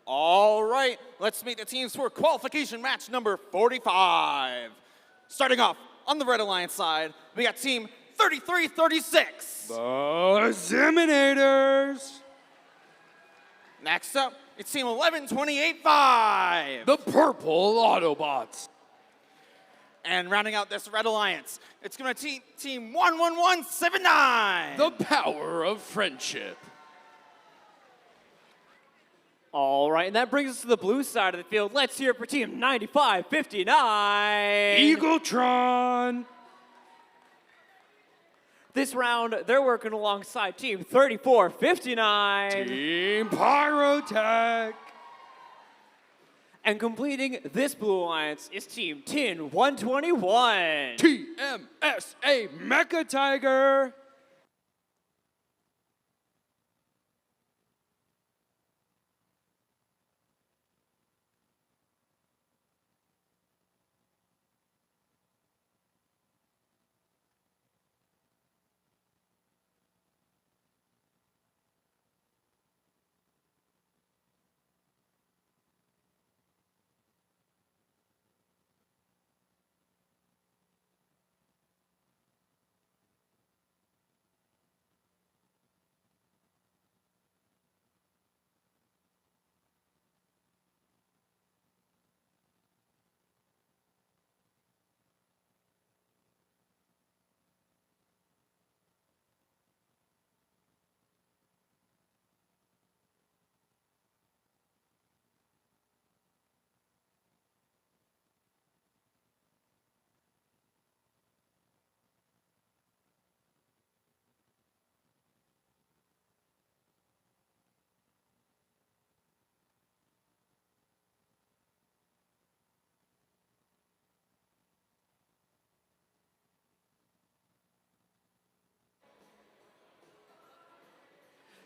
All right, let's meet the teams for qualification match number 45. Starting off on the Red Alliance side, we got team 3336. The Ziminators. Next up, it's team 11285. The Purple Autobots. And rounding out this Red Alliance, it's going to be team 11179. The Power of Friendship. All right, and that brings us to the blue side of the field. Let's hear it for team 9559. Eagletron. This round, they're working alongside team 3459. Team Pyrotech. And completing this blue alliance is team Tin 121. TMSA Mecha Tiger.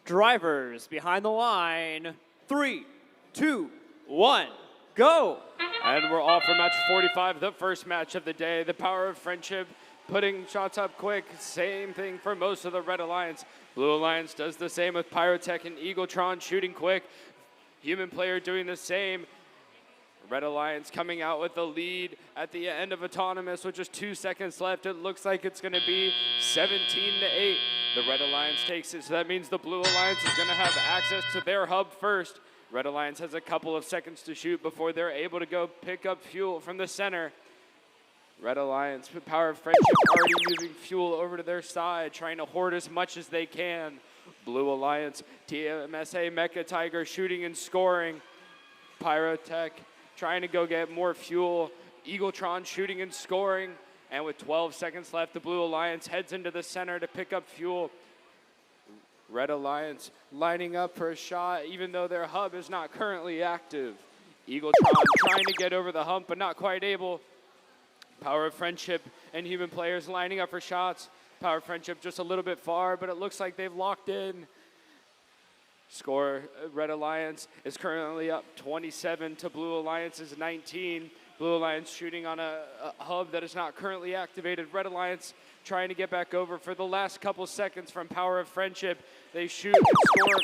Drivers behind the line. 3, 2, 1, go. And we're off for match 45, the first match of the day. The Power of Friendship putting shots up quick. Same thing for most of the Red Alliance. Blue Alliance does the same with Pyrotech and Eagletron shooting quick. Human Player doing the same. Red Alliance coming out with the lead at the end of Autonomous with just 2 seconds left. It looks like it's going to be 17-8. The Red Alliance takes it, so that means the Blue Alliance is going to have access to their hub first. Red Alliance has a couple of seconds to shoot before they're able to go pick up fuel from the center. Red Alliance, with Power of Friendship, already moving fuel over to their side, trying to hoard as much as they can. Blue Alliance, TMSA Mecha Tiger shooting and scoring. Pyrotech trying to go get more fuel. Eagletron shooting and scoring. And with 12 seconds left, the Blue Alliance heads into the center to pick up fuel. Red Alliance lining up for a shot, even though their hub is not currently active. Eagletron trying to get over the hump, but not quite able. Power of Friendship and Human Players lining up for shots. Power of Friendship just a little bit far, but it looks like they've locked in. Score, Red Alliance is currently up 27 to Blue Alliance's 19. Blue Alliance shooting on a hub that is not currently activated. Red Alliance trying to get back over for the last couple seconds from Power of Friendship. They shoot and score.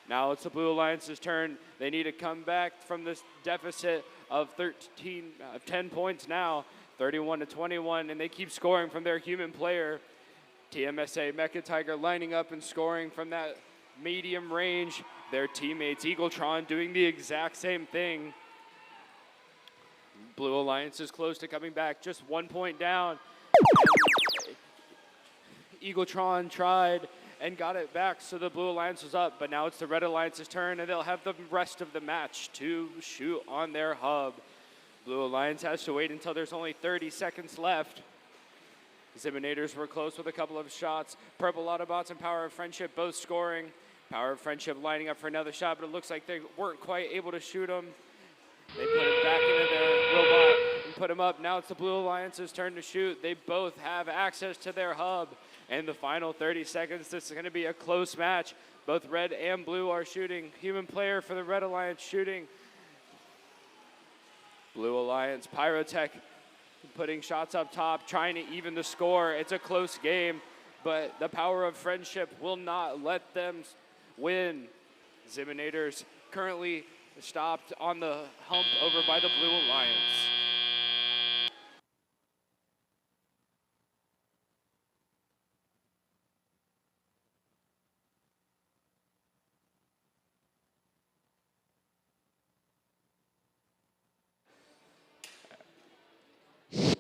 Now it's the Blue Alliance's turn. They need to come back from this deficit of 10 points now, 31-21, and they keep scoring from their Human Player. TMSA Mecha Tiger lining up and scoring from that medium range. Their teammates, Eagletron, doing the exact same thing. Blue Alliance is close to coming back, just 1 point down. And Eagletron tried and got it back, so the Blue Alliance was up, but now it's the Red Alliance's turn, and they'll have the rest of the match to shoot on their hub. Blue Alliance has to wait until there's only 30 seconds left. Ziminators were close with a couple of shots. Purple Autobots and Power of Friendship both scoring. Power of Friendship lining up for another shot, but it looks like they weren't quite able to shoot him. They put it back into their robot and put him up. Now it's the Blue Alliance's turn to shoot. They both have access to their hub. In the final 30 seconds, this is going to be a close match. Both red and blue are shooting. Human Player for the Red Alliance shooting. Blue Alliance, Pyrotech putting shots up top, trying to even the score. It's a close game, but the Power of Friendship will not let them win. Ziminators currently stopped on the hump over by the Blue Alliance.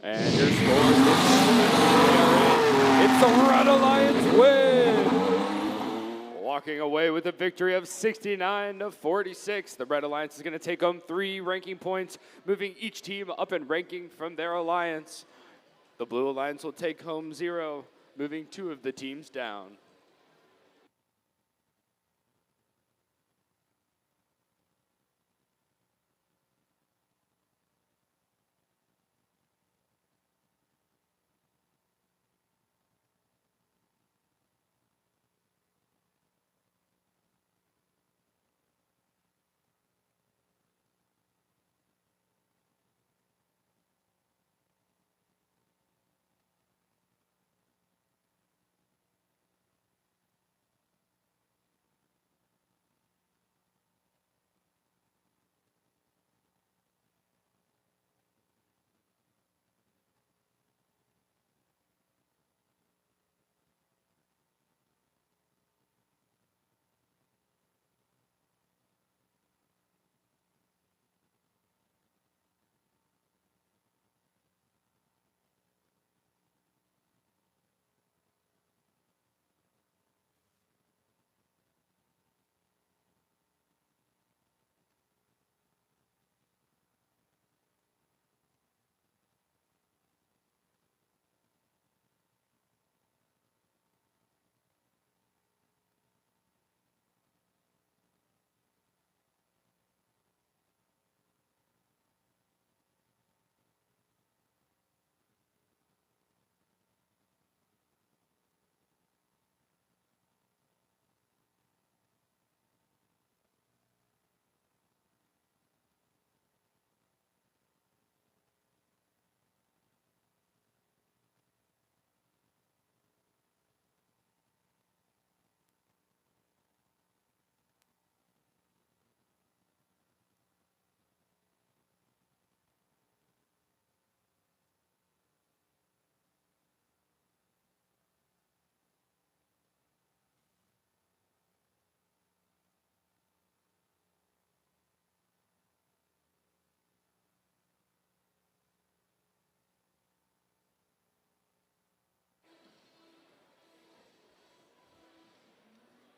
And your score is it's the Red Alliance win! Walking away with a victory of 69-46. The Red Alliance is going to take home 3 ranking points, moving each team up in ranking from their alliance. The Blue Alliance will take home 0, moving 2 of the teams down.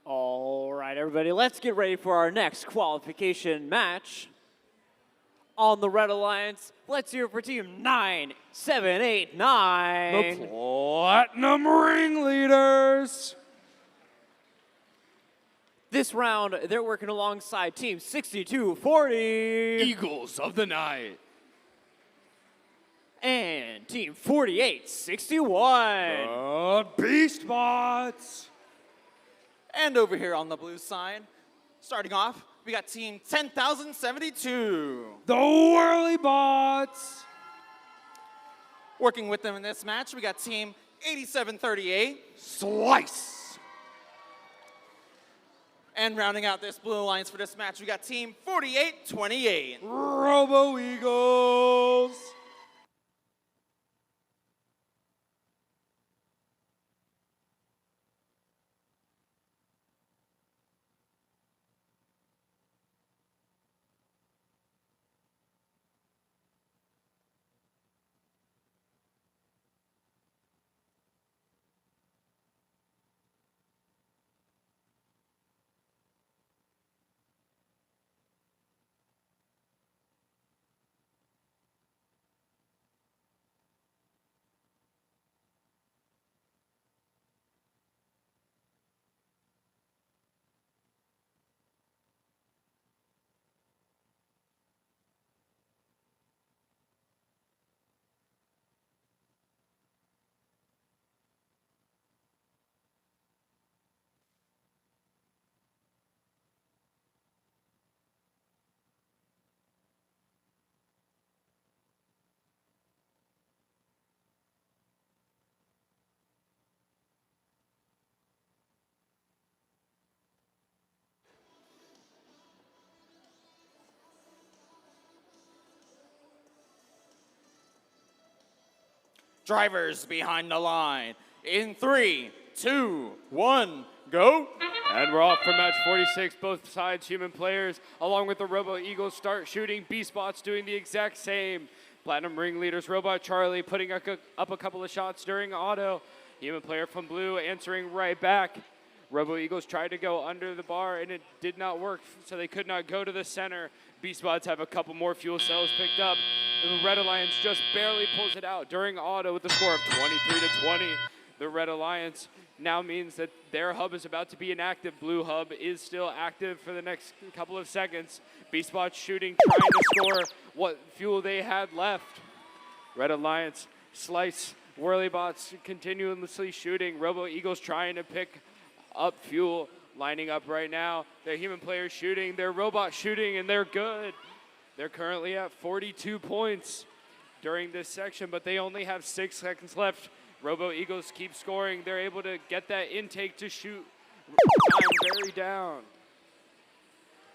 All right, everybody, let's get ready for our next qualification match. On the Red Alliance, let's hear it for team 9789. The Platinum Ringleaders. This round, they're working alongside team 6240 Eagles of the Night. and team 4861. The Beast Bots. And over here on the blue side, starting off, we got team 10,072. The Whirly Bots. Working with them in this match, we got team 8738. Slice. And rounding out this blue alliance for this match, we got team 4828. Robo Eagles. drivers behind the line. In 3, 2, 1, go. And we're off for match 46. Both sides, human players, along with the Robo Eagles, start shooting. B-Spot's doing the exact same. Platinum ringleaders, Robot Charlie, putting up a couple of shots during auto. Human player from blue answering right back. Robo Eagles tried to go under the bar, and it did not work, so they could not go to the center. B-Spots have a couple more fuel cells picked up. The Red Alliance just barely pulls it out during auto with the score of 23-20. The Red Alliance now means that their hub is about to be inactive. Blue hub is still active for the next couple of seconds. B-Spots shooting, trying to score what fuel they had left. Red Alliance, Slice, Whirlybots continuously shooting. Robo Eagles trying to pick up fuel, lining up right now. Their human players shooting, their robot shooting, and they're good. They're currently at 42 points during this section, but they only have 6 seconds left. Robo Eagles keep scoring. They're able to get that intake to shoot time very down.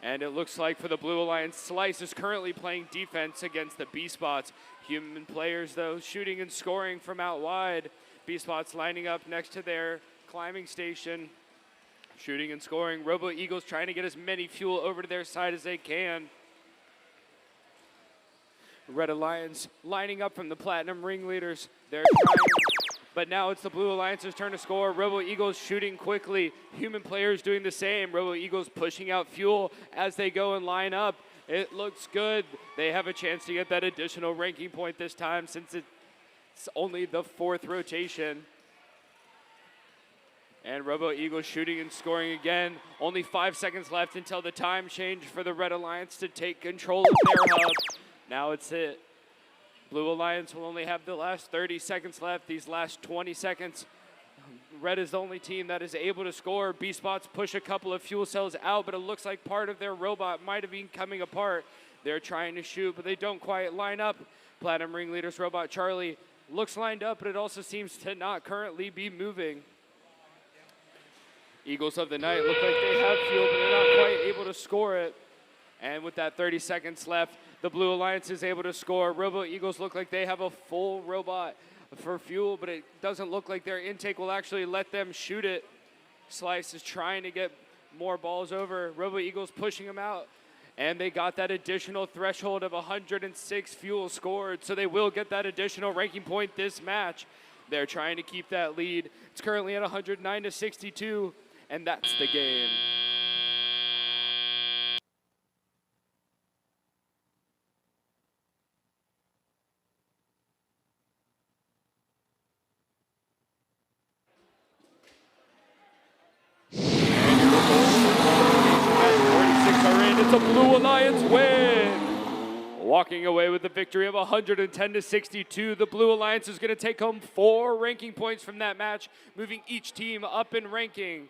And it looks like for the Blue Alliance, Slice is currently playing defense against the B-Spots. Human players, though, shooting and scoring from out wide. B-Spots lining up next to their climbing station, shooting and scoring. Robo Eagles trying to get as many fuel over to their side as they can. Red Alliance lining up from the Platinum ringleaders. They're trying, but now it's the Blue Alliance's turn to score. Robo Eagles shooting quickly. Human players doing the same. Robo Eagles pushing out fuel as they go and line up. It looks good. They have a chance to get that additional ranking point this time since it's only the 4th rotation. And Robo Eagles shooting and scoring again. Only 5 seconds left until the time change for the Red Alliance to take control of their hub. Now it's it. Blue Alliance will only have the last 30 seconds left. These last 20 seconds, Red is the only team that is able to score. B-Spots push a couple of fuel cells out, but it looks like part of their robot might have been coming apart. They're trying to shoot, but they don't quite line up. Platinum ringleaders, Robot Charlie, looks lined up, but it also seems to not currently be moving. Eagles of the Night look like they have fuel, but they're not quite able to score it. And with that 30 seconds left, the Blue Alliance is able to score. Robo Eagles look like they have a full robot for fuel, but it doesn't look like their intake will actually let them shoot it. Slice is trying to get more balls over. Robo Eagles pushing them out, and they got that additional threshold of 106 fuel scored, so they will get that additional ranking point this match. They're trying to keep that lead. It's currently at 109-62, and that's the game. It's a Blue Alliance win. Walking away with the victory of 110-62. The Blue Alliance is going to take home 4 ranking points from that match, moving each team up in ranking.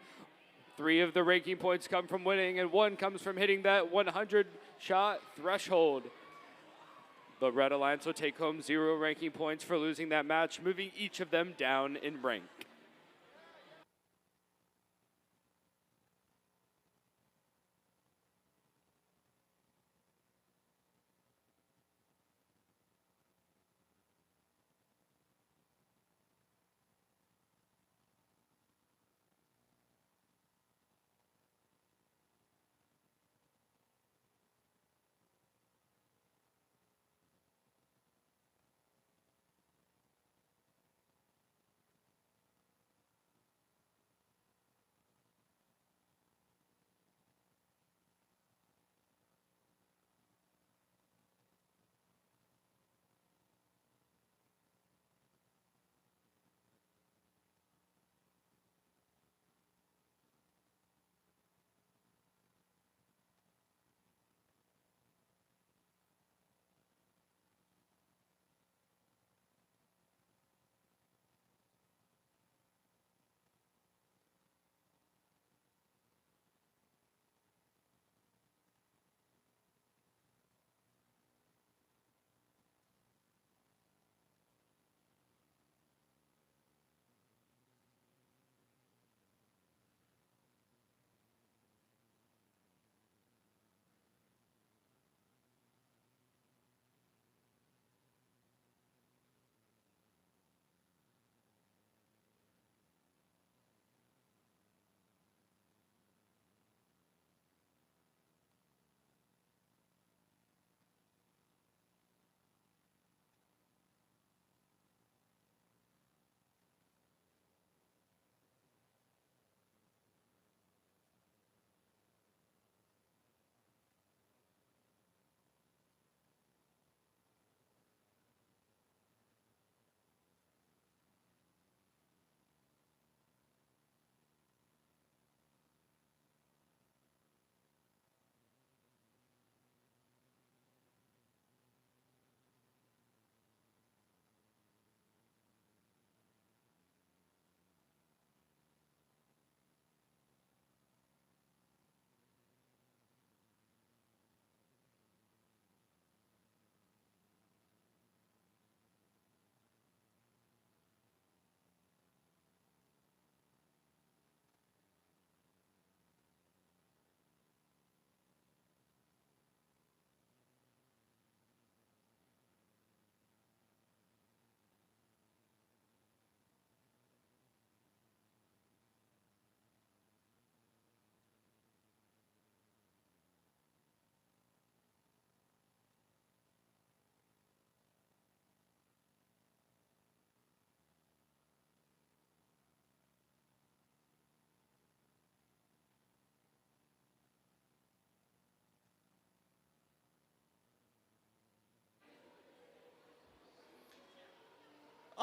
3 of the ranking points come from winning, and 1 comes from hitting that 100-shot threshold. The Red Alliance will take home 0 ranking points for losing that match, moving each of them down in rank.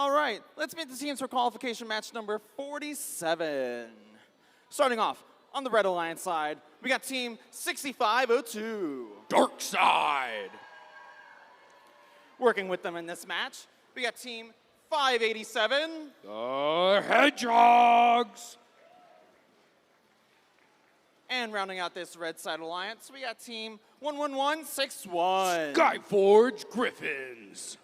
All right, let's meet the teams for qualification match number 47. Starting off on the Red Alliance side, we got team 6502. Dark Side. Working with them in this match, we got team 587. The Hedgehogs. And rounding out this Red Side Alliance, we got team 11161. Skyforge Griffins.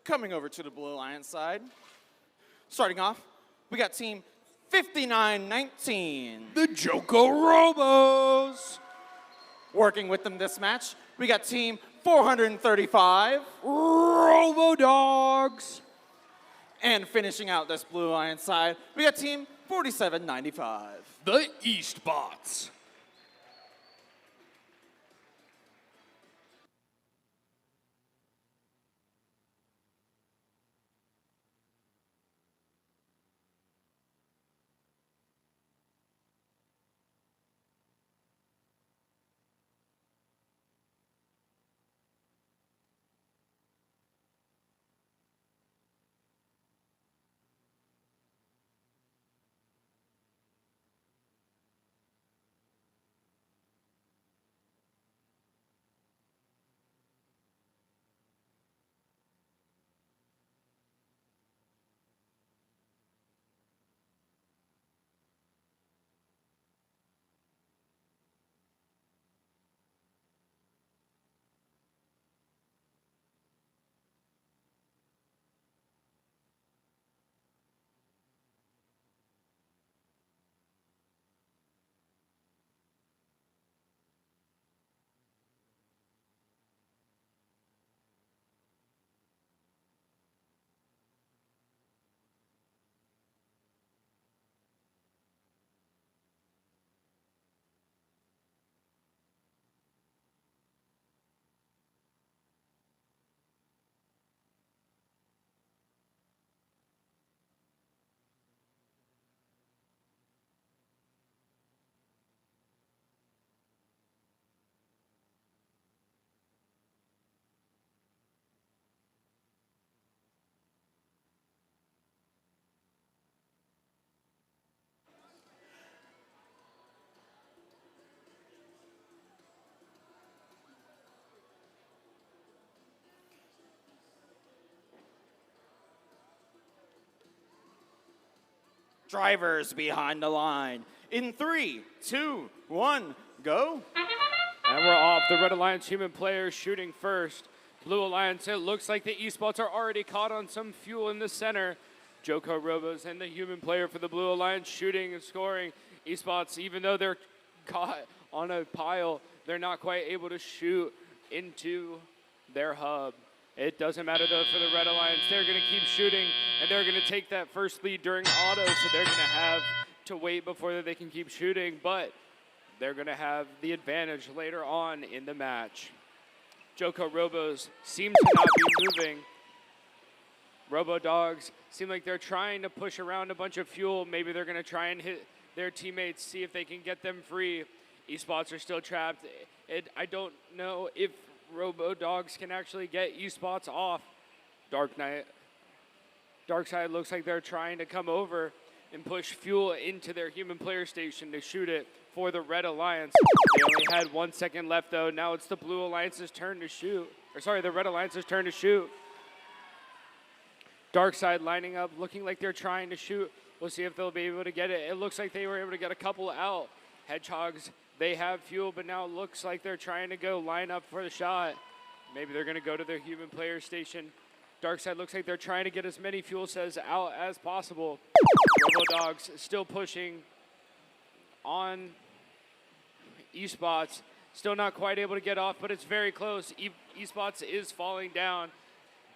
Coming over to the Blue Alliance side, starting off, we got team 5919. The Joko Robos. Working with them this match, we got team 435. Robo Dogs. And finishing out this Blue Alliance side, we got team 4795. The Eastbots. Drivers behind the line. In 3, 2, 1, go. And we're off. The Red Alliance human players shooting first. Blue Alliance, it looks like the Eastbots are already caught on some fuel in the center. Joko Robos and the human player for the Blue Alliance shooting and scoring. Eastbots, even though they're caught on a pile, they're not quite able to shoot into their hub. It doesn't matter though for the Red Alliance. They're going to keep shooting, and they're going to take that first lead during auto, so they're going to have to wait before they can keep shooting, but they're going to have the advantage later on in the match. Joko Robos seem to not be moving. Robo Dogs seem like they're trying to push around a bunch of fuel. Maybe they're going to try and hit their teammates, see if they can get them free. Eastbots are still trapped. I don't know if Robo Dogs can actually get Eastbots off. Dark Side looks like they're trying to come over and push fuel into their human player station to shoot it for the Red Alliance. They only had 1 second left though. Now it's the Blue Alliance's turn to shoot. The Red Alliance's turn to shoot. Dark Side lining up, looking like they're trying to shoot. We'll see if they'll be able to get it. It looks like they were able to get a couple out. Hedgehogs, they have fuel, but now it looks like they're trying to go line up for the shot. Maybe they're going to go to their human player station. Dark Side looks like they're trying to get as many fuel cells out as possible. Robo Dogs still pushing on Eastbots. Still not quite able to get off, but it's very close. Eastbots is falling down,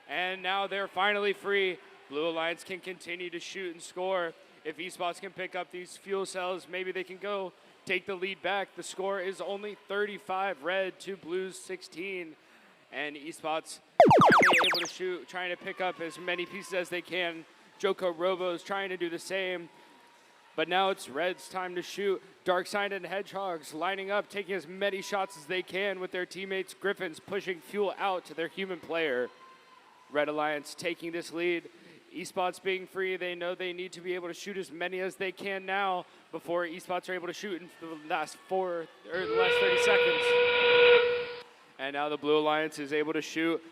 and now they're finally free. Blue Alliance can continue to shoot and score. If Eastbots can pick up these fuel cells, maybe they can go take the lead back. The score is only 35 red to Blues 16. And Eastbots finally able to shoot, trying to pick up as many pieces as they can. Joko Robo's trying to do the same. But now it's Red's time to shoot. Darkside and Hedgehogs lining up, taking as many shots as they can with their teammates Griffins pushing fuel out to their human player. Red Alliance taking this lead. Esports being free, they know they need to be able to shoot as many as they can now before Esports are able to shoot in the last 30 seconds. And now the Blue Alliance is able to shoot.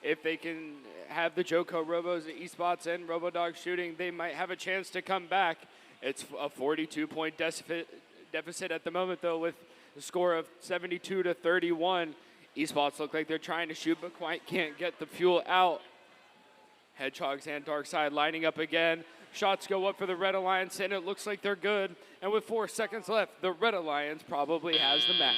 If they can have the Joko Robos, Esports, and Robodog shooting, they might have a chance to come back. It's a 42-point deficit at the moment, though, with a score of 72-31. Esports look like they're trying to shoot, but quite can't get the fuel out. Hedgehogs and Darkside lining up again. Shots go up for the Red Alliance, and it looks like they're good. And with 4 seconds left, the Red Alliance probably has the match.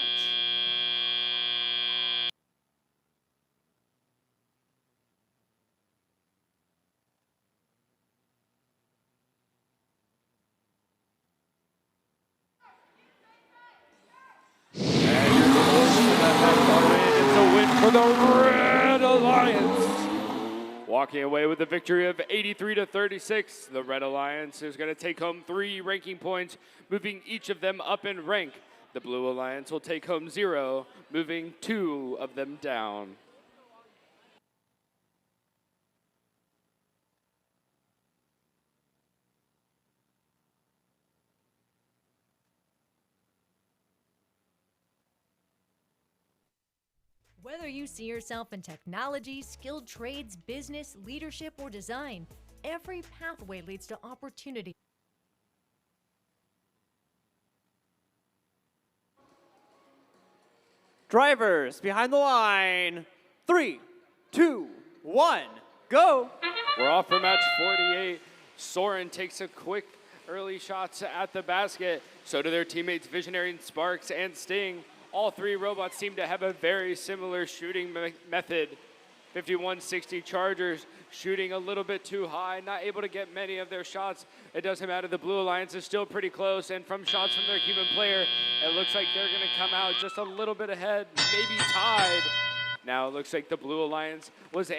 It's a win for the Red Alliance. Walking away with a victory of 83-36, the Red Alliance is going to take home 3 ranking points, moving each of them up in rank. The Blue Alliance will take home 0, moving 2 of them down. Whether you see yourself in technology, skilled trades, business, leadership, or design, every pathway leads to opportunity. Drivers behind the line. 3, 2, 1, go. We're off for match 48. Soren takes a quick early shots at the basket. So do their teammates Visionary, Sparks, and Sting. All 3 robots seem to have a very similar shooting method. 51-60 Chargers shooting a little bit too high, not able to get many of their shots. It doesn't matter, the Blue Alliance is still pretty close, and from shots from their human player, it looks like they're gonna come out just a little bit ahead, maybe tied. Now it looks like the Blue Alliance was not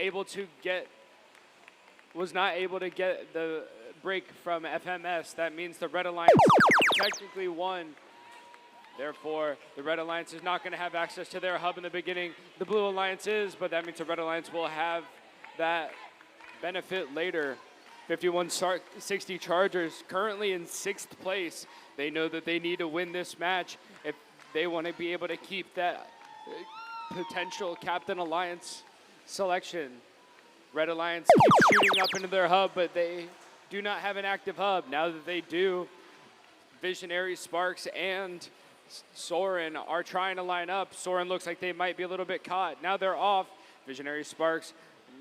able to get the break from FMS. That means the Red Alliance technically won. Therefore, the Red Alliance is not going to have access to their hub in the beginning. The Blue Alliance is, but that means the Red Alliance will have that benefit later. 51-60 Chargers currently in 6th place. They know that they need to win this match if they want to be able to keep that potential Captain Alliance selection. Red Alliance keeps shooting up into their hub, but they do not have an active hub. Now that they do, Visionary, Sparks, and Soren are trying to line up. Soren looks like they might be a little bit caught. Now they're off. Visionary, Sparks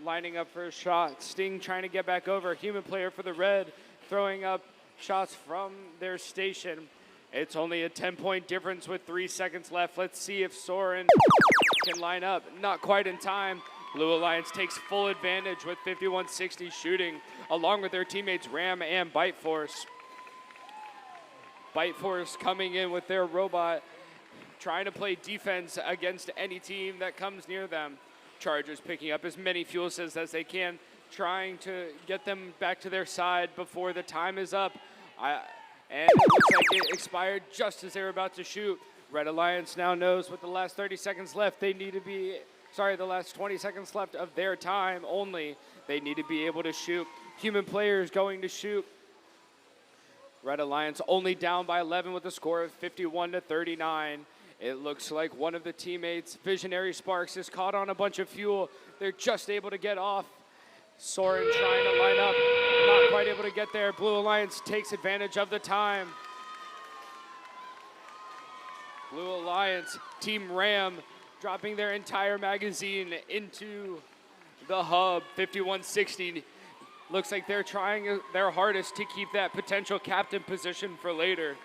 lining up for a shot. Sting trying to get back over. Human player for the Red throwing up shots from their station. It's only a 10-point difference with 3 seconds left. Let's see if Soren can line up. Not quite in time. Blue Alliance takes full advantage with 51-60 shooting, along with their teammates Ram and Bite Force. Bite Force coming in with their robot, trying to play defense against any team that comes near them. Chargers picking up as many fuel cells as they can, trying to get them back to their side before the time is up. And it looks like it expired just as they were about to shoot. Red Alliance now knows with the last 30 seconds left, the last 20 seconds left of their time only, they need to be able to shoot. Human players going to shoot. Red Alliance only down by 11 with a score of 51-39. It looks like one of the teammates, Visionary Sparks, is caught on a bunch of fuel. They're just able to get off. Soren trying to line up, not quite able to get there. Blue Alliance takes advantage of the time. Blue Alliance, Team Ram, dropping their entire magazine into the hub, 51-60. Looks like they're trying their hardest to keep that potential captain position for later.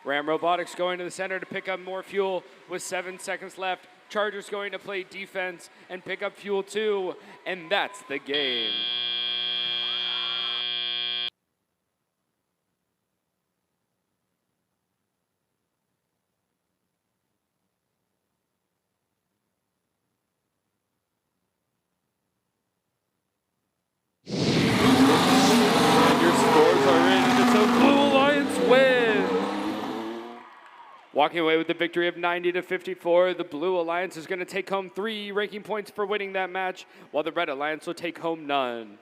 Ram Robotics going to the center to pick up more fuel with 7 seconds left. Chargers going to play defense and pick up fuel too, and that's the game. Walking away with the victory of 90-54, the Blue Alliance is going to take home 3 ranking points for winning that match, while the Red Alliance will take home none.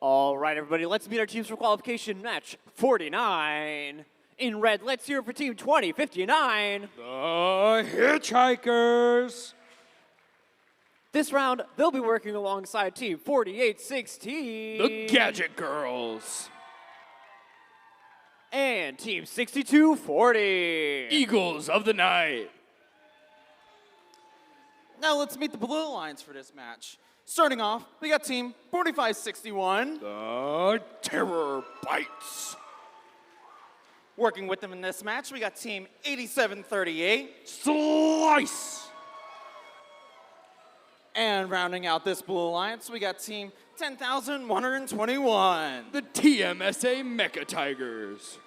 All right, everybody, let's meet our teams for qualification match 49. In red, let's hear it for team 2059. The Hitchhikers. This round, they'll be working alongside team 4816. The Gadget Girls. And team 6240. Eagles of the Night. Now let's meet the Blue Alliance for this match. Starting off, we got team 4561. The Terror Bites. Working with them in this match, we got team 8738. Slice. And rounding out this Blue Alliance, we got team 10,121. The TMSA Mecha Tigers.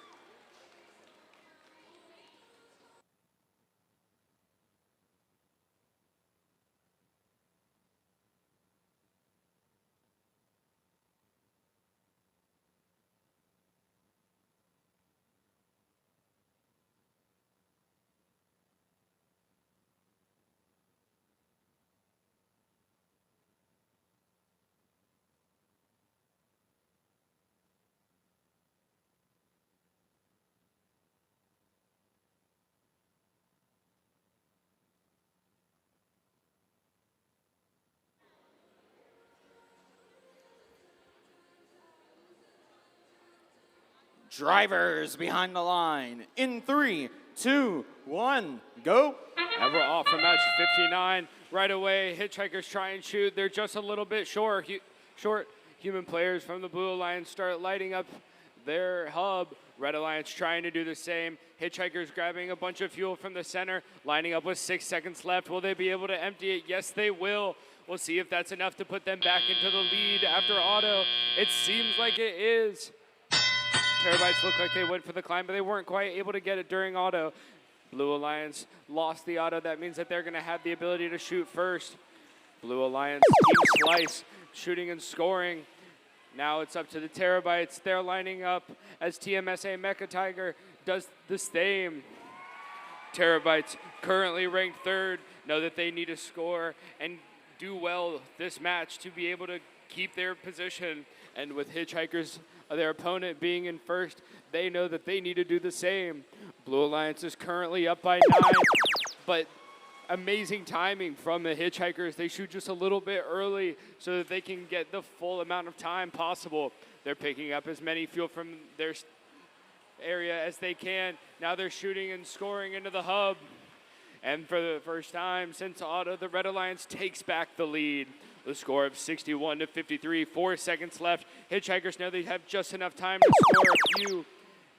drivers behind the line. In 3, 2, 1, go. And we're off for match 59. Right away, Hitchhikers try and shoot. They're just a little bit short. Human players from the Blue Alliance start lighting up their hub. Red Alliance trying to do the same. Hitchhikers grabbing a bunch of fuel from the center, lining up with 6 seconds left. Will they be able to empty it? Yes, they will. We'll see if that's enough to put them back into the lead after auto. It seems like it is. Terabytes look like they went for the climb, but they weren't quite able to get it during auto. Blue Alliance lost the auto. That means that they're going to have the ability to shoot first. Blue Alliance, Team Slice, shooting and scoring. Now it's up to the Terabytes. They're lining up as TMSA Mecha Tiger does the same. Terabytes, currently ranked 3rd, know that they need to score and do well this match to be able to keep their position. And with Hitchhikers, their opponent, being in 1st, they know that they need to do the same. Blue Alliance is currently up by 9, but amazing timing from the Hitchhikers. They shoot just a little bit early so that they can get the full amount of time possible. They're picking up as many fuel from their area as they can. Now they're shooting and scoring into the hub. And for the first time since auto, the Red Alliance takes back the lead. The score of 61 to 53, 4 seconds left. Hitchhikers know they have just enough time to score a few.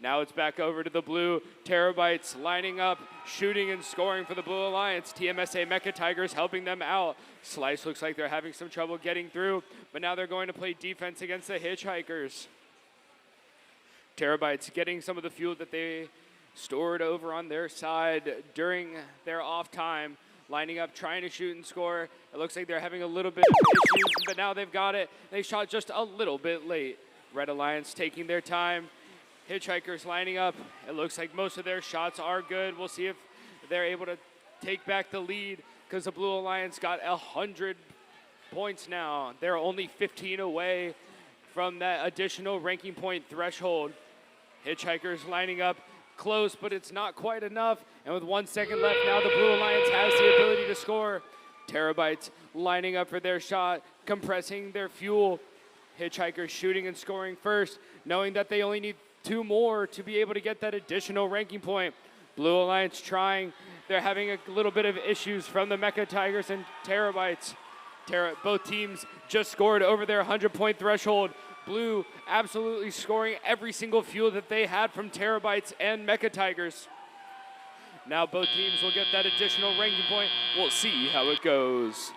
Now it's back over to the blue. Terabytes lining up, shooting and scoring for the Blue Alliance. TMSA Mecha Tigers helping them out. Slice looks like they're having some trouble getting through, but now they're going to play defense against the Hitchhikers. Terabytes getting some of the fuel that they stored over on their side during their off time, lining up, trying to shoot and score. It looks like they're having a little bit of issues, but now they've got it. They shot just a little bit late. Red Alliance taking their time. Hitchhikers lining up. It looks like most of their shots are good. We'll see if they're able to take back the lead because the Blue Alliance got 100 points now. They're only 15 away from that additional ranking point threshold. Hitchhikers lining up close, but it's not quite enough. And with 1 second left now, the Blue Alliance has the ability to score. Terabytes lining up for their shot, compressing their fuel. Hitchhikers shooting and scoring first, knowing that they only need 2 more to be able to get that additional ranking point. Blue Alliance trying. They're having a little bit of issues from the Mecha Tigers and Terabytes. Both teams just scored over their 100-point threshold. Blue absolutely scoring every single fuel that they had from Terabytes and Mecha Tigers. Now both teams will get that additional ranking point. We'll see how it goes.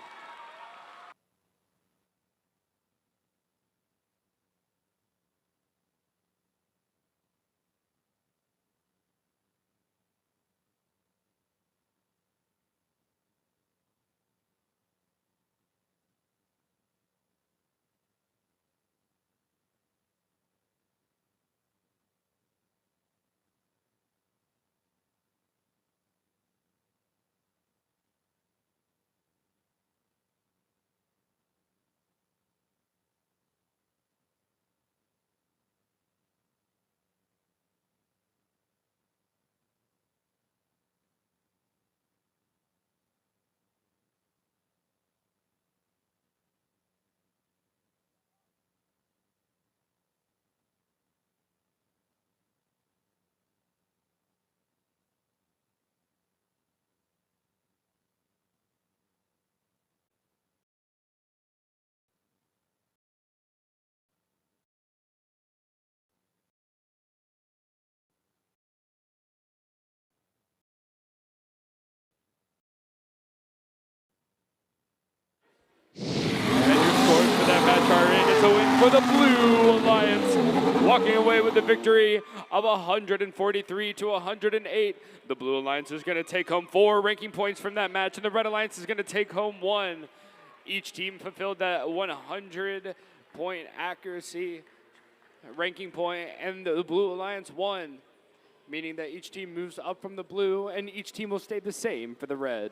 For that match are in. It's a win for the Blue Alliance, walking away with the victory of 143 to 108. The Blue Alliance is going to take home 4 ranking points from that match, and the Red Alliance is going to take home 1. Each team fulfilled that 100-point accuracy ranking point, and the Blue Alliance won, meaning that each team moves up from the blue, and each team will stay the same for the red.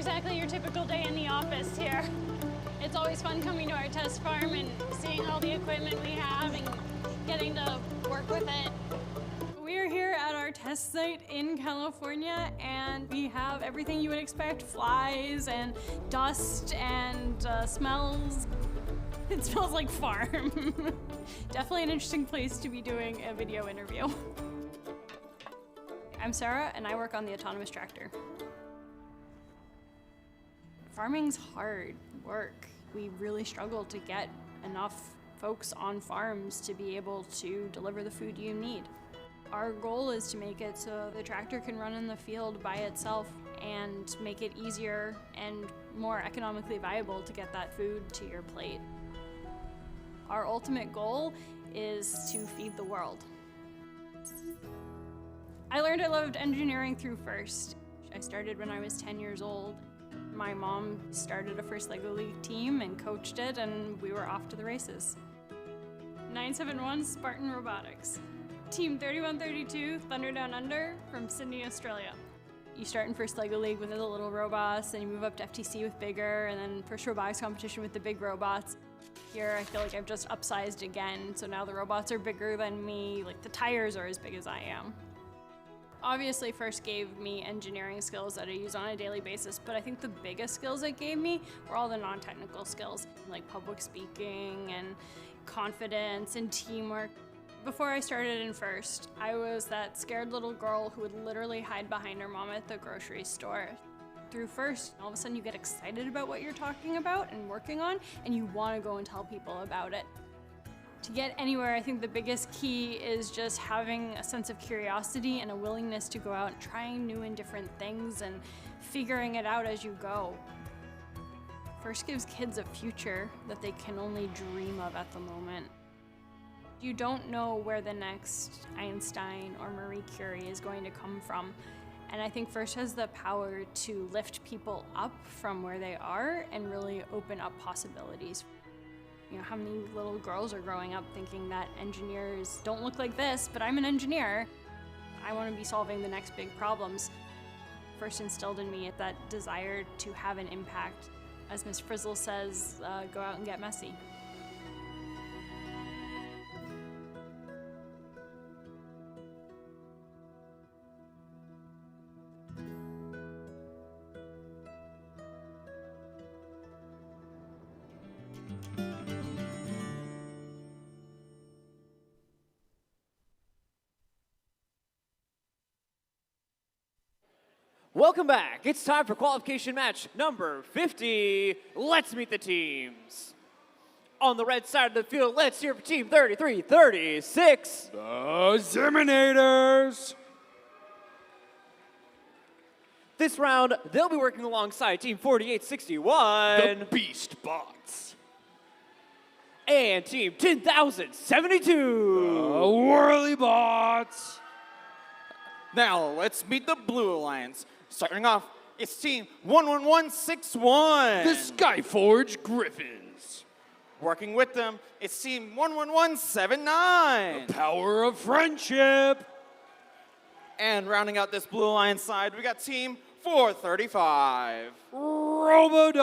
exactly your typical day in the office here. It's always fun coming to our test farm and seeing all the equipment we have and getting to work with it. We're here at our test site in California, and we have everything you would expect: flies and dust and smells. It smells like farm. Definitely an interesting place to be doing a video interview. I'm Sarah, and I work on the autonomous tractor. Farming's hard work. We really struggle to get enough folks on farms to be able to deliver the food you need. Our goal is to make it so the tractor can run in the field by itself and make it easier and more economically viable to get that food to your plate. Our ultimate goal is to feed the world. I learned I loved engineering through FIRST. I started when I was 10 years old. My mom started a First LEGO League team and coached it, and we were off to the races. 971 Spartan Robotics. Team 3132 Thunder Down Under from Sydney, Australia. You start in First LEGO League with the little robots, then you move up to FTC with bigger, and then First Robotics competition with the big robots. Here I feel like I've just upsized again, so now the robots are bigger than me, like the tires are as big as I am. Obviously, FIRST gave me engineering skills that I use on a daily basis, but I think the biggest skills it gave me were all the non-technical skills, like public speaking and confidence and teamwork. Before I started in FIRST, I was that scared little girl who would literally hide behind her mom at the grocery store. Through FIRST, all of a sudden you get excited about what you're talking about and working on, and you want to go and tell people about it. To get anywhere, I think the biggest key is just having a sense of curiosity and a willingness to go out and trying new and different things and figuring it out as you go. FIRST gives kids a future that they can only dream of at the moment. You don't know where the next Einstein or Marie Curie is going to come from. And I think FIRST has the power to lift people up from where they are and really open up possibilities. You know, how many little girls are growing up thinking that engineers don't look like this, but I'm an engineer. I want to be solving the next big problems. FIRST instilled in me that desire to have an impact. As Ms. Frizzle says, go out and get messy. Welcome back. It's time for qualification match number 50. Let's meet the teams. On the red side of the field, let's hear for team 3336. The Ziminators. This round, they'll be working alongside team 4861. The Beast Bots. And team 10,072. The Whirly Bots. Now, let's meet the Blue Alliance. Starting off, it's team 11161. The Skyforge Griffins. Working with them, it's team 11179. The Power of Friendship. And rounding out this Blue Alliance side, we got team 435. Robodogs.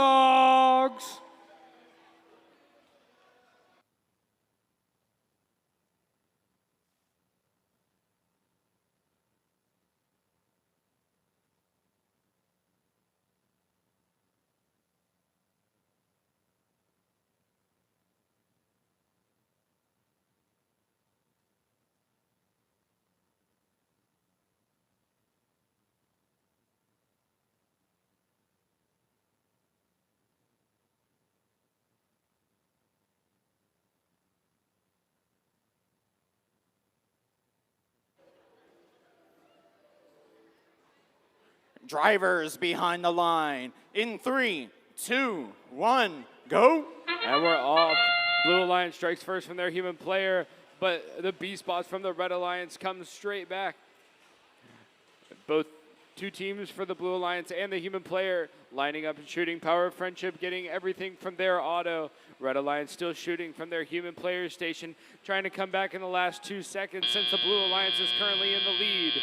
Drivers behind the line. In 3, 2, 1, go. And we're off. Blue Alliance strikes first from their human player, but the Beast Bots from the Red Alliance come straight back. Both two teams for the Blue Alliance and the human player lining up and shooting. Power of Friendship getting everything from their auto. Red Alliance still shooting from their human player station, trying to come back in the last 2 seconds since the Blue Alliance is currently in the lead.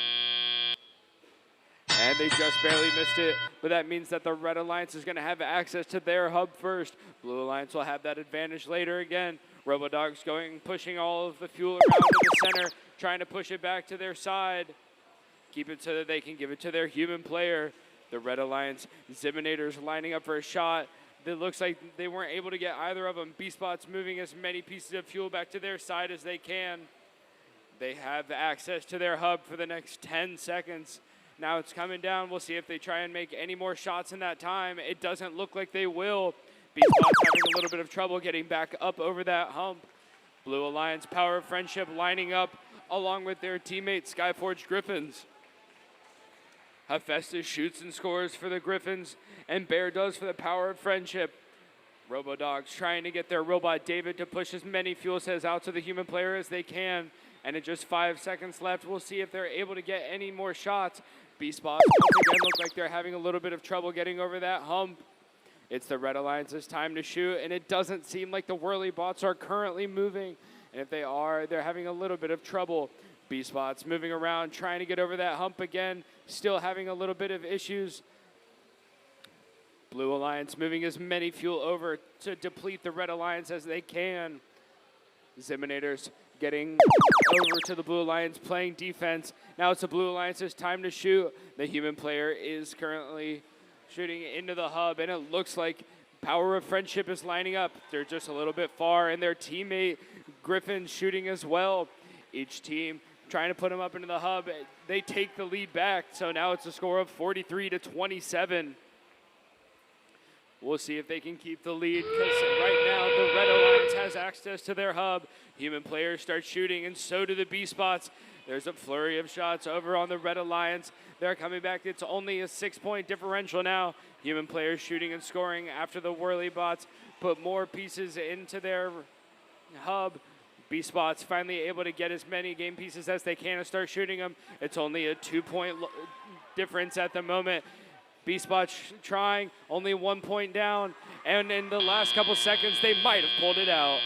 And they just barely missed it, but that means that the Red Alliance is going to have access to their hub first. Blue Alliance will have that advantage later again. Robodogs pushing all of the fuel around to the center, trying to push it back to their side. Keep it so that they can give it to their human player. The Red Alliance Ziminators lining up for a shot. It looks like they weren't able to get either of them. B-Spot's moving as many pieces of fuel back to their side as they can. They have access to their hub for the next 10 seconds. Now it's coming down. We'll see if they try and make any more shots in that time. It doesn't look like they will. B-Spot's having a little bit of trouble getting back up over that hump. Blue Alliance Power of Friendship lining up along with their teammate Skyforge Griffins. Hephaestus shoots and scores for the Griffins, and Bear does for the Power of Friendship. Robodogs trying to get their robot David to push as many fuel cells out to the human player as they can. And in just 5 seconds left, we'll see if they're able to get any more shots. B-Spots once again look like they're having a little bit of trouble getting over that hump. It's the Red Alliance's time to shoot, and it doesn't seem like the Whirly bots are currently moving. And if they are, they're having a little bit of trouble. B-Spots moving around, trying to get over that hump again, still having a little bit of issues. Blue Alliance moving as many fuel over to deplete the Red Alliance as they can. Ziminators getting over to the Blue Alliance, playing defense. Now it's the Blue Alliance's time to shoot. The human player is currently shooting into the hub, and it looks like Power of Friendship is lining up. They're just a little bit far, and their teammate Griffin's shooting as well. Each team trying to put them up into the hub. They take the lead back, so now it's a score of 43-27. We'll see if they can keep the lead, because right now the Red Alliance has access to their hub. Human players start shooting, and so do the B-Spots. There's a flurry of shots over on the Red Alliance. They're coming back. It's only a 6-point differential now. Human players shooting and scoring after the Whirly bots put more pieces into their hub. B-Spots finally able to get as many game pieces as they can and start shooting them. It's only a 2-point difference at the moment. B-Spots trying, only 1 point down, and in the last couple seconds, they might have pulled it out.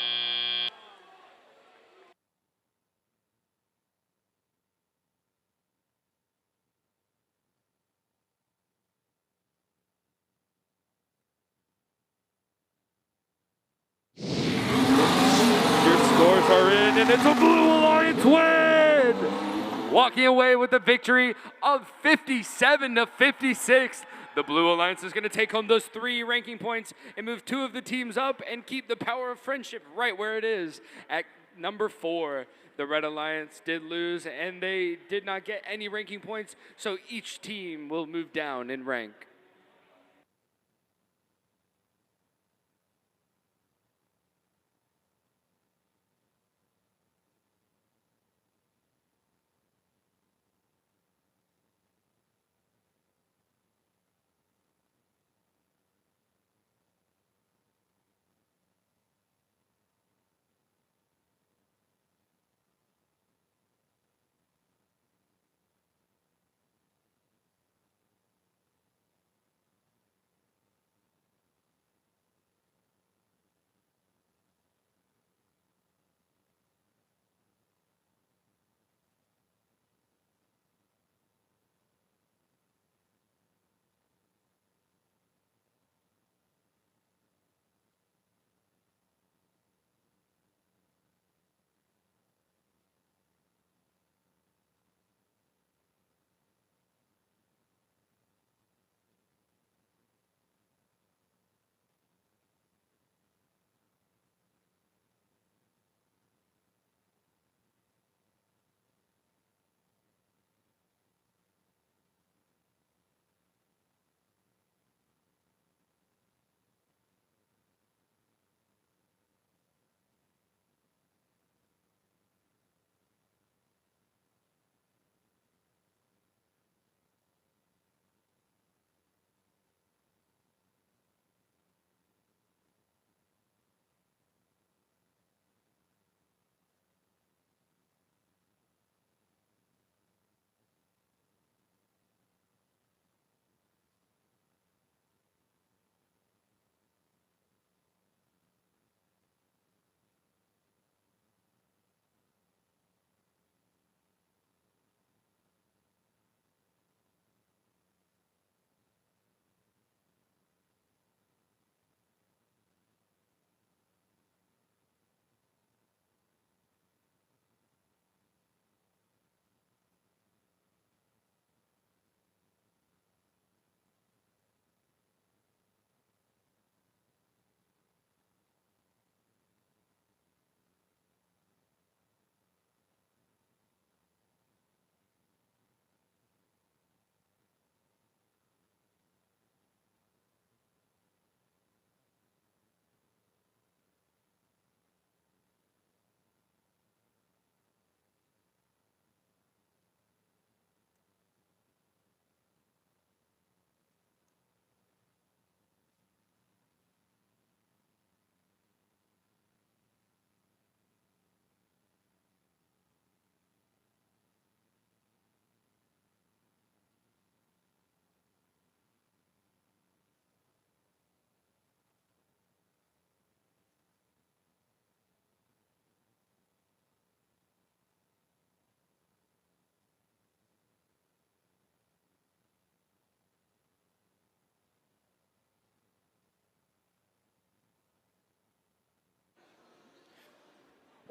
Your scores are in, and it's a Blue Alliance win! Walking away with the victory of 57-56. The Blue Alliance is going to take home those 3 ranking points and move 2 of the teams up and keep the Power of Friendship right where it is at number 4. The Red Alliance did lose, and they did not get any ranking points, so each team will move down in rank.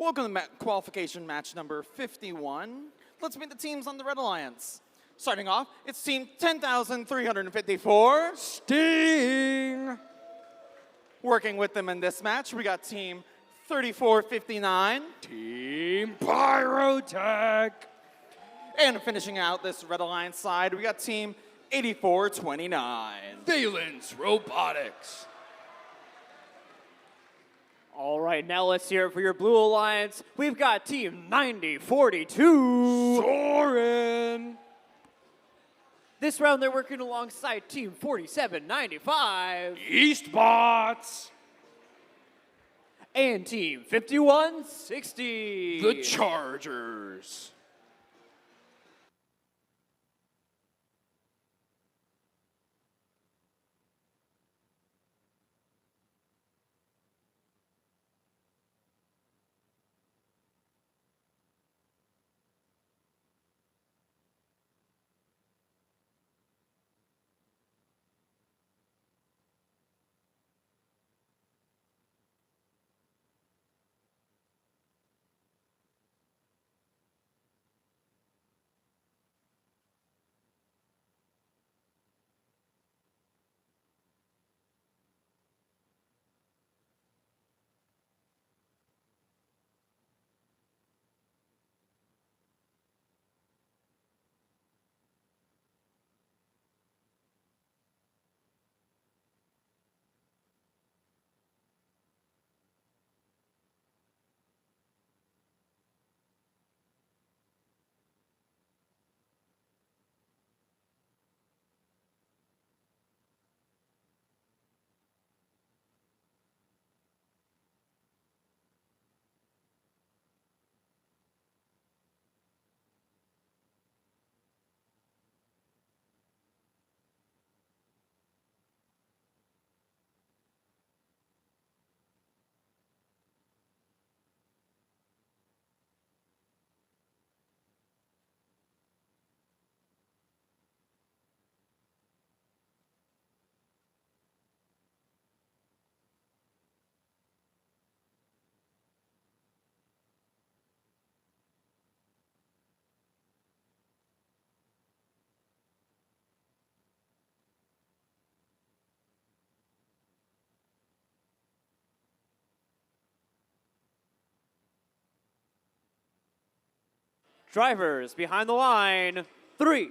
Welcome to qualification match number 51. Let's meet the teams on the Red Alliance. Starting off, it's team 10,354. Sting! Working with them in this match, we got team 3459. Team Pyrotech! And finishing out this Red Alliance side, we got team 8429. Valence Robotics. All right, now let's hear it for your Blue Alliance. We've got Team 9042. Soren! This round, they're working alongside Team 4795. Eastbots! And Team 5160. The Chargers. Drivers behind the line. 3,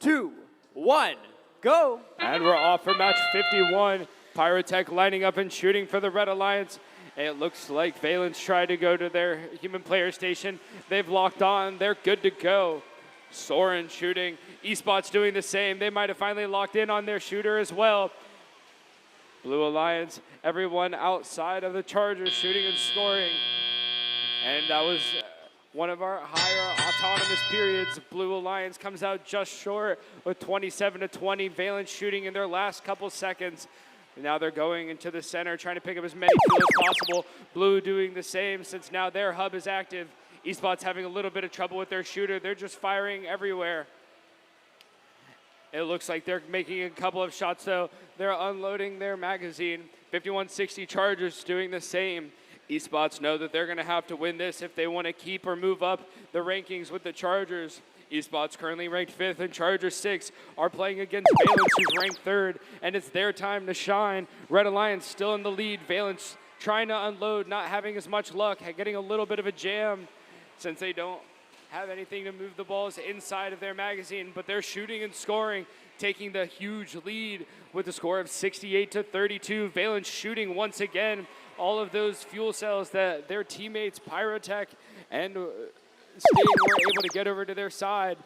2, 1, go. And we're off for match 51. Pyrotech lining up and shooting for the Red Alliance. It looks like Valence tried to go to their human player station. They've locked on. They're good to go. Soren shooting. Eastbot's doing the same. They might have finally locked in on their shooter as well. Blue Alliance, everyone outside of the Chargers shooting and scoring. And that was one of our higher autonomous periods. Blue Alliance comes out just short with 27-20. Valence shooting in their last couple seconds. Now they're going into the center, trying to pick up as many fuel as possible. Blue doing the same since now their hub is active. Eastbot's having a little bit of trouble with their shooter. They're just firing everywhere. It looks like they're making a couple of shots, though. They're unloading their magazine. 5160 Chargers doing the same. Eastbots know that they're going to have to win this if they want to keep or move up the rankings with the Chargers. Eastbots currently ranked 5th, and Chargers 6 are playing against Valence, who's ranked 3rd, and it's their time to shine. Red Alliance still in the lead. Valence trying to unload, not having as much luck, getting a little bit of a jam since they don't have anything to move the balls inside of their magazine, but they're shooting and scoring, taking the huge lead with a score of 68-32. Valence shooting once again. All of those fuel cells that their teammates, Pyrotech and Sting, were able to get over to their side.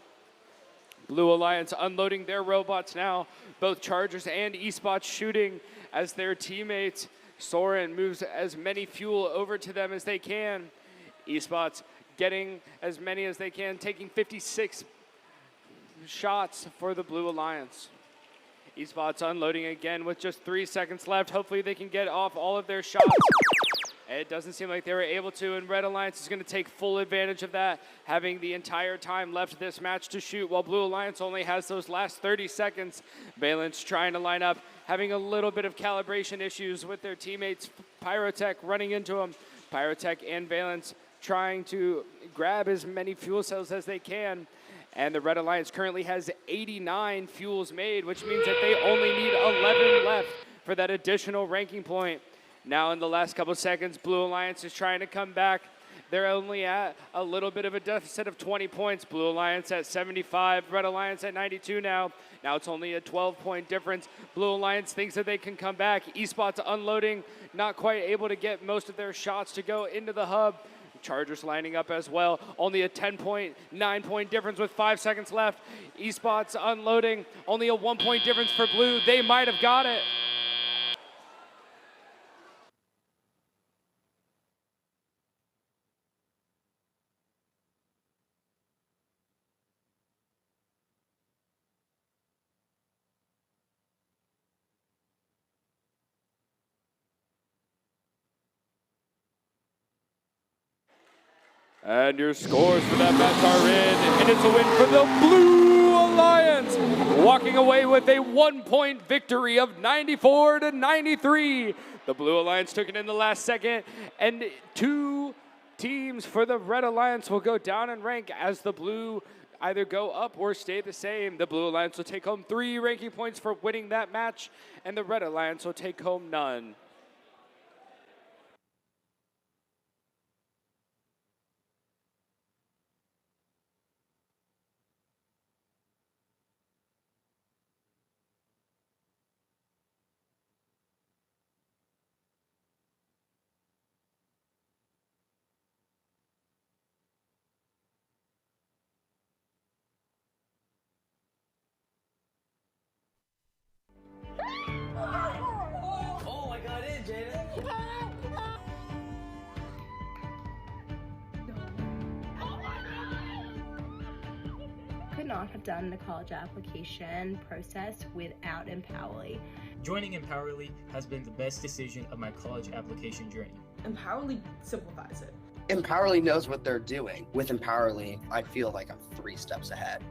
Blue Alliance unloading their robots now. Both Chargers and Eastbots shooting as their teammates. Soren moves as many fuel over to them as they can. Eastbots getting as many as they can, taking 56 shots for the Blue Alliance. Eastbots unloading again with just 3 seconds left. Hopefully they can get off all of their shots. It doesn't seem like they were able to, and Red Alliance is going to take full advantage of that, having the entire time left this match to shoot, while Blue Alliance only has those last 30 seconds. Valence trying to line up, having a little bit of calibration issues with their teammates. Pyrotech running into them. Pyrotech and Valence trying to grab as many fuel cells as they can. And the Red Alliance currently has 89 fuels made, which means that they only need 11 left for that additional ranking point. Now in the last couple seconds, Blue Alliance is trying to come back. They're only at a little bit of a deficit of 20 points. Blue Alliance at 75, Red Alliance at 92 now. Now it's only a 12-point difference. Blue Alliance thinks that they can come back. Espot's unloading, not quite able to get most of their shots to go into the hub. Chargers lining up as well. Only a 10-point, 9-point difference with 5 seconds left. Espot's unloading. Only a 1-point difference for Blue. They might have got it. And your scores for that match are in, and it's a win for the Blue Alliance, walking away with a 1-point victory of 94-93. The Blue Alliance took it in the last second, and 2 teams for the Red Alliance will go down in rank as the Blue either go up or stay the same. The Blue Alliance will take home 3 ranking points for winning that match, and the Red Alliance will take home none. Could not have done the college application process without Empowerly. Joining Empowerly has been the best decision of my college application journey. Empowerly simplifies it. Empowerly knows what they're doing. With Empowerly, I feel like I'm 3 steps ahead.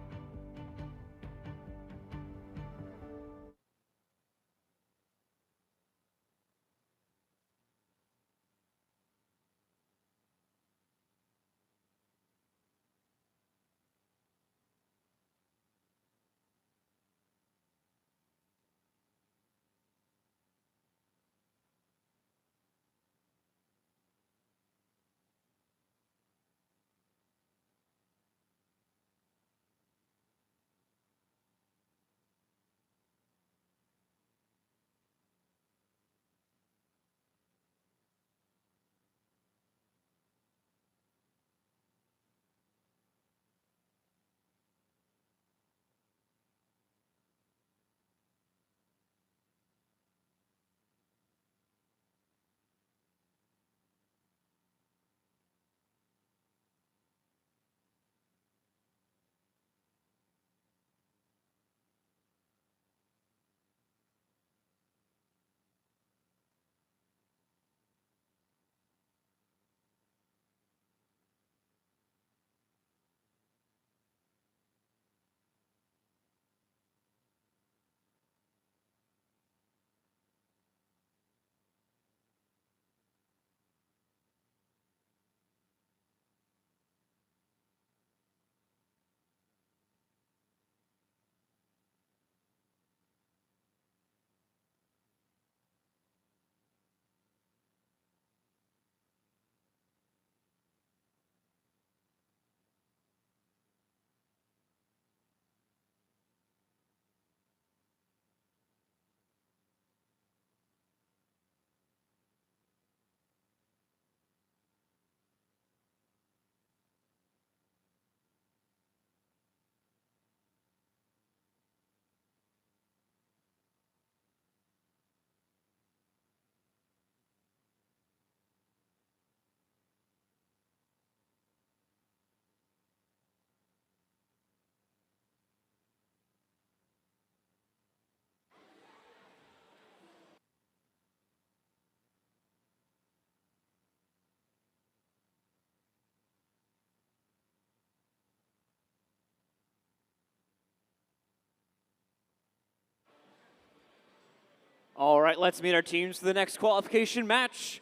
All right, let's meet our teams for the next qualification match.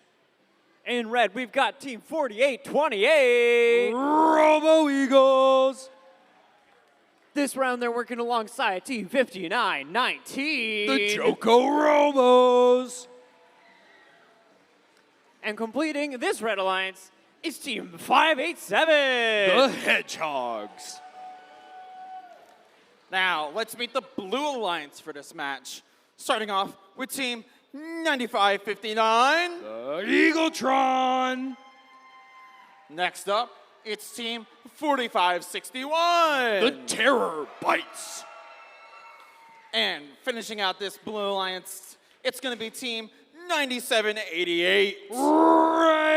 In red, we've got Team 4828. Robo Eagles. This round, they're working alongside Team 5919. The Joko Robos. And completing this red alliance is Team 587. The Hedgehogs. Now, let's meet the Blue Alliance for this match. Starting off with Team 9559. The Eagletron. Next up, it's Team 4561. The Terror Bites. And finishing out this Blue Alliance, it's going to be Team 9788. Ram.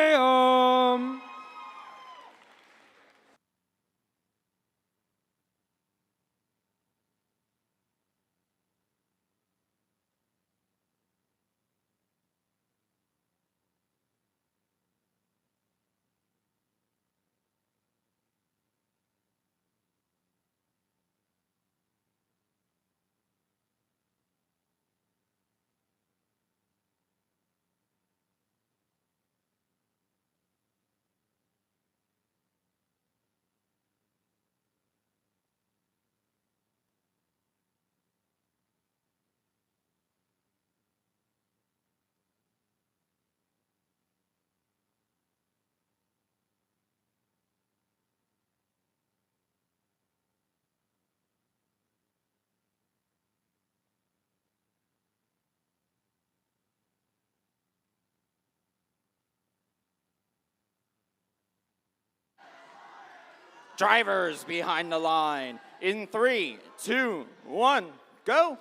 Drivers behind the line. In 3, 2, 1, go.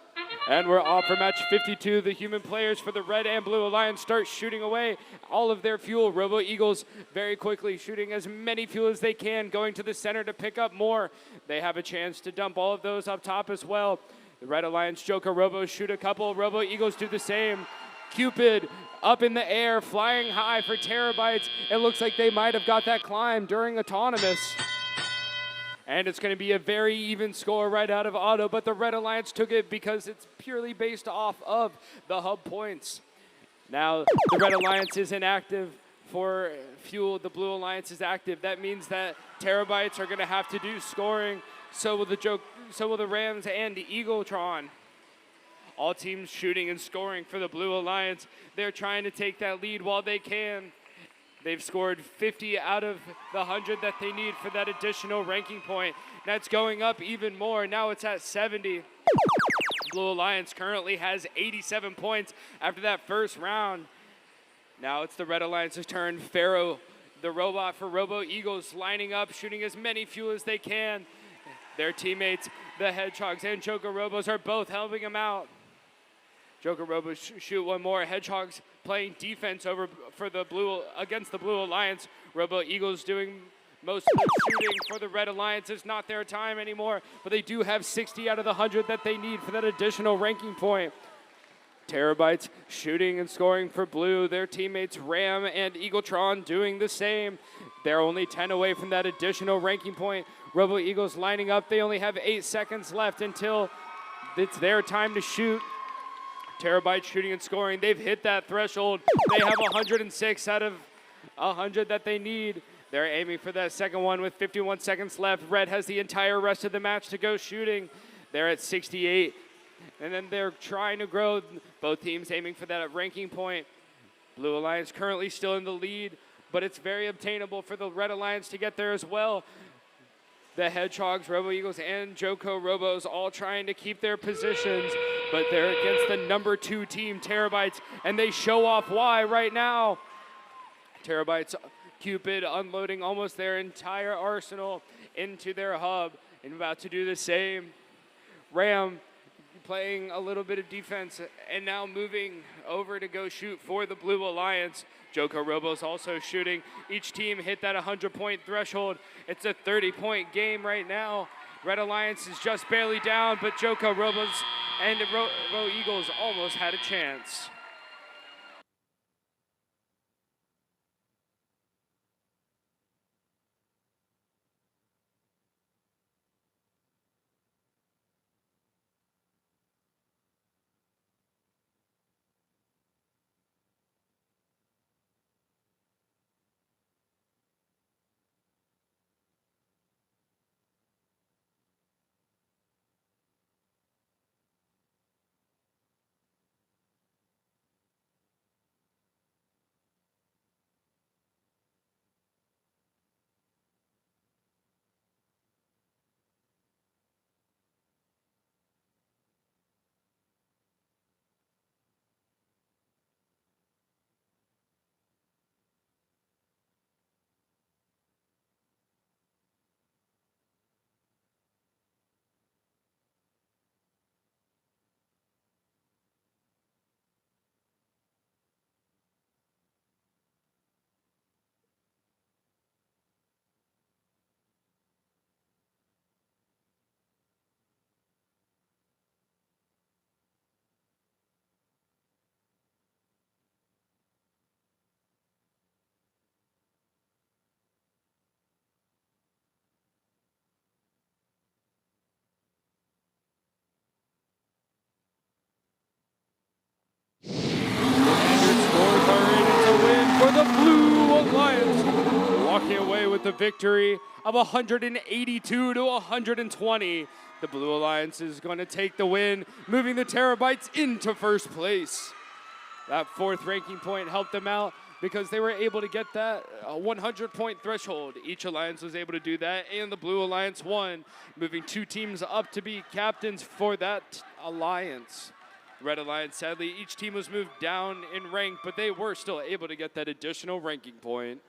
And we're off for match 52. The human players for the Red and Blue Alliance start shooting away all of their fuel. Robo Eagles very quickly shooting as many fuel as they can, going to the center to pick up more. They have a chance to dump all of those up top as well. The Red Alliance Joker Robos shoot a couple. Robo Eagles do the same. Cupid up in the air, flying high for terabytes. It looks like they might have got that climb during autonomous. And it's going to be a very even score right out of auto, but the Red Alliance took it because it's purely based off of the hub points. Now, the Red Alliance is inactive for fuel. The Blue Alliance is active. That means that terabytes are going to have to do scoring. So will the Rams and the Eagletron. All teams shooting and scoring for the Blue Alliance. They're trying to take that lead while they can. They've scored 50 out of the 100 that they need for that additional ranking point. That's going up even more. Now it's at 70. Blue Alliance currently has 87 points after that first round. Now it's the Red Alliance's turn. Pharaoh, the robot for Robo Eagles, lining up, shooting as many fuel as they can. Their teammates, the Hedgehogs and Joker Robos, are both helping them out. Joker Robos shoot one more. Hedgehogs playing defense against the Blue Alliance. Robo Eagles doing most of the shooting for the Red Alliance. It's not their time anymore, but they do have 60 out of the 100 that they need for that additional ranking point. Terabytes shooting and scoring for Blue. Their teammates Ram and Eagletron doing the same. They're only 10 away from that additional ranking point. Robo Eagles lining up. They only have 8 seconds left until it's their time to shoot. Terabyte shooting and scoring. They've hit that threshold. They have 106 out of 100 that they need. They're aiming for that second one with 51 seconds left. Red has the entire rest of the match to go shooting. They're at 68. And then they're trying to grow. Both teams aiming for that ranking point. Blue Alliance currently still in the lead, but it's very obtainable for the Red Alliance to get there as well. The Hedgehogs, Robo Eagles, and Joko Robos all trying to keep their positions, but they're against the number 2 team, Terabytes, and they show off why right now. Terabytes, Cupid unloading almost their entire arsenal into their hub and about to do the same. Ram playing a little bit of defense and now moving over to go shoot for the Blue Alliance. Joko Robos also shooting. Each team hit that 100-point threshold. It's a 30-point game right now. Red Alliance is just barely down, but Joko Robos and Robo Eagles almost had a chance. a victory of 182 to 120. The Blue Alliance is going to take the win, moving the Terabytes into first place. That 4th ranking point helped them out because they were able to get that 100-point threshold. Each alliance was able to do that, and the Blue Alliance won, moving 2 teams up to be captains for that alliance. Red Alliance, sadly, each team was moved down in rank, but they were still able to get that additional ranking point.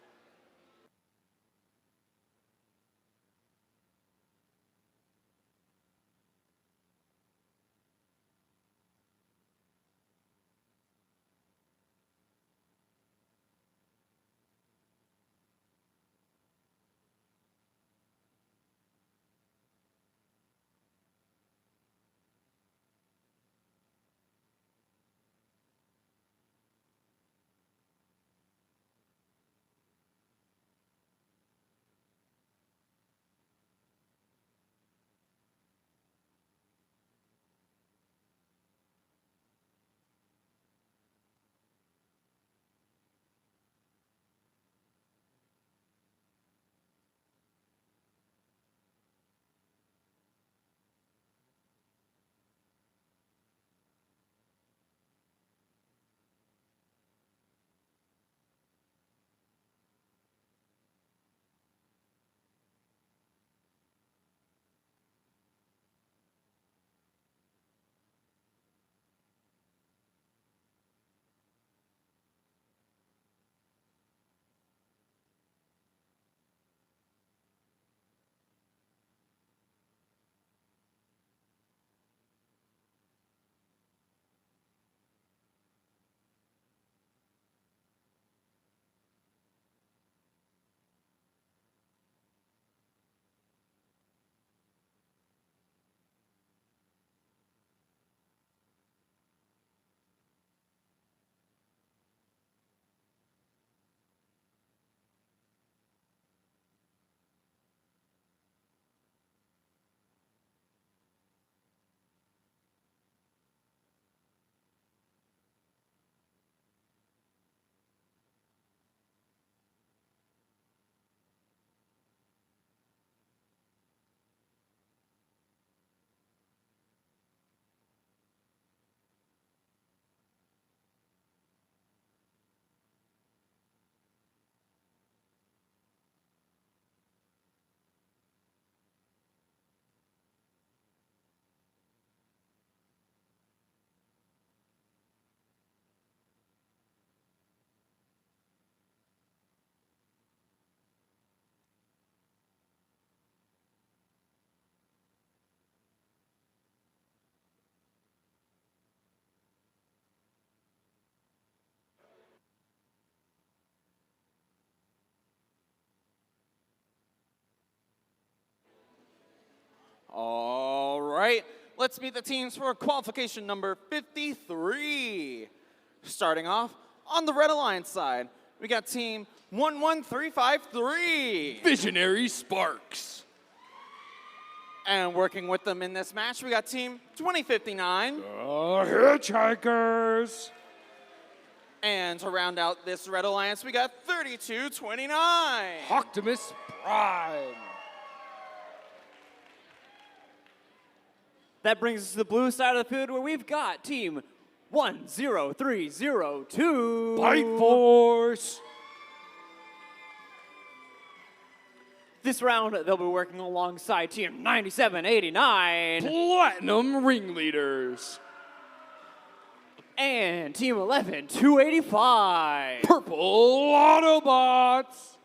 All right, let's meet the teams for qualification number 53. Starting off on the Red Alliance side, we got team 11353. Visionary Sparks. And working with them in this match, we got team 2059. Hitchhikers. And to round out this Red Alliance, we got 3229. Optimus Prime. That brings us to the blue side of the field where we've got team 10302. Bite Force. This round, they'll be working alongside team 9789. Platinum Ringleaders. And team 11285. Purple Autobots.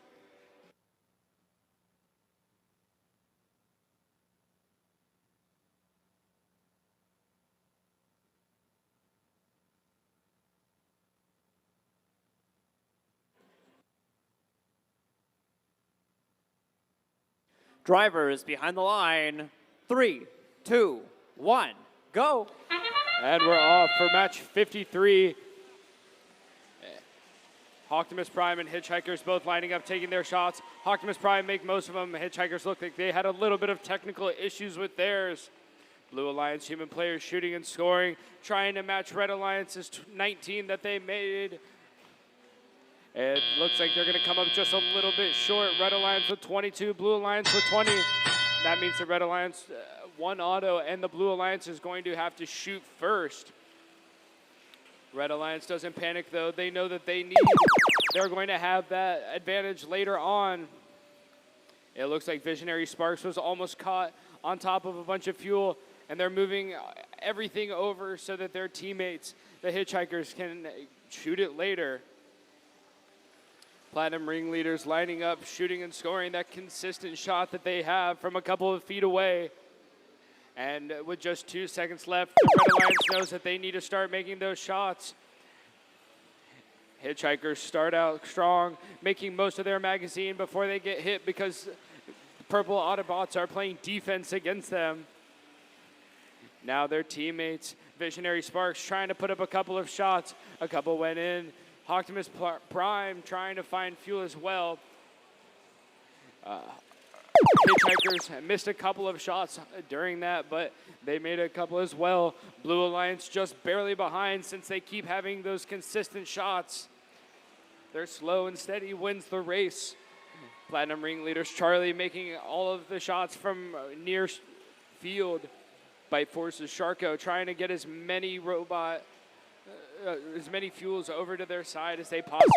Drivers behind the line. 3, 2, 1, go. And we're off for match 53. Optimus Prime and Hitchhikers both lining up, taking their shots. Optimus Prime make most of them. Hitchhikers look like they had a little bit of technical issues with theirs. Blue Alliance human players shooting and scoring, trying to match Red Alliance's 19 that they made. It looks like they're going to come up just a little bit short. Red Alliance with 22, Blue Alliance with 20. That means the Red Alliance one auto, and the Blue Alliance is going to have to shoot first. Red Alliance doesn't panic, though. They know that they're going to have that advantage later on. It looks like Visionary Sparks was almost caught on top of a bunch of fuel, and they're moving everything over so that their teammates, the Hitchhikers, can shoot it later. Platinum Ringleaders lining up, shooting and scoring that consistent shot that they have from a couple of feet away. And with just 2 seconds left, the Red Alliance knows that they need to start making those shots. Hitchhikers start out strong, making most of their magazine before they get hit because the purple Autobots are playing defense against them. Now their teammates, Visionary Sparks, trying to put up a couple of shots. A couple went in. Optimus Prime trying to find fuel as well. Hitchhikers missed a couple of shots during that, but they made a couple as well. Blue Alliance just barely behind since they keep having those consistent shots. Their slow and steady wins the race. Platinum Ringleaders Charlie making all of the shots from near field. Bite Force's Sharko trying to get as many fuels over to their side as they possibly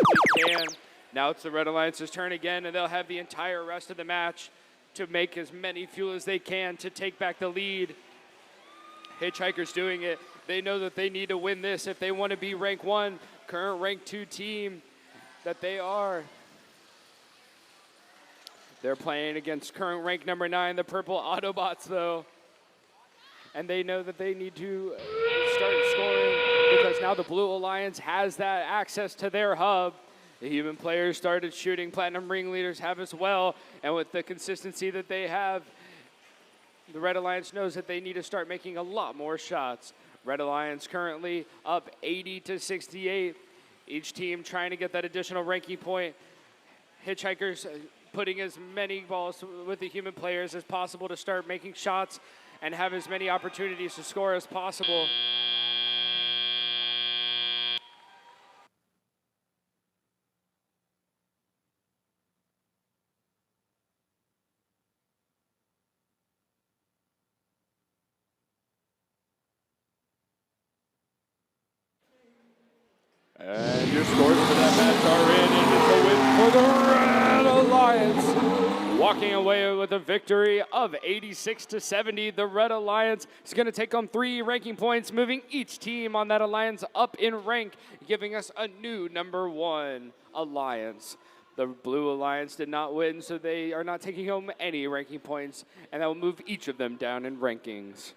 can. Now it's the Red Alliance's turn again, and they'll have the entire rest of the match to make as many fuel as they can to take back the lead. Hitchhikers doing it. They know that they need to win this if they want to be rank 1, current rank 2 team that they are. They're playing against current rank number 9, the purple Autobots, though. And they know that they need to start scoring because now the Blue Alliance has that access to their hub. The human players started shooting. Platinum Ringleaders have as well. And with the consistency that they have, the Red Alliance knows that they need to start making a lot more shots. Red Alliance currently up 80-68. Each team trying to get that additional ranking point. Hitchhikers putting as many balls with the human players as possible to start making shots and have as many opportunities to score as possible. And your scores for that match are in, and it's a win for the Red Alliance. Walking away with a victory of 86-70, the Red Alliance is going to take on 3 ranking points, moving each team on that alliance up in rank, giving us a new number 1 alliance. The Blue Alliance did not win, so they are not taking home any ranking points, and that will move each of them down in rankings.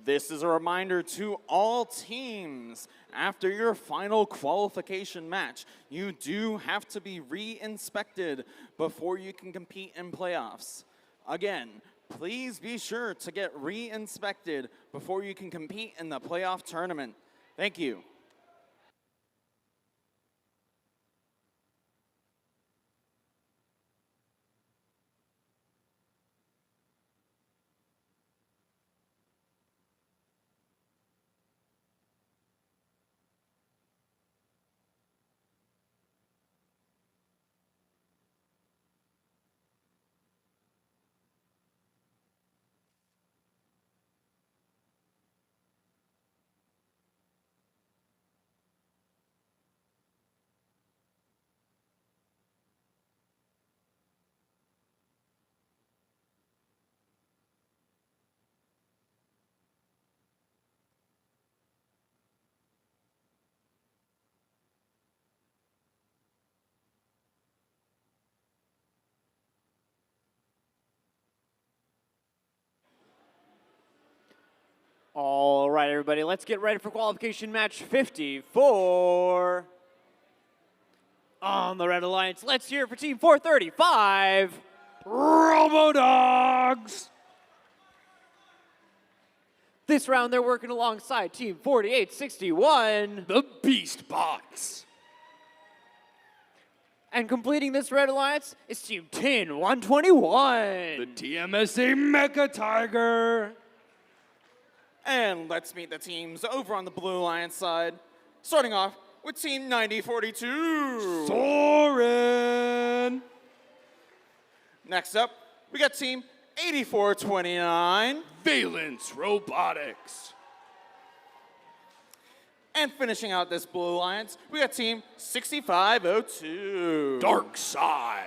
This is a reminder to all teams. After your final qualification match, you do have to be re-inspected before you can compete in playoffs. Again, please be sure to get re-inspected before you can compete in the playoff tournament. Thank you. All right, everybody, let's get ready for qualification match 54. On the Red Alliance, let's hear it for Team 435, Robodogs! This round, they're working alongside Team 4861, The Beast Box. And completing this Red Alliance is Team 10121. The TMSA Mecha Tiger. And let's meet the teams over on the Blue Alliance side. Starting off with Team 9042. Soren. Next up, we got Team 8429. Valence Robotics. And finishing out this Blue Alliance, we got Team 6502. Dark Side.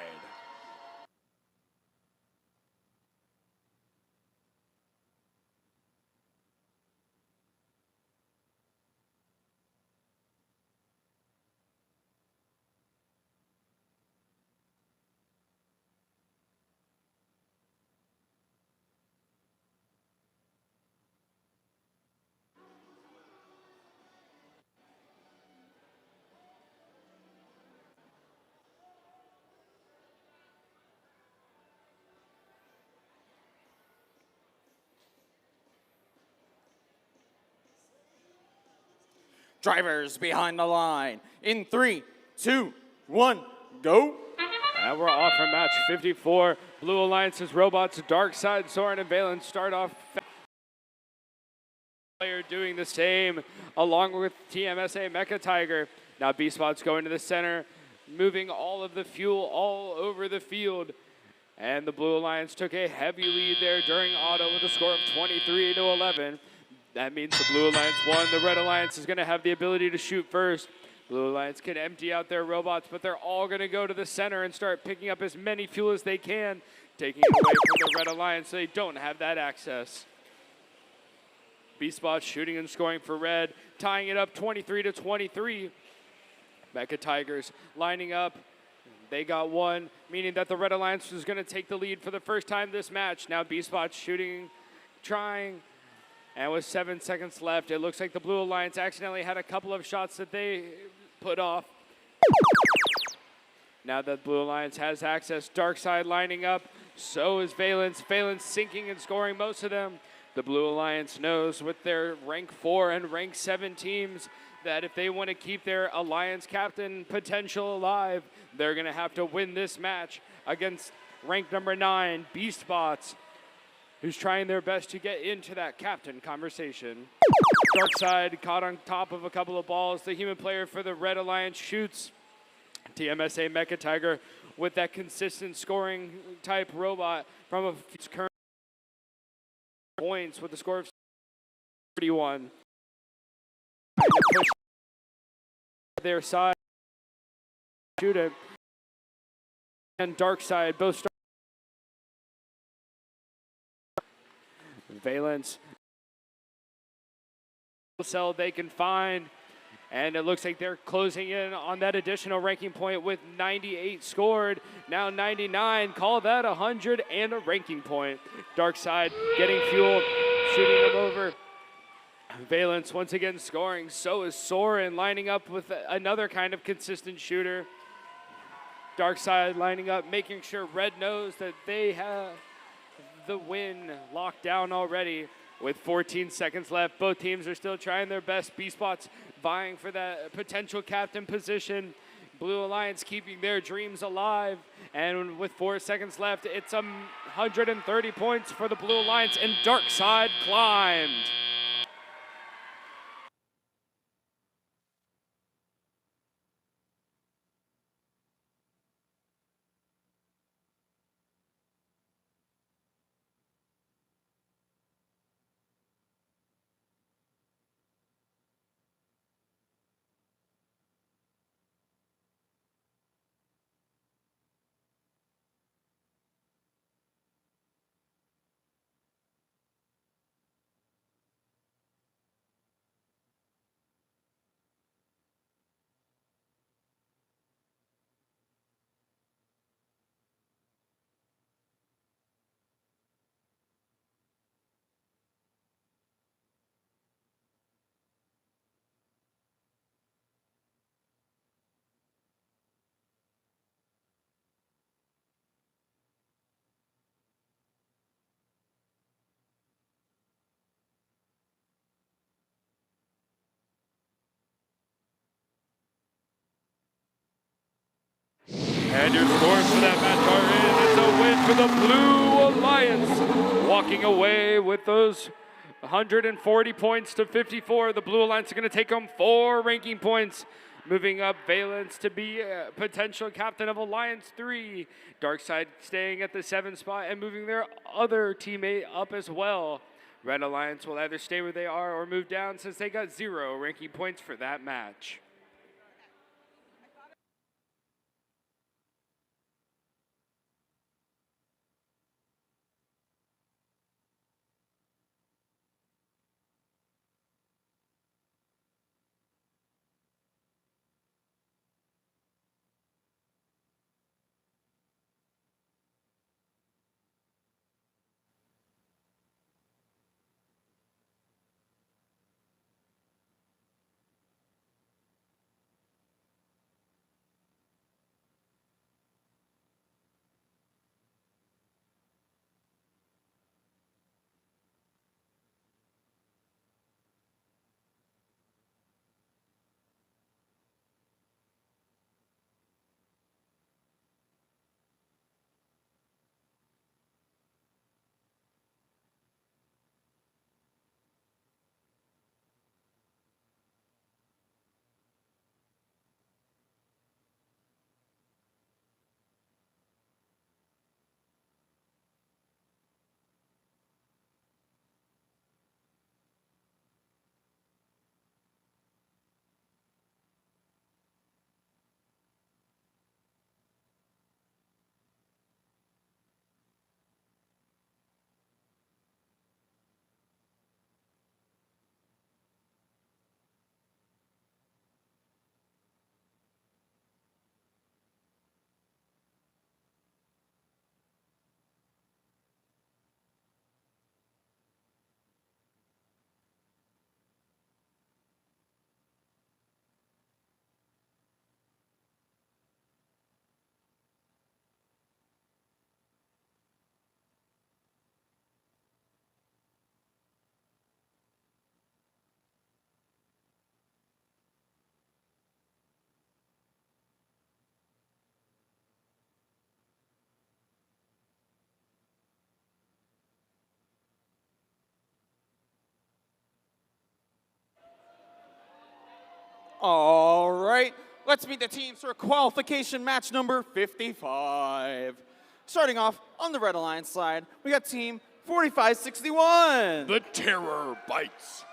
Drivers behind the line. In 3, 2, 1, go. And we're off for match 54. Blue Alliance's robots, Dark Side, Soren, and Valence start off. Player doing the same, along with TMSA Mecha Tiger. Now B-Spot's going to the center, moving all of the fuel all over the field. And the Blue Alliance took a heavy lead there during auto with a score of 23-11. That means the Blue Alliance won. The Red Alliance is going to have the ability to shoot first. Blue Alliance can empty out their robots, but they're all going to go to the center and start picking up as many fuel as they can, taking it away from the Red Alliance so they don't have that access. B-Spot shooting and scoring for Red, tying it up 23-23. Mecha Tigers lining up. They got one, meaning that the Red Alliance is going to take the lead for the first time this match. Now B-Spot shooting, trying. And with 7 seconds left, it looks like the Blue Alliance accidentally had a couple of shots that they put off. Now that Blue Alliance has access, Dark Side lining up. So is Valence. Valence sinking and scoring most of them. The Blue Alliance knows with their rank 4 and rank 7 teams that if they want to keep their Alliance captain potential alive, they're going to have to win this match against rank number 9, B-Spots, who's trying their best to get into that captain conversation. Dark Side caught on top of a couple of balls. The human player for the Red Alliance shoots. TMSA Mecha Tiger with that consistent scoring type robot from a current points with a score of 31. Push their side, shoot it, and Dark Side both start. Valence cell they can find, and it looks like they're closing in on that additional ranking point with 98 scored. Now 99, call that 100 and a ranking point. Dark Side getting fuel, shooting them over. Valence once again scoring. So is Soren lining up with another kind of consistent shooter. Dark Side lining up, making sure Red knows that they have the win locked down already. With 14 seconds left, both teams are still trying their best. B-Spot's vying for that potential captain position. Blue Alliance keeping their dreams alive. And with 4 seconds left, it's 130 points for the Blue Alliance, and Dark Side climbed. And your scores for that match are in. It's a win for the Blue Alliance. Walking away with those 140 points to 54. The Blue Alliance are going to take home 4 ranking points. Moving up Valence to be a potential captain of Alliance 3. Darkside staying at the 7th spot and moving their other teammate up as well. Red Alliance will either stay where they are or move down since they got 0 ranking points for that match. All right, let's meet the teams for qualification match number 55. Starting off on the Red Alliance side, we got team 4561. The terror bites.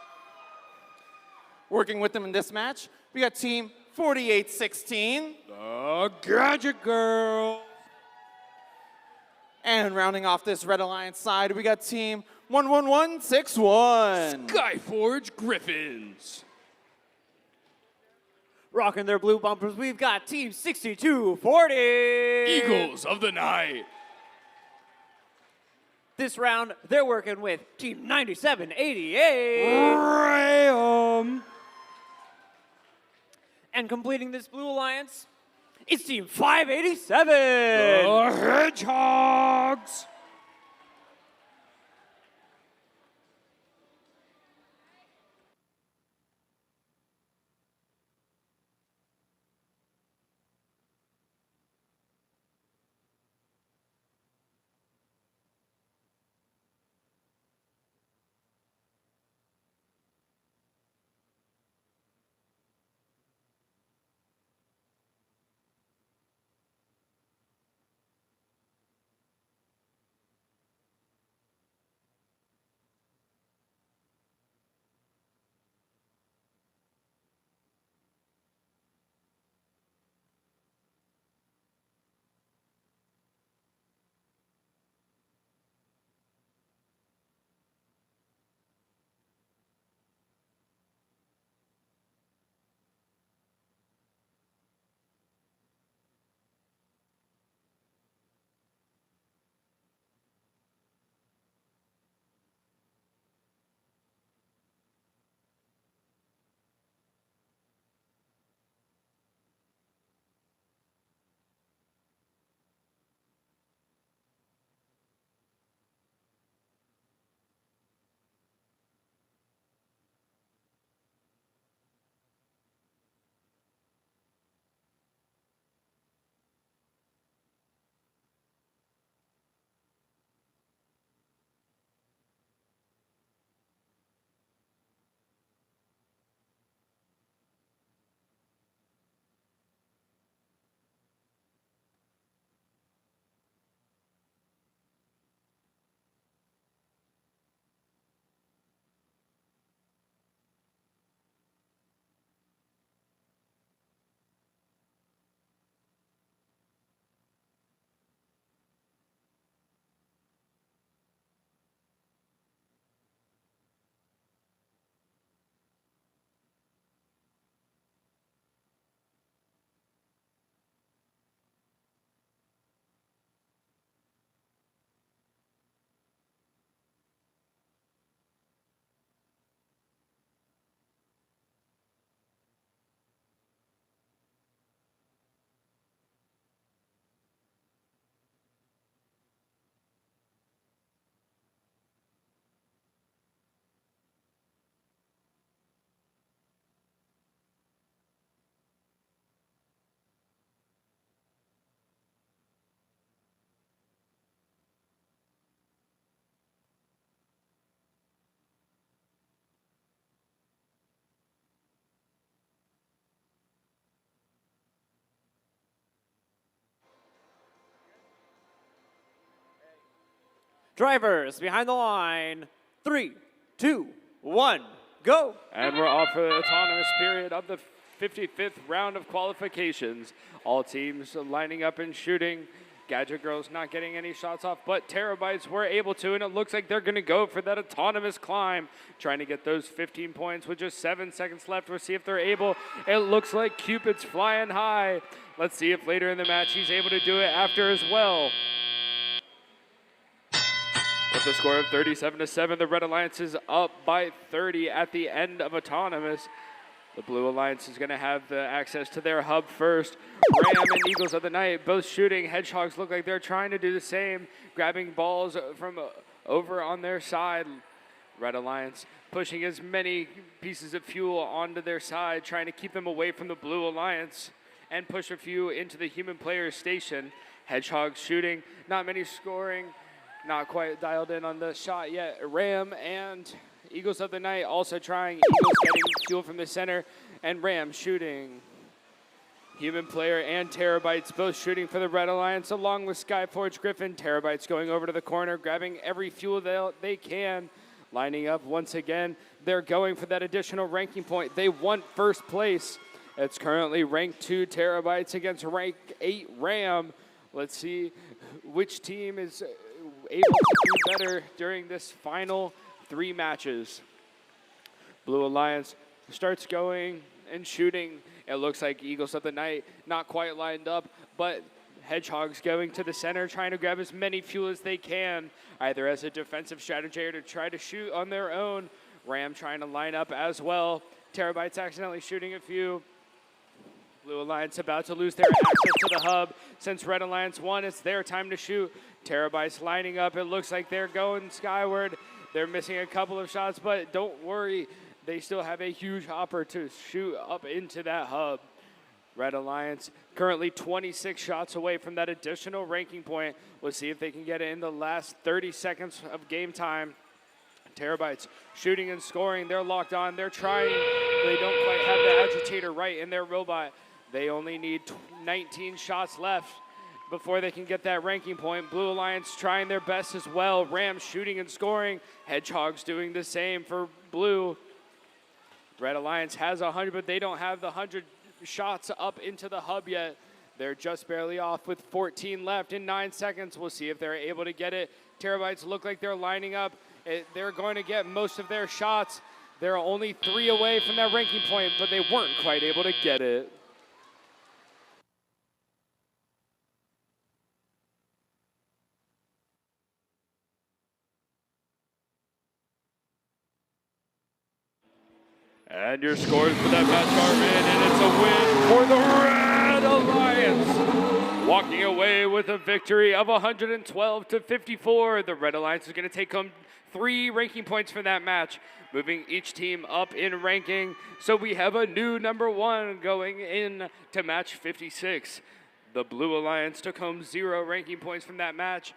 Working with them in this match, we got team 4816. The Gadget Girl. And rounding off this Red Alliance side, we got team 11161. Skyforge Griffins. Rocking their blue bumpers, we've got Team 6240. Eagles of the Night. This round, they're working with Team 9788. Ram! And completing this Blue Alliance is Team 587. The Hedgehogs! Drivers behind the line. 3, 2, 1, go. And we're off for the autonomous period of the 55th round of qualifications. All teams lining up and shooting. Gadget Girls not getting any shots off, but Terabytes were able to, and it looks like they're going to go for that autonomous climb, trying to get those 15 points with just 7 seconds left. We'll see if they're able. It looks like Cupid's flying high. Let's see if later in the match he's able to do it after as well. With the score of 37-7, the Red Alliance is up by 30 at the end of autonomous. The Blue Alliance is going to have the access to their hub first. Ram and Eagles of the Night both shooting. Hedgehogs look like they're trying to do the same, grabbing balls from over on their side. Red Alliance pushing as many pieces of fuel onto their side, trying to keep them away from the Blue Alliance and push a few into the human player station. Hedgehogs shooting, not many scoring, not quite dialed in on the shot yet. Ram and Eagles of the Night also trying. Eagles getting fuel from the center, and Ram shooting. Human player and Terabytes both shooting for the Red Alliance, along with Skyforge Griffin. Terabytes going over to the corner, grabbing every fuel they can. Lining up once again. They're going for that additional ranking point. They want first place. It's currently rank 2 Terabytes against rank 8 Ram. Let's see which team is able to do better during this final 3 matches. Blue Alliance starts going and shooting. It looks like Eagles of the Night not quite lined up, but Hedgehogs going to the center, trying to grab as many fuel as they can, either as a defensive strategy or to try to shoot on their own. Ram trying to line up as well. Terabytes accidentally shooting a few. Blue Alliance about to lose their access to the hub. Since Red Alliance won, it's their time to shoot. Terabytes lining up. It looks like they're going skyward. They're missing a couple of shots, but don't worry. They still have a huge hopper to shoot up into that hub. Red Alliance currently 26 shots away from that additional ranking point. We'll see if they can get it in the last 30 seconds of game time. Terabytes shooting and scoring. They're locked on. They're trying. They don't quite have the agitator right in their robot. They only need 19 shots left before they can get that ranking point. Blue Alliance trying their best as well. Rams shooting and scoring. Hedgehogs doing the same for Blue. Red Alliance has 100, but they don't have the 100 shots up into the hub yet. They're just barely off with 14 left in 9 seconds. We'll see if they're able to get it. Terabytes look like they're lining up. They're going to get most of their shots. They're only 3 away from that ranking point, but they weren't quite able to get it. And your scores for that match are in, and it's a win for the Red Alliance. Walking away with a victory of 112 to 54. The Red Alliance is going to take home 3 ranking points for that match, moving each team up in ranking. So we have a new #1 going in to match 56. The Blue Alliance took home 0 ranking points from that match,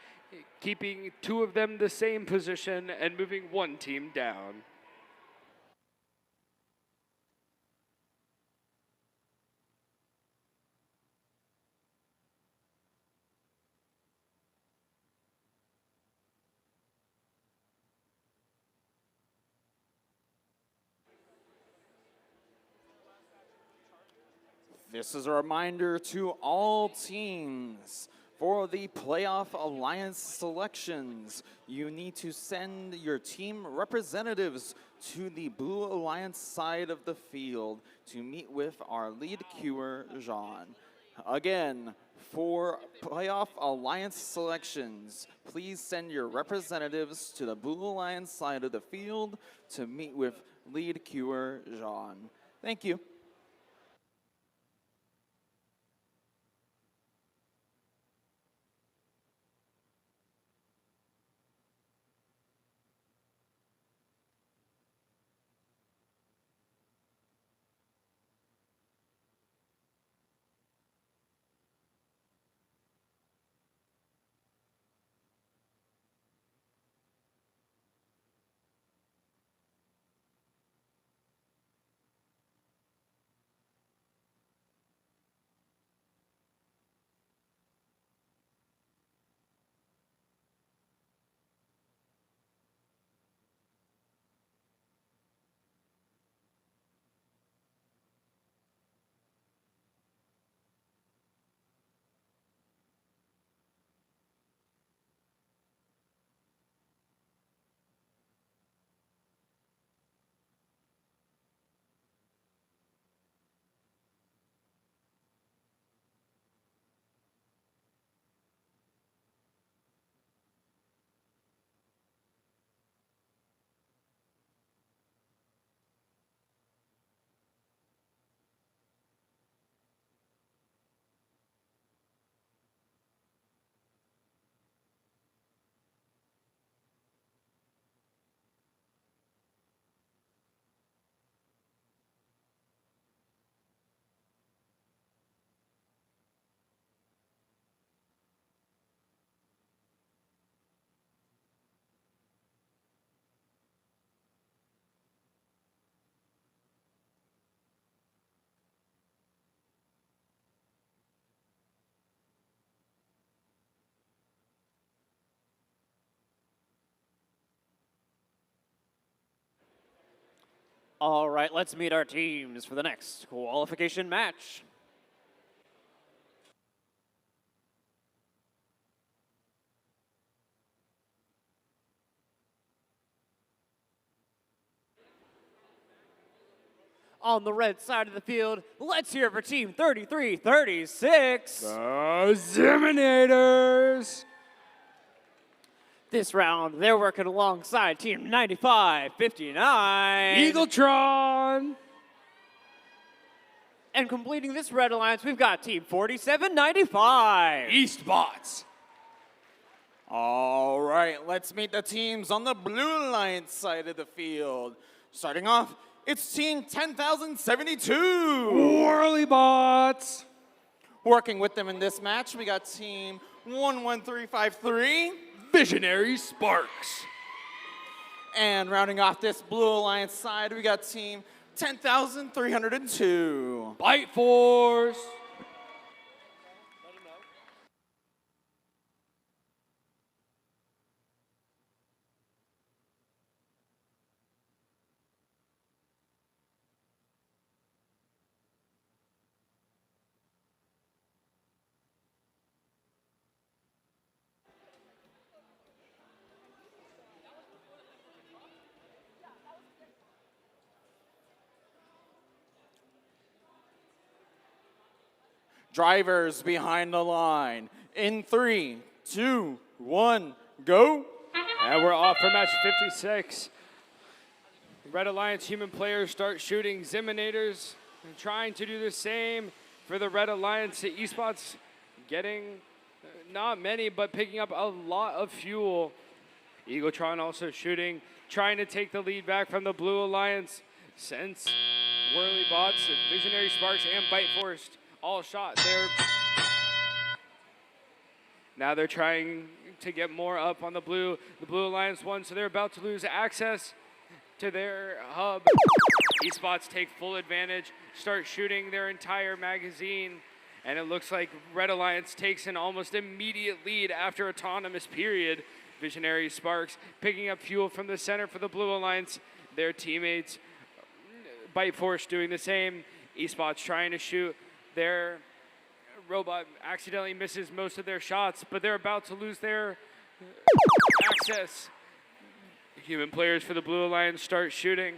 keeping 2 of them the same position and moving 1 team down. This is a reminder to all teams. For the Playoff Alliance selections, you need to send your team representatives to the Blue Alliance side of the field to meet with our lead queuer, Jean. Again, for Playoff Alliance selections, please send your representatives to the Blue Alliance side of the field to meet with lead queuer, Jean. Thank you. All right, let's meet our teams for the next qualification match. On the red side of the field, let's hear it for Team 33-36. The Ziminators. This round, they're working alongside Team 95-59. Eagletron. And completing this red alliance, we've got Team 47-95. Eastbots. All right, let's meet the teams on the Blue Alliance side of the field. Starting off, it's Team 10,072. Whirlybots. Working with them in this match, we got Team 11353. Visionary Sparks. And rounding off this Blue Alliance side, we got Team 10,302. Bite Force. Drivers behind the line. In 3, 2, 1, go. And we're off for match 56. Red Alliance human players start shooting Ziminators and trying to do the same for the Red Alliance. The Eastbots getting not many, but picking up a lot of fuel. Eagletron also shooting, trying to take the lead back from the Blue Alliance since Whirlybots, Visionary Sparks, and Bite Force all shot. Now they're trying to get more up on the Blue Alliance won, so they're about to lose access to their hub. Eastbots take full advantage, start shooting their entire magazine, and it looks like Red Alliance takes an almost immediate lead after autonomous period. Visionary Sparks picking up fuel from the center for the Blue Alliance. Their teammates, Bite Force, doing the same. Eastbots trying to shoot. Their robot accidentally misses most of their shots, but they're about to lose their access. Human players for the Blue Alliance start shooting.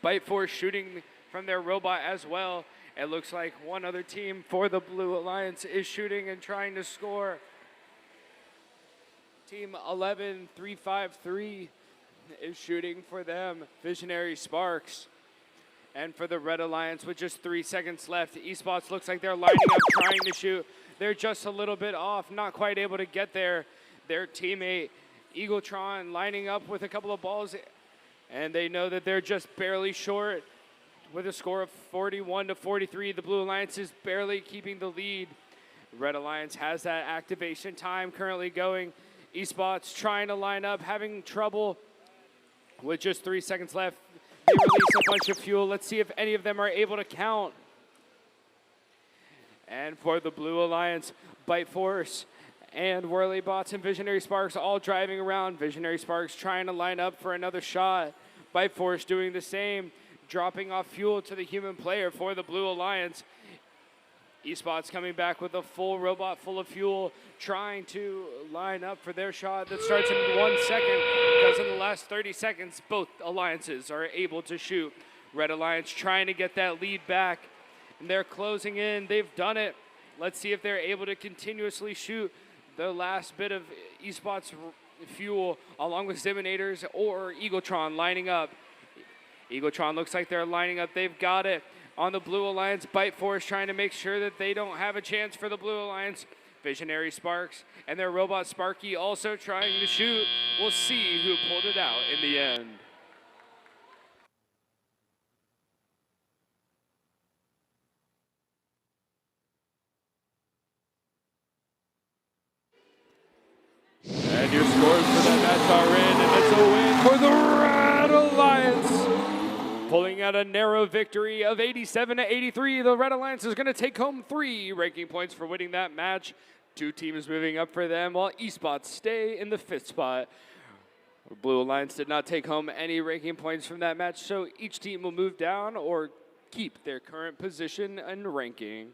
Bite Force shooting from their robot as well. It looks like one other team for the Blue Alliance is shooting and trying to score. Team 11353 is shooting for them. Visionary Sparks. And for the Red Alliance, with just 3 seconds left, Eastbots looks like they're lining up, trying to shoot. They're just a little bit off, not quite able to get there. Their teammate, Eagletron, lining up with a couple of balls, and they know that they're just barely short. With a score of 41-43, the Blue Alliance is barely keeping the lead. Red Alliance has that activation time currently going. Eastbots trying to line up, having trouble with just 3 seconds left. They release a bunch of fuel. Let's see if any of them are able to count. And for the Blue Alliance, Bite Force and Whirlybots and Visionary Sparks all driving around. Visionary Sparks trying to line up for another shot. Bite Force doing the same, dropping off fuel to the human player for the Blue Alliance. Eastbots coming back with a full robot full of fuel, trying to line up for their shot that starts in 1 second, because in the last 30 seconds, both alliances are able to shoot. Red Alliance trying to get that lead back, and they're closing in. They've done it. Let's see if they're able to continuously shoot the last bit of Eastbots fuel, along with Ziminators or Eagletron lining up. Eagletron looks like they're lining up. They've got it. On the Blue Alliance, Bite Force trying to make sure that they don't have a chance for the Blue Alliance. Visionary Sparks and their robot Sparky also trying to shoot. We'll see who pulled it out in the end. And your scores for that match are in, and it's a win for the Red Alliance. Pulling out a narrow victory of 87-83, the Red Alliance is going to take home 3 ranking points for winning that match. 2 teams moving up for them, while Eastbots stay in the 5th spot. Blue Alliance did not take home any ranking points from that match, so each team will move down or keep their current position and ranking.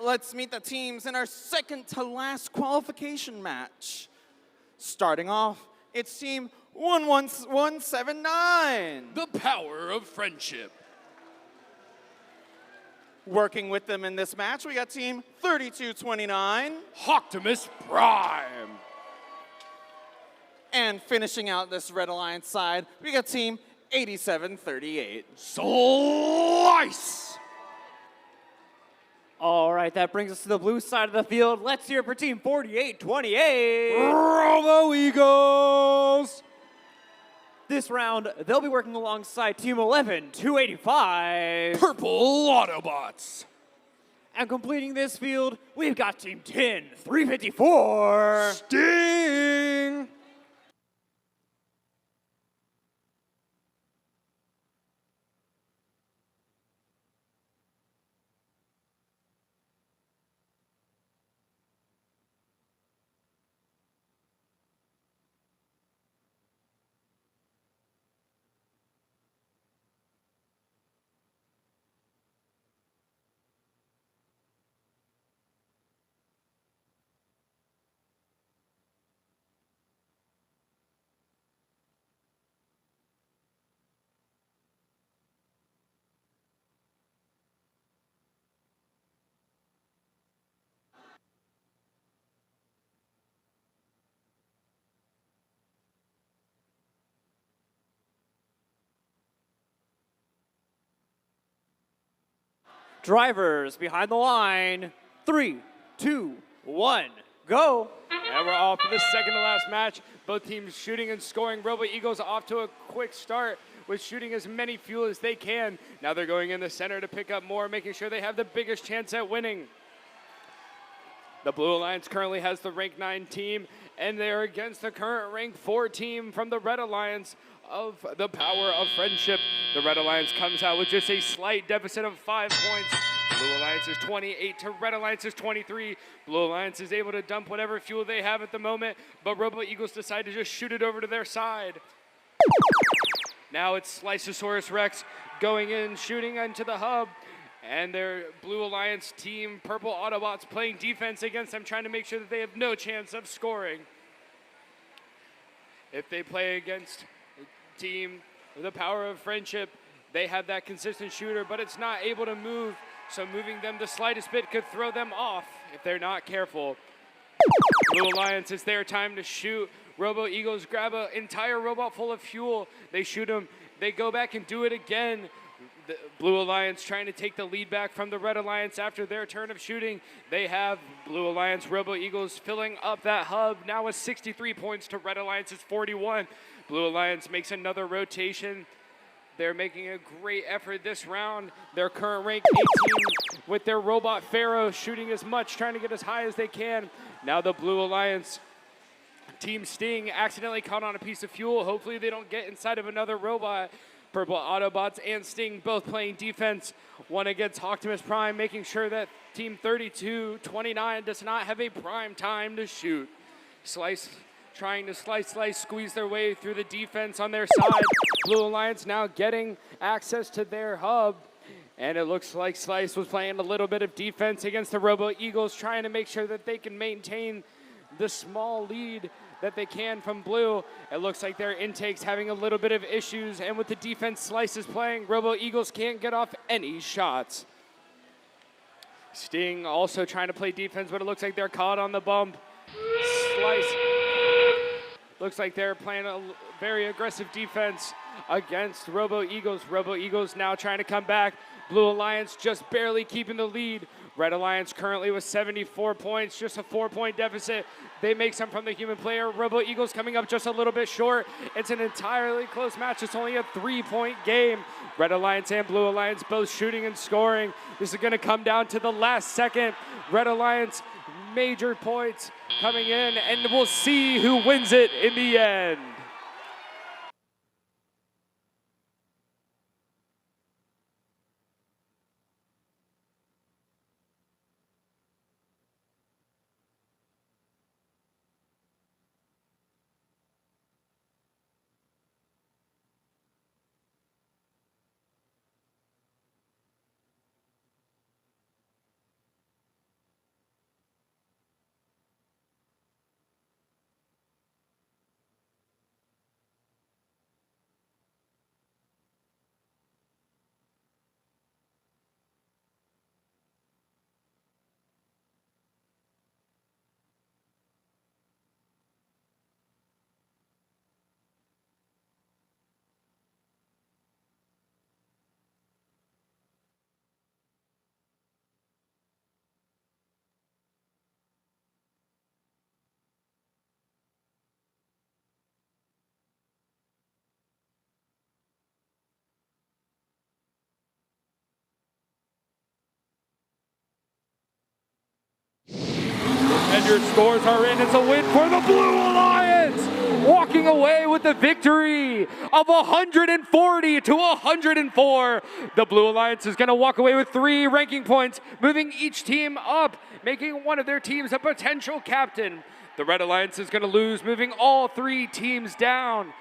let's meet the teams in our second to last qualification match. Starting off, it's team 11179. The power of friendship. Working with them in this match, we got team 3229. Optimus Prime. And finishing out this Red Alliance side, we got team 8738. Slice. All right, that brings us to the blue side of the field. Let's hear it for team 4828. Robo Eagles. This round, they'll be working alongside team 11285. Purple Autobots. And completing this field, we've got team 10354. Sting. Drivers behind the line. 3, 2, 1, go. And we're off to the second to last match. Both teams shooting and scoring. Robo Eagles off to a quick start with shooting as many fuel as they can. Now they're going in the center to pick up more, making sure they have the biggest chance at winning. The Blue Alliance currently has the rank 9 team, and they're against the current rank 4 team from the Red Alliance of the power of friendship. The Red Alliance comes out with just a slight deficit of 5 points. Blue Alliance is 28 to Red Alliance is 23. Blue Alliance is able to dump whatever fuel they have at the moment, but Robo Eagles decide to just shoot it over to their side. Now it's Sliceosaurus Rex going in, shooting into the hub, and their Blue Alliance team, Purple Autobots, playing defense against them, trying to make sure that they have no chance of scoring. If they play against team, the power of friendship, they have that consistent shooter, but it's not able to move, so moving them the slightest bit could throw them off if they're not careful. Blue Alliance, it's their time to shoot. Robo Eagles grab an entire robot full of fuel. They shoot them. They go back and do it again. The Blue Alliance trying to take the lead back from the Red Alliance after their turn of shooting. They have Blue Alliance, Robo Eagles filling up that hub now with 63 points to Red Alliance's 41. Blue Alliance makes another rotation. They're making a great effort this round. Their current rank 18 with their robot Pharaoh shooting as much, trying to get as high as they can. Now the Blue Alliance Team Sting accidentally caught on a piece of fuel. Hopefully they don't get inside of another robot. Purple Autobots and Sting both playing defense. One against Optimus Prime, making sure that Team 3229 does not have a prime time to shoot. Slice trying to squeeze their way through the defense on their side. Blue Alliance now getting access to their hub. And it looks like Slice was playing a little bit of defense against the Robo Eagles, trying to make sure that they can maintain the small lead that they can from Blue. It looks like their intake's having a little bit of issues, and with the defense Slice is playing, Robo Eagles can't get off any shots. Sting also trying to play defense, but it looks like they're caught on the bump. Slice looks like they're playing a very aggressive defense against Robo Eagles. Robo Eagles now trying to come back. Blue Alliance just barely keeping the lead. Red Alliance currently with 74 points, just a 4-point deficit. They make some from the human player. Robo Eagles coming up just a little bit short. It's an entirely close match. It's only a 3-point game. Red Alliance and Blue Alliance both shooting and scoring. This is going to come down to the last second. Red Alliance, major points coming in, and we'll see who wins it in the end. your scores are in. It's a win for the Blue Alliance, walking away with the victory of 140 to 104. The Blue Alliance is going to walk away with 3 ranking points, moving each team up, making one of their teams a potential captain. The Red Alliance is going to lose, moving all 3 teams down.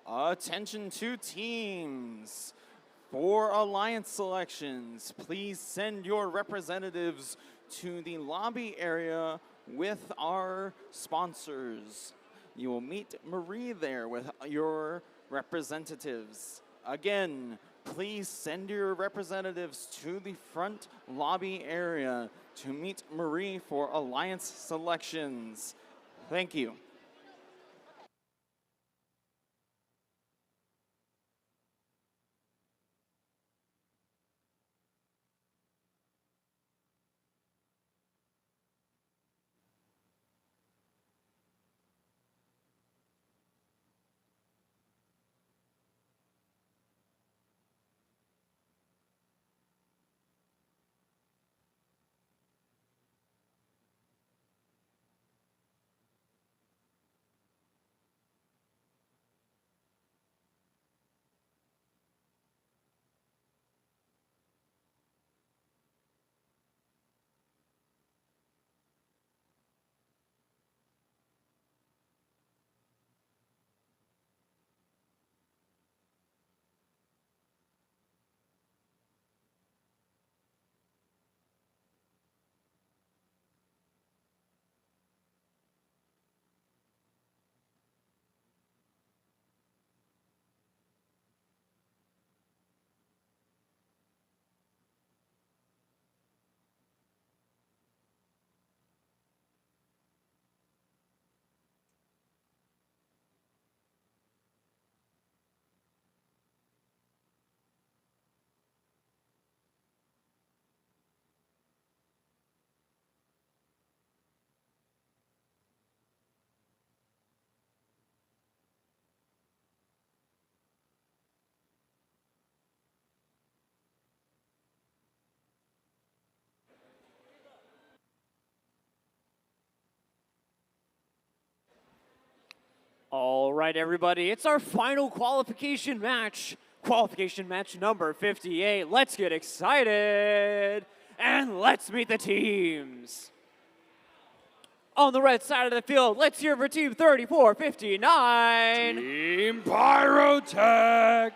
Attention to teams. For Alliance selections, please send your representatives to the lobby area with our sponsors. You will meet Marie there with your representatives. Again, please send your representatives to the front lobby area to meet Marie for Alliance selections. Thank you. All right, everybody, it's our final qualification match. Qualification match number 58. Let's get excited and let's meet the teams. On the red side of the field, let's hear for Team 3459. Team Pyrotech.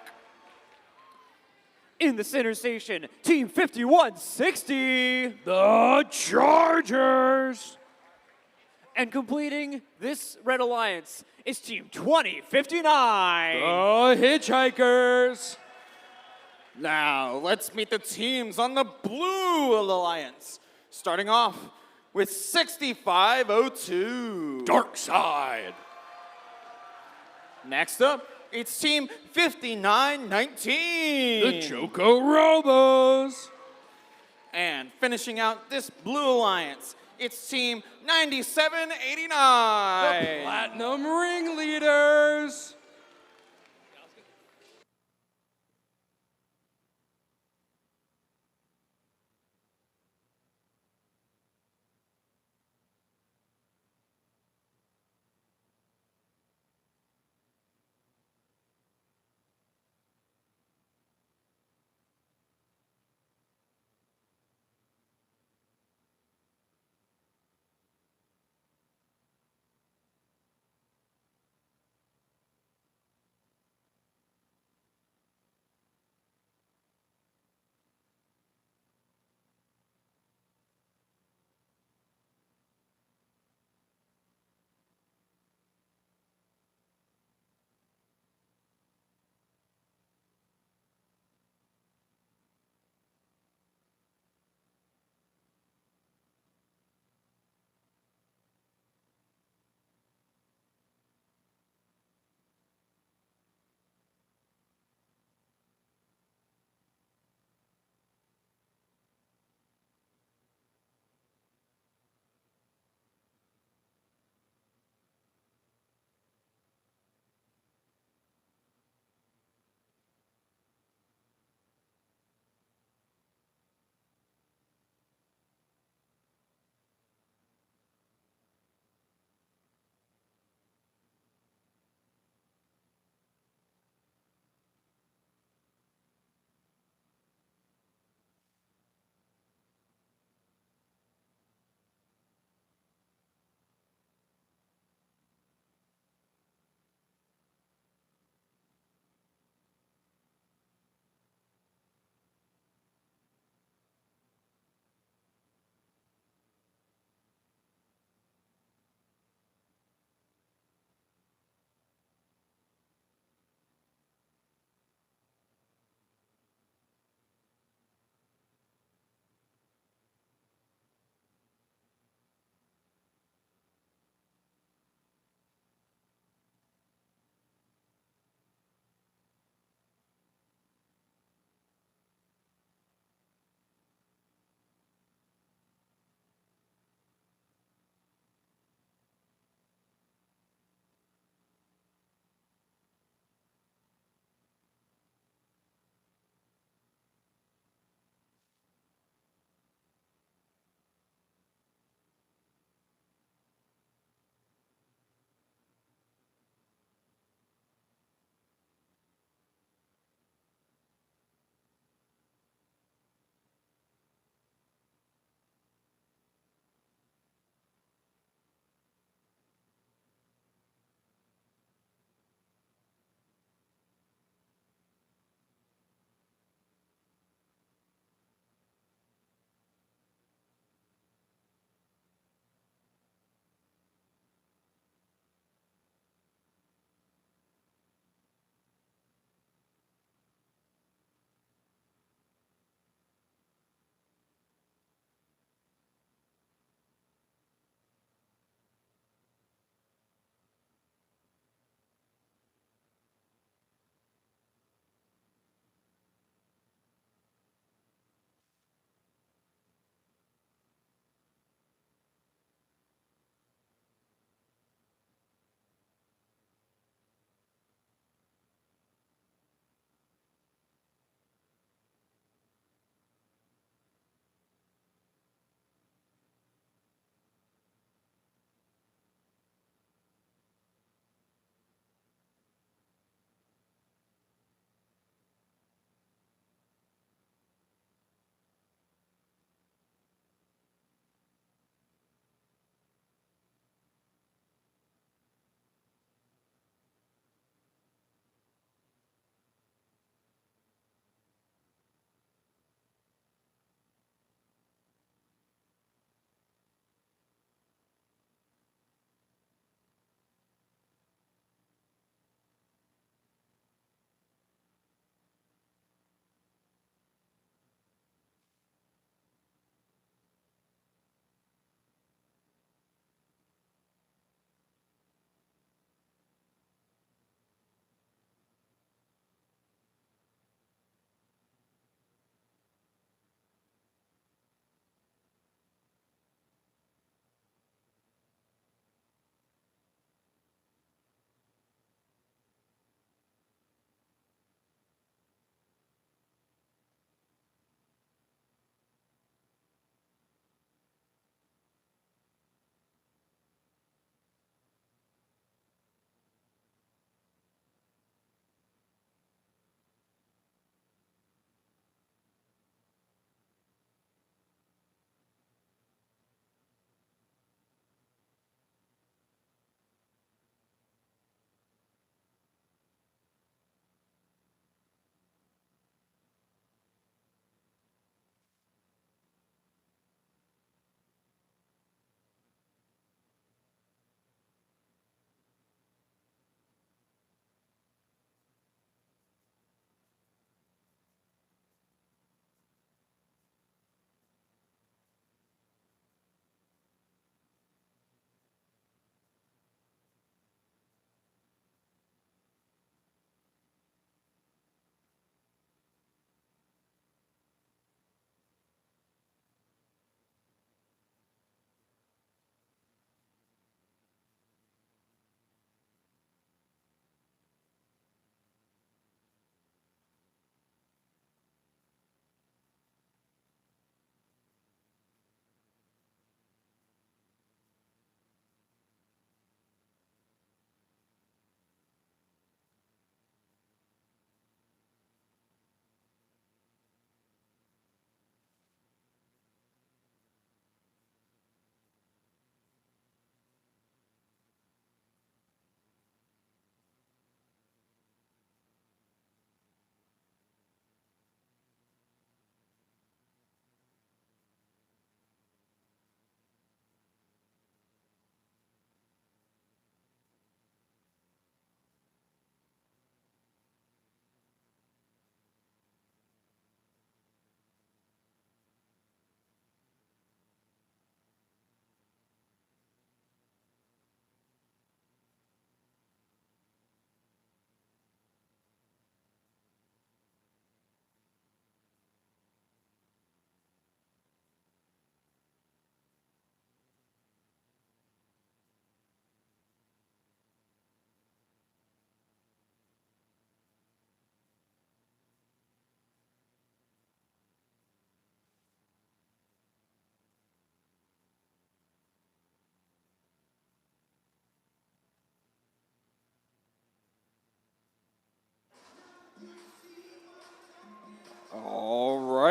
In the center station, Team 5160. The Chargers. And completing this Red Alliance is Team 2059. The Hitchhikers. Now, let's meet the teams on the Blue Alliance. Starting off with 6502. Dark Side. Next up, it's Team 5919. The Choco Robos. And finishing out this Blue Alliance, it's Team 9789. The Platinum Ringleaders.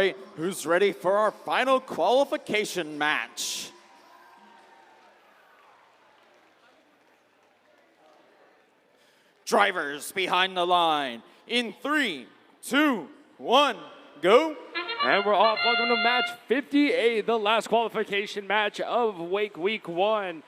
right, who's ready for our final qualification match? Drivers behind the line. In 3, 2, 1, go. And we're off. Welcome to match 58, the last qualification match of Wake Week 1.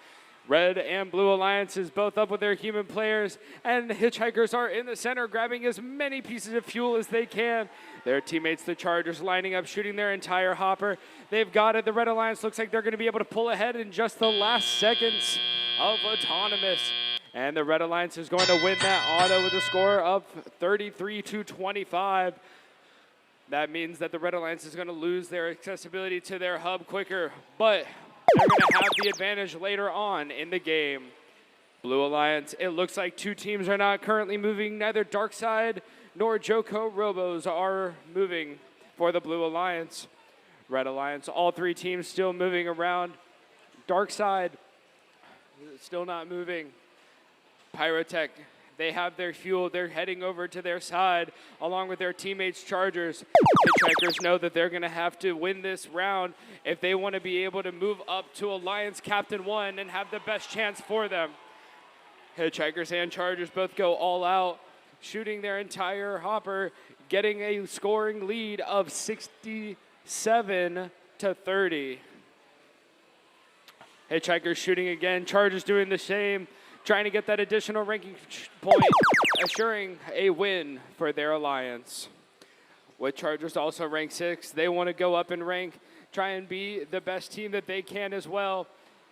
Red and Blue Alliances both up with their human players, and the Hitchhikers are in the center grabbing as many pieces of fuel as they can. Their teammates, the Chargers, lining up, shooting their entire hopper. They've got it. The Red Alliance looks like they're going to be able to pull ahead in just the last seconds of Autonomous. And the Red Alliance is going to win that auto with a score of 33-25. That means that the Red Alliance is going to lose their accessibility to their hub quicker, but they're going to have the advantage later on in the game. Blue Alliance, it looks like two teams are not currently moving. Neither Darkside nor Joko Robos are moving for the Blue Alliance. Red Alliance, all three teams still moving around. Darkside, still not moving. Pyrotech, they have their fuel. They're heading over to their side along with their teammates Chargers. Hitchhikers know that they're going to have to win this round if they want to be able to move up to Alliance Captain 1 and have the best chance for them. Hitchhikers and Chargers both go all out, shooting their entire hopper, getting a scoring lead of 67-30. Hitchhikers shooting again, Chargers doing the same, trying to get that additional ranking point, assuring a win for their alliance. With Chargers also ranked 6, they want to go up in rank, try and be the best team that they can as well.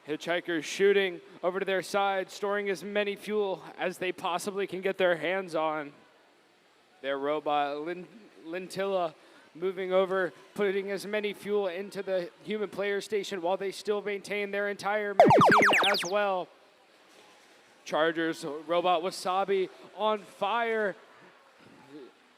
Hitchhikers shooting over to their side, storing as many fuel as they possibly can get their hands on. Their robot, Lintilla, moving over, putting as many fuel into the human player station while they still maintain their entire magazine as well. Chargers, Robot Wasabi on fire.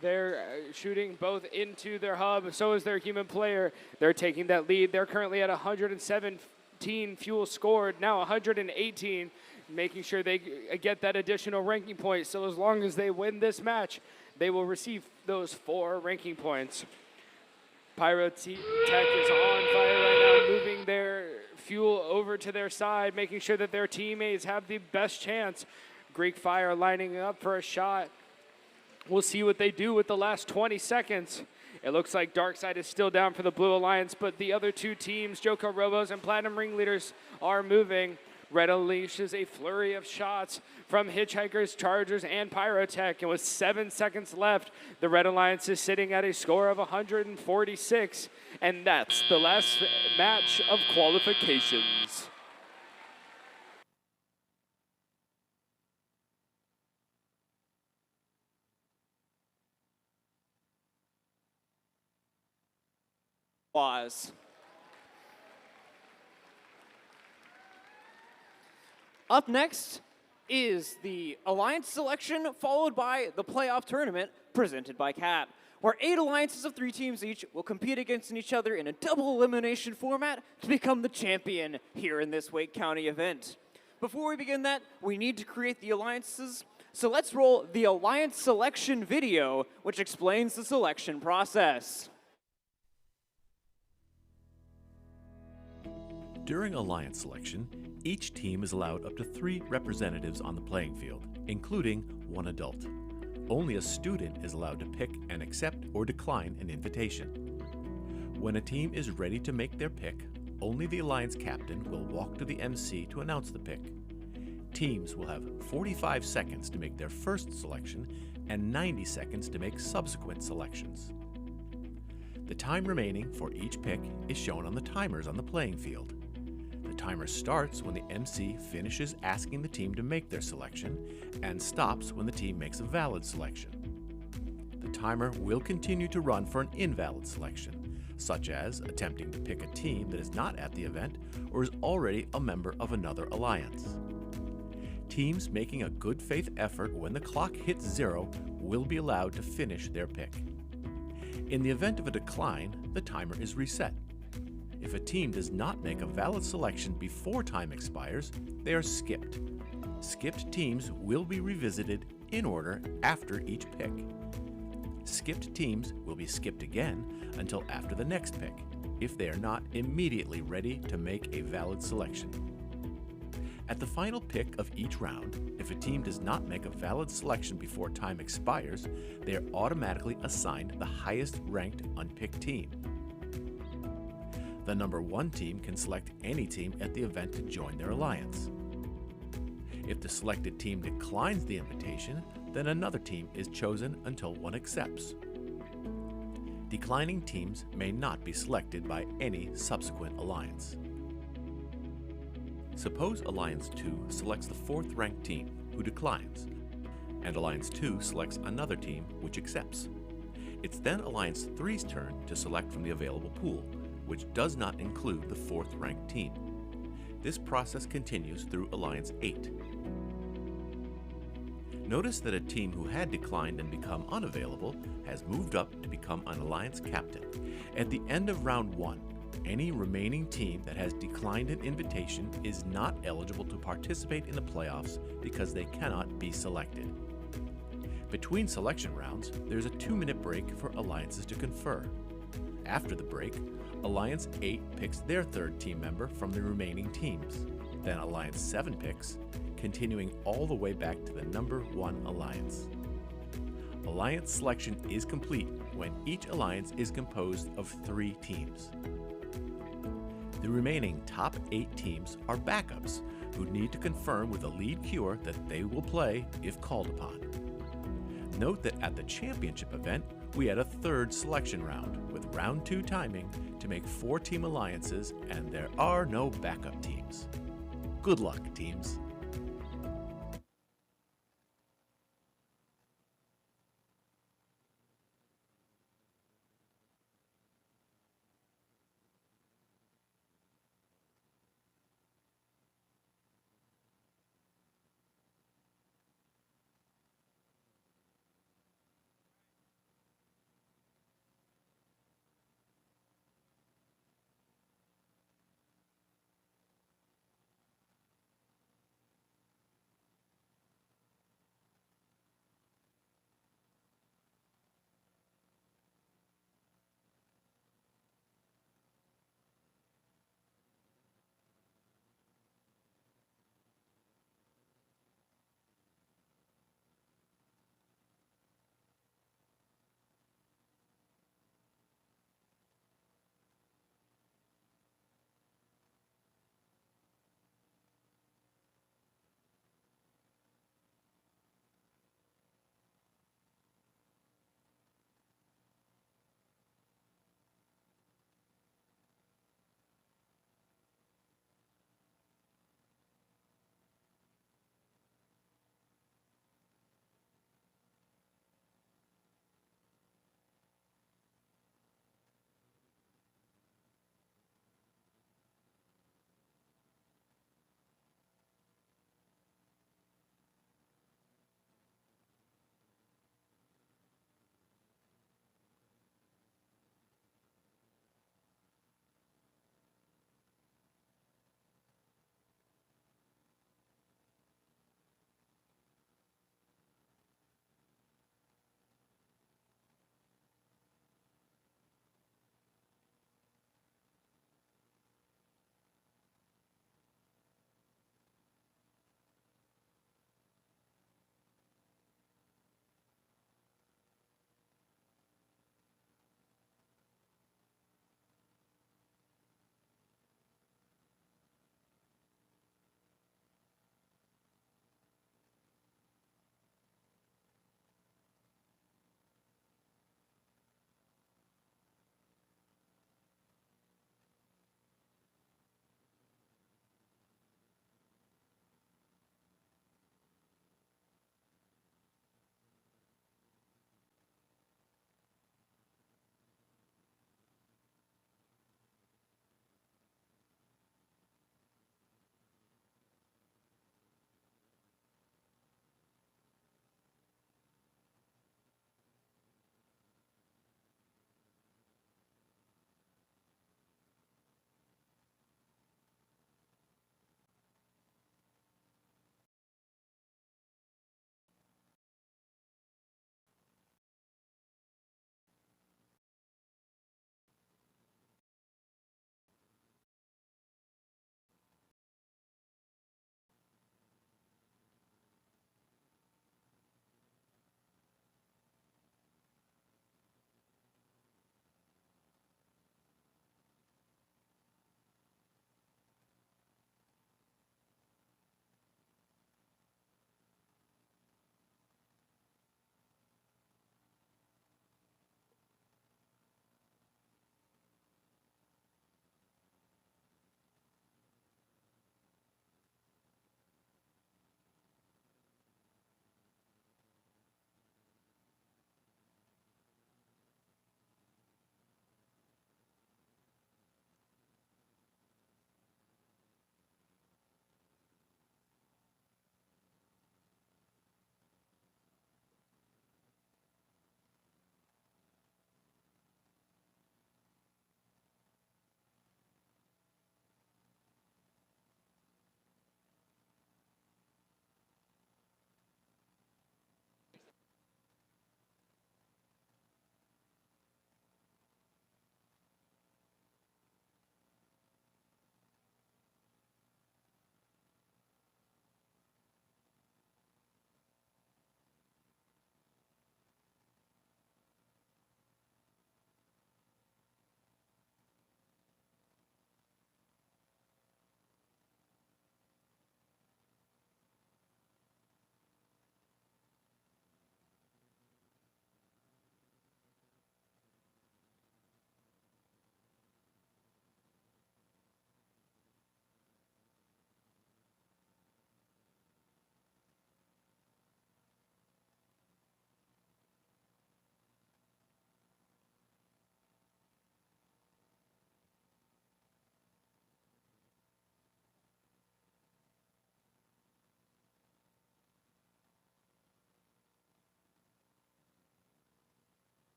They're shooting both into their hub, so is their human player. They're taking that lead. They're currently at 117 fuel scored, now 118, making sure they get that additional ranking point. So as long as they win this match, they will receive those 4 ranking points. Pyrotech is on fire right now, moving their fuel over to their side, making sure that their teammates have the best chance. Greek Fire lining up for a shot. We'll see what they do with the last 20 seconds. It looks like Darkside is still down for the Blue Alliance, but the other two teams, Joko Robos and Platinum Ringleaders, are moving. Red unleashes a flurry of shots from Hitchhikers, Chargers, and Pyrotech. And with 7 seconds left, the Red Alliance is sitting at a score of 146. And that's the last match of qualifications. Pause. Up next is the Alliance selection, followed by the playoff tournament presented by CAP, where 8 alliances of 3 teams each will compete against each other in a double elimination format to become the champion here in this Wake County event. Before we begin that, we need to create the alliances, so let's roll the Alliance selection video, which explains the selection process. During Alliance selection, each team is allowed up to 3 representatives on the playing field, including 1 adult. Only a student is allowed to pick and accept or decline an invitation. When a team is ready to make their pick, only the Alliance captain will walk to the MC to announce the pick. Teams will have 45 seconds to make their first selection and 90 seconds to make subsequent selections. The time remaining for each pick is shown on the timers on the playing field. The timer starts when the MC finishes asking the team to make their selection and stops when the team makes a valid selection. The timer will continue to run for an invalid selection, such as attempting to pick a team that is not at the event or is already a member of another alliance. Teams making a good faith effort when the clock hits 0 will be allowed to finish their pick. In the event of a decline, the timer is reset. If a team does not make a valid selection before time expires, they are skipped. Skipped teams will be revisited in order after each pick. Skipped teams will be skipped again until after the next pick, if they are not immediately ready to make a valid selection. At the final pick of each round, if a team does not make a valid selection before time expires, they are automatically assigned the highest ranked unpicked team. The number 1 team can select any team at the event to join their alliance. If the selected team declines the invitation, then another team is chosen until one accepts. Declining teams may not be selected by any subsequent alliance. Suppose Alliance 2 selects the 4th ranked team, who declines, and Alliance 2 selects another team, which accepts. It's then Alliance 3's turn to select from the available pool, which does not include the 4th ranked team. This process continues through Alliance 8. Notice that a team who had declined and become unavailable has moved up to become an Alliance captain. At the end of round 1, any remaining team that has declined an invitation is not eligible to participate in the playoffs because they cannot be selected. Between selection rounds, there's a 2-minute break for alliances to confer. After the break, Alliance 8 picks their 3rd team member from the remaining teams. Then Alliance 7 picks, continuing all the way back to the number 1 alliance. Alliance selection is complete when each alliance is composed of 3 teams. The remaining top 8 teams are backups who need to confirm with a lead queuer that they will play if called upon. Note that at the championship event, we had a 3rd selection round with round 2 timing to make 4-team alliances, and there are no backup teams. Good luck, teams.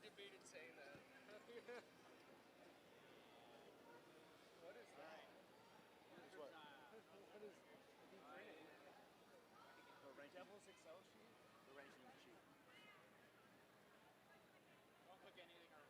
debated saying that. What is that? What is the wrench? Devil's Excel sheet? The wrenching sheet. Don't click anything or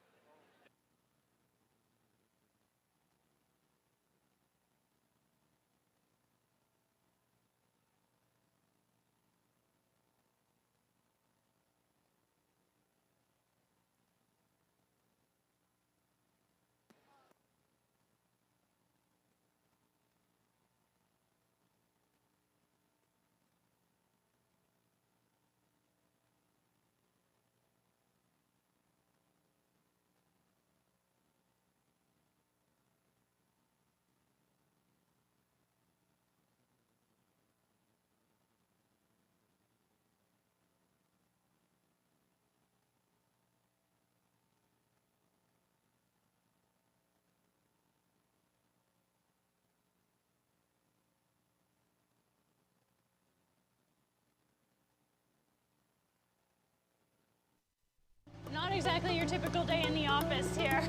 Not exactly your typical day in the office here.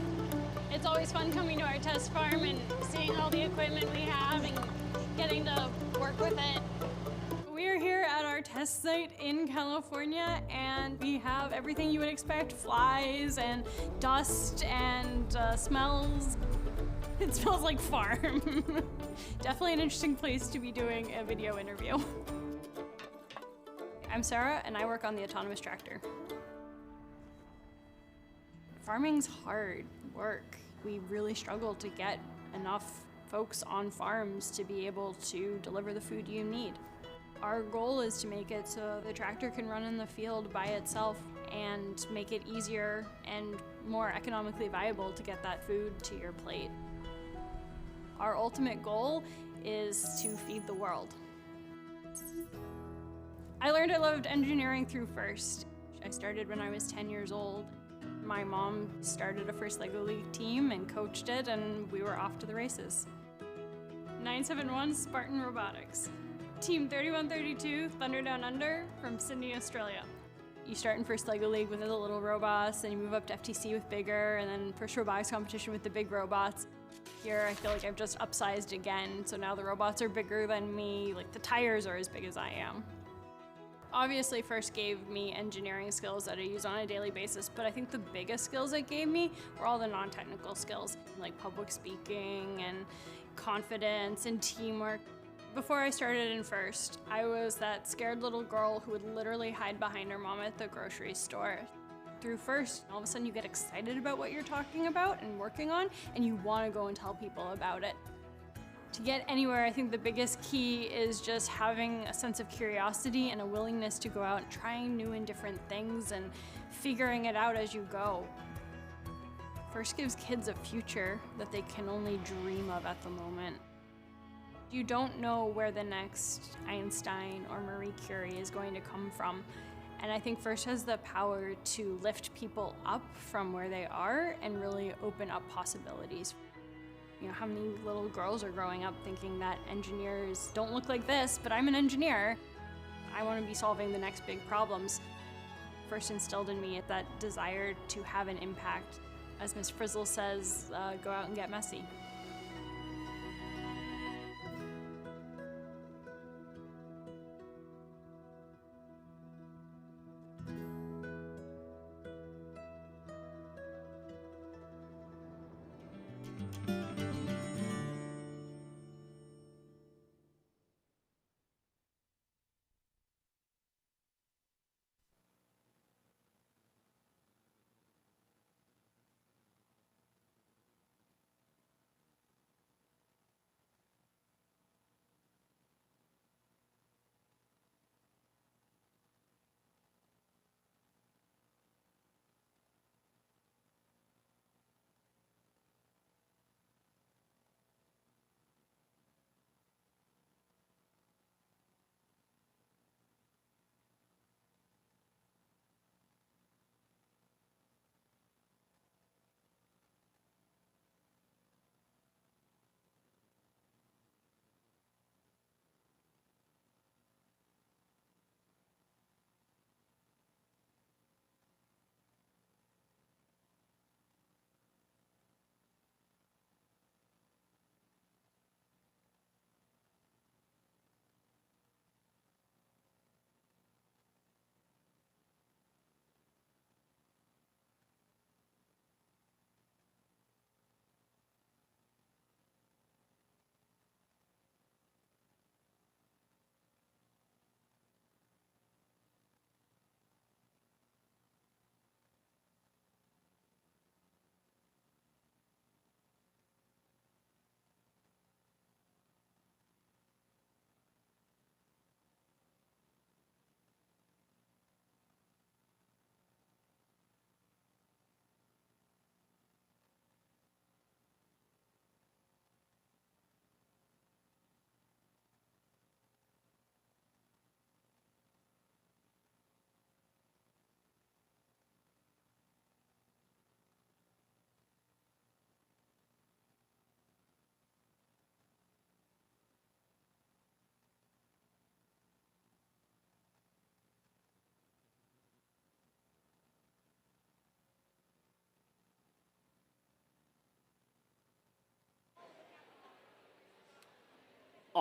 It's always fun coming to our test farm and seeing all the equipment we have and getting to work with it. We're here at our test site in California, and we have everything you would expect: flies and dust and smells. It smells like farm. Definitely an interesting place to be doing a video interview. I'm Sarah, and I work on the autonomous tractor. Farming's hard work. We really struggle to get enough folks on farms to be able to deliver the food you need. Our goal is to make it so the tractor can run in the field by itself and make it easier and more economically viable to get that food to your plate. Our ultimate goal is to feed the world. I learned I loved engineering through FIRST. I started when I was 10 years old. My mom started a First Lego League team and coached it, and we were off to the races. 971 Spartan Robotics. Team 3132 Thunder Down Under from Sydney, Australia. You start in First Lego League with the little robots, then you move up to FTC with bigger, and then First Robotics competition with the big robots. Here, I feel like I've just upsized again, so now the robots are bigger than me, like the tires are as big as I am. Obviously, FIRST gave me engineering skills that I use on a daily basis, but I think the biggest skills it gave me were all the non-technical skills, like public speaking and confidence and teamwork. Before I started in FIRST, I was that scared little girl who would literally hide behind her mom at the grocery store. Through FIRST, all of a sudden you get excited about what you're talking about and working on, and you want to go and tell people about it. To get anywhere, I think the biggest key is just having a sense of curiosity and a willingness to go out and trying new and different things and figuring it out as you go. FIRST gives kids a future that they can only dream of at the moment. You don't know where the next Einstein or Marie Curie is going to come from. And I think FIRST has the power to lift people up from where they are and really open up possibilities. You know, how many little girls are growing up thinking that engineers don't look like this, but I'm an engineer. I want to be solving the next big problems. FIRST instilled in me that desire to have an impact. As Ms. Frizzle says, go out and get messy.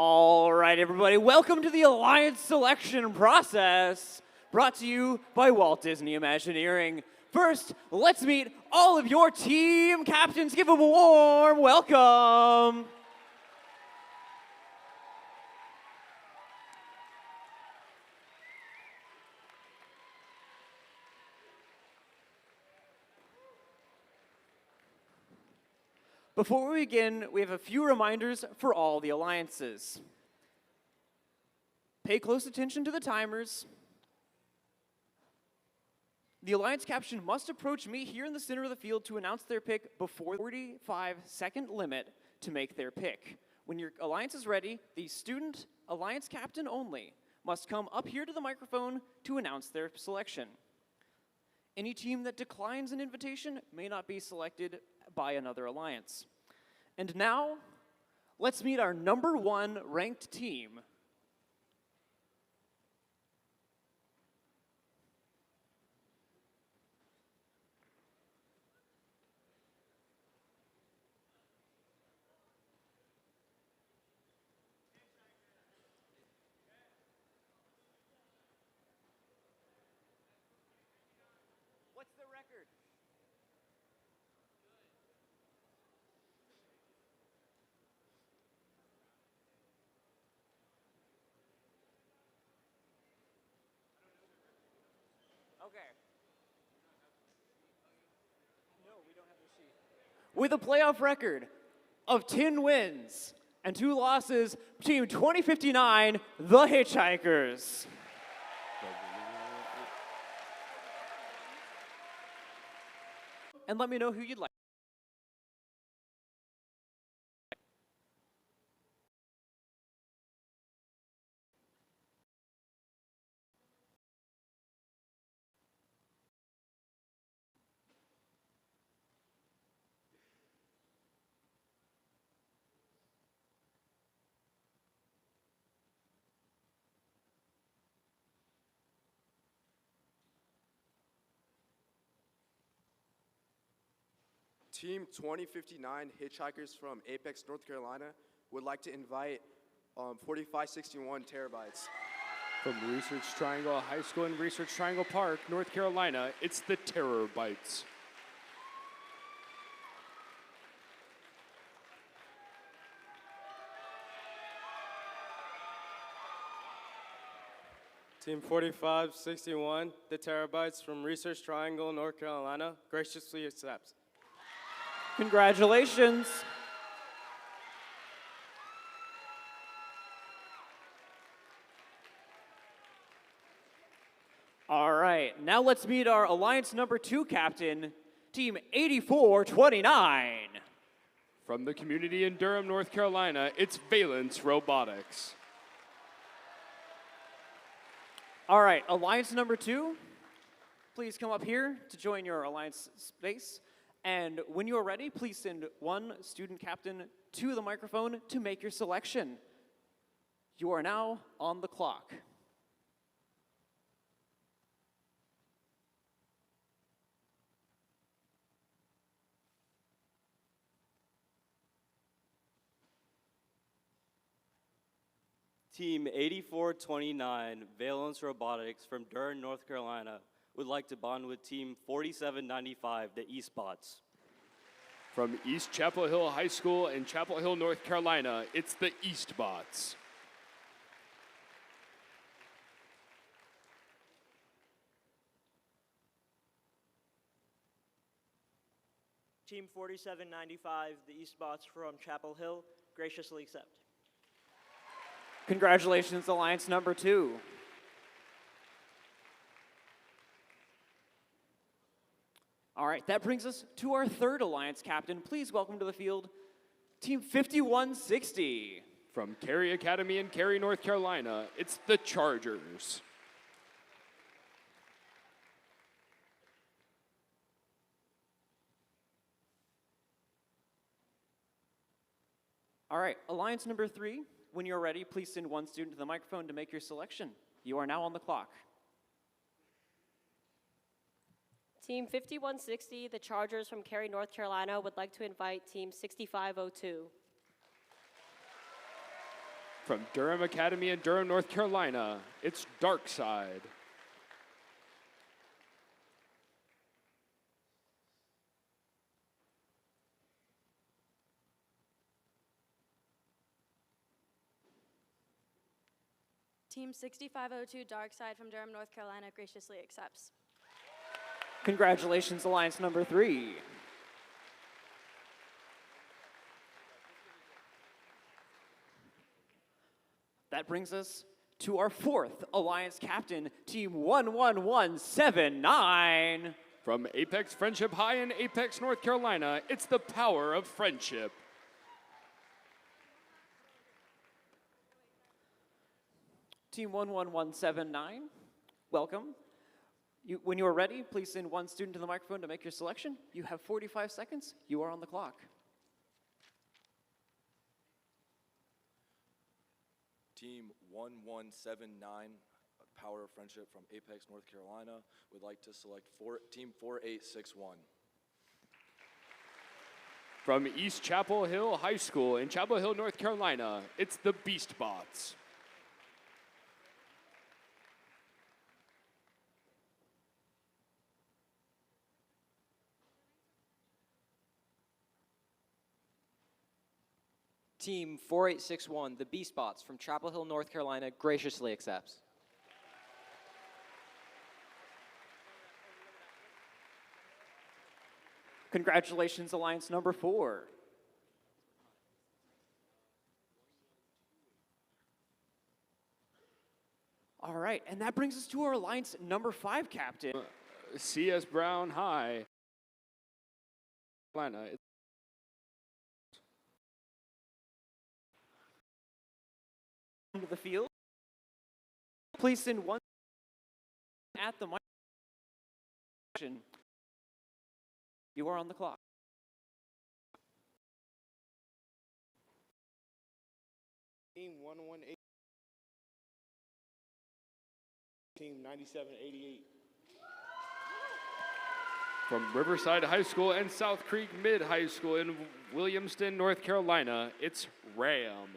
All right, everybody, welcome to the Alliance selection process, brought to you by Walt Disney Imagineering. First, let's meet all of your team captains. Give them a warm welcome. Before we begin, we have a few reminders for all the alliances. Pay close attention to the timers. The alliance captain must approach me here in the center of the field to announce their pick before the 45-second limit to make their pick. When your alliance is ready, the student alliance captain only must come up here to the microphone to announce their selection. Any team that declines an invitation may not be selected by another alliance. And now, let's meet our #1 ranked team. What's the record? Okay. No, we don't have the sheet. With a playoff record of 10 wins and 2 losses, Team 2059, the Hitchhikers. And let me know who you'd like. Team 2059 Hitchhikers from Apex, North Carolina would like to invite 4561 terabytes. From Research Triangle High School in Research Triangle Park, North Carolina, it's the Terror Bites. Team 4561, the Terabytes from Research Triangle, North Carolina, graciously accepts. Congratulations. All right, now let's meet our Alliance #2 captain, Team 8429. From the community in Durham, North Carolina, it's Valence Robotics. All right, Alliance #2, please come up here to join your Alliance space. And when you are ready, please send one student captain to the microphone to make your selection. You are now on the clock. Team 8429, Valence Robotics from Durham, North Carolina, would like to bond with Team 4795, the Eastbots. From East Chapel Hill High School in Chapel Hill, North Carolina, it's the Eastbots. Team 4795, the Eastbots from Chapel Hill, graciously accept. Congratulations, Alliance #2. All right, that brings us to our third Alliance captain. Please welcome to the field, Team 5160. From Cary Academy in Cary, North Carolina, it's the Chargers. All right, Alliance #3, when you're ready, please send one student to the microphone to make your selection. You are now on the clock. Team 5160, the Chargers from Cary, North Carolina, would like to invite Team 6502. From Durham Academy in Durham, North Carolina, it's Dark Side. Team 6502 Dark Side from Durham, North Carolina graciously accepts. Congratulations, Alliance number 3. That brings us to our 4th Alliance captain, Team 11179. From Apex Friendship High in Apex, North Carolina, it's the power of friendship. Team 11179, welcome. When you are ready, please send one student to the microphone to make your selection. You have 45 seconds. You are on the clock. Team 1179, Power of Friendship from Apex, North Carolina, would like to select Team 4861. From East Chapel Hill High School in Chapel Hill, North Carolina, it's the Beast Bots. Team 4861, the Beast Bots from Chapel Hill, North Carolina, graciously accepts. Congratulations, Alliance number 4. All right, and that brings us to our Alliance number 5 captain. CS Brown High. Carolina. To the field. Please send one at the microphone. You are on the clock. Team 118. Team 9788. From Riverside High School and South Creek Mid High School in Williamston, North Carolina, it's Ram.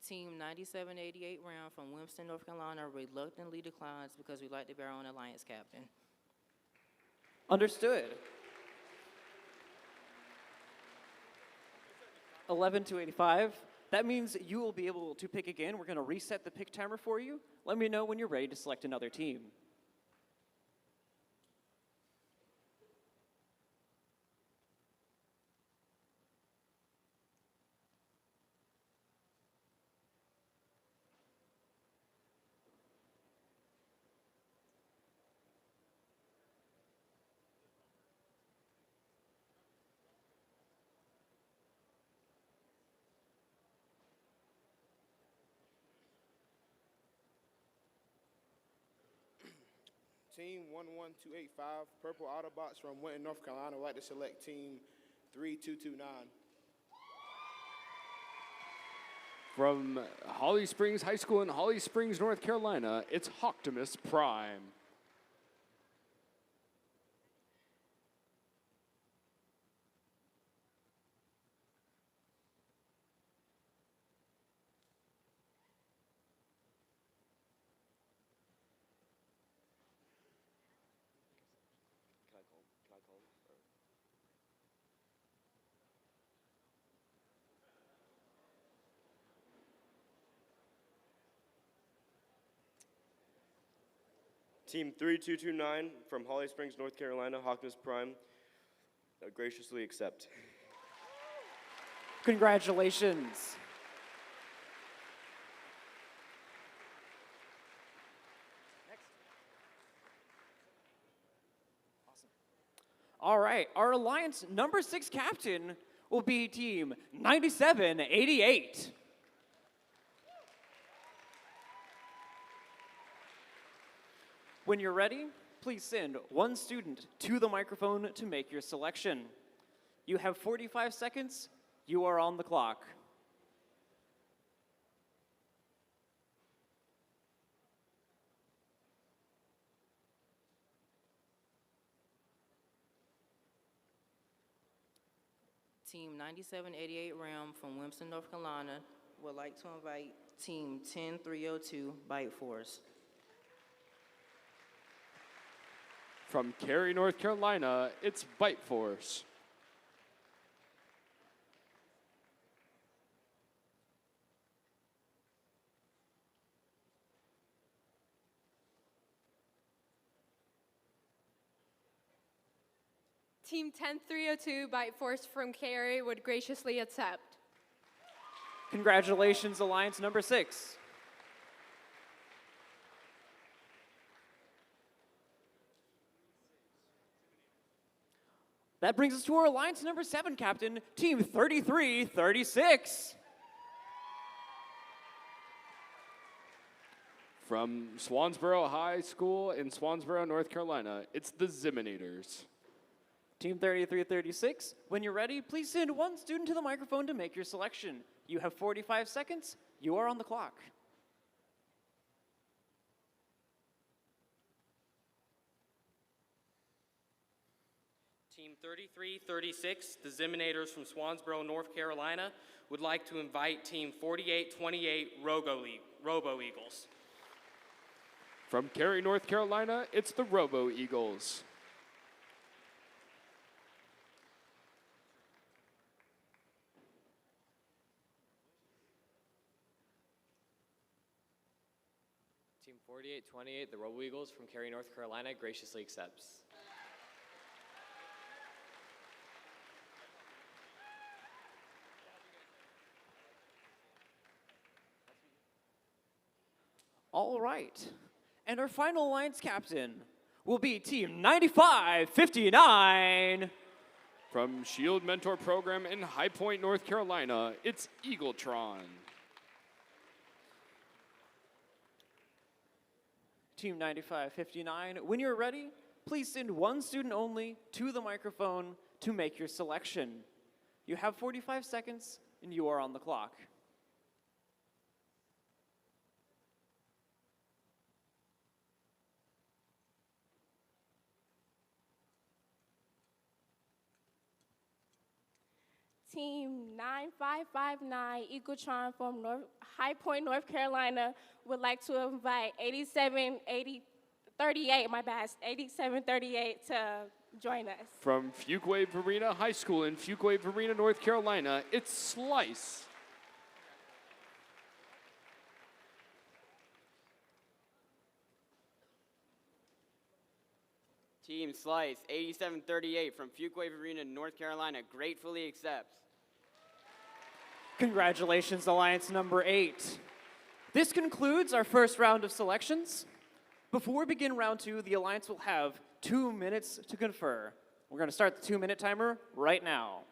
Team 9788 round from Wilmington, North Carolina reluctantly declines because we like to be our own Alliance captain. Understood. 11 to 85. That means you will be able to pick again. We're going to reset the pick timer for you. Let me know when you're ready to select another team. Team 11285, Purple Autobots from Winton, North Carolina, would like to select Team 3229. From Holly Springs High School in Holly Springs, North Carolina, it's Optimus Prime. Team 3229 from Holly Springs, North Carolina, Optimus Prime, graciously accept. Congratulations. All right, our Alliance number 6 captain will be Team 9788. When you're ready, please send one student to the microphone to make your selection. You have 45 seconds. You are on the clock. Team 9788 Ram from Winston, North Carolina would like to invite Team 10302 Bite Force. From Cary, North Carolina, it's Bite Force. Team 10302 Bite Force from Cary would graciously accept. Congratulations, Alliance number 6. That brings us to our Alliance number 7 captain, Team 3336. From Swansboro High School in Swansboro, North Carolina, it's the Ziminators. Team 3336, when you're ready, please send one student to the microphone to make your selection. You have 45 seconds. You are on the clock. Team 3336, the Ziminators from Swansboro, North Carolina, would like to invite Team 4828 Robo Eagles. From Cary, North Carolina, it's the Robo Eagles. Team 4828, the Robo Eagles from Cary, North Carolina, graciously accepts. All right. And our final Alliance captain will be Team 9559. From Shield Mentor Program in High Point, North Carolina, it's Eagletron. Team 9559, when you're ready, please send one student only to the microphone to make your selection. You have 45 seconds, and you are on the clock. Team 9559 Eagletron from High Point, North Carolina would like to invite 8738 to join us. From Fuquay Varina High School in Fuquay Varina, North Carolina, it's Slice. Team Slice, 8738 from Fuquay Varina, North Carolina, gratefully accepts. Congratulations, Alliance number 8. This concludes our first round of selections. Before we begin round 2, the Alliance will have 2 minutes to confer. We're going to start the 2-minute timer right now.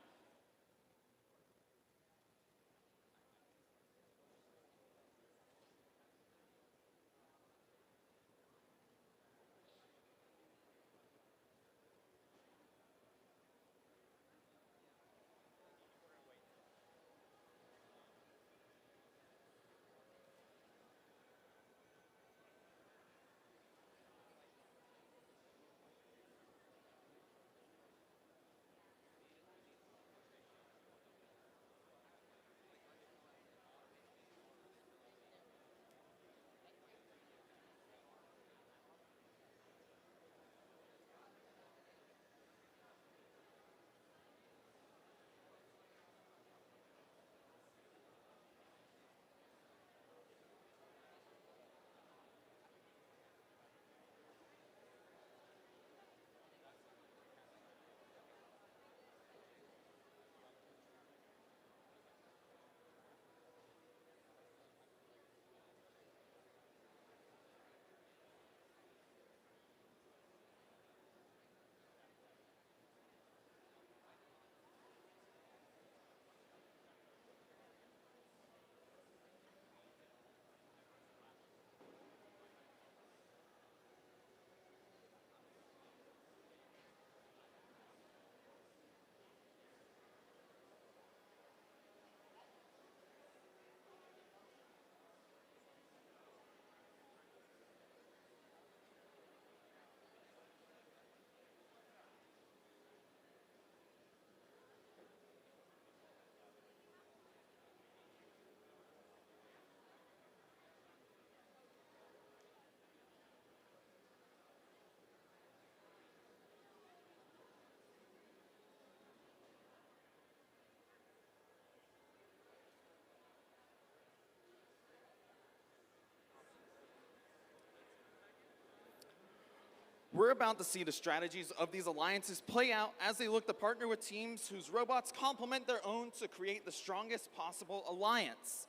We're about to see the strategies of these alliances play out as they look to partner with teams whose robots complement their own to create the strongest possible alliance.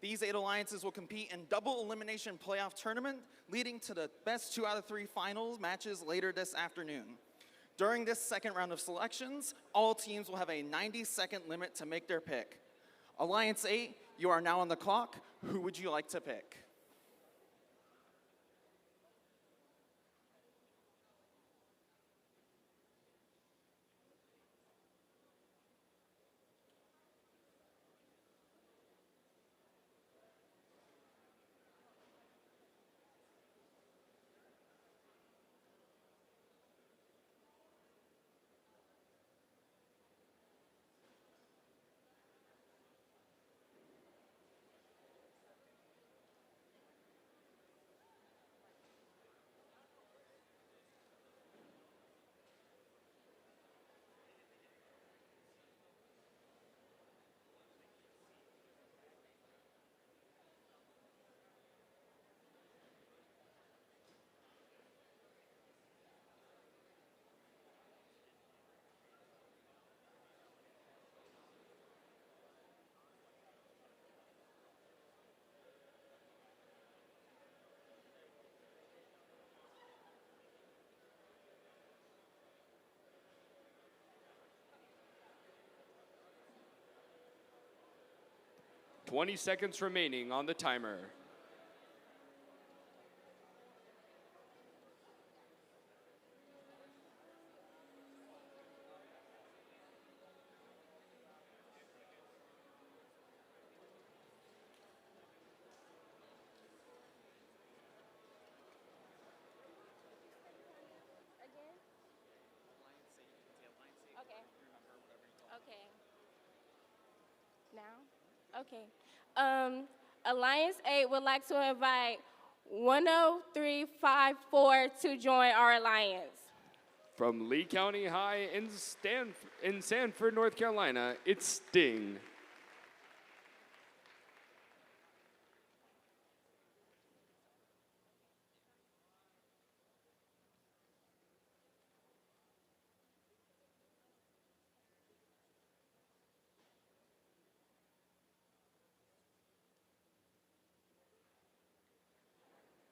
These 8 alliances will compete in double elimination playoff tournament, leading to the best 2 out of 3 finals matches later this afternoon. During this second round of selections, all teams will have a 90-second limit to make their pick. Alliance 8, you are now on the clock. Who would you like to pick? Twenty seconds remaining on the timer. Now? Okay. Alliance 8 would like to invite 10354 to join our alliance. From Lee County High in Sanford, North Carolina, it's Sting.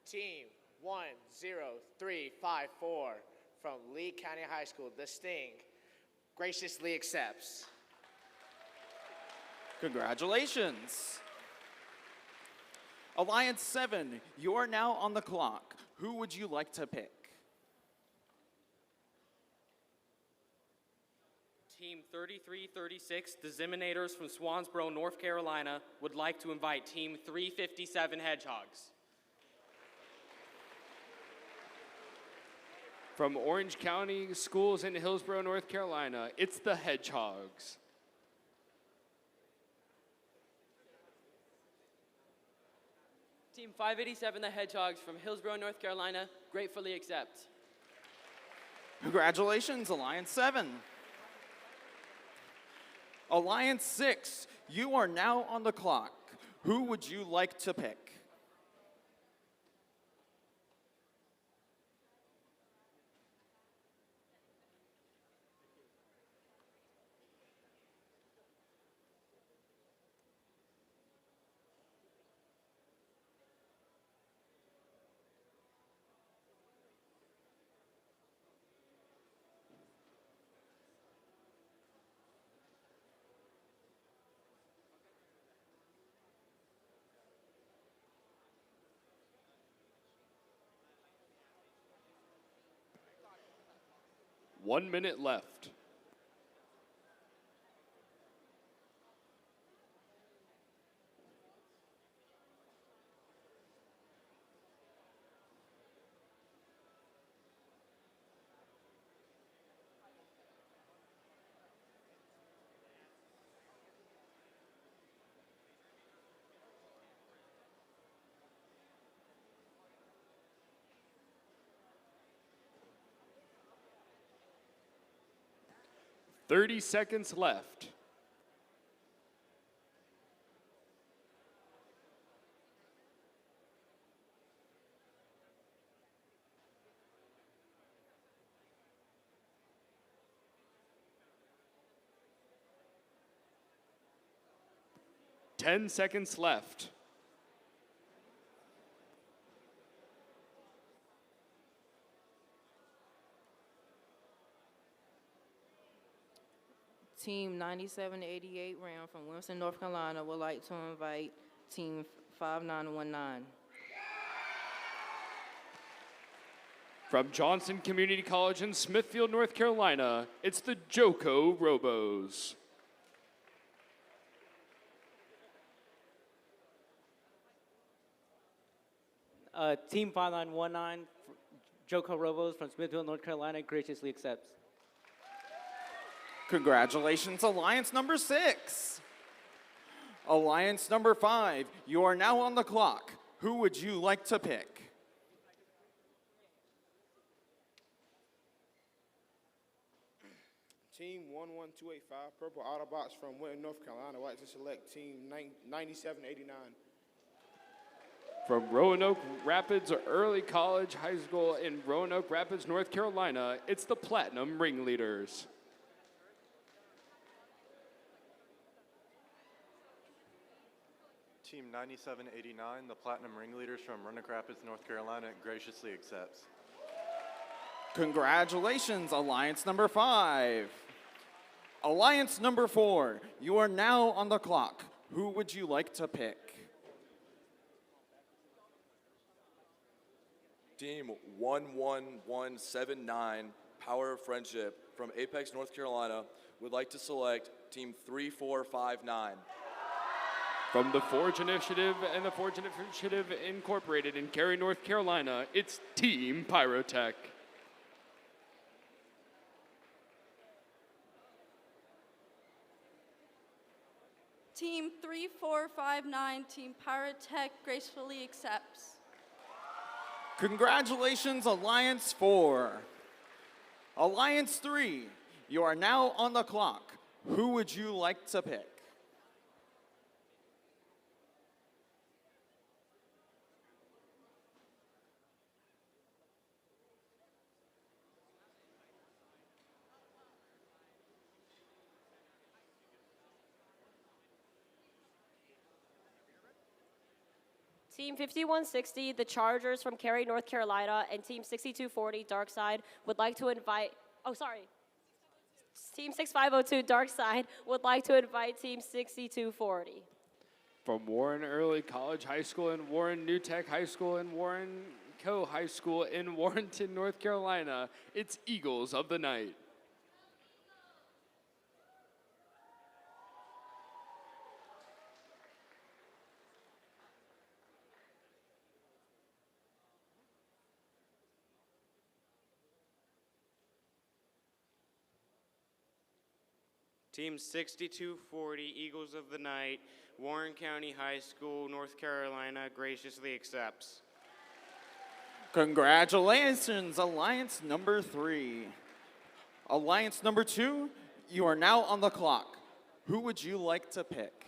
Team 10354 from Lee County High School, the Sting, graciously accepts. Congratulations. Alliance 7, you are now on the clock. Who would you like to pick? Team 3336, the Ziminators from Swansboro, North Carolina, would like to invite Team 357 Hedgehogs. From Orange County Schools in Hillsborough, North Carolina, it's the Hedgehogs. Team 587, the Hedgehogs from Hillsborough, North Carolina, gratefully accept. Congratulations, Alliance 7. Alliance 6, you are now on the clock. Who would you like to pick? One minute left. Thirty seconds left. 10 seconds left. Team 9788 round from Winston, North Carolina would like to invite Team 5919. From Johnson Community College in Smithfield, North Carolina, it's the Joko Robos. Team 5919, Joko Robos from Smithfield, North Carolina, graciously accepts. Congratulations, Alliance number 6. Alliance number 5, you are now on the clock. Who would you like to pick? Team 11285, Purple Autobots from Winton, North Carolina, would like to select Team 9789. From Roanoke Rapids Early College High School in Roanoke Rapids, North Carolina, it's the Platinum Ringleaders. Team 9789, the Platinum Ringleaders from Roanoke Rapids, North Carolina, graciously accepts. Congratulations, Alliance number 5. Alliance number 4, you are now on the clock. Who would you like to pick? Team 11179, Power of Friendship from Apex, North Carolina, would like to select Team 3459. From the Forge Initiative and the Forge Initiative Incorporated in Cary, North Carolina, it's Team Pyrotech. Team 3459, Team Pyrotech gracefully accepts. Congratulations, Alliance 4. Alliance 3, you are now on the clock. Who would you like to pick? Team 5160, the Chargers from Cary, North Carolina, and Team 6240, Darkside, would like to invite, Team 6502, Darkside, would like to invite Team 6240. From Warren Early College High School and Warren New Tech High School and Warren Co. High School in Warrenton, North Carolina, it's Eagles of the Night. Team 6240, Eagles of the Night, Warren County High School, North Carolina, graciously accepts. Congratulations, Alliance number 3. Alliance number 2, you are now on the clock. Who would you like to pick?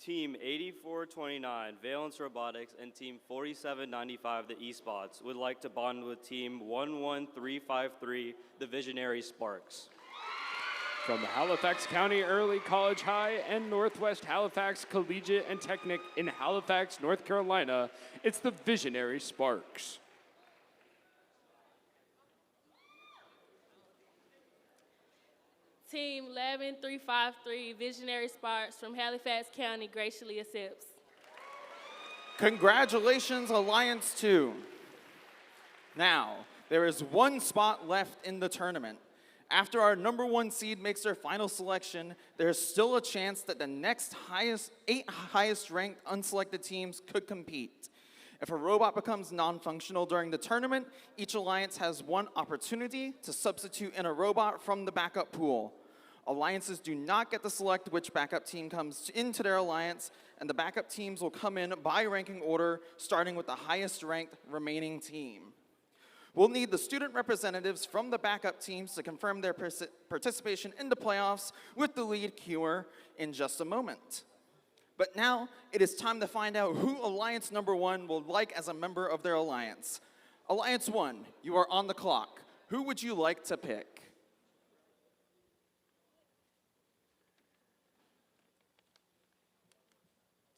Team 8429, Valence Robotics, and Team 4795, the Eastbots, would like to bond with Team 11353, the Visionary Sparks. From Halifax County Early College High and Northwest Halifax Collegiate and Technic in Halifax, North Carolina, it's the Visionary Sparks. Team 11353, Visionary Sparks from Halifax County, graciously accepts. Congratulations, Alliance 2. Now, there is one spot left in the tournament. After our number 1 seed makes their final selection, there's still a chance that the next 8 highest ranked unselected teams could compete. If a robot becomes non-functional during the tournament, each alliance has one opportunity to substitute in a robot from the backup pool. Alliances do not get to select which backup team comes into their alliance. and the backup teams will come in by ranking order, starting with the highest ranked remaining team. We'll need the student representatives from the backup teams to confirm their participation in the playoffs with the lead queuer in just a moment. But now, it is time to find out who Alliance number 1 will like as a member of their alliance. Alliance 1, you are on the clock. Who would you like to pick?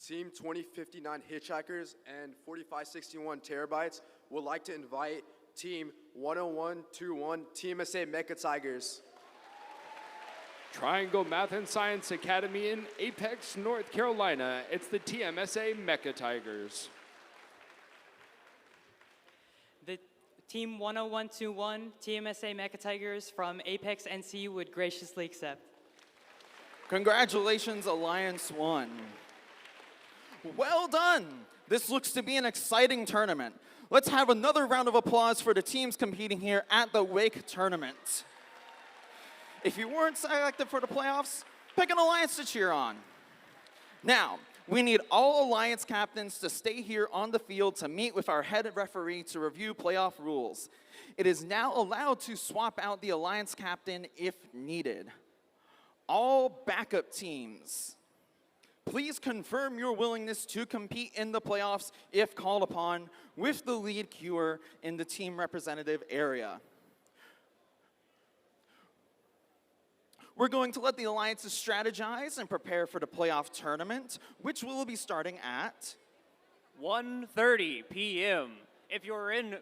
Team 2059 Hitchhikers and 4561 Terabytes would like to invite Team 10121 TMSA Mecha Tigers. Triangle Math and Science Academy in Apex, North Carolina. It's the TMSA Mecha Tigers. The Team 10121 TMSA Mecha Tigers from Apex NC would graciously accept. Congratulations, Alliance 1. Well done. This looks to be an exciting tournament. Let's have another round of applause for the teams competing here at the Wake Tournament. If you weren't selected for the playoffs, pick an alliance to cheer on. Now, we need all alliance captains to stay here on the field to meet with our head referee to review playoff rules. It is now allowed to swap out the alliance captain if needed. All backup teams, please confirm your willingness to compete in the playoffs if called upon with the lead queuer in the team representative area. We're going to let the alliances strategize and prepare for the playoff tournament, which will be starting at 1:30 p.m. If you're in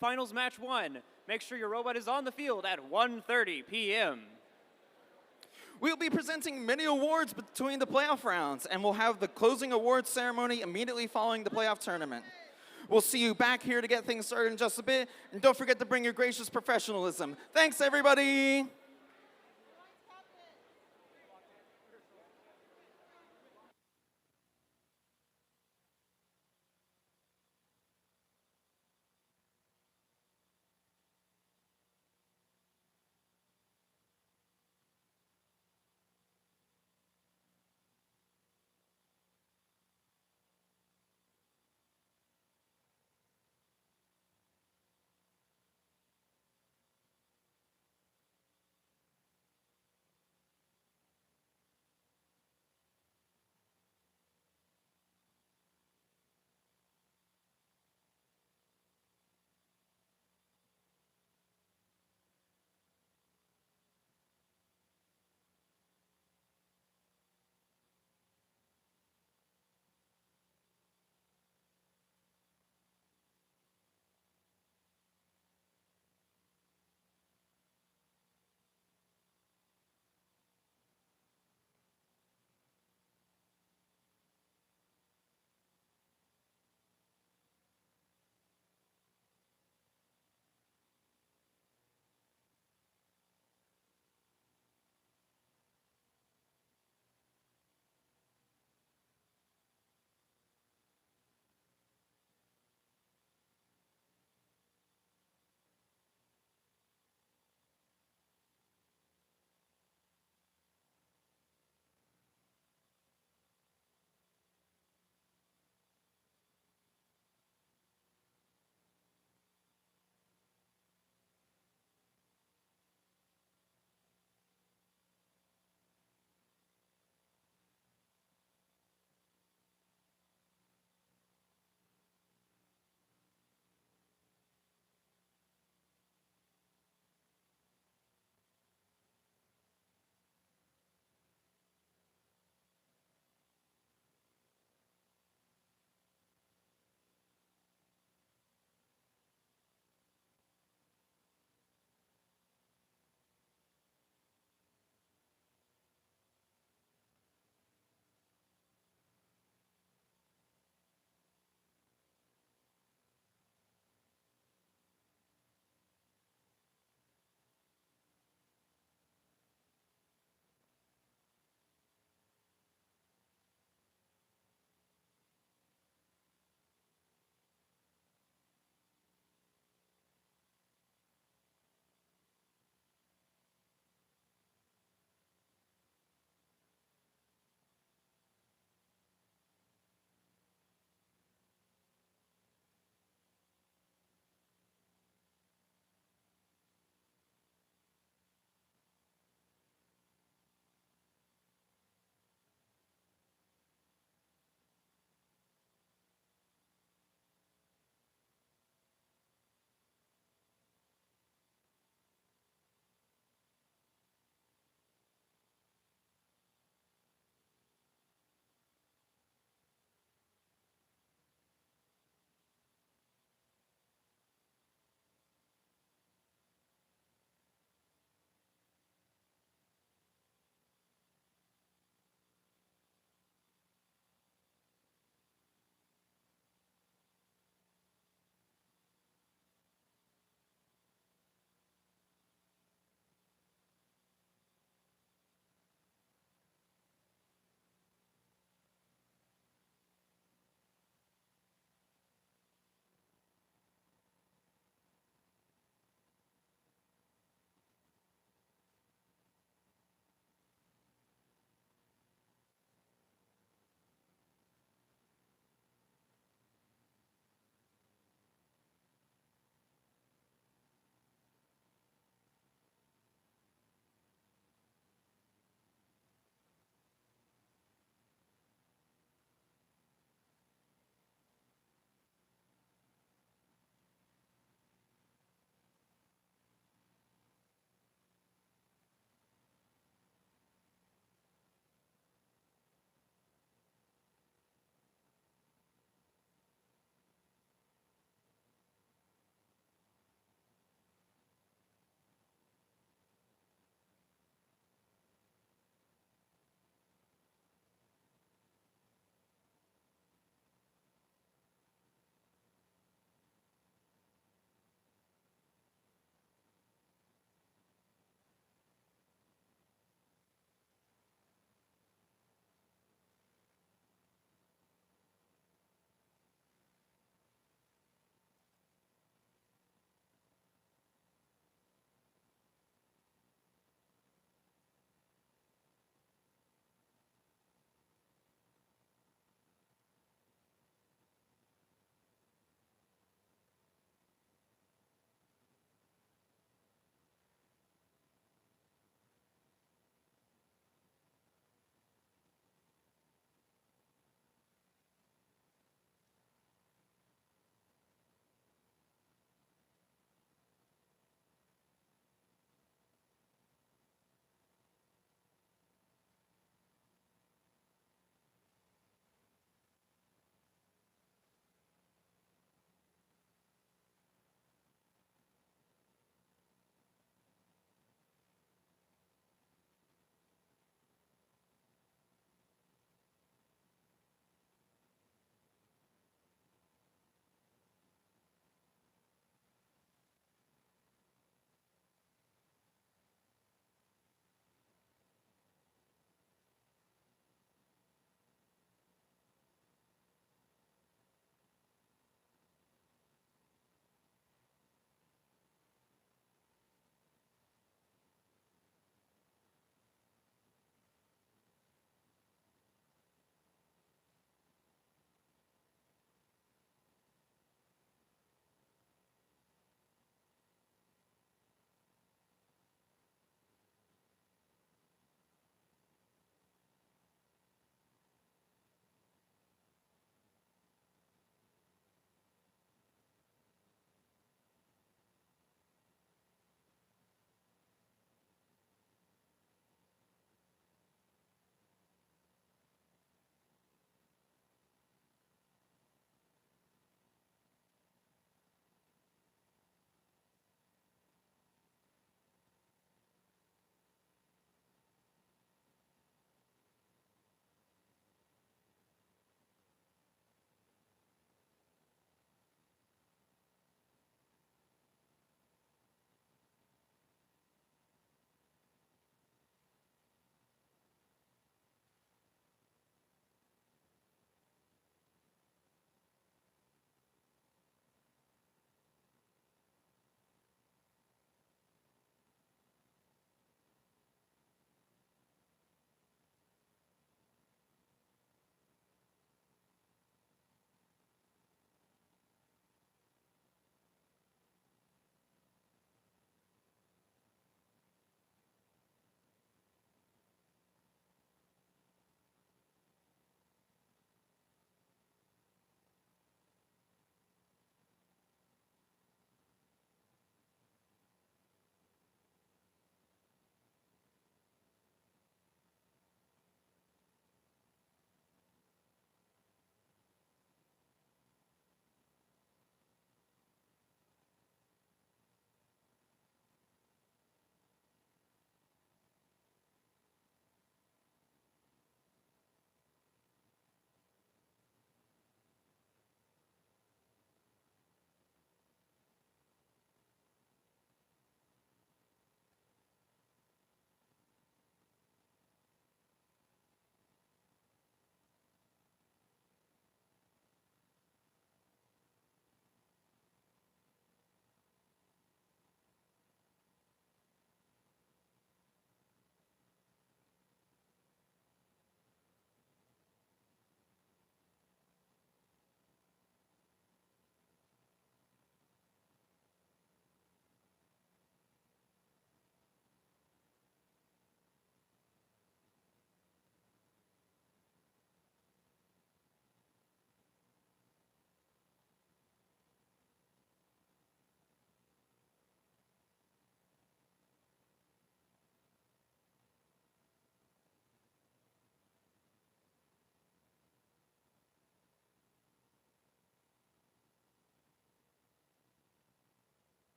finals match 1, make sure your robot is on the field at 1:30 p.m. We'll be presenting many awards between the playoff rounds, and we'll have the closing awards ceremony immediately following the playoff tournament. We'll see you back here to get things started in just a bit, and don't forget to bring your gracious professionalism. Thanks, everybody!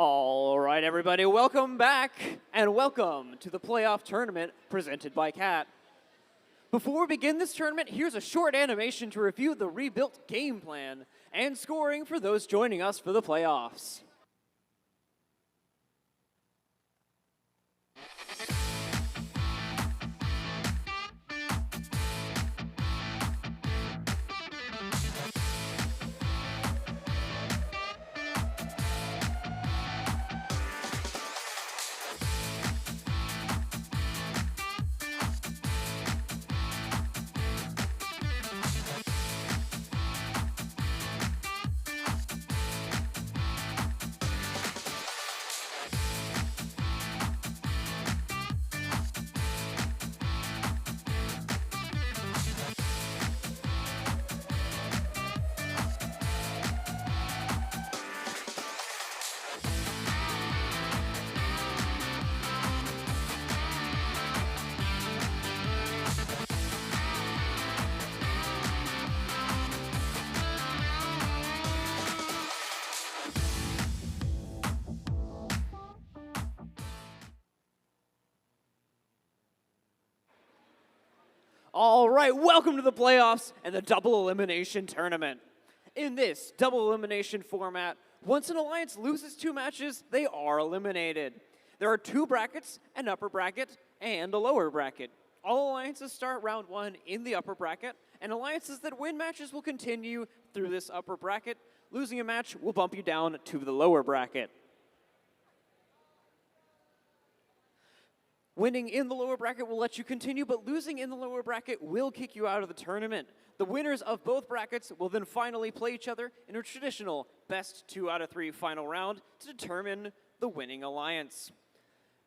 All right, everybody, welcome back, and welcome to the playoff tournament presented by CAT. Before we begin this tournament, here's a short animation to review the rebuilt game plan and scoring for those joining us for the playoffs. All right, welcome to the playoffs and the double elimination tournament. In this double elimination format, once an alliance loses 2 matches, they are eliminated. There are 2 brackets, an upper bracket and a lower bracket. All alliances start round 1 in the upper bracket, and alliances that win matches will continue through this upper bracket. Losing a match will bump you down to the lower bracket. Winning in the lower bracket will let you continue, but losing in the lower bracket will kick you out of the tournament. The winners of both brackets will then finally play each other in a traditional best 2 out of 3 final round to determine the winning alliance.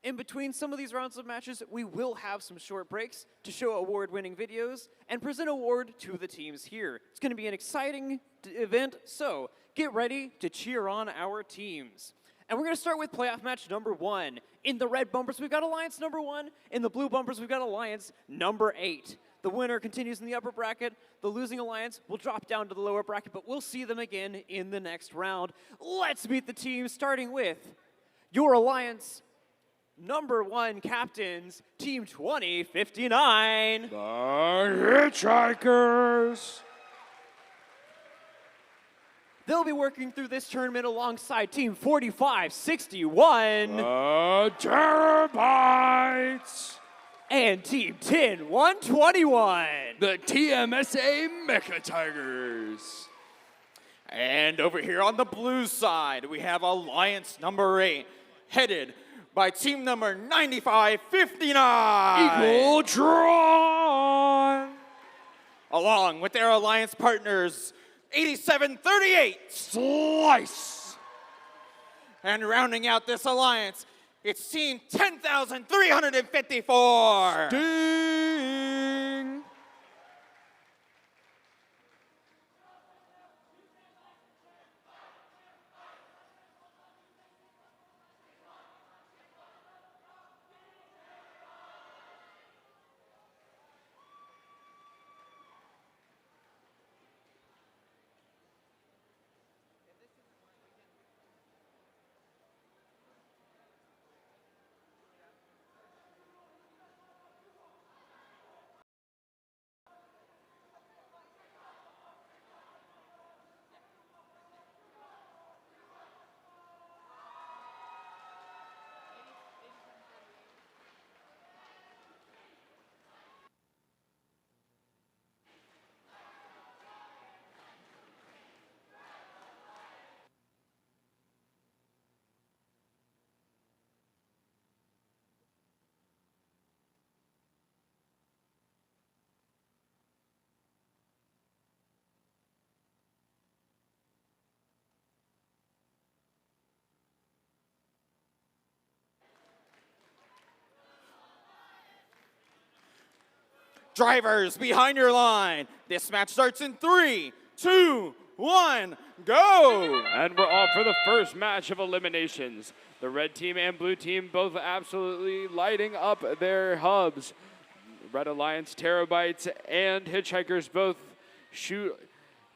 In between some of these rounds of matches, we will have some short breaks to show award-winning videos and present award to the teams here. It's going to be an exciting event, so get ready to cheer on our teams. And we're going to start with playoff match number 1. In the red bumpers, we've got alliance number 1. In the blue bumpers, we've got alliance number 8. The winner continues in the upper bracket. The losing alliance will drop down to the lower bracket, but we'll see them again in the next round. Let's meet the teams, starting with your alliance number 1 captains, Team 2059. The Hitchhikers. They'll be working through this tournament alongside Team 4561. The Terabytes. And Team 10121. The TMSA Mecha Tigers. And over here on the blue side, we have alliance number 8, headed by team number 9559. Eagletron. Along with their alliance partners, 8738. Slice. And rounding out this alliance, it's team 10,354. Ding. Drivers behind your line. This match starts in 3, 2, 1, go! And we're off for the first match of eliminations. The red team and blue team both absolutely lighting up their hubs. Red Alliance, Terabytes, and Hitchhikers both shoot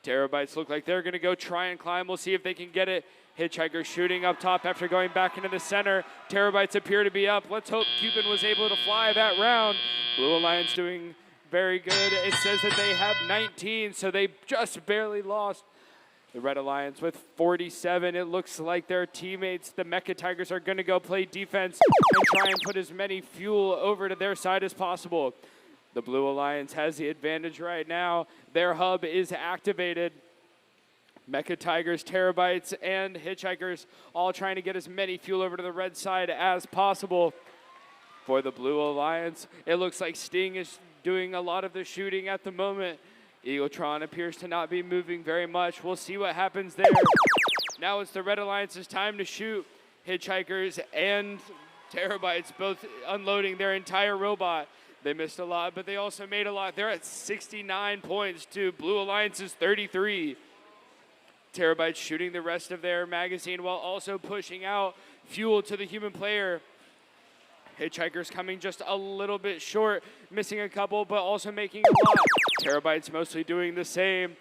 Terabytes look like they're going to go try and climb. We'll see if they can get it. Hitchhiker shooting up top after going back into the center. Terabytes appear to be up. Let's hope Cupid was able to fly that round. Blue Alliance doing very good. It says that they have 19, so they just barely lost. The Red Alliance with 47. It looks like their teammates, the Mecha Tigers, are going to go play defense and try and put as many fuel over to their side as possible. The Blue Alliance has the advantage right now. Their hub is activated. Mecha Tigers, Terabytes, and Hitchhikers all trying to get as many fuel over to the red side as possible. For the Blue Alliance, it looks like Sting is doing a lot of the shooting at the moment. Eagletron appears to not be moving very much. We'll see what happens there. Now it's the Red Alliance's time to shoot. Hitchhikers and Terabytes both unloading their entire robot. They missed a lot, but they also made a lot. They're at 69 points to Blue Alliance's 33. Terabytes shooting the rest of their magazine while also pushing out fuel to the human player. Hitchhikers coming just a little bit short, missing a couple, but also making a lot. Terabytes mostly doing the same.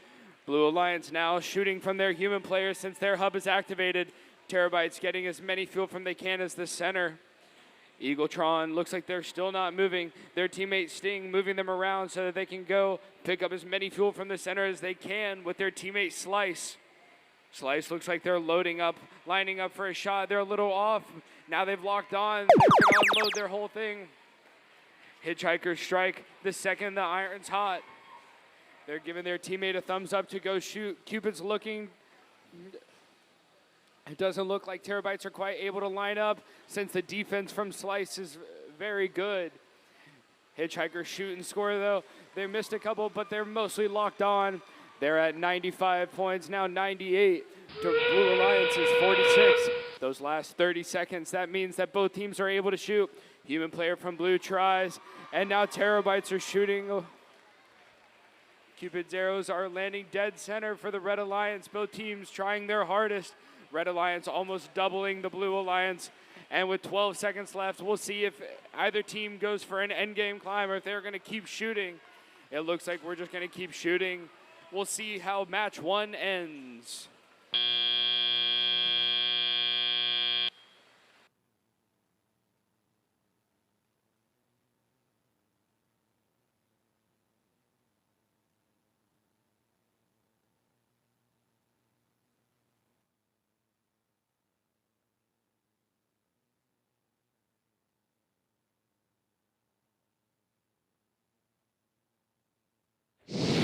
Blue Alliance now shooting from their human players since their hub is activated. Terabytes getting as many fuel from they can as the center. Eagletron looks like they're still not moving. Their teammate Sting moving them around so that they can go pick up as many fuel from the center as they can with their teammate Slice. Slice looks like they're loading up, lining up for a shot. They're a little off. Now they've locked on. They're going to unload their whole thing. Hitchhikers strike the second the iron's hot. They're giving their teammate a thumbs up to go shoot. Cupid's looking. It doesn't look like Terabytes are quite able to line up since the defense from Slice is very good. Hitchhikers shoot and score, though. They missed a couple, but they're mostly locked on. They're at 95 points, now 98 to Blue Alliance's 46. Those last 30 seconds, that means that both teams are able to shoot. Human player from Blue tries, and now Terabytes are shooting. Cupid's arrows are landing dead center for the Red Alliance. Both teams trying their hardest. Red Alliance almost doubling the Blue Alliance. And with 12 seconds left, we'll see if either team goes for an endgame climb or if they're going to keep shooting. It looks like we're just going to keep shooting. We'll see how match one ends.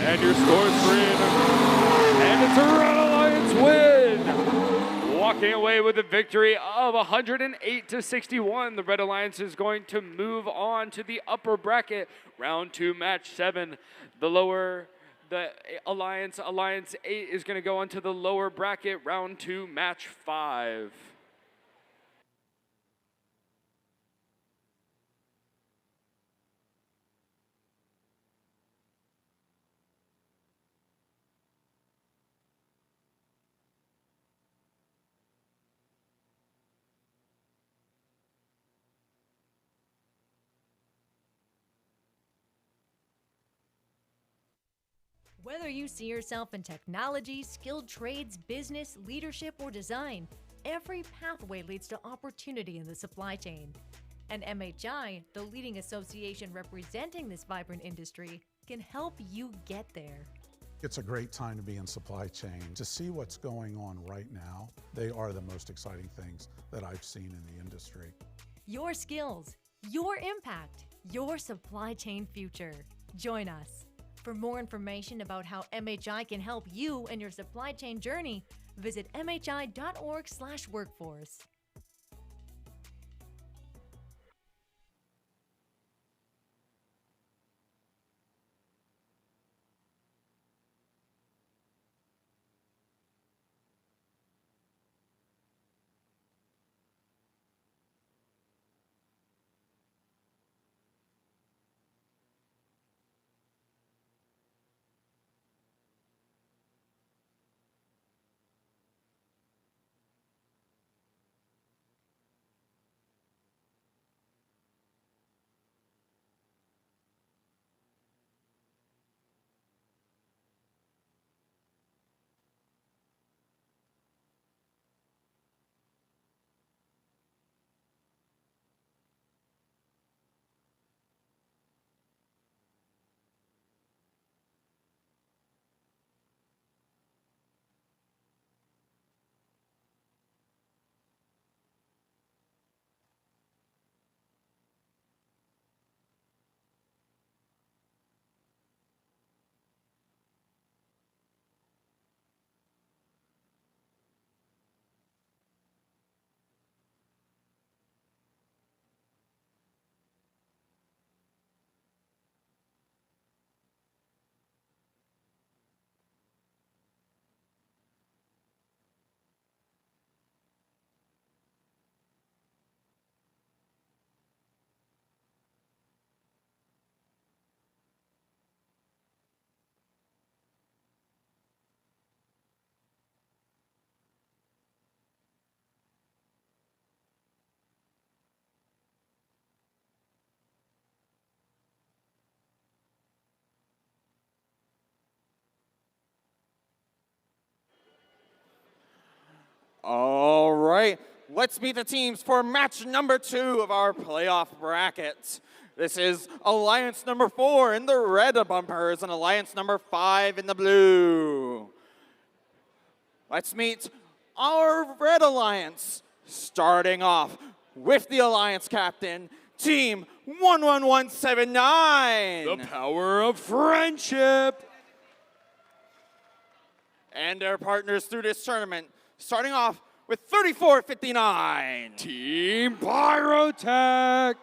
And your score screen, and it's a Red Alliance win! Walking away with a victory of 108 to 61. The Red Alliance is going to move on to the upper bracket, round 2, match 7. The Alliance 8 is going to go on to the lower bracket, round 2, match 5. Whether you see yourself in technology, skilled trades, business, leadership, or design, every pathway leads to opportunity in the supply chain. And MHI, the leading association representing this vibrant industry, can help you get there. It's a great time to be in supply chain. To see what's going on right now, they are the most exciting things that I've seen in the industry. Your skills, your impact, your supply chain future. Join us. For more information about how MHI can help you in your supply chain journey, visit mhi.org/workforce. All right, let's meet the teams for match number 2 of our playoff bracket. This is Alliance number 4 in the red bumpers and Alliance number 5 in the blue. Let's meet our red alliance, starting off with the alliance captain, Team 11179. The power of friendship. And their partners through this tournament, starting off with 3459. Team Pyrotech.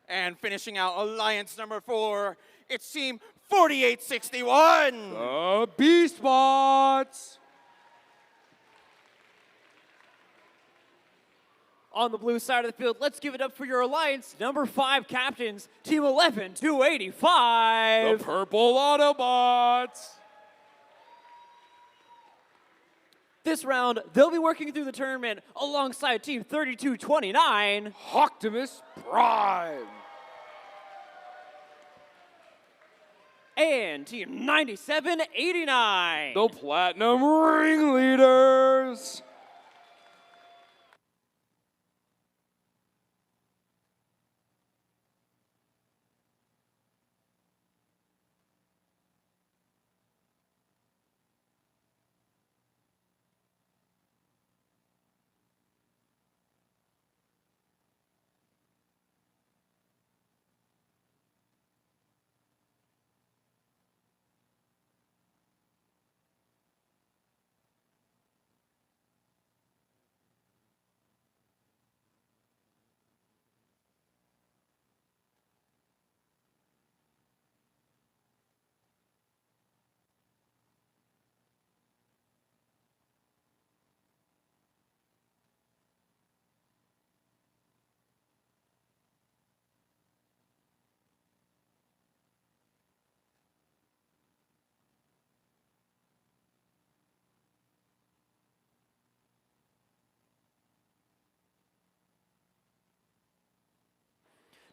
And finishing out alliance number 4, it's Team 4861. The B-Spots. On the blue side of the field, let's give it up for your alliance number 5 captains, Team 11285. The Purple Autobots. This round, they'll be working through the tournament alongside Team 3229. Optimus Prime. And Team 9789. The Platinum Ringleaders.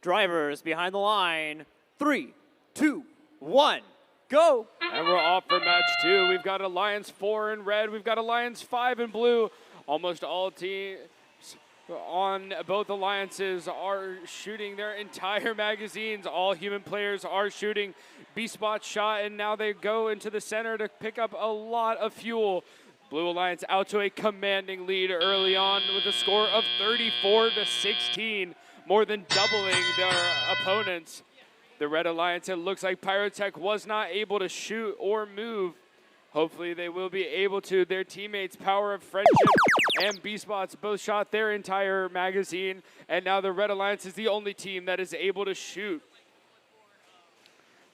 Drivers behind the line. 3, 2, 1, go. And we're off for match 2. We've got Alliance 4 in red. We've got Alliance 5 in blue. Almost all teams on both alliances are shooting their entire magazines. All human players are shooting. B-Spot shot, and now they go into the center to pick up a lot of fuel. Blue Alliance out to a commanding lead early on with a score of 34-16. More than doubling their opponents. The Red Alliance, it looks like Pyrotech was not able to shoot or move. Hopefully they will be able to. Their teammates, Power of Friendship and B-Spots, both shot their entire magazine, and now the Red Alliance is the only team that is able to shoot.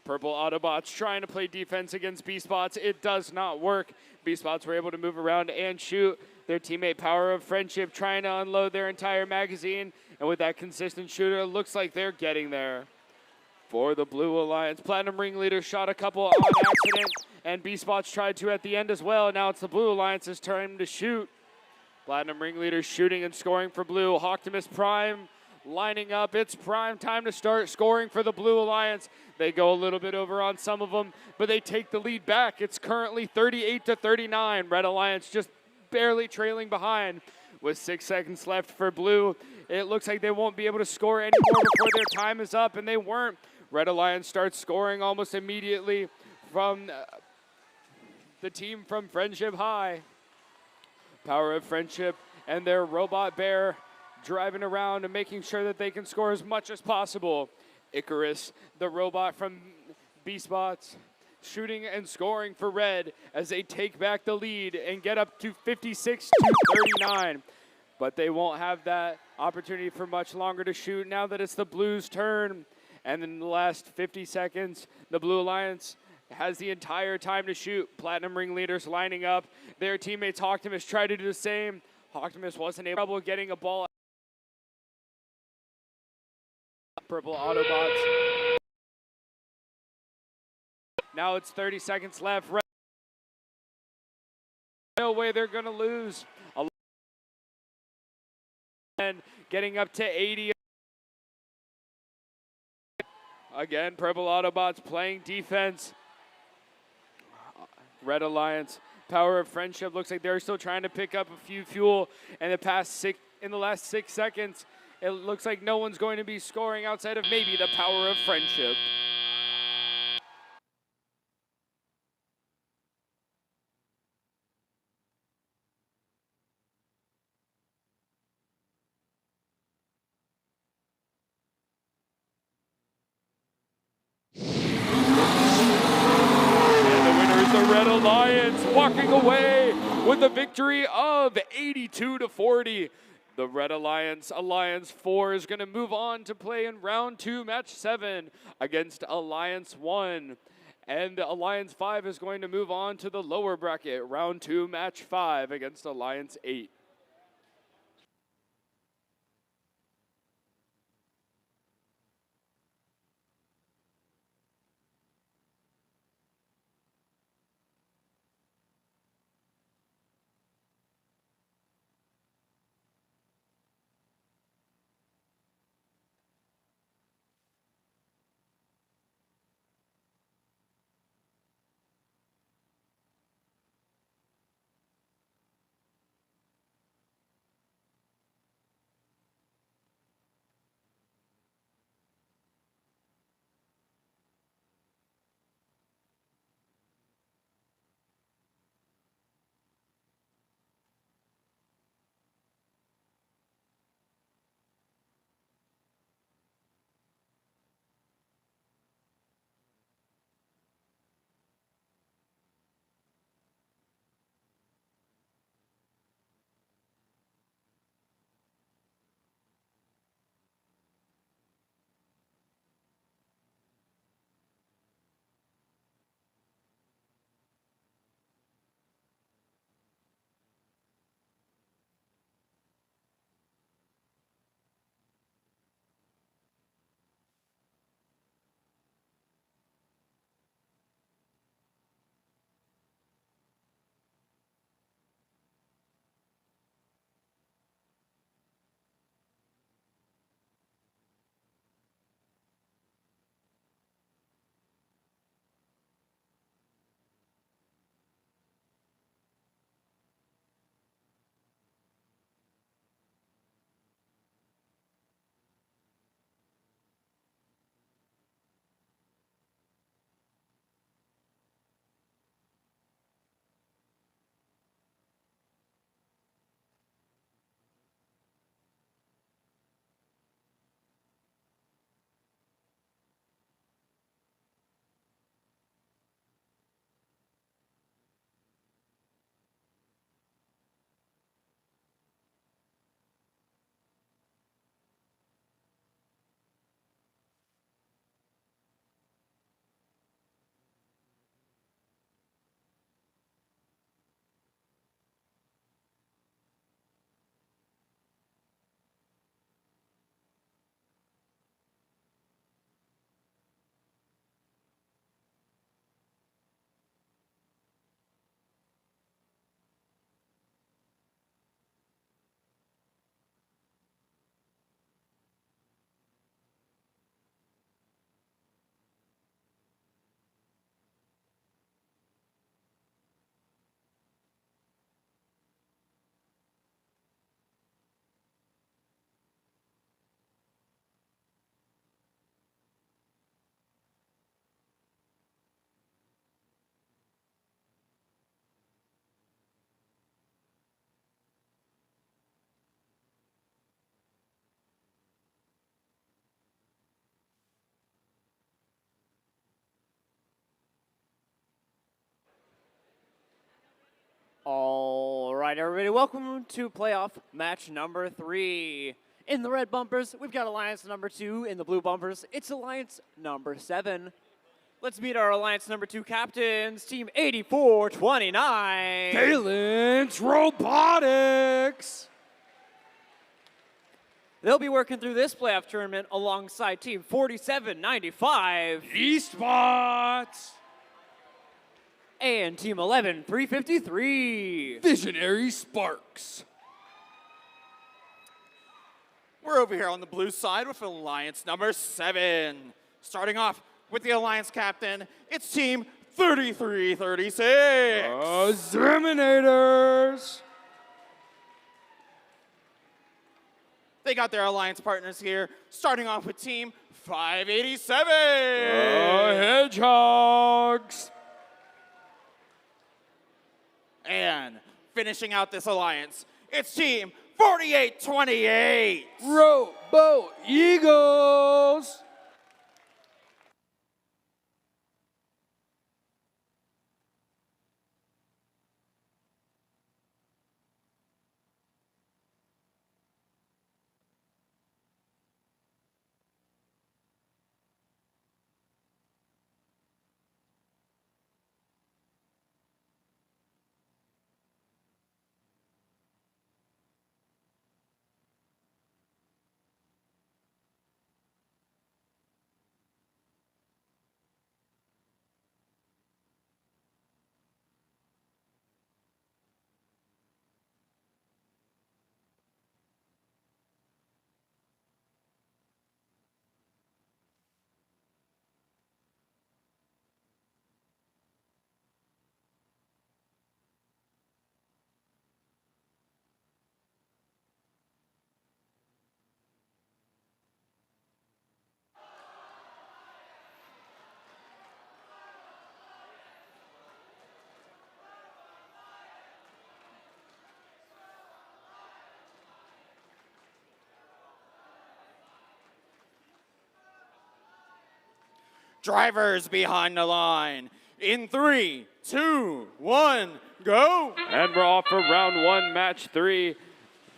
Purple Autobots trying to play defense against B-Spots. It does not work. B-Spots were able to move around and shoot. Their teammate, Power of Friendship, trying to unload their entire magazine. And with that consistent shooter, it looks like they're getting there. For the Blue Alliance, Platinum Ringleader shot a couple on accident, and B-Spots tried to at the end as well. Now it's the Blue Alliance's turn to shoot. Platinum Ringleader shooting and scoring for Blue. Optimus Prime lining up. It's prime time to start scoring for the Blue Alliance. They go a little bit over on some of them, but they take the lead back. It's currently 38-39. Red Alliance just barely trailing behind. With 6 seconds left for Blue, it looks like they won't be able to score anymore before their time is up, and they weren't. Red Alliance starts scoring almost immediately from the team from Friendship High. Power of Friendship and their Robot Bear driving around and making sure that they can score as much as possible. Icarus, the robot from B-Spots, shooting and scoring for Red as they take back the lead and get up to 56-39. But they won't have that opportunity for much longer to shoot now that it's the Blues' turn. And in the last 50 seconds, the Blue Alliance has the entire time to shoot. Platinum Ringleaders lining up. Their teammates, Optimus, try to do the same. Optimus wasn't able to getting a ball. Purple Autobots. Now it's 30 seconds left. No way they're going to lose. And getting up to 80. Again, Purple Autobots playing defense. Red Alliance Power of Friendship looks like they're still trying to pick up a few fuel in the last 6 seconds. It looks like no one's going to be scoring outside of maybe the Power of Friendship. The Red Alliance walking away with the victory of 82-40. The Red Alliance, Alliance 4, is going to move on to play in round 2, match 7 against Alliance 1. And the Alliance 5 is going to move on to the lower bracket, round 2, match 5 against Alliance 8. All right, everybody, welcome to playoff match number 3. In the red bumpers, we've got Alliance number 2. In the blue bumpers, it's Alliance number 7. Let's meet our Alliance number 2 captains, Team 8429. Valence Robotics! They'll be working through this playoff tournament alongside Team 4795. Eastbots! And Team 11353. Visionary Sparks. We're over here on the blue side with Alliance number 7. Starting off with the Alliance captain, it's Team 33-36. Eliminators. They got their alliance partners here, starting off with Team 587. Hedgehogs. And finishing out this alliance, it's Team 4828. Robo Eagles. Drivers behind the line. In 3, 2, 1, go. And we're off for round one, match 3.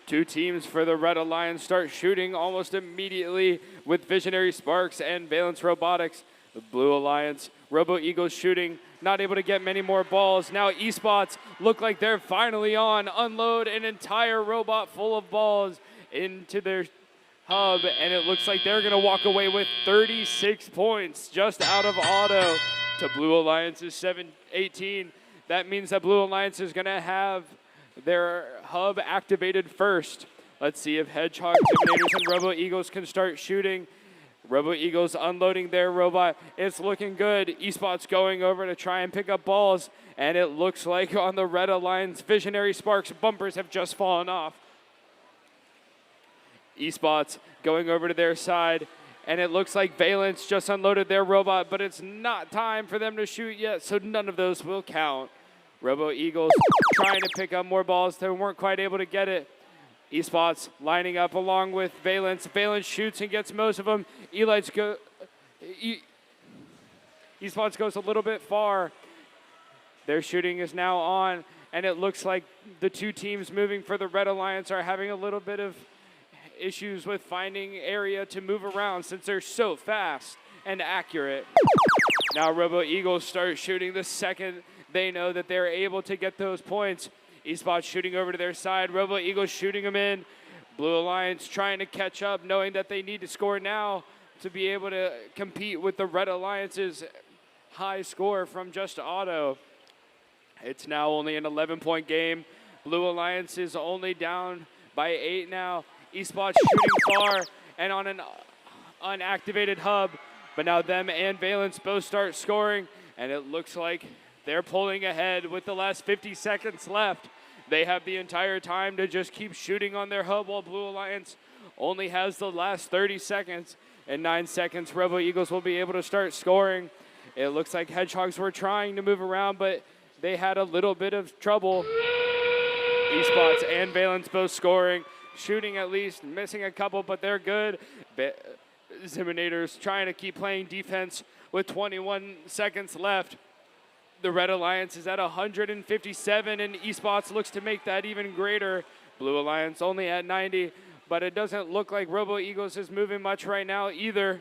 Two teams for the Red Alliance start shooting almost immediately with Visionary Sparks and Valence Robotics. The Blue Alliance, Robo Eagles shooting, not able to get many more balls. Now eSpots look like they're finally on. Unload an entire robot full of balls into their hub, and it looks like they're gonna walk away with 36 points just out of auto to Blue Alliance's 18. That means that Blue Alliance is gonna have their hub activated first. Let's see if Hedgehog, Eliminators, and Robo Eagles can start shooting. Robo Eagles unloading their robot. It's looking good. eSpots going over to try and pick up balls, and it looks like on the Red Alliance, Visionary Sparks bumpers have just fallen off. eSpots going over to their side, and it looks like Valence just unloaded their robot, but it's not time for them to shoot yet, so none of those will count. Robo Eagles trying to pick up more balls. They weren't quite able to get it. eSpots lining up along with Valence. Valence shoots and gets most of them. eSpots goes a little bit far. Their shooting is now on, and it looks like the two teams moving for the Red Alliance are having a little bit of issues with finding area to move around since they're so fast and accurate. Now Robo Eagles start shooting the second they know that they're able to get those points. eSpots shooting over to their side. Robo Eagles shooting them in. Blue Alliance trying to catch up, knowing that they need to score now to be able to compete with the Red Alliance's high score from just auto. It's now only an 11-point game. Blue Alliance is only down by 8 now. eSpots shooting far and on an unactivated hub, but now them and Valence both start scoring, and it looks like they're pulling ahead with the last 50 seconds left. They have the entire time to just keep shooting on their hub while Blue Alliance only has the last 30 seconds. In 9 seconds, Robo Eagles will be able to start scoring. It looks like Hedgehogs were trying to move around, but they had a little bit of trouble. eSpots and Valence both scoring. Shooting at least, missing a couple, but they're good. Eliminators trying to keep playing defense with 21 seconds left. The Red Alliance is at 157, and eSpots looks to make that even greater. Blue Alliance only at 90, but it doesn't look like Robo Eagles is moving much right now either.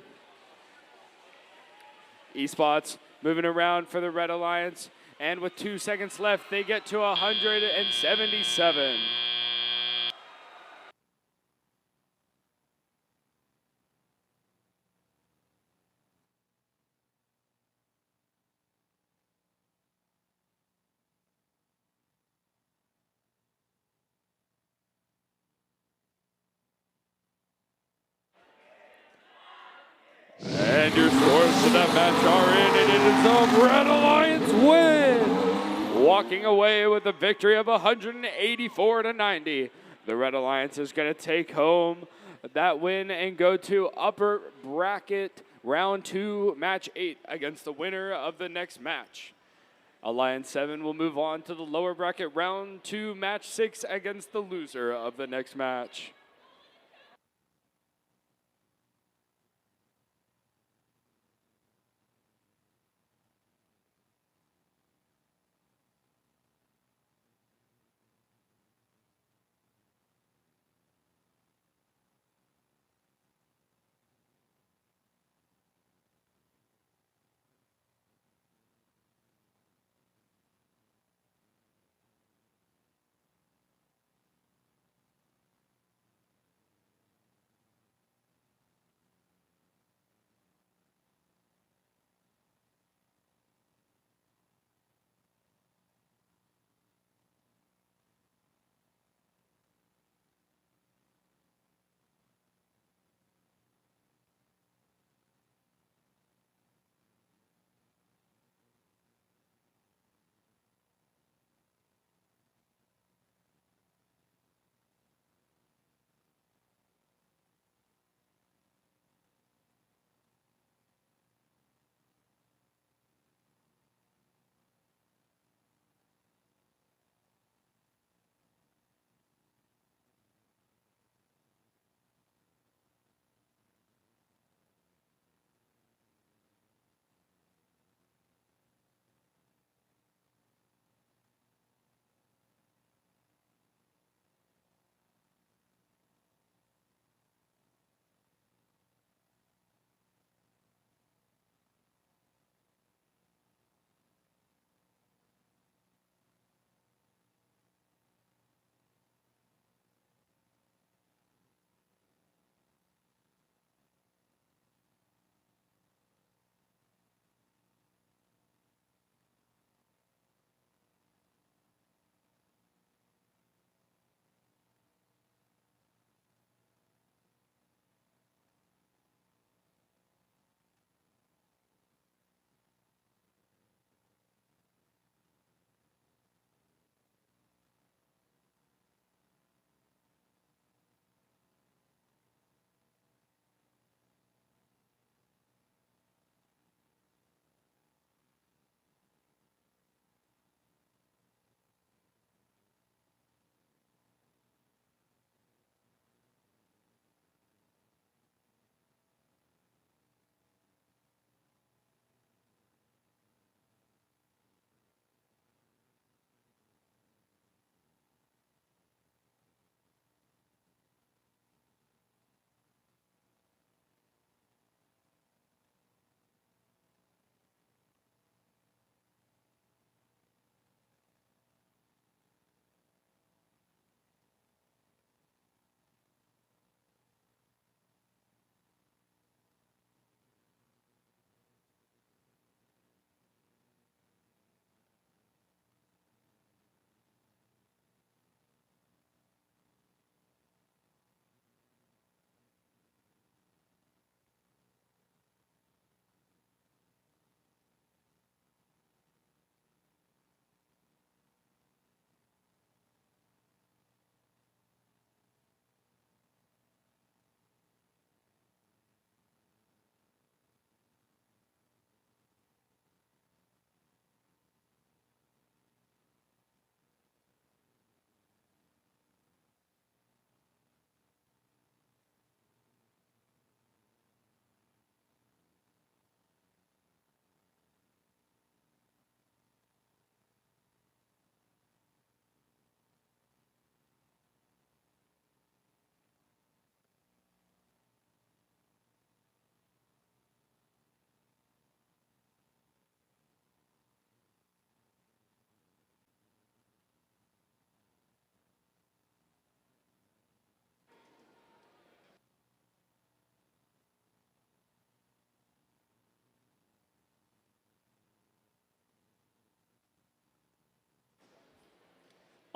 eSpots moving around for the Red Alliance, and with 2 seconds left, they get to 177. And your scores for that match are in. it is the Red Alliance win! Walking away with a victory of 184 to 90. The Red Alliance is going to take home that win and go to upper bracket round 2, match 8 against the winner of the next match. Alliance 7 will move on to the lower bracket round 2, match 6 against the loser of the next match.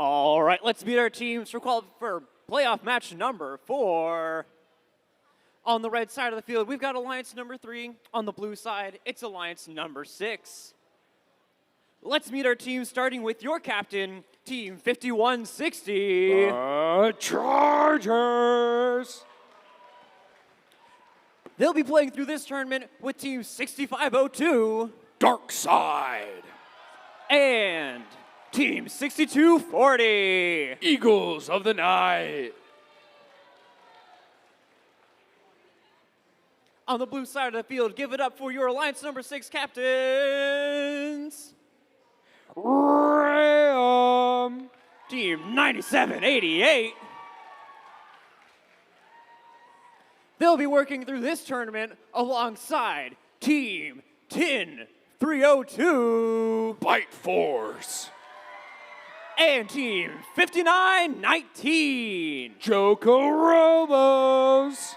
All right, let's meet our teams for playoff match number 4. On the red side of the field, we've got Alliance number 3. On the blue side, it's Alliance number 6. Let's meet our team, starting with your captain, Team 5160. Chargers! They'll be playing through this tournament with Team 6502. Dark Side. And Team 6240. Eagles of the Night. On the blue side of the field, give it up for your Alliance number 6 captains. Ram. Team 9788. They'll be working through this tournament alongside Team 10302. Bite Force. And Team 5919. Joko Robos.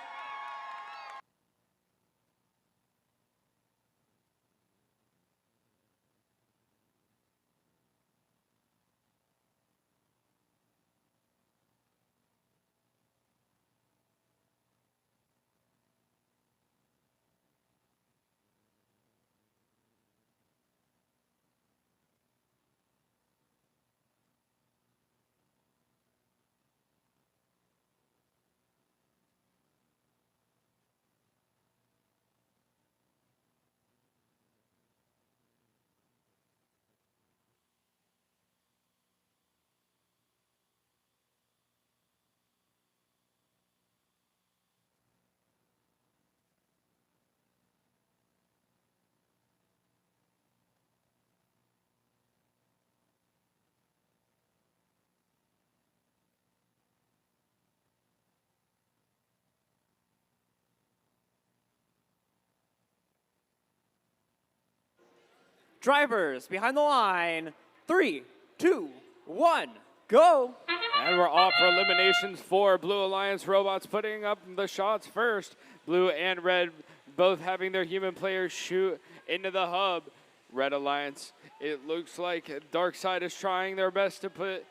Drivers behind the line. 3, 2, 1, go. And we're off for eliminations for Blue Alliance Robots putting up the shots first. Blue and Red both having their human players shoot into the hub. Red Alliance, it looks like Dark Side is trying their best to put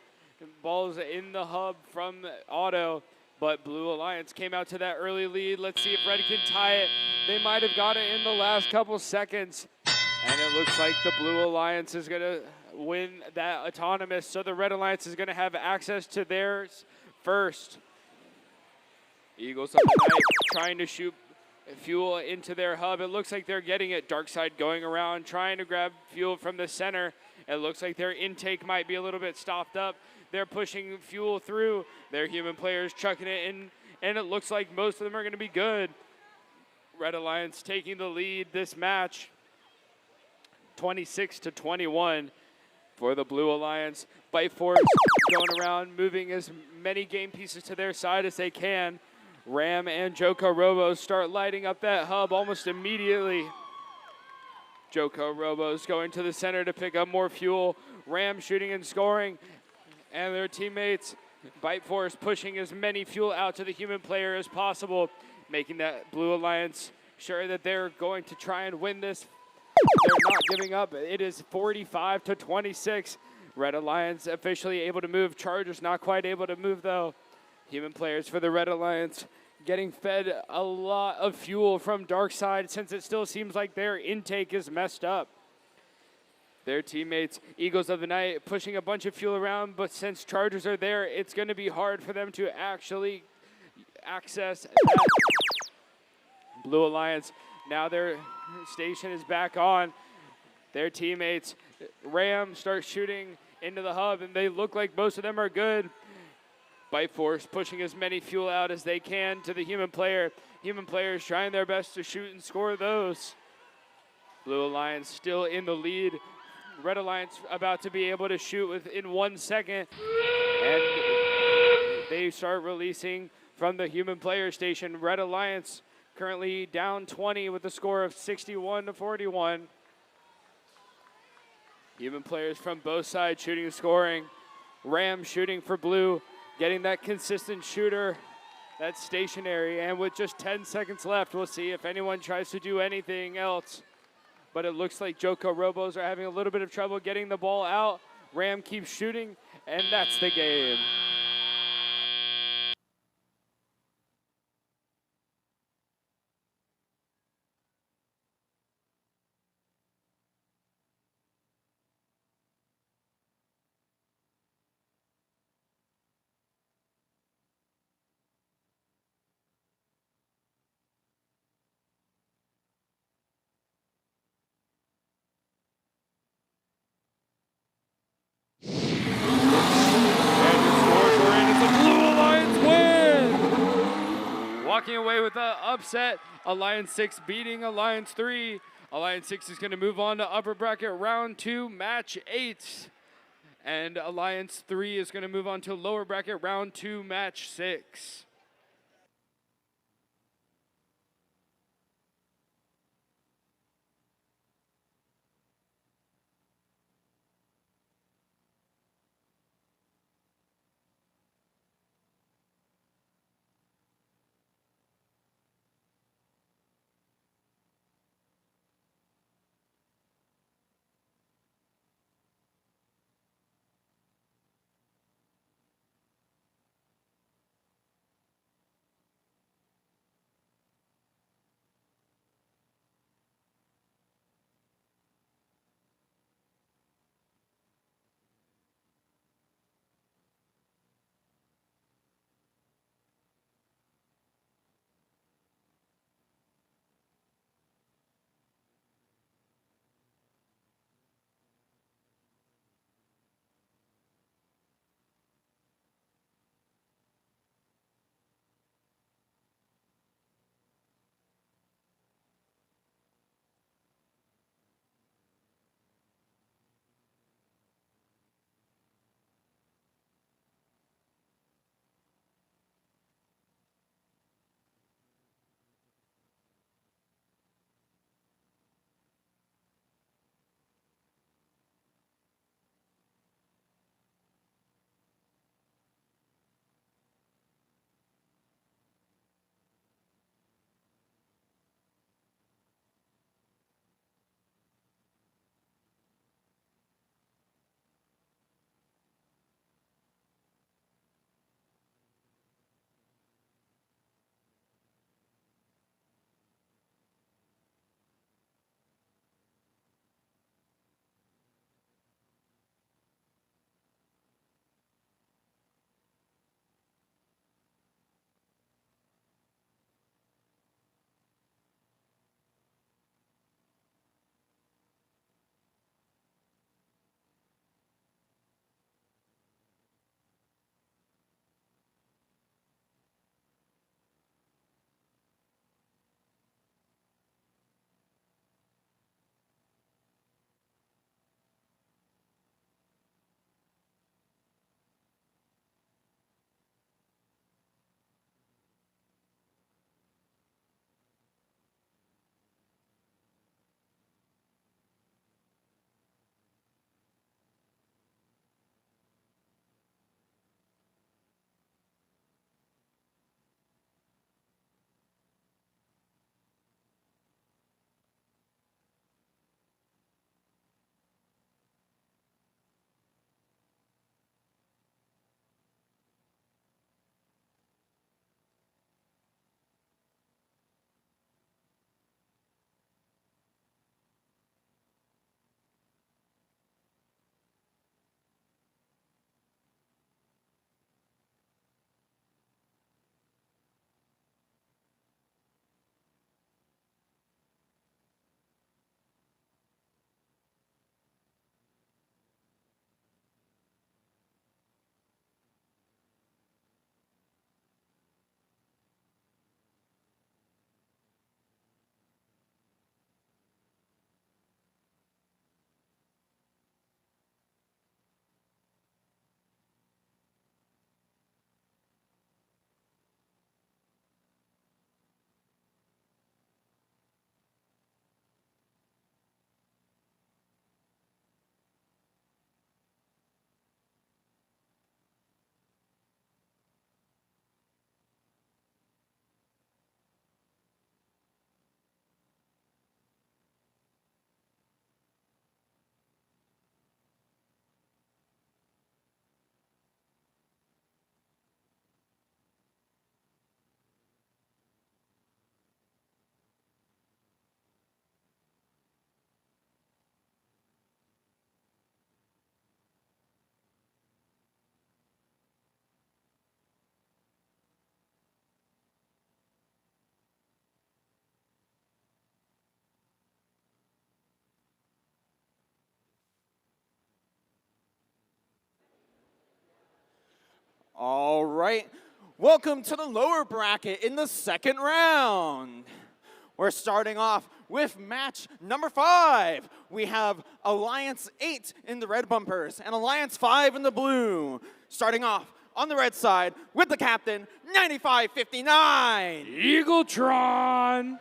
balls in the hub from Auto, but Blue Alliance came out to that early lead. Let's see if Red can tie it. They might have got it in the last couple seconds. And it looks like the Blue Alliance is going to win that autonomous, so the Red Alliance is going to have access to theirs first. Eagles of the Night trying to shoot fuel into their hub. It looks like they're getting it. Dark Side going around, trying to grab fuel from the center. It looks like their intake might be a little bit stopped up. They're pushing fuel through. Their human players chucking it in, and it looks like most of them are going to be good. Red Alliance taking the lead this match. 26-21 for the Blue Alliance. Bite Force going around, moving as many game pieces to their side as they can. Ram and Joko Robos start lighting up that hub almost immediately. Joko Robos going to the center to pick up more fuel. Ram shooting and scoring. And their teammates, Bite Force, pushing as many fuel out to the human player as possible, making that Blue Alliance sure that they're going to try and win this. They're not giving up. It is 45-26. Red Alliance officially able to move. Chargers not quite able to move, though. Human players for the Red Alliance getting fed a lot of fuel from Dark Side, since it still seems like their intake is messed up. Their teammates, Eagles of the Night, pushing a bunch of fuel around, but since Chargers are there, it's going to be hard for them to actually access that. Blue Alliance, now their station is back on. Their teammates, Ram, start shooting into the hub, and they look like most of them are good. Bite Force pushing as many fuel out as they can to the human player. Human players trying their best to shoot and score those. Blue Alliance still in the lead. Red Alliance about to be able to shoot within 1 second. And they start releasing from the human player station. Red Alliance currently down 20 with a score of 61-41. Human players from both sides shooting and scoring. Ram shooting for Blue, getting that consistent shooter that's stationary. And with just 10 seconds left, we'll see if anyone tries to do anything else. But it looks like Joko Robos are having a little bit of trouble getting the ball out. Ram keeps shooting, and that's the game. walking away with the upset. Alliance 6 beating Alliance 3. Alliance 6 is going to move on to upper bracket round 2, match 8. And Alliance 3 is going to move on to lower bracket round 2, match 6. All right. Welcome to the lower bracket in the second round. We're starting off with match number 5. We have Alliance 8 in the red bumpers and Alliance 5 in the blue. Starting off on the red side with the captain, 9559. Eagletron.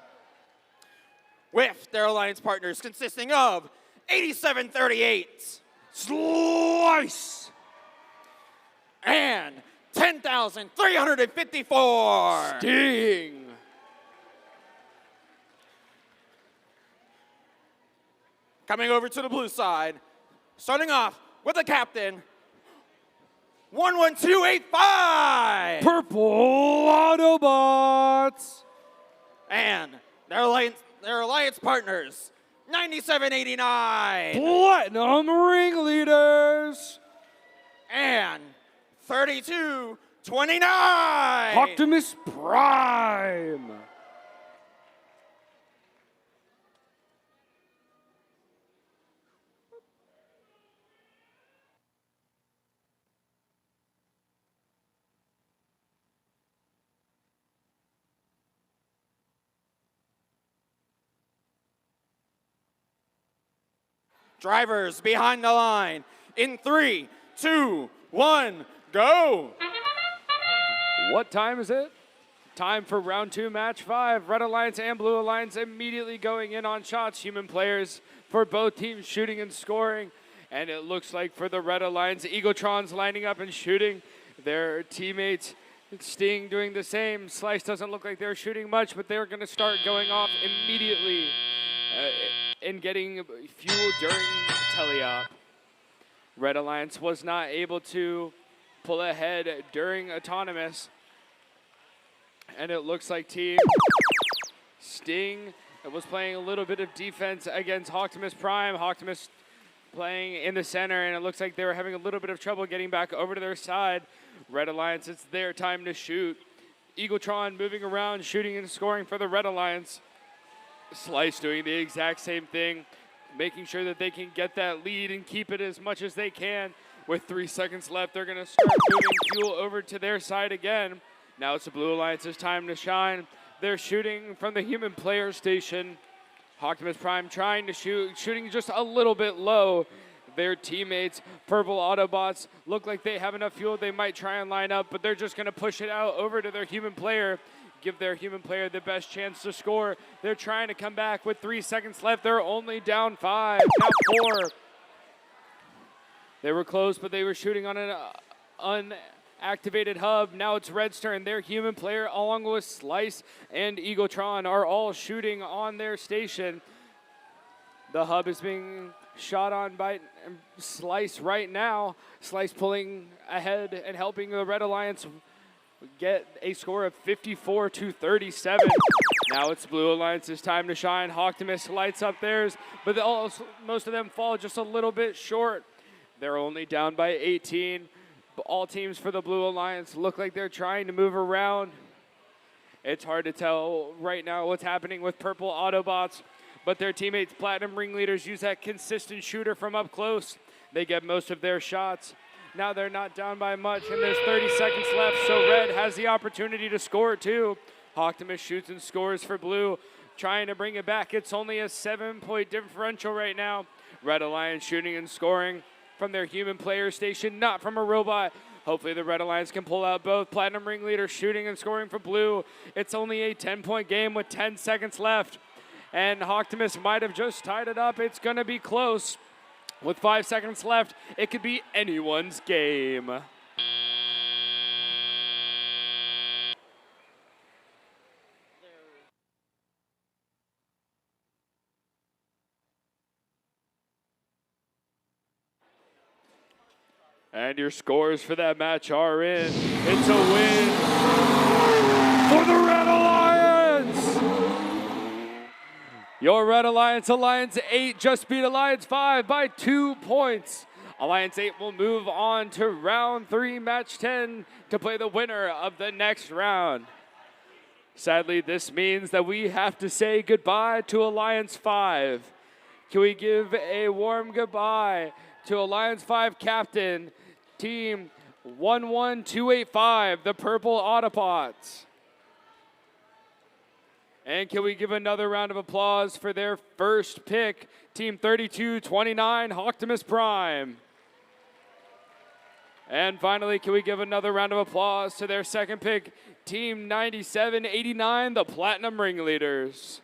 With their alliance partners consisting of 8738. Slice. And 10,354. Sting. Coming over to the blue side, starting off with the captain, 11285. Purple Autobots. And their alliance partners, 9789. Platinum Ringleaders. And 3229. Optimus Prime. Drivers behind the line in 3, 2, 1, go. What time is it? Time for round 2, match 5. Red Alliance and Blue Alliance immediately going in on shots. Human players for both teams shooting and scoring. And it looks like for the Red Alliance, Eagletron's lining up and shooting. Their teammates, Sting, doing the same. Slice doesn't look like they're shooting much, but they're going to start going off immediately and getting fuel during teleop. Red Alliance was not able to pull ahead during Autonomous. And it looks like Team Sting was playing a little bit of defense against Optimus Prime. Optimus playing in the center, and it looks like they were having a little bit of trouble getting back over to their side. Red Alliance, it's their time to shoot. Eagletron moving around, shooting and scoring for the Red Alliance. Slice doing the exact same thing, making sure that they can get that lead and keep it as much as they can. With 3 seconds left, they're going to start moving fuel over to their side again. Now it's the Blue Alliance's time to shine. They're shooting from the human player station. Optimus Prime trying to shooting just a little bit low. Their teammates, Purple Autobots, look like they have enough fuel. They might try and line up, but they're just going to push it out over to their human player. Give their human player the best chance to score. They're trying to come back with 3 seconds left. They're only down 5, now 4. They were close, but they were shooting on an unactivated hub. Now it's Red's turn. Their human player, along with Slice and Eagletron, are all shooting on their station. The hub is being shot on by Slice right now. Slice pulling ahead and helping the Red Alliance get a score of 54-37. Now it's Blue Alliance's time to shine. Optimus lights up theirs, but most of them fall just a little bit short. They're only down by 18. All teams for the Blue Alliance look like they're trying to move around. It's hard to tell right now what's happening with Purple Autobots, but their teammates, Platinum Ringleaders, use that consistent shooter from up close. They get most of their shots. Now they're not down by much, and there's 30 seconds left, so Red has the opportunity to score too. Optimus shoots and scores for Blue, trying to bring it back. It's only a 7-point differential right now. Red Alliance shooting and scoring from their human player station, not from a robot. Hopefully the Red Alliance can pull out both. Platinum Ringleader shooting and scoring for Blue. It's only a 10-point game with 10 seconds left, and Optimus might have just tied it up. It's going to be close. With 5 seconds left, it could be anyone's game. And your scores for that match are in. It's a win for the Red Alliance. Your Red Alliance, Alliance 8, just beat Alliance 5 by 2 points. Alliance 8 will move on to round 3, match 10, to play the winner of the next round. Sadly, this means that we have to say goodbye to Alliance 5. Can we give a warm goodbye to Alliance 5 captain, Team 11285, the purple Autobots. And can we give another round of applause for their first pick, Team 3229, Optimus Prime. And finally, can we give another round of applause to their second pick, Team 9789, the Platinum Ringleaders.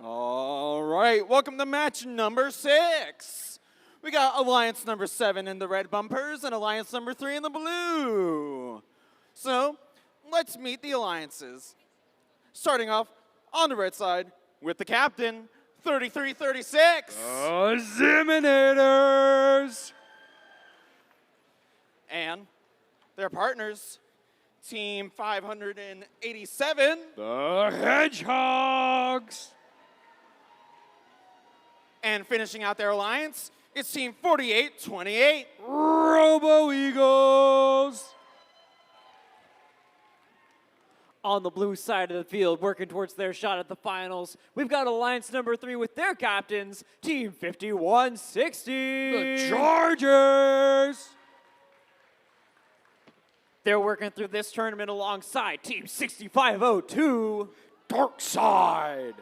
All right, welcome to match number 6. We got Alliance number 7 in the red bumpers and Alliance number 3 in the blue. So, let's meet the alliances. Starting off on the red side with the captain, 3336. Ziminators! And their partners, Team 587. The Hedgehogs! And finishing out their alliance, it's Team 4828. Robo Eagles! On the blue side of the field, working towards their shot at the finals, we've got Alliance number 3 with their captains, Team 5160. The Chargers! They're working through this tournament alongside Team 6502. Dark Side!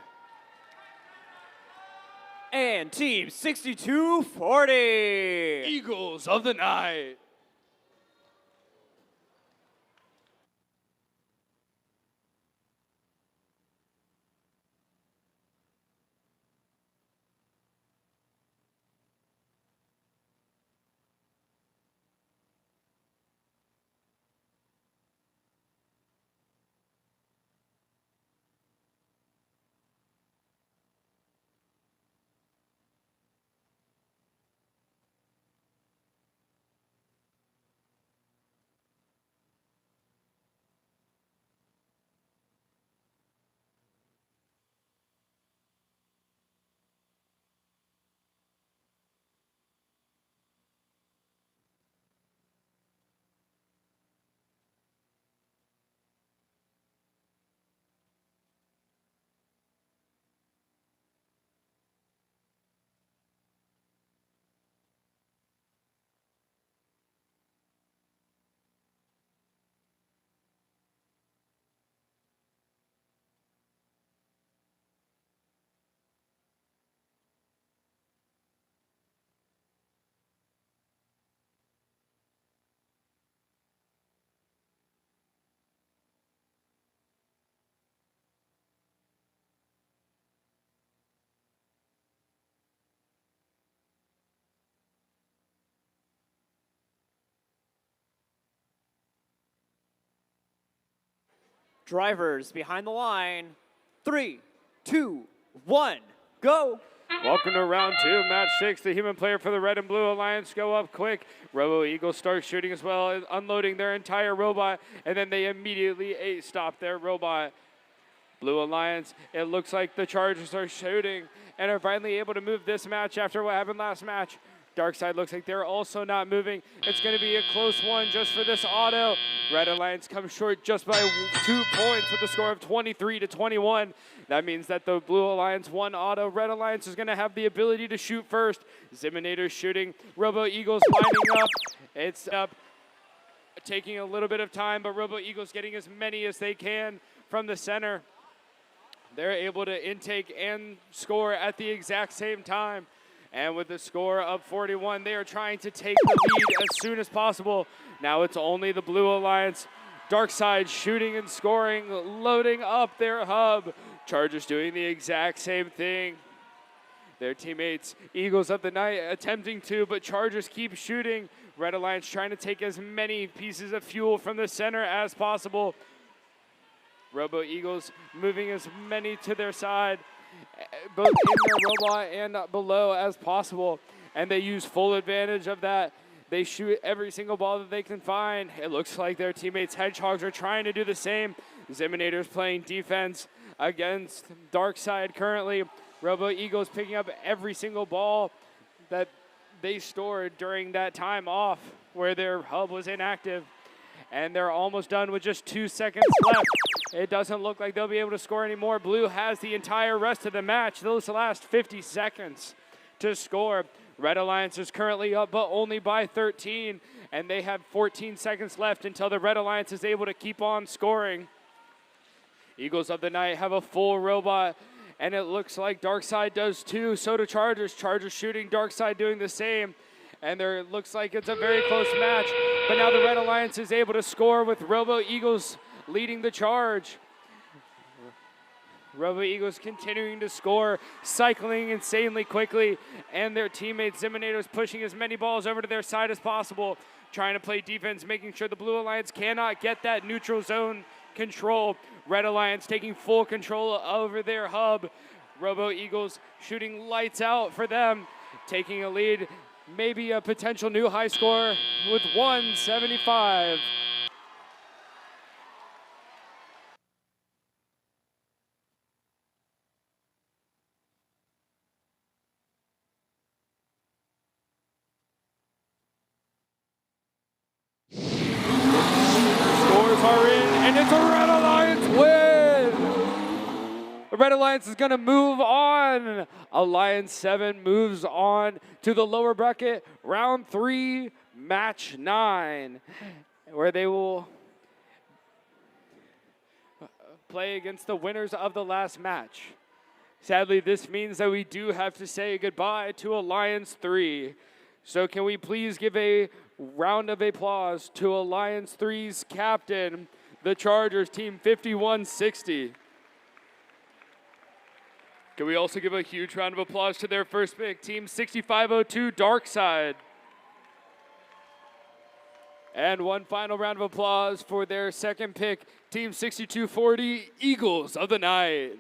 And Team 6240. Eagles of the Night! Drivers behind the line. 3, 2, 1, go. Welcome to round 2, match 6. The human player for the Red and Blue Alliance go up quick. Robo Eagles start shooting as well, unloading their entire robot, and then they immediately stop their robot. Blue Alliance, it looks like the Chargers are shooting and are finally able to move this match after what happened last match. Darkside looks like they're also not moving. It's going to be a close one just for this auto. Red Alliance comes short just by 2 points with a score of 23-21. That means that the Blue Alliance won auto. Red Alliance is going to have the ability to shoot first. Ziminator shooting. Robo Eagles lining up. It's up, taking a little bit of time, but Robo Eagles getting as many as they can from the center. They're able to intake and score at the exact same time. And with the score of 41, they are trying to take the lead as soon as possible. Now it's only the Blue Alliance. Darkside shooting and scoring, loading up their hub. Chargers doing the exact same thing. Their teammates, Eagles of the Night, attempting to, but Chargers keep shooting. Red Alliance trying to take as many pieces of fuel from the center as possible. Robo Eagles moving as many to their side, both in their robot and below as possible. And they use full advantage of that. They shoot every single ball that they can find. It looks like their teammates Hedgehogs are trying to do the same. Ziminator's playing defense against Darkside currently. Robo Eagles picking up every single ball that they stored during that time off where their hub was inactive. And they're almost done with just 2 seconds left. It doesn't look like they'll be able to score anymore. Blue has the entire rest of the match, those last 50 seconds to score. Red Alliance is currently up, but only by 13, and they have 14 seconds left until the Red Alliance is able to keep on scoring. Eagles of the Night have a full robot, and it looks like Darkside does too. So do Chargers. Chargers shooting, Darkside doing the same. And there looks like it's a very close match. But now the Red Alliance is able to score with Robo Eagles leading the charge. Robo Eagles continuing to score, cycling insanely quickly, and their teammates Ziminators pushing as many balls over to their side as possible, trying to play defense, making sure the Blue Alliance cannot get that neutral zone control. Red Alliance taking full control over their hub. Robo Eagles shooting lights out for them, taking a lead. Maybe a potential new high score with 175. Scores are in, and it's a Red Alliance win! The Red Alliance is going to move on. Alliance 7 moves on to the lower bracket, round 3, match 9, where they will play against the winners of the last match. Sadly, this means that we do have to say goodbye to Alliance 3. So can we please give a round of applause to Alliance 3's captain, the Chargers, Team 5160. Can we also give a huge round of applause to their first pick, Team 6502, Darkside. And one final round of applause for their second pick, Team 6240, Eagles of the Night.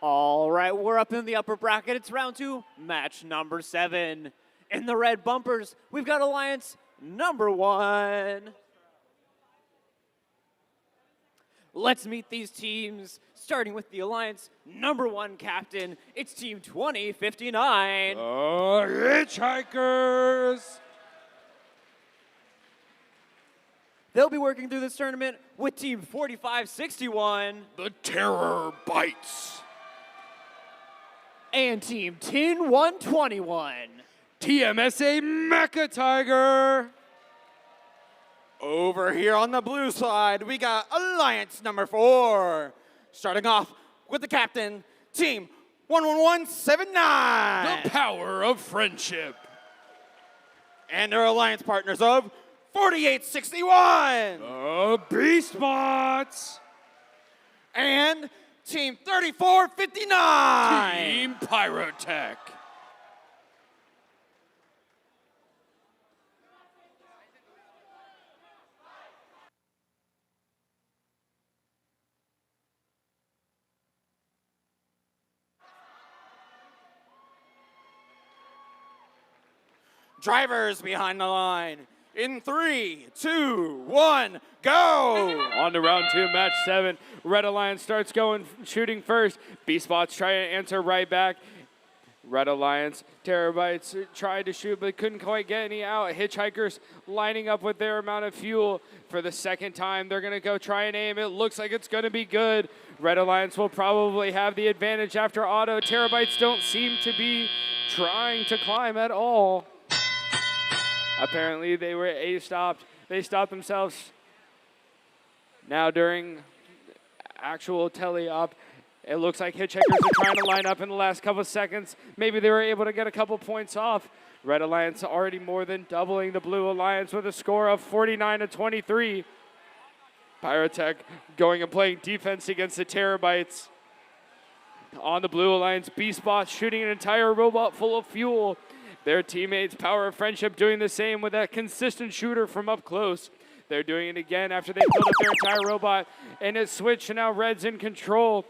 All right, we're up in the upper bracket. It's round 2, match number 7. In the red bumpers, we've got Alliance number 1. Let's meet these teams, starting with the Alliance number 1 captain. It's Team 2059. Hitchhikers! They'll be working through this tournament with Team 4561. The Terror Bites. And Team 10121. TMSA Mecha Tiger. Over here on the blue side, we got Alliance number 4. Starting off with the captain, Team 11179. The Power of Friendship. And their alliance partners of 4861. Beast Bots. And Team 3459. Team Pyrotech. Drivers behind the line. In 3, 2, 1, go! On to round 2, match 7. Red Alliance starts shooting first. B-Spots try to answer right back. Red Alliance, Terabytes tried to shoot but couldn't quite get any out. Hitchhikers lining up with their amount of fuel for the second time. They're gonna go try and aim. It looks like it's gonna be good. Red Alliance will probably have the advantage after auto. Terabytes don't seem to be trying to climb at all. Apparently they were stopped. They stopped themselves. Now during actual tele-op, it looks like Hitchhikers are trying to line up in the last couple of seconds. Maybe they were able to get a couple points off. Red Alliance already more than doubling the Blue Alliance with a score of 49-23. Pyrotech going and playing defense against the Terabytes. On the Blue Alliance, B-Spot shooting an entire robot full of fuel. Their teammates, Power of Friendship, doing the same with that consistent shooter from up close. They're doing it again after they killed up their entire robot. And it switched, and now Red's in control.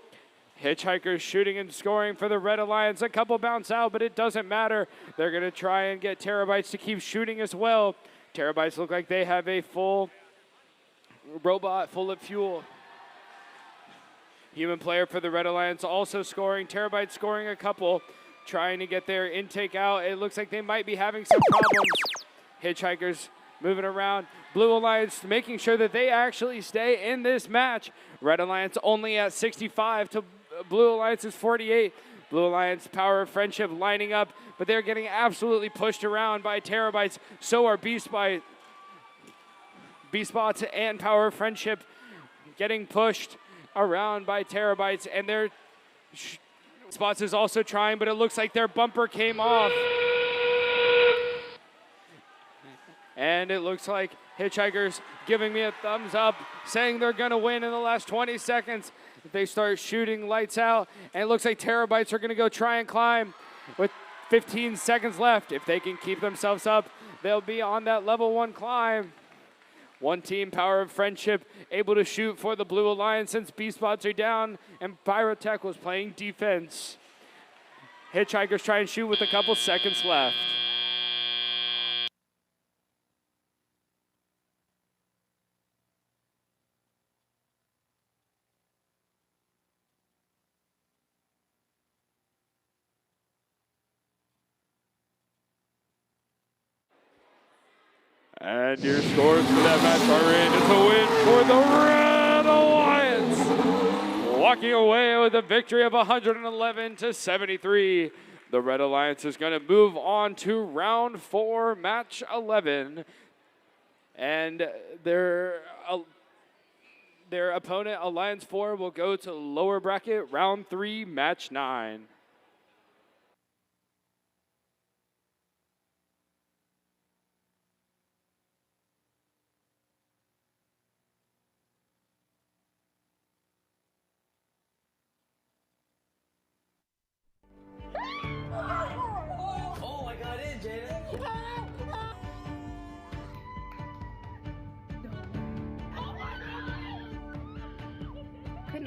Hitchhikers shooting and scoring for the Red Alliance. A couple bounce out, but it doesn't matter. They're going to try and get Terabytes to keep shooting as well. Terabytes look like they have a full robot full of fuel. Human player for the Red Alliance also scoring. Terabytes scoring a couple. Trying to get their intake out. It looks like they might be having some problems. Hitchhikers moving around. Blue Alliance making sure that they actually stay in this match. Red Alliance only at 65 to Blue Alliance's 48. Blue Alliance, Power of Friendship lining up, but they're getting absolutely pushed around by Terabytes. So are B-Spots and Power of Friendship getting pushed around by Terabytes, and they're Spots is also trying, but it looks like their bumper came off. And it looks like Hitchhikers giving me a thumbs up, saying they're gonna win in the last 20 seconds. They start shooting lights out, and it looks like Terabytes are gonna go try and climb with 15 seconds left. If they can keep themselves up, they'll be on that level 1 climb. One team, Power of Friendship, able to shoot for the Blue Alliance since B-Spots are down, and Pyrotech was playing defense. Hitchhikers try and shoot with a couple seconds left. And your scores for that match are in. It's a win for the Red Alliance. Walking away with a victory of 111-73. The Red Alliance is going to move on to round 4, match 11. And their opponent, Alliance 4, will go to lower bracket, round 3, match 9. Oh, I got in, Jada.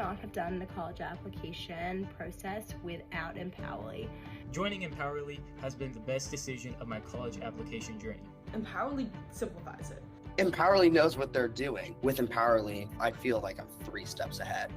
not have done the college application process without Empowerly. Joining Empowerly has been the best decision of my college application journey. Empowerly simplifies it. Empowerly knows what they're doing. With Empowerly, I feel like I'm 3 steps ahead.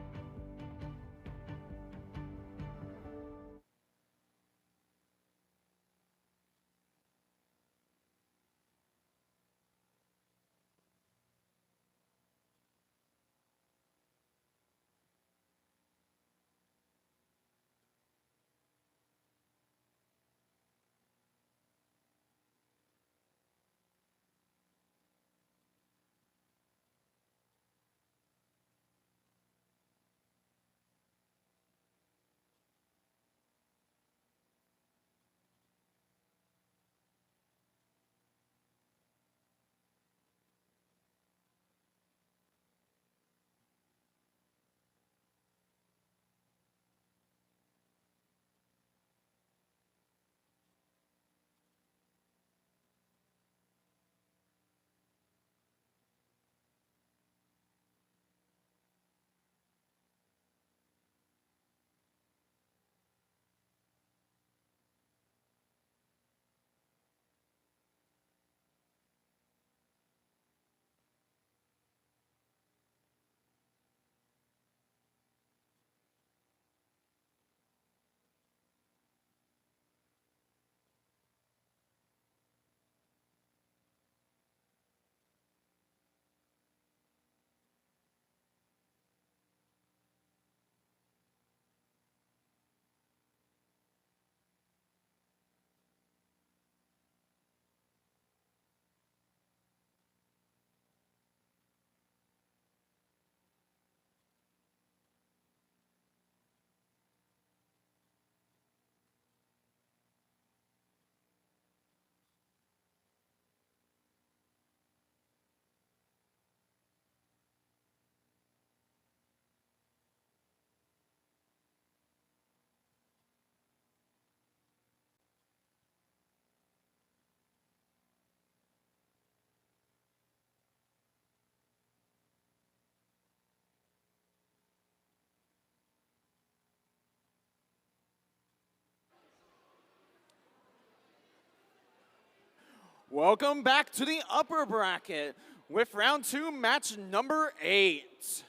Welcome back to the upper bracket with round 2, match number 8.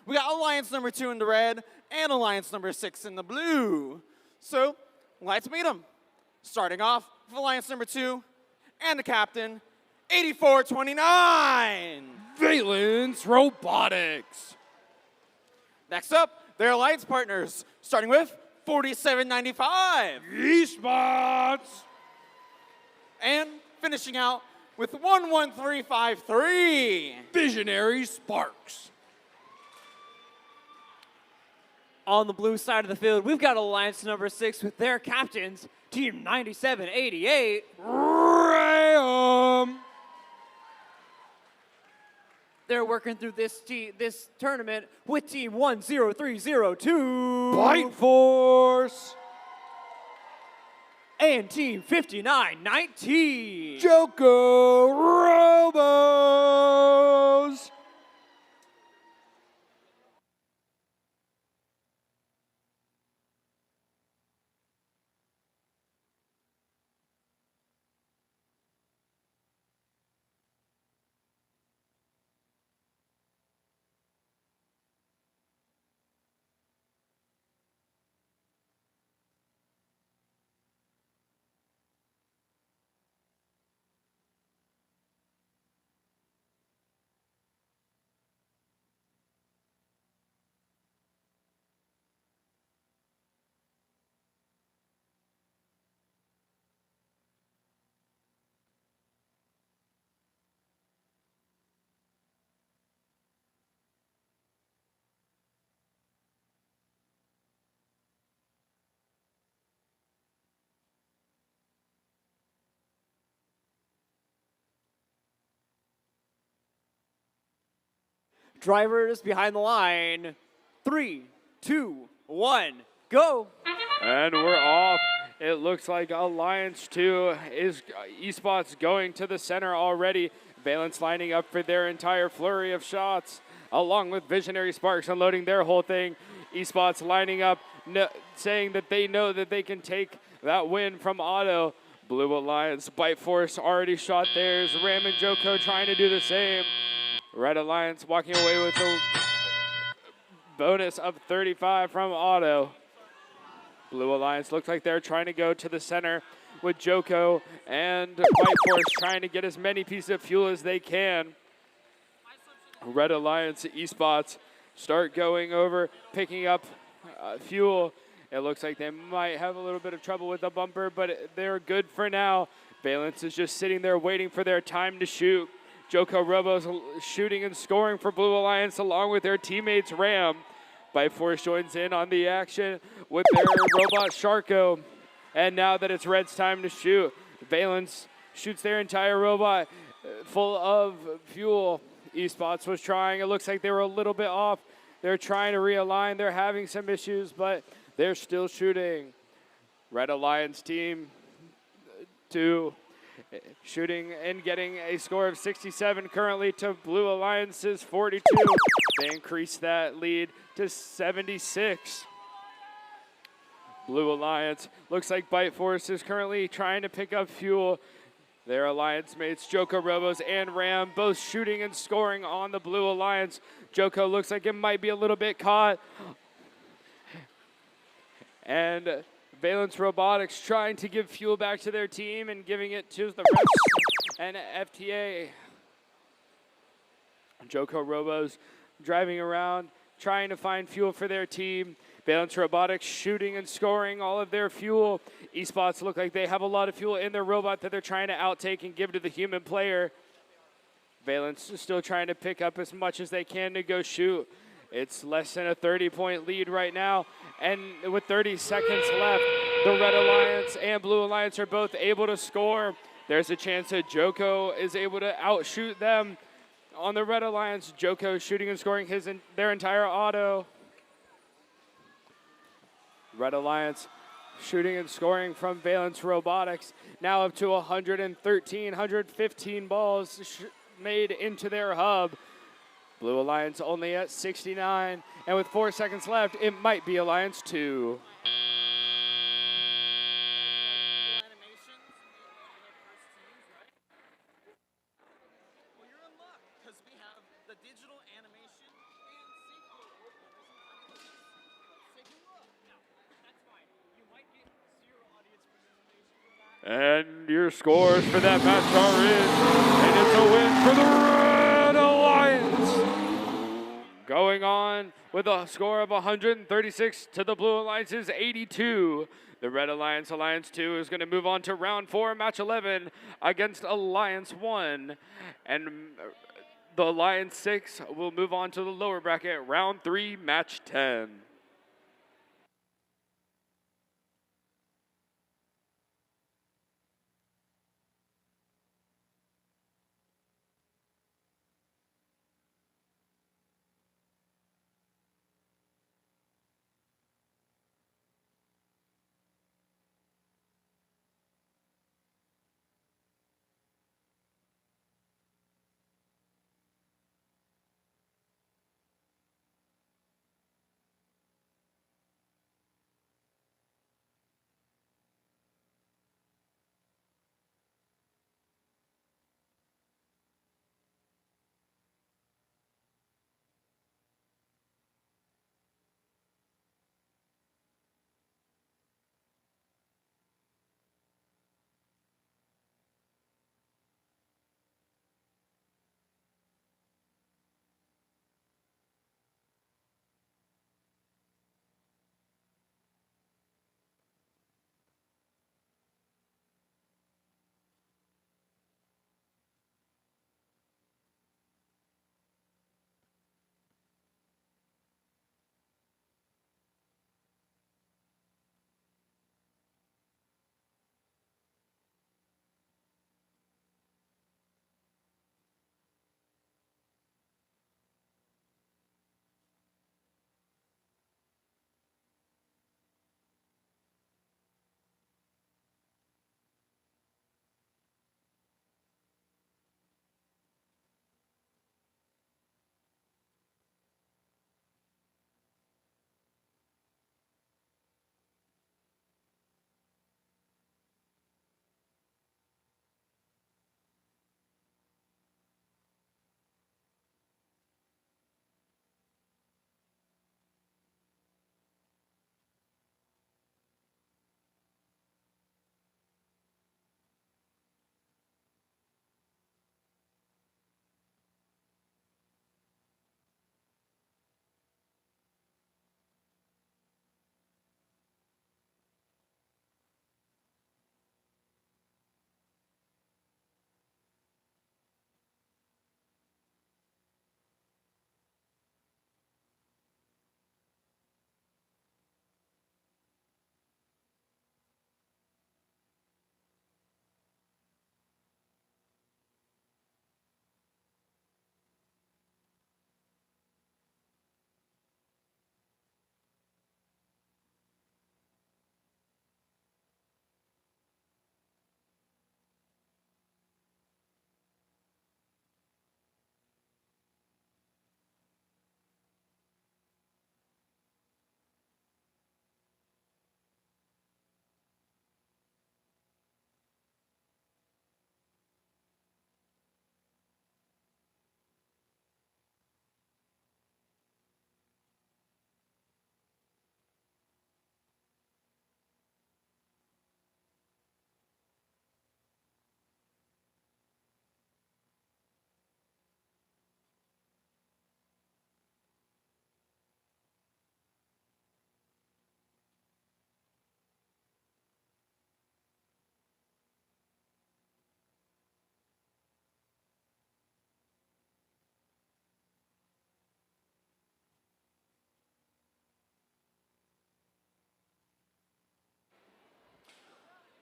We got alliance number 2 in the red and alliance number 6 in the blue. So let's meet them. Starting off with alliance number 2 and the captain, 8429. Valence Robotics. Next up, their alliance partners, starting with 4795. Esports. And finishing out with 11353. Visionary Sparks. On the blue side of the field, we've got alliance number 6 with their captains, Team 9788. Ram. They're working through this tournament with Team 10302. Bite Force. And Team 5919. Joko Robos. Drivers behind the line. 3, 2, 1, go. And we're off. It looks like Alliance 2 is esports going to the center already. Valence lining up for their entire flurry of shots, along with Visionary Sparks unloading their whole thing. Esports lining up, saying that they know that they can take that win from Auto. Blue Alliance, Bite Force already shot theirs. Ram and Joko trying to do the same. Red Alliance walking away with a bonus of 35 from Auto. Blue Alliance looks like they're trying to go to the center with Joko and Bite Force trying to get as many pieces of fuel as they can. Red Alliance Esports start going over, picking up fuel. It looks like they might have a little bit of trouble with the bumper, but they're good for now. Valence is just sitting there waiting for their time to shoot. Joko Robo's shooting and scoring for Blue Alliance along with their teammates Ram. Bite Force joins in on the action with their robot Sharko. And now that it's Red's time to shoot, Valence shoots their entire robot full of fuel. Esports was trying. It looks like they were a little bit off. They're trying to realign. They're having some issues, but they're still shooting. Red Alliance team 2 shooting and getting a score of 67 currently to Blue Alliance's 42. They increased that lead to 76. Blue Alliance looks like Bite Force is currently trying to pick up fuel. Their alliance mates, Joko Robos and Ram, both shooting and scoring on the Blue Alliance. Joko looks like it might be a little bit caught. And Valence Robotics trying to give fuel back to their team and giving it to the refs and FTA. Joko Robos driving around, trying to find fuel for their team. Valence Robotics shooting and scoring all of their fuel. Esports look like they have a lot of fuel in their robot that they're trying to outtake and give to the human player. Valence is still trying to pick up as much as they can to go shoot. It's less than a 30-point lead right now. And with 30 seconds left, the Red Alliance and Blue Alliance are both able to score. There's a chance that Joko is able to outshoot them. On the Red Alliance, Joko shooting and scoring their entire auto. Red Alliance shooting and scoring from Valence Robotics. Now up to 113, 115 balls made into their hub. Blue Alliance only at 69. And with 4 seconds left, it might be Alliance 2. And your scores for that match are in. And it's a win for the Red Alliance. Going on with a score of 136 to the Blue Alliance's 82. The Red Alliance, Alliance 2, is going to move on to round 4, match 11 against Alliance 1. And the Alliance 6 will move on to the lower bracket, round 3, match 10.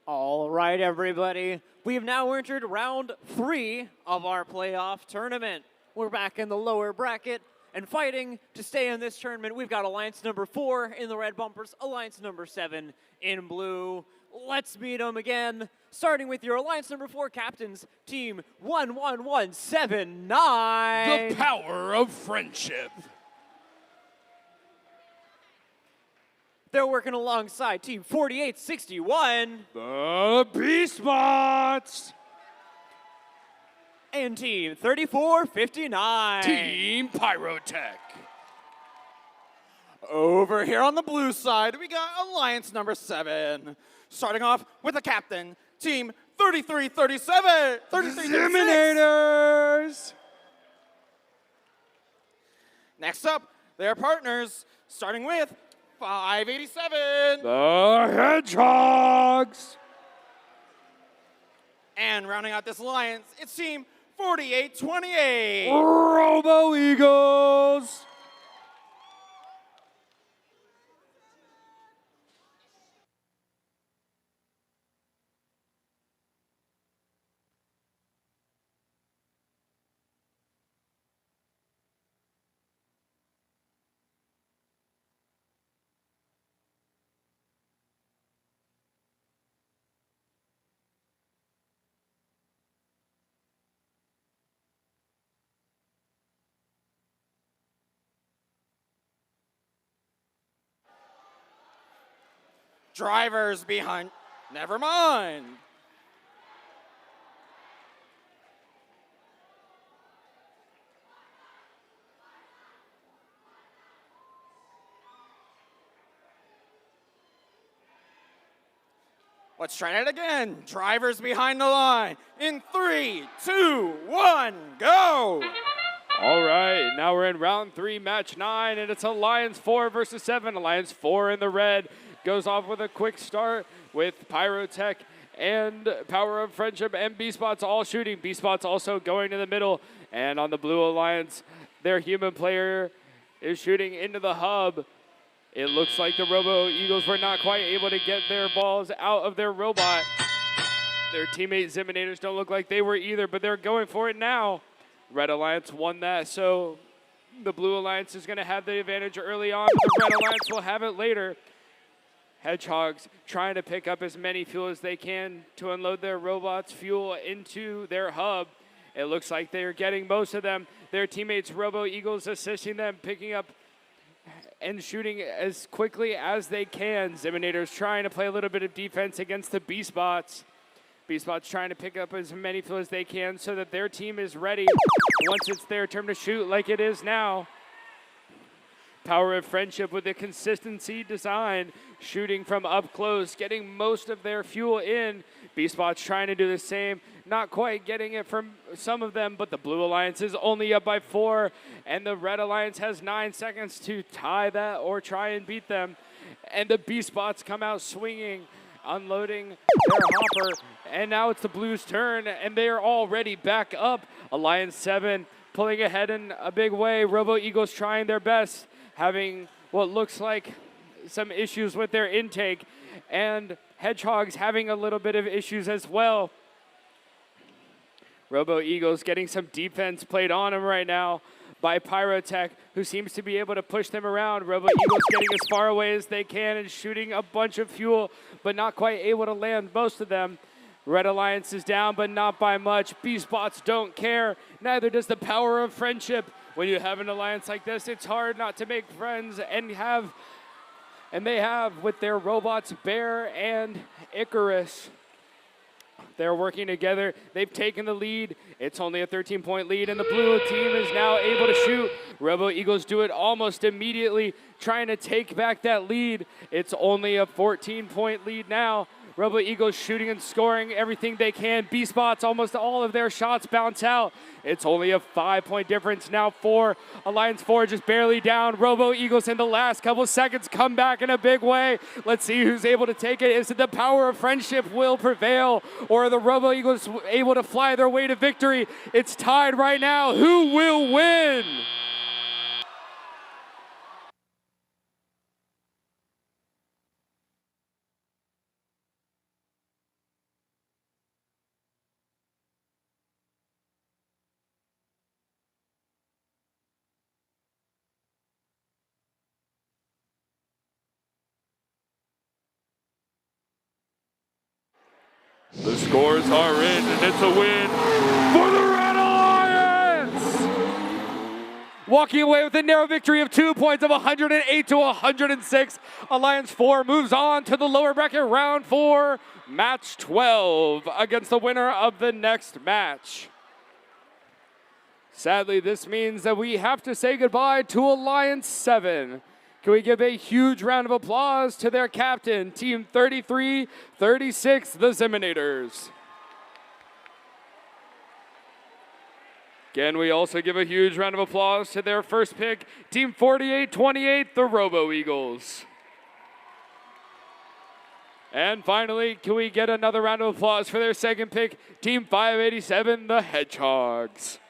All right, everybody. We have now entered round 3 of our playoff tournament. We're back in the lower bracket and fighting to stay in this tournament. We've got Alliance number 4 in the red bumpers, Alliance number 7 in blue. Let's meet them again, starting with your Alliance number 4 captains, Team 11179. The power of friendship. They're working alongside Team 4861. The B-Spots. And Team 3459. Team Pyrotech. Over here on the blue side, we got Alliance number 7. Starting off with the captain, Team 3337. 3336. Eliminators. Next up, their partners, starting with 587. The Hedgehogs. And rounding out this alliance, it's Team 4828. Robo Eagles. Drivers behind. Never mind. Let's try it again. Drivers behind the line. In 3, 2, 1, go! All right, now we're in round 3, match 9, and it's Alliance 4 versus 7. Alliance 4 in the red goes off with a quick start with Pyrotech and Power of Friendship and B-Spots all shooting. B-Spots also going to the middle, and on the blue Alliance, their human player is shooting into the hub. It looks like the Robo Eagles were not quite able to get their balls out of their robot. Their teammate Ziminators don't look like they were either, but they're going for it now. Red Alliance won that, so the Blue Alliance is going to have the advantage early on, but the Red Alliance will have it later. Hedgehogs trying to pick up as many fuel as they can to unload their robots' fuel into their hub. It looks like they are getting most of them. Their teammates Robo Eagles assisting them, picking up and shooting as quickly as they can. Ziminators trying to play a little bit of defense against the B-Spots. B-Spots trying to pick up as many fuel as they can so that their team is ready once it's their turn to shoot like it is now. Power of Friendship with the consistency design, shooting from up close, getting most of their fuel in. B-Spots trying to do the same, not quite getting it from some of them, but the Blue Alliance is only up by 4, and the Red Alliance has 9 seconds to tie that or try and beat them. And the B-Spots come out swinging, unloading their hopper, and now it's the Blues' turn, and they are already back up. Alliance 7 pulling ahead in a big way. Robo Eagles trying their best, having what looks like some issues with their intake, and Hedgehogs having a little bit of issues as well. Robo Eagles getting some defense played on them right now by Pyrotech, who seems to be able to push them around. Robo Eagles getting as far away as they can and shooting a bunch of fuel, but not quite able to land most of them. Red Alliance is down, but not by much. B-Spots don't care. Neither does the Power of Friendship. When you have an alliance like this, it's hard not to make friends, and they have with their robots, Bear and Icarus. They're working together. They've taken the lead. It's only a 13-point lead, and the blue team is now able to shoot. Robo Eagles do it almost immediately, trying to take back that lead. It's only a 14-point lead now. Robo Eagles shooting and scoring everything they can. B-Spots, almost all of their shots bounce out. It's only a 5-point difference now for Alliance 4, just barely down. Robo Eagles in the last couple seconds come back in a big way. Let's see who's able to take it. Is it the Power of Friendship will prevail, or are the Robo Eagles able to fly their way to victory? It's tied right now. Who will win? The scores are in, and it's a win for the Red Alliance! Walking away with a narrow victory of 2 points of 108 to 106. Alliance 4 moves on to the lower bracket round 4, match 12, against the winner of the next match. Sadly, this means that we have to say goodbye to Alliance 7. Can we give a huge round of applause to their captain, Team 33-36, the Ziminators. Can we also give a huge round of applause to their first pick, Team 48-28, the Robo Eagles. And finally, can we get another round of applause for their second pick, Team 587, the Hedgehogs.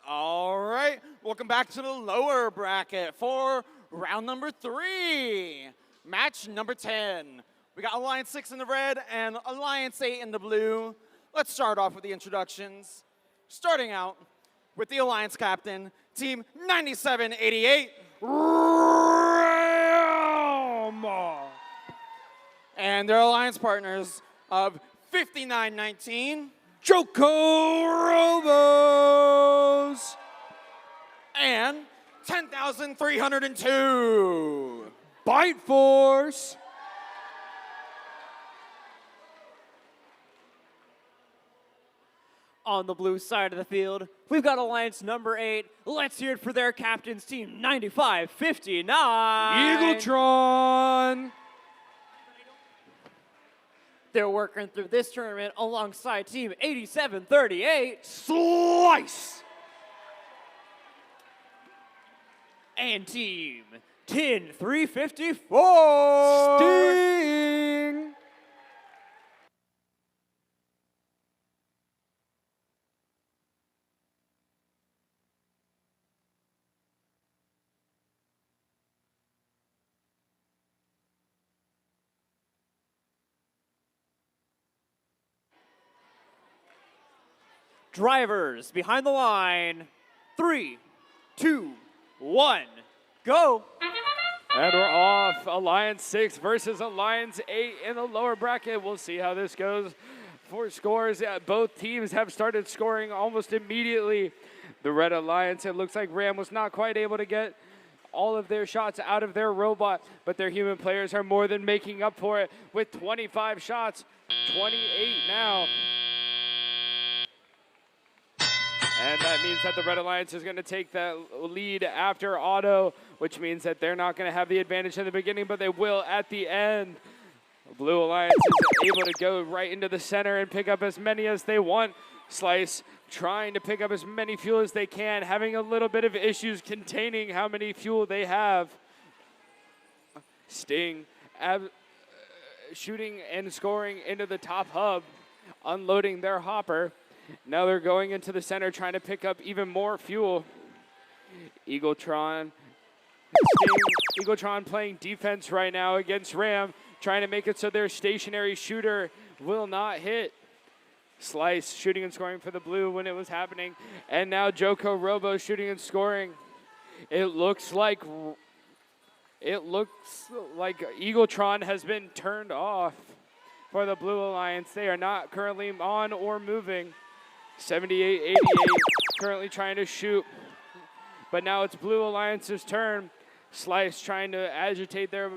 All right, welcome back to the lower bracket for round number 3, match number 10. We got Alliance 6 in the red and Alliance 8 in the blue. Let's start off with the introductions. Starting out with the Alliance captain, Team 9788, Red And their alliance partners of 5919, Joko Robos. and 10,302. Bite Force. On the blue side of the field, we've got Alliance number 8. Let's hear it for their captain's team, 9559. Eagletron. They're working through this tournament alongside team 8738. Slice. And team 10354. Sting. Drivers behind the line. 3, 2, 1, go. And we're off. Alliance 6 versus Alliance 8 in the lower bracket. We'll see how this goes for scores. Both teams have started scoring almost immediately. The Red Alliance, it looks like Ram was not quite able to get all of their shots out of their robot, but their human players are more than making up for it with 25 shots, 28 now. And that means that the Red Alliance is going to take that lead after auto, which means that they're not going to have the advantage in the beginning, but they will at the end. Blue Alliance is able to go right into the center and pick up as many as they want. Slice trying to pick up as many fuel as they can, having a little bit of issues containing how many fuel they have. Sting shooting and scoring into the top hub, unloading their hopper. Now they're going into the center trying to pick up even more fuel. Eagletron playing defense right now against Ram, trying to make it so their stationary shooter will not hit. Slice shooting and scoring for the blue when it was happening. And now Joko Robo shooting and scoring. It looks like Eagletron has been turned off for the Blue Alliance. They are not currently on or moving. 78-88 currently trying to shoot. But now it's Blue Alliance's turn. Slice trying to agitate their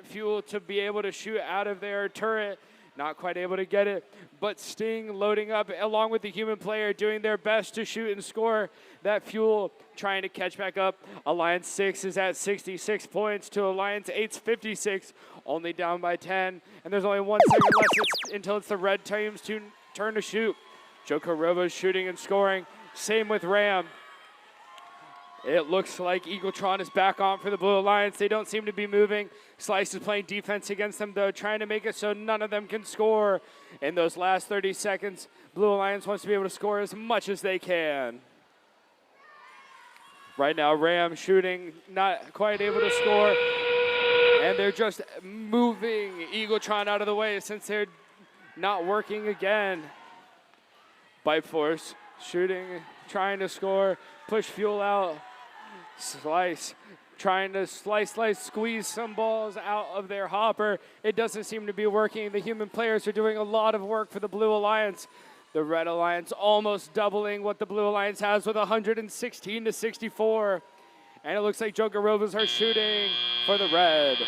fuel to be able to shoot out of their turret. Not quite able to get it, but Sting loading up along with the human player doing their best to shoot and score that fuel, trying to catch back up. Alliance 6 is at 66 points to Alliance 8's 56, only down by 10. And there's only 1 second left until it's the red team's turn to shoot. Joko Robo's shooting and scoring. Same with Ram. It looks like Eagletron is back on for the Blue Alliance. They don't seem to be moving. Slice is playing defense against them, though, trying to make it so none of them can score. In those last 30 seconds, Blue Alliance wants to be able to score as much as they can. Right now, Ram shooting, not quite able to score. And they're just moving Eagletron out of the way since they're not working again. Bite Force shooting, trying to score, push fuel out. Slice trying to squeeze some balls out of their hopper. It doesn't seem to be working. The human players are doing a lot of work for the Blue Alliance. The Red Alliance almost doubling what the Blue Alliance has with 116-64. And it looks like Joker Robos are shooting for the Red.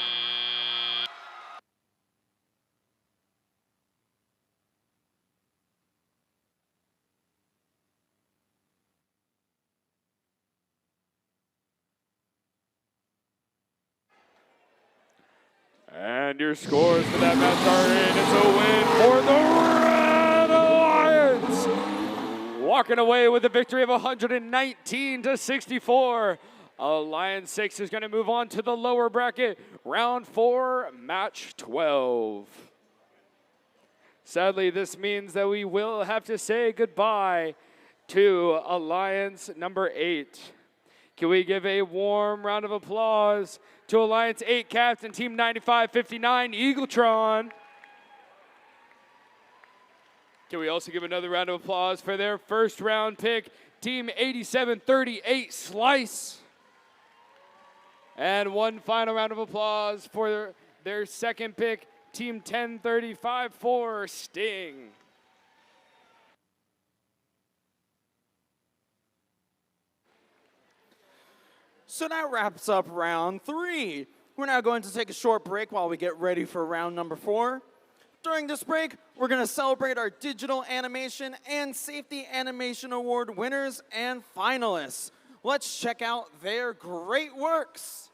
And your scores for that match are in. It's a win for the Red Alliance. Walking away with a victory of 119-64. Alliance 6 is going to move on to the lower bracket. Round 4, match 12. Sadly, this means that we will have to say goodbye to Alliance number 8. Can we give a warm round of applause to Alliance 8 captain, Team 9559, Eagletron. Can we also give another round of applause for their first round pick, Team 8738, Slice. And one final round of applause for their second pick, Team 1035 for Sting. So that wraps up round 3. We're now going to take a short break while we get ready for round number 4. During this break, we're going to celebrate our Digital Animation and Safety Animation Award winners and finalists. Let's check out their great works.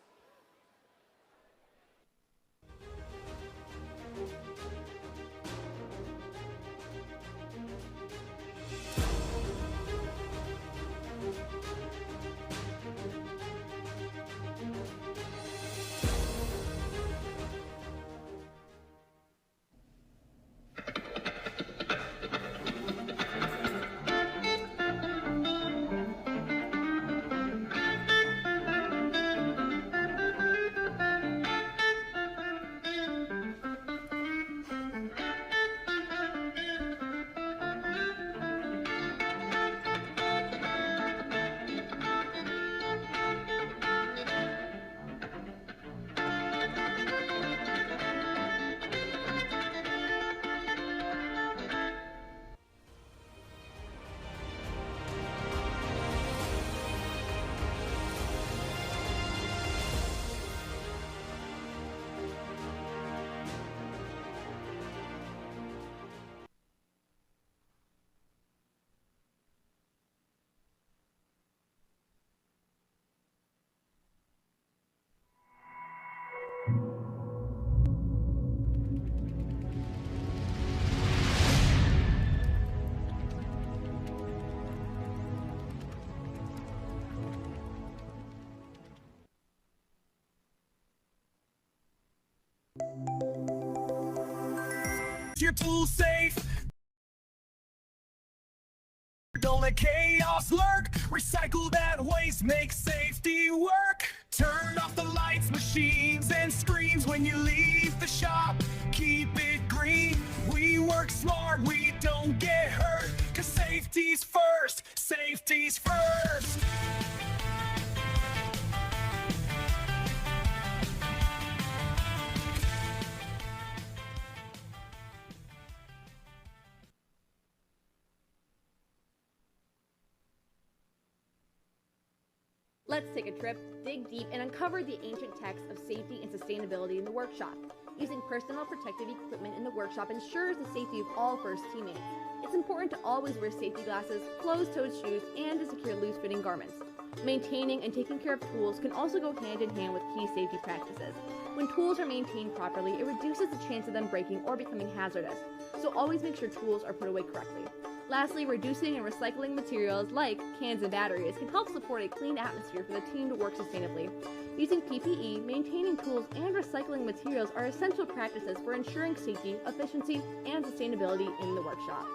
Your tool safe. Don't let chaos lurk. Recycle that waste, make safety work. Turn off the lights, machines, and screens when you leave the shop. Keep it green. We work smart, we don't get hurt. 'Cause safety's first. Safety's first. Let's take a trip, dig deep, and uncover the ancient texts of safety and sustainability in the workshop. Using personal protective equipment in the workshop ensures the safety of all first teammates. It's important to always wear safety glasses, closed-toed shoes, and to secure loose-fitting garments. Maintaining and taking care of tools can also go hand in hand with key safety practices. When tools are maintained properly, it reduces the chance of them breaking or becoming hazardous, so always make sure tools are put away correctly. Lastly, reducing and recycling materials like cans and batteries can help support a clean atmosphere for the team to work sustainably. Using PPE, maintaining tools, and recycling materials are essential practices for ensuring safety, efficiency, and sustainability in the workshop.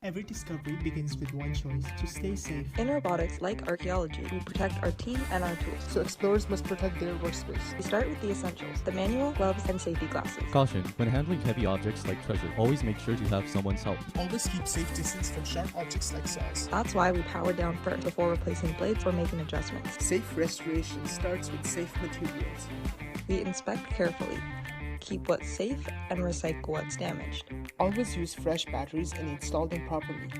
Every discovery begins with one choice: to stay safe. In robotics, like archaeology, we protect our team and our tools. So explorers must protect their workspace. We start with the essentials: the manual, gloves, and safety glasses. Caution: when handling heavy objects like treasure, always make sure to have someone's help. Always keep safe distance from sharp objects like saws. That's why we power down first before replacing blades or making adjustments. Safe restoration starts with safe materials. We inspect carefully, keep what's safe, and recycle what's damaged. Always use fresh batteries and install them properly.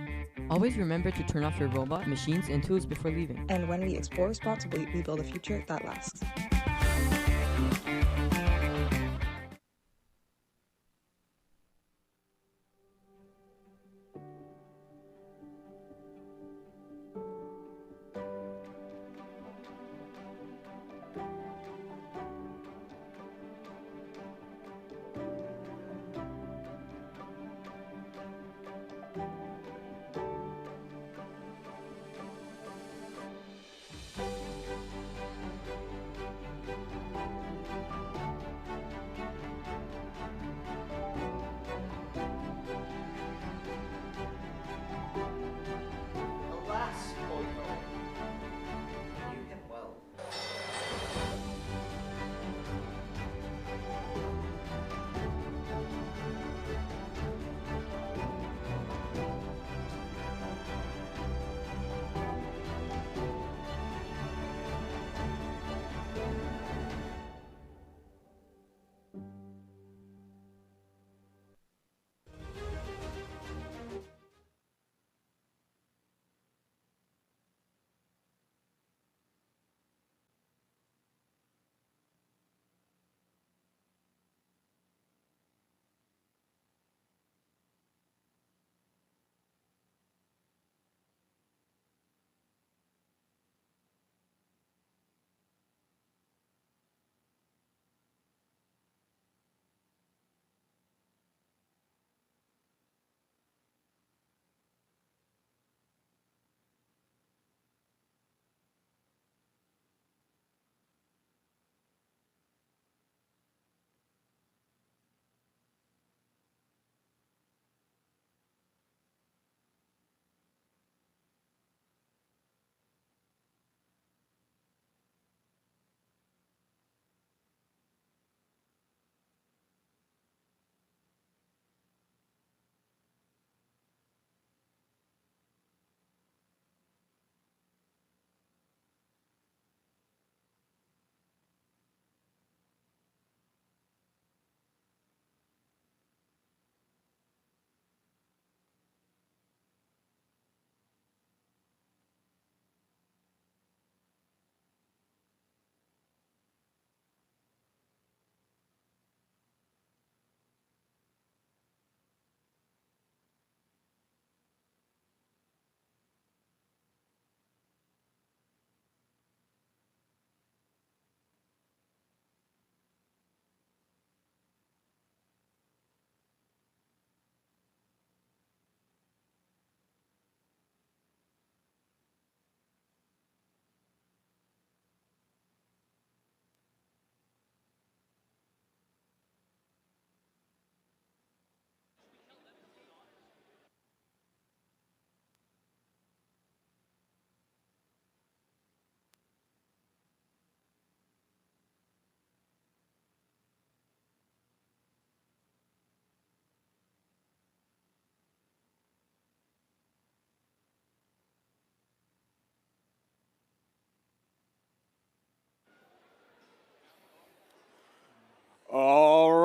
Always remember to turn off your robot, machines, and tools before leaving. And when we explore responsibly, we build a future that lasts.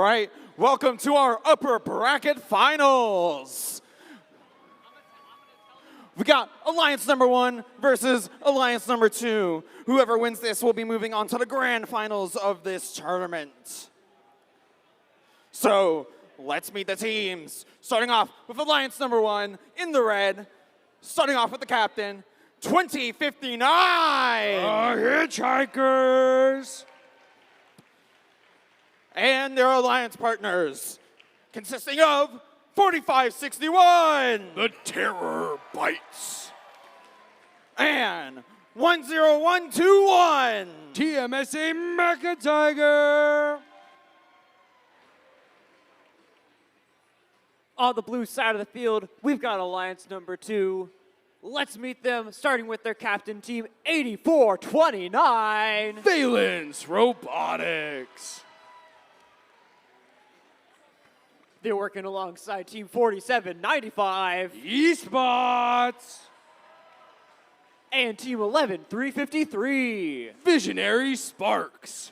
right, welcome to our upper bracket finals. We got Alliance number 1 versus Alliance number 2. Whoever wins this will be moving on to the grand finals of this tournament. So let's meet the teams. Starting off with Alliance number 1 in the red, starting off with the captain, 2059. Hitchhikers. And their alliance partners, consisting of 4561. The Terror Bites. And 10121. TMSA Mecha Tiger. On the blue side of the field, we've got Alliance number 2. Let's meet them, starting with their captain, Team 8429. Valence Robotics. They're working alongside Team 4795. Esports. And Team 11353. Visionary Sparks.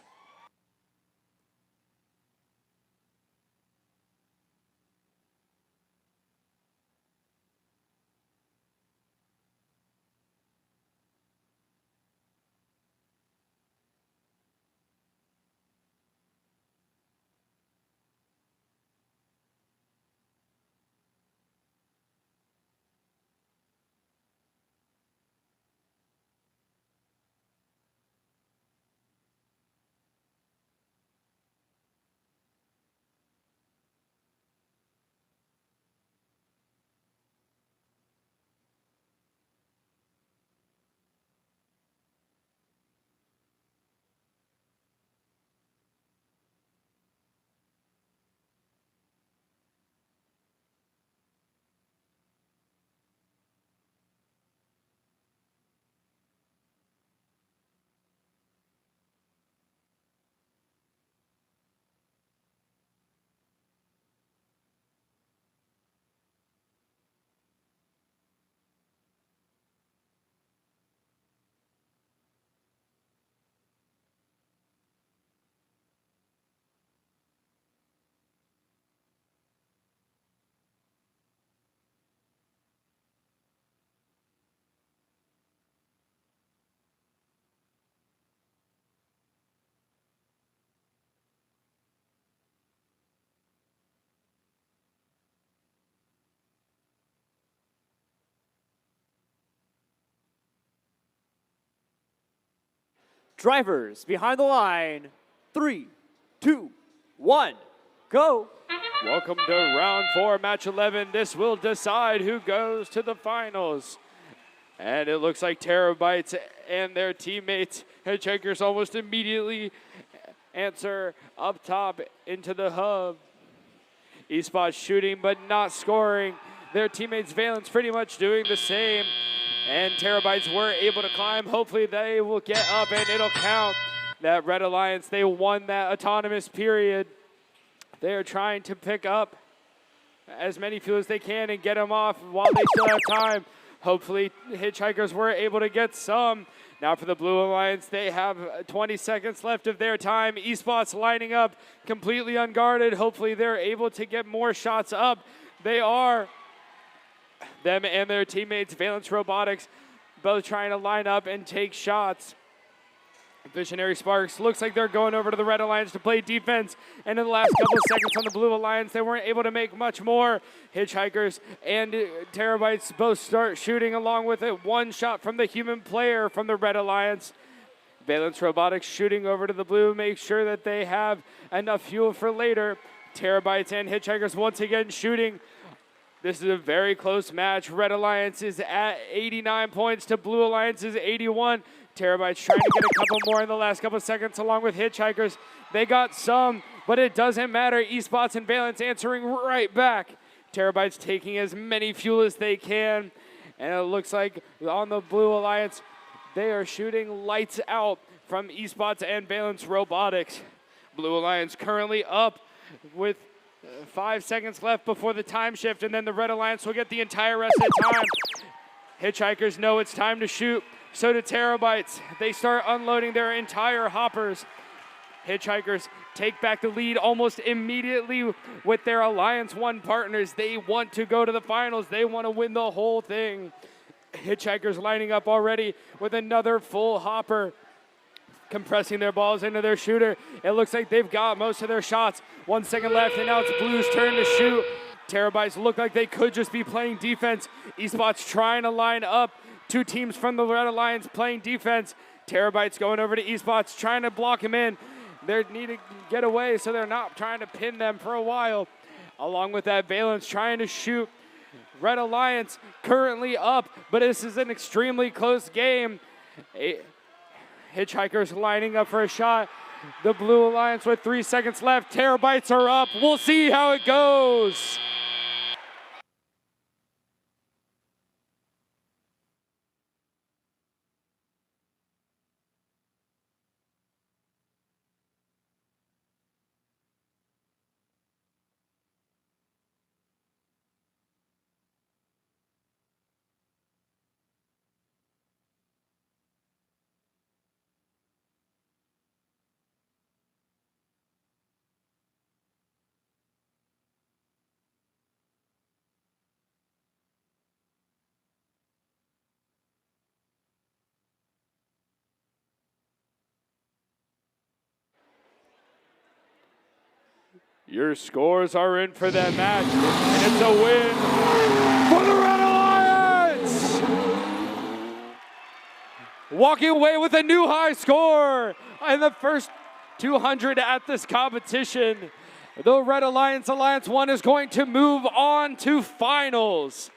Drivers behind the line. 3, 2, 1, go. Welcome to round 4, match 11. This will decide who goes to the finals. And it looks like Terabytes and their teammates, Hitchhikers, almost immediately answer up top into the hub. Esports shooting but not scoring. Their teammates Valence pretty much doing the same. And Terabytes were able to climb. Hopefully they will get up and it'll count. That Red Alliance, they won that autonomous period. They're trying to pick up as many fuel as they can and get them off while they still have time. Hopefully Hitchhikers were able to get some. Now for the Blue Alliance, they have 20 seconds left of their time. Esports lining up completely unguarded. Hopefully they're able to get more shots up. They are. Them and their teammates, Valence Robotics, both trying to line up and take shots. Visionary Sparks looks like they're going over to the Red Alliance to play defense. And in the last couple of seconds on the Blue Alliance, they weren't able to make much more. Hitchhikers and Terabytes both start shooting along with it. One shot from the human player from the Red Alliance. Valence Robotics shooting over to the Blue, make sure that they have enough fuel for later. Terabytes and Hitchhikers once again shooting. This is a very close match. Red Alliance is at 89 points to Blue Alliance is 81. Terabytes trying to get a couple more in the last couple seconds along with Hitchhikers. They got some, but it doesn't matter. Esports and Valence answering right back. Terabytes taking as many fuel as they can. And it looks like on the Blue Alliance, they are shooting lights out from Esports and Valence Robotics. Blue Alliance currently up with 5 seconds left before the time shift, and then the Red Alliance will get the entire rest of the time. Hitchhikers know it's time to shoot. So do Terabytes. They start unloading their entire hoppers. Hitchhikers take back the lead almost immediately with their Alliance 1 partners. They want to go to the finals. They want to win the whole thing. Hitchhikers lining up already with another full hopper, compressing their balls into their shooter. It looks like they've got most of their shots. 1 second left, and now it's Blue's turn to shoot. Terabytes look like they could just be playing defense. Esports trying to line up. Two teams from the Red Alliance playing defense. Terabytes going over to Esports, trying to block him in. They need to get away, so they're not trying to pin them for a while. Along with that, Valence trying to shoot. Red Alliance currently up, but this is an extremely close game. Hitchhikers lining up for a shot. The Blue Alliance with 3 seconds left. Terabytes are up. We'll see how it goes. Your scores are in for that match, and it's a win for the Red Alliance! Walking away with a new high score in the first 200 at this competition. The Red Alliance, Alliance 1, is going to move on to finals.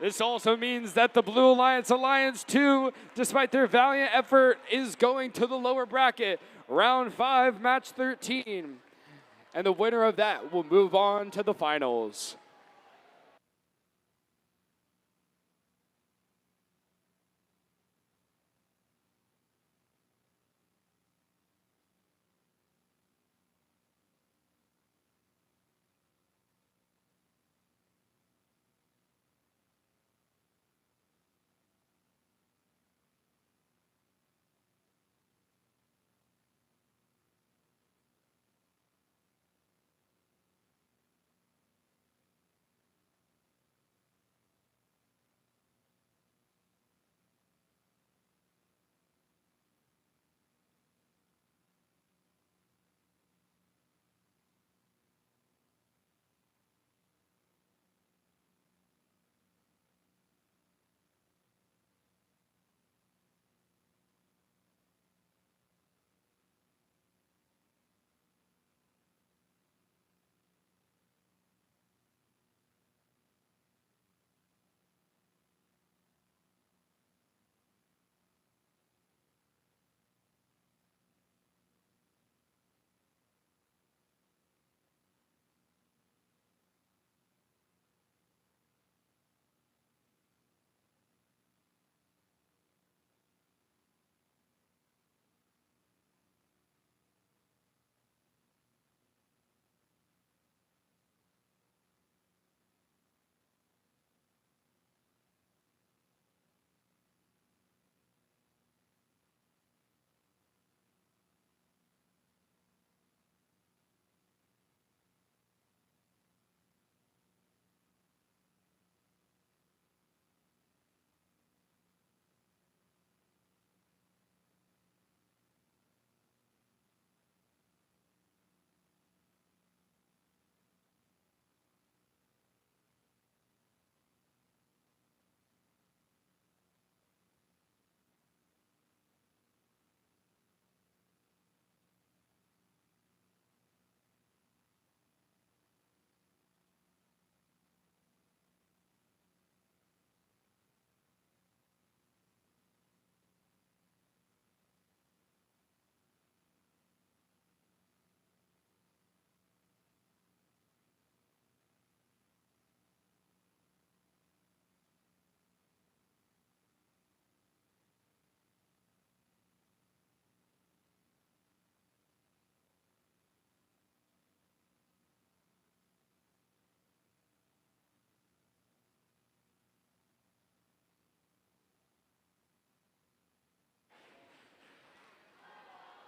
This also means that the Blue Alliance, Alliance 2, despite their valiant effort, is going to the lower bracket, round 5, match 13. And the winner of that will move on to the finals.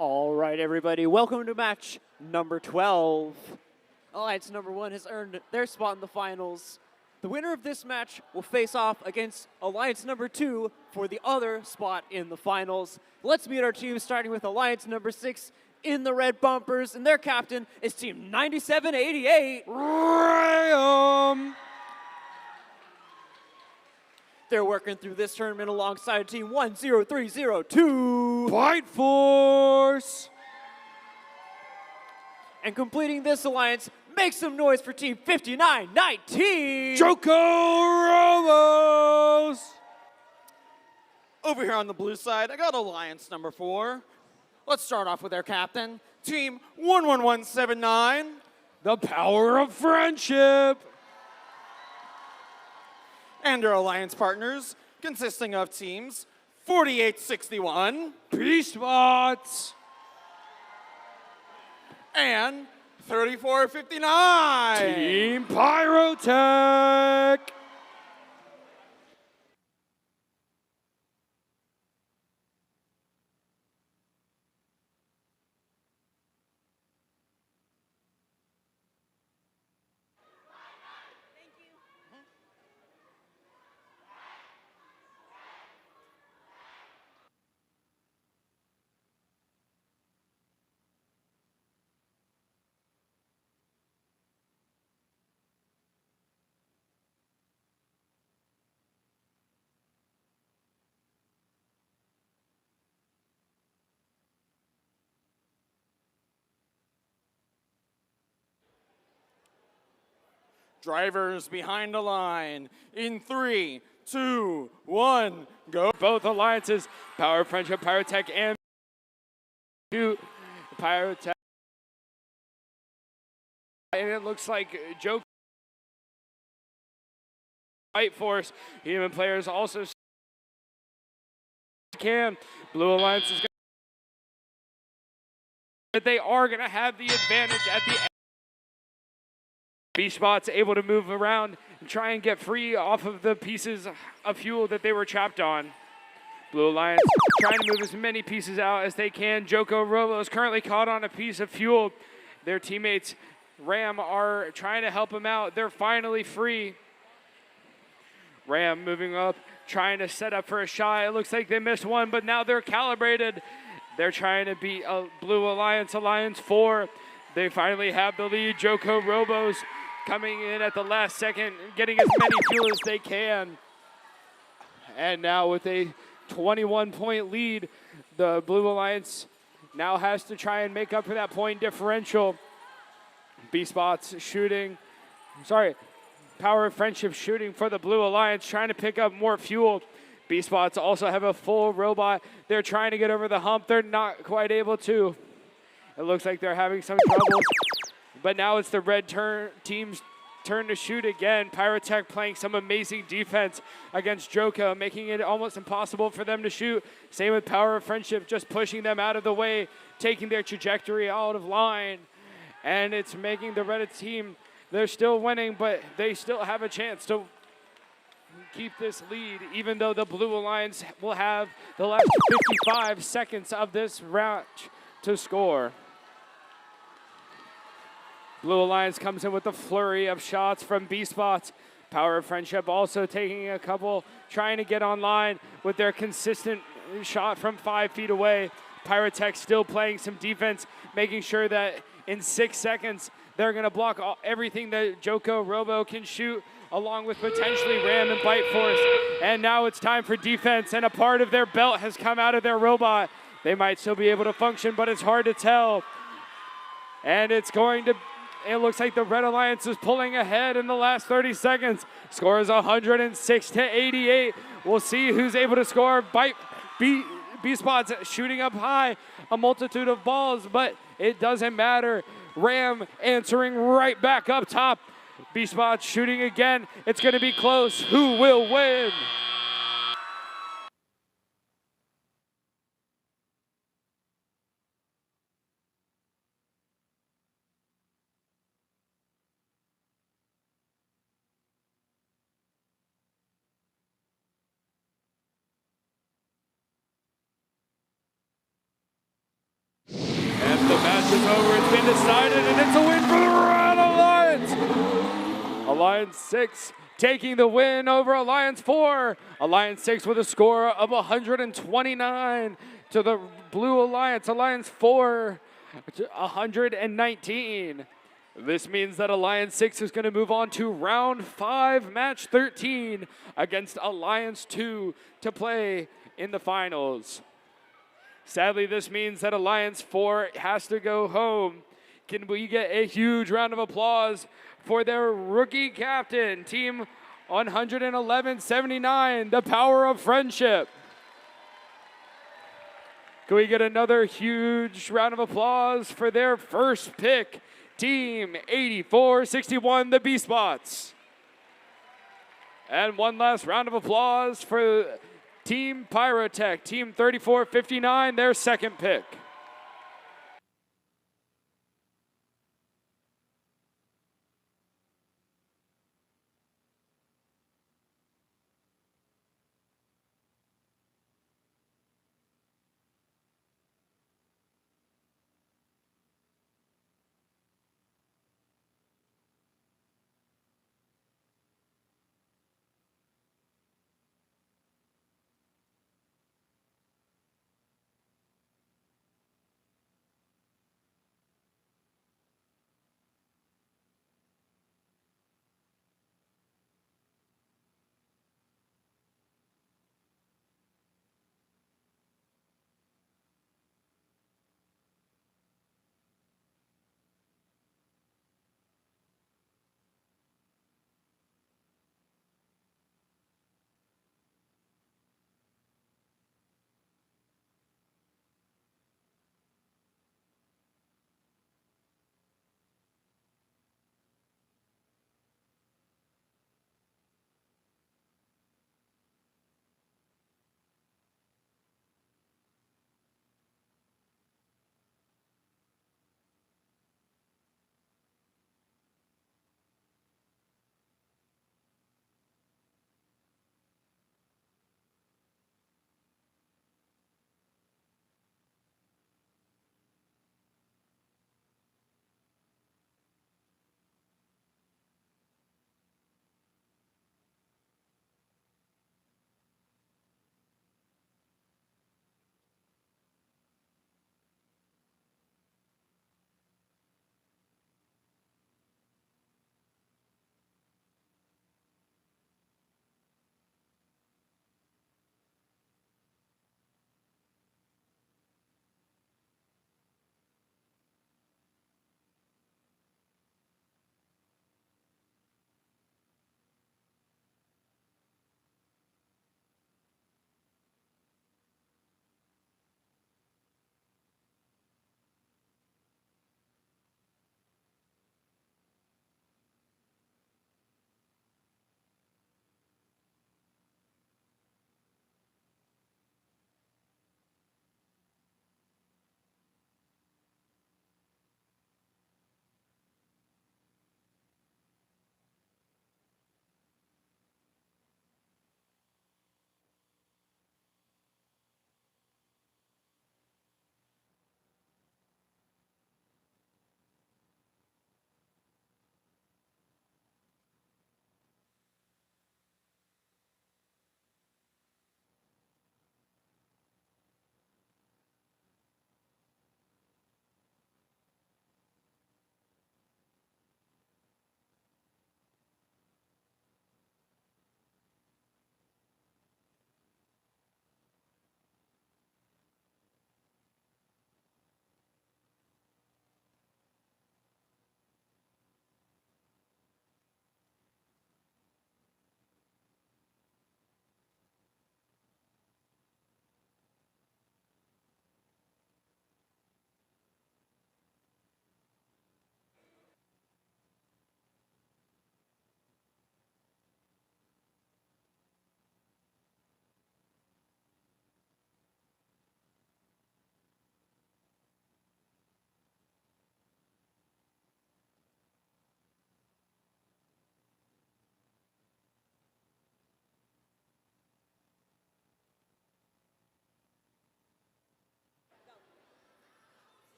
All right, everybody, welcome to match number 12. Alliance number 1 has earned their spot in the finals. The winner of this match will face off against Alliance number 2 for the other spot in the finals. Let's meet our team, starting with Alliance number 6 in the red bumpers, and their captain is Team 9788. Ram! They're working through this tournament alongside Team 10302. Fight Force! And completing this alliance, make some noise for Team 5919. Joko Ramos! Over here on the blue side, I got Alliance number 4. Let's start off with their captain, Team 11179. The power of friendship! And our alliance partners, consisting of teams 4861, Beastbots, and 3459. Team Pyrotech. Drivers behind the line in 3, 2, 1, go. Both alliances, Power of Friendship, Pyrotech, and Pyrotech. And it looks like Joke Fight Force, human players also can. Blue Alliance is going to, but they are going to have the advantage at the end. Beastbot's able to move around and try and get free off of the pieces of fuel that they were trapped on. Blue Alliance trying to move as many pieces out as they can. Joko Robo is currently caught on a piece of fuel. Their teammates, Ram, are trying to help him out. They're finally free. Ram moving up, trying to set up for a shot. It looks like they missed one, but now they're calibrated. They're trying to beat Blue Alliance, Alliance 4. They finally have the lead. Joko Robos coming in at the last second, getting as many fuel as they can. And now with a 21-point lead, the Blue Alliance now has to try and make up for that point differential. Beastbots shooting, Power of Friendship shooting for the Blue Alliance, trying to pick up more fuel. Beastbots also have a full robot. They're trying to get over the hump. They're not quite able to. It looks like they're having some troubles. But now it's the red team's turn to shoot again. Pyrotech playing some amazing defense against Joko, making it almost impossible for them to shoot. Same with Power of Friendship, just pushing them out of the way, taking their trajectory out of line. And it's making the red team, they're still winning, but they still have a chance to keep this lead, even though the Blue Alliance will have the last 55 seconds of this round to score. Blue Alliance comes in with a flurry of shots from Beastbots. Power of Friendship also taking a couple, trying to get online with their consistent shot from 5 feet away. Pyrotech still playing some defense, making sure that in 6 seconds, they're gonna block everything that Joko Robo can shoot, along with potentially Ram and Bite Force. And now it's time for defense, and a part of their belt has come out of their robot. They might still be able to function, but it's hard to tell. And it looks like the Red Alliance is pulling ahead in the last 30 seconds. Score is 106-88. We'll see who's able to score. Beastbots shooting up high, a multitude of balls, but it doesn't matter. Ram answering right back up top. Beastbots shooting again. It's going to be close. Who will win? is over. It's been decided, and it's a win for the Red Alliance. Alliance 6 taking the win over Alliance 4. Alliance 6 with a score of 129 to the Blue Alliance. Alliance 4, 119. This means that Alliance 6 is going to move on to round 5, match 13 against Alliance 2 to play in the finals. Sadly, this means that Alliance 4 has to go home. Can we get a huge round of applause for their rookie captain, Team 111-79, the Power of Friendship? Can we get another huge round of applause for their first pick, Team 84-61, the B-Spots? And one last round of applause for Team Pyrotech, Team 34-59, their second pick.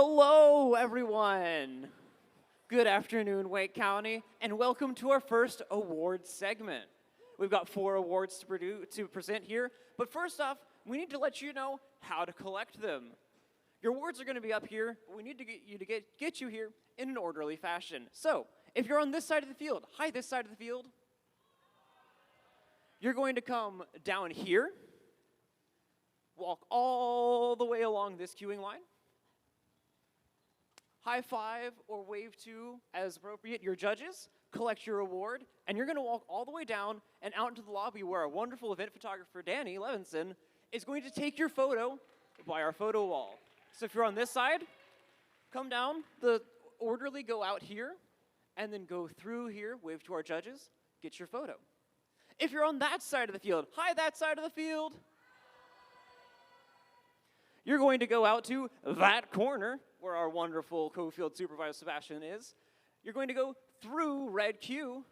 Hello, everyone. Good afternoon, Wake County, and welcome to our first awards segment. We've got 4 awards to present here, but first off, we need to let you know how to collect them. Your awards are going to be up here, but we need to get you here in an orderly fashion. So, if you're on this side of the field, hi, this side of the field, you're going to come down here, walk all the way along this queuing line, high five or wave to, as appropriate, your judges, collect your award, and you're going to walk all the way down and out into the lobby where our wonderful event photographer, Danny Levinson, is going to take your photo by our photo wall. So if you're on this side, come down, the orderly go out here, and then go through here, wave to our judges, get your photo. If you're on that side of the field, hi, that side of the field, you're going to go out to that corner where our wonderful co-field supervisor Sebastian is. You're going to go through red queue,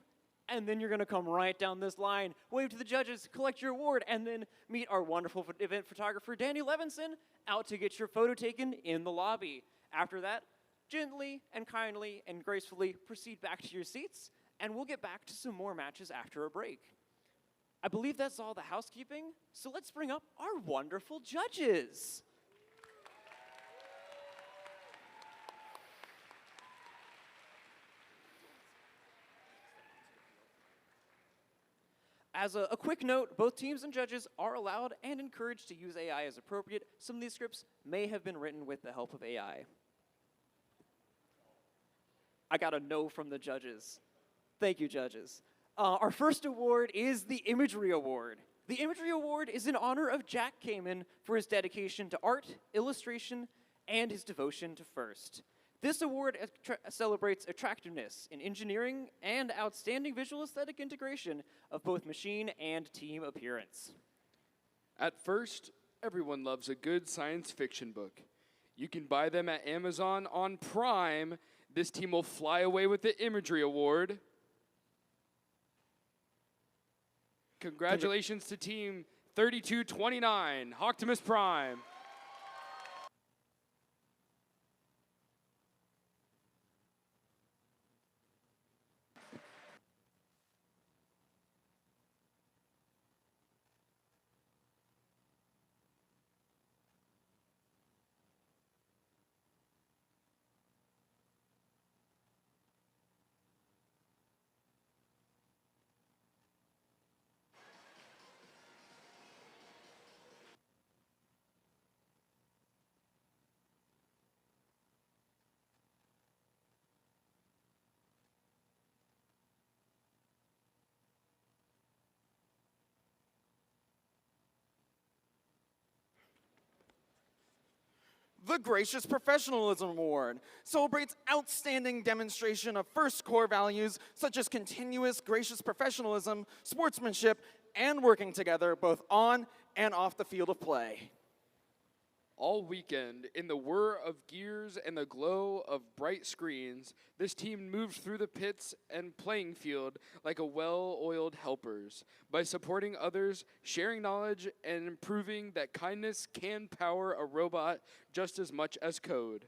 and then you're going to come right down this line, wave to the judges, collect your award, and then meet our wonderful event photographer Danny Levinson out to get your photo taken in the lobby. After that, gently and kindly and gracefully proceed back to your seats, and we'll get back to some more matches after a break. I believe that's all the housekeeping, so let's bring up our wonderful judges. As a quick note, both teams and judges are allowed and encouraged to use AI as appropriate. Some of these scripts may have been written with the help of AI. I got a no from the judges. Thank you, judges. Our first award is the Imagery Award. The Imagery Award is in honor of Jack Kamen for his dedication to art, illustration, and his devotion to FIRST. This award celebrates attractiveness in engineering and outstanding visual aesthetic integration of both machine and team appearance. At FIRST, everyone loves a good science fiction book. You can buy them at Amazon on Prime. This team will fly away with the Imagery Award. Congratulations to Team 3229, Optimus Prime. The Gracious Professionalism Award celebrates outstanding demonstration of FIRST core values such as continuous gracious professionalism, sportsmanship, and working together both on and off the field of play. All weekend, in the whir of gears and the glow of bright screens, this team moved through the pits and playing field like a well-oiled helpers by supporting others, sharing knowledge, and proving that kindness can power a robot just as much as code.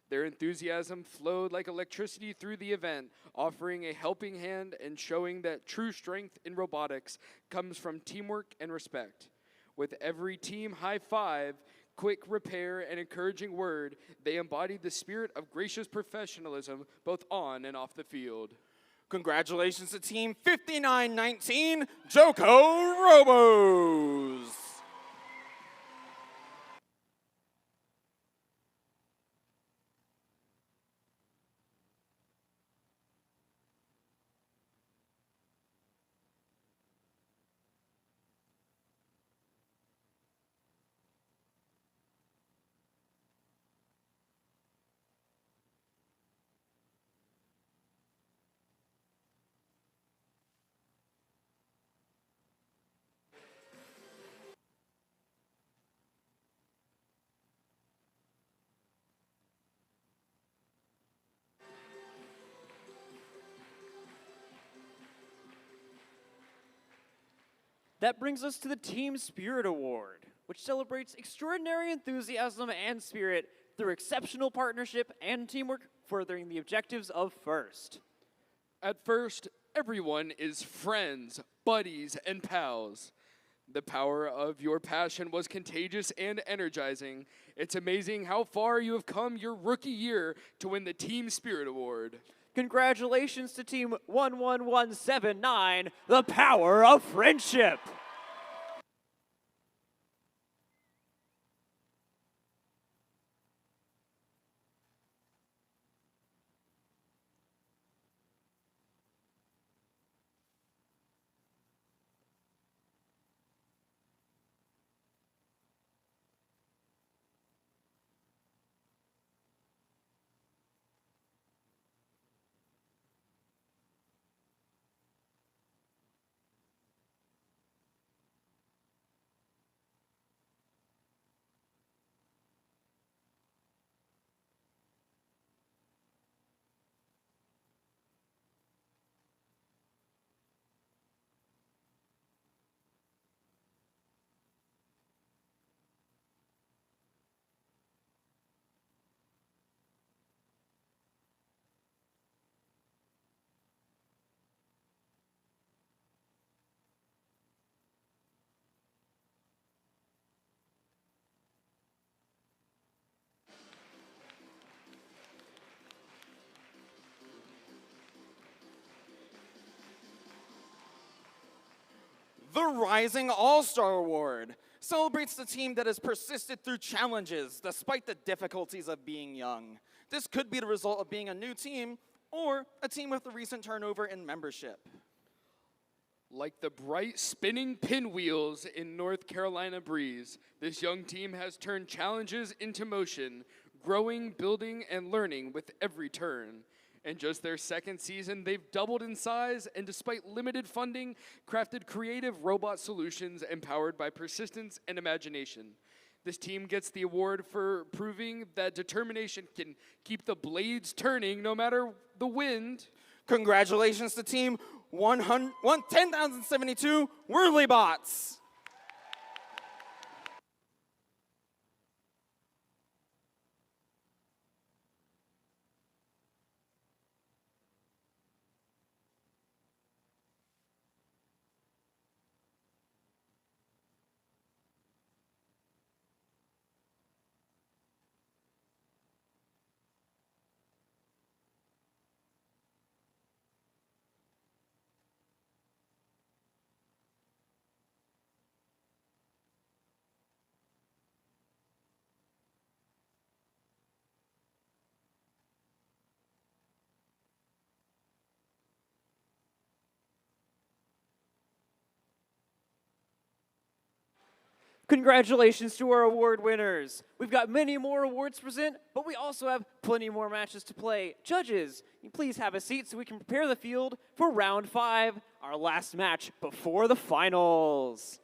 Their enthusiasm flowed like electricity through the event, offering a helping hand and showing that true strength in robotics comes from teamwork and respect. With every team high five, quick repair, and encouraging word, they embodied the spirit of gracious professionalism both on and off the field. Congratulations to Team 5919, Joko Robos. That brings us to the Team Spirit Award, which celebrates extraordinary enthusiasm and spirit through exceptional partnership and teamwork, furthering the objectives of FIRST. At FIRST, everyone is friends, buddies, and pals. The power of your passion was contagious and energizing. It's amazing how far you have come your rookie year to win the Team Spirit Award. Congratulations to Team 11179, the power of friendship. The Rising All-Star Award celebrates the team that has persisted through challenges despite the difficulties of being young. This could be the result of being a new team or a team with a recent turnover in membership. Like the bright spinning pinwheels in North Carolina breeze, this young team has turned challenges into motion, growing, building, and learning with every turn. In just their second season, they've doubled in size and, despite limited funding, crafted creative robot solutions empowered by persistence and imagination. This team gets the award for proving that determination can keep the blades turning no matter the wind. Congratulations to Team 10,072 Whirly Bots. Congratulations to our award winners. We've got many more awards to present, but we also have plenty more matches to play. Judges, please have a seat so we can prepare the field for round 5, our last match before the finals.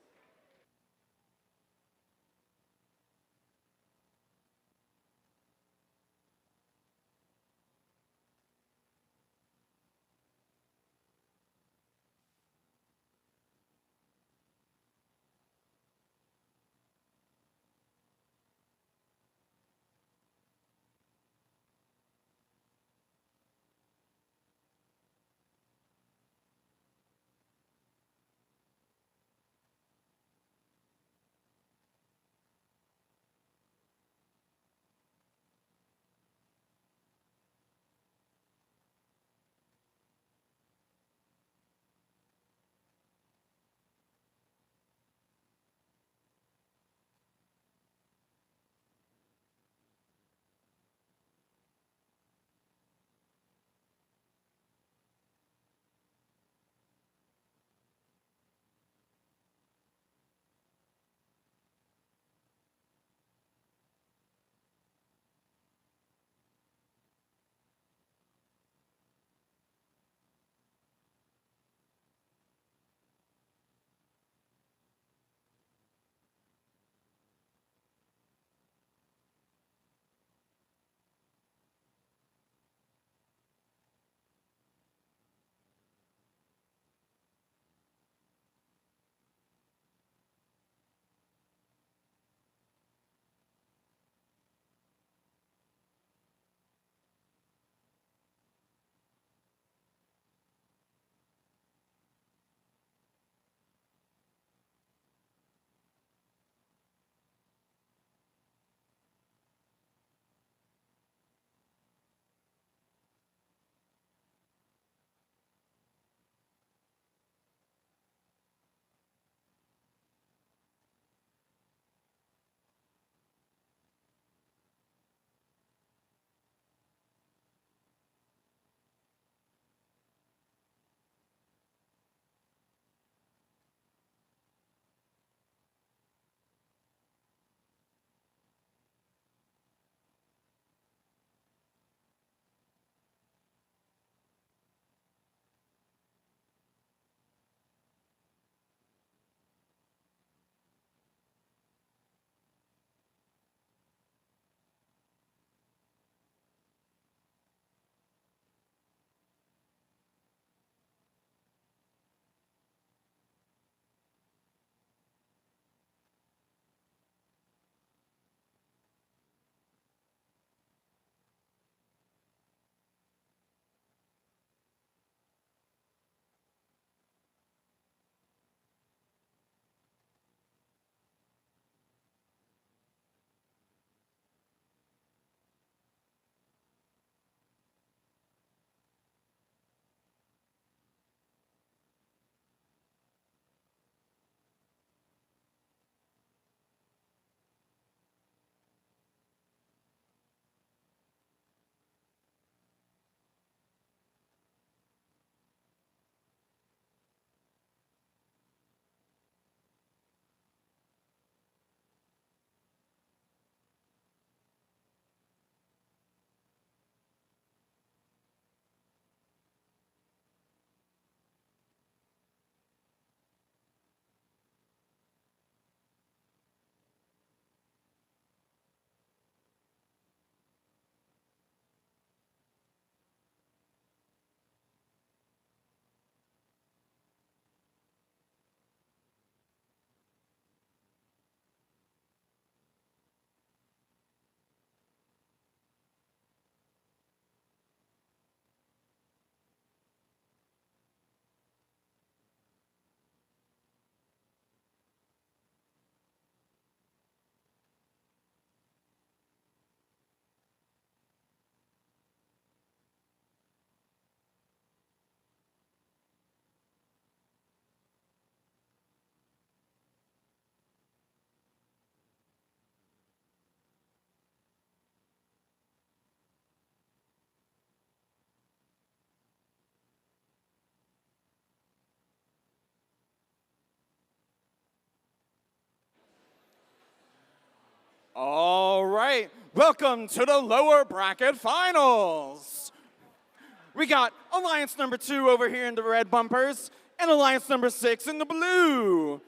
All right, welcome to the lower bracket finals. We got Alliance number 2 over here in the red bumpers and Alliance number 6 in the blue.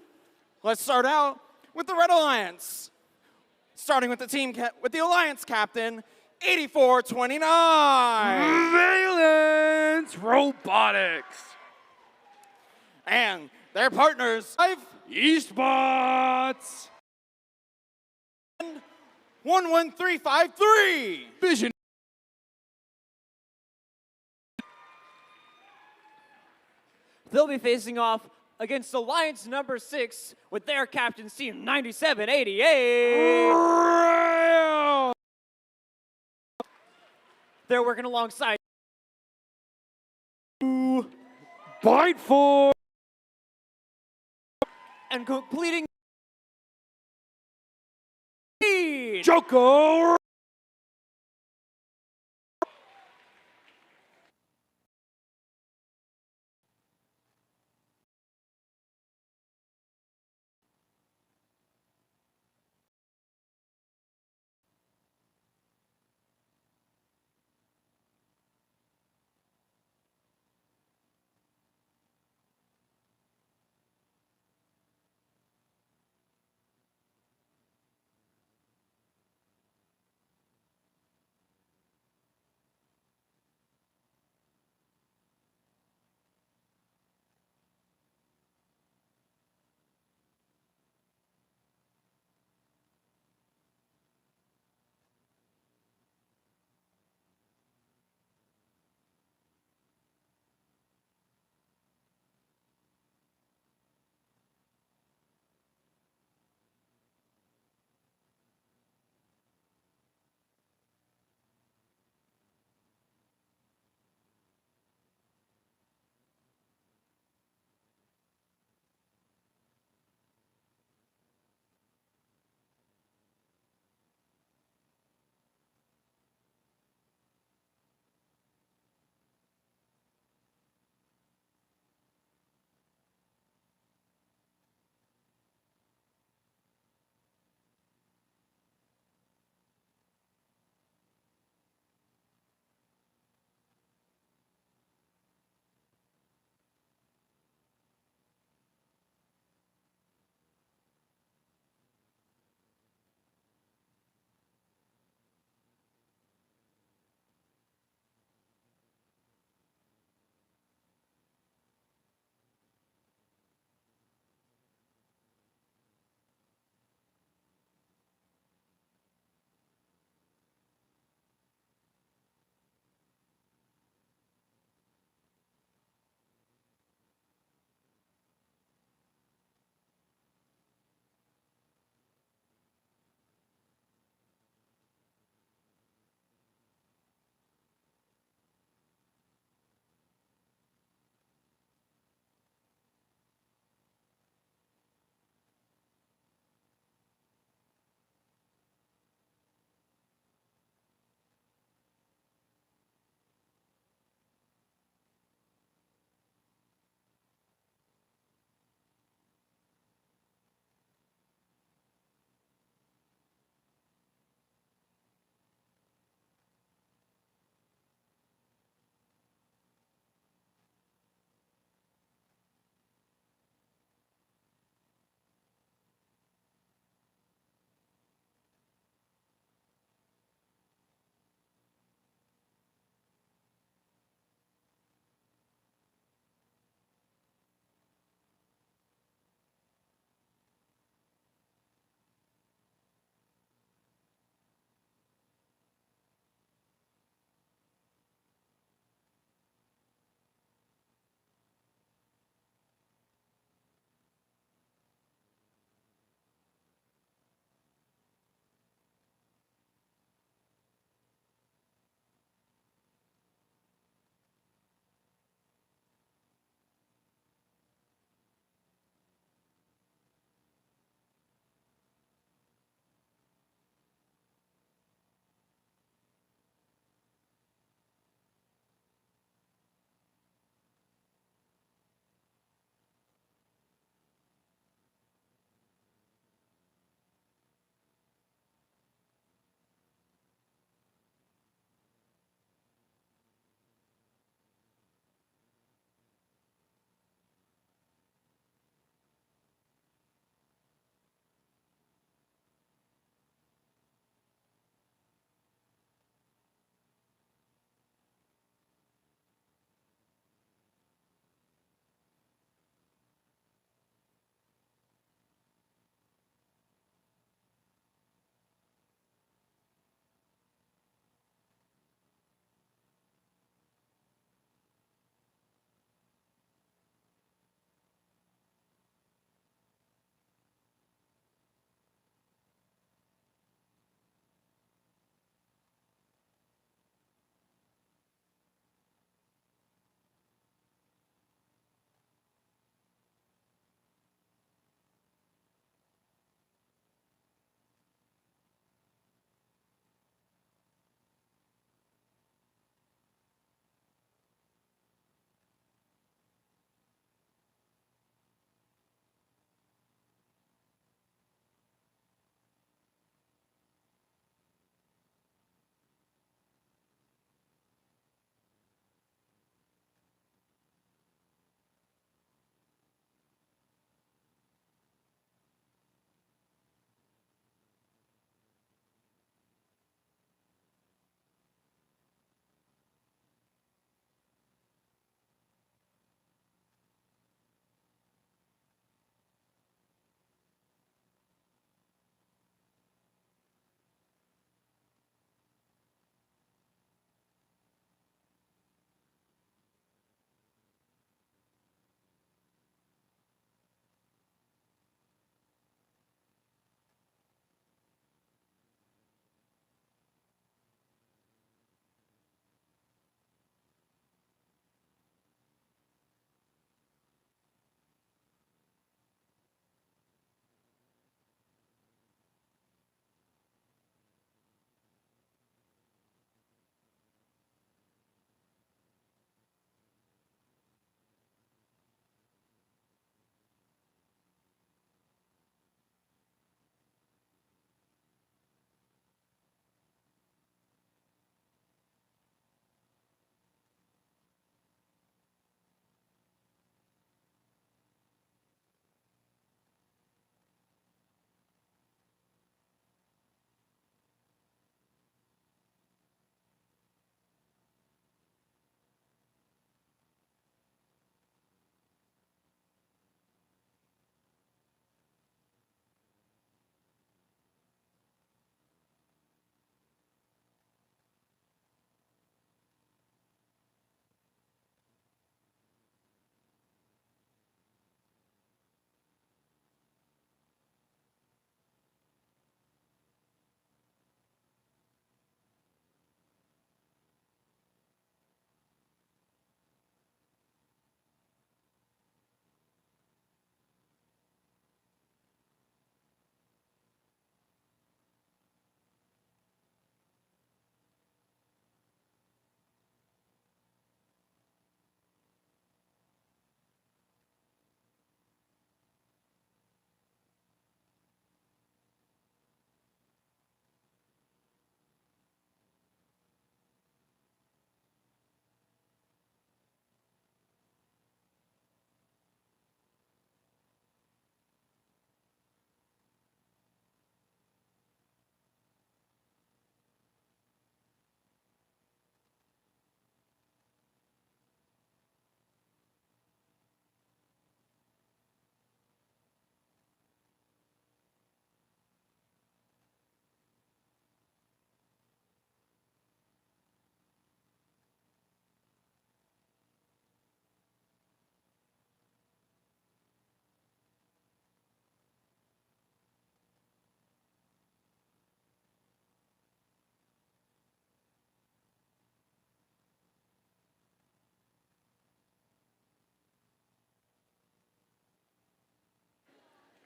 Let's start out with the Red Alliance. Starting with the Alliance captain, 8429. Valence Robotics. And their partners, Eastbots. 11353. Vision. They'll be facing off against Alliance number 6 with their captain's team 9788. They're working alongside Bite for and completing Joko.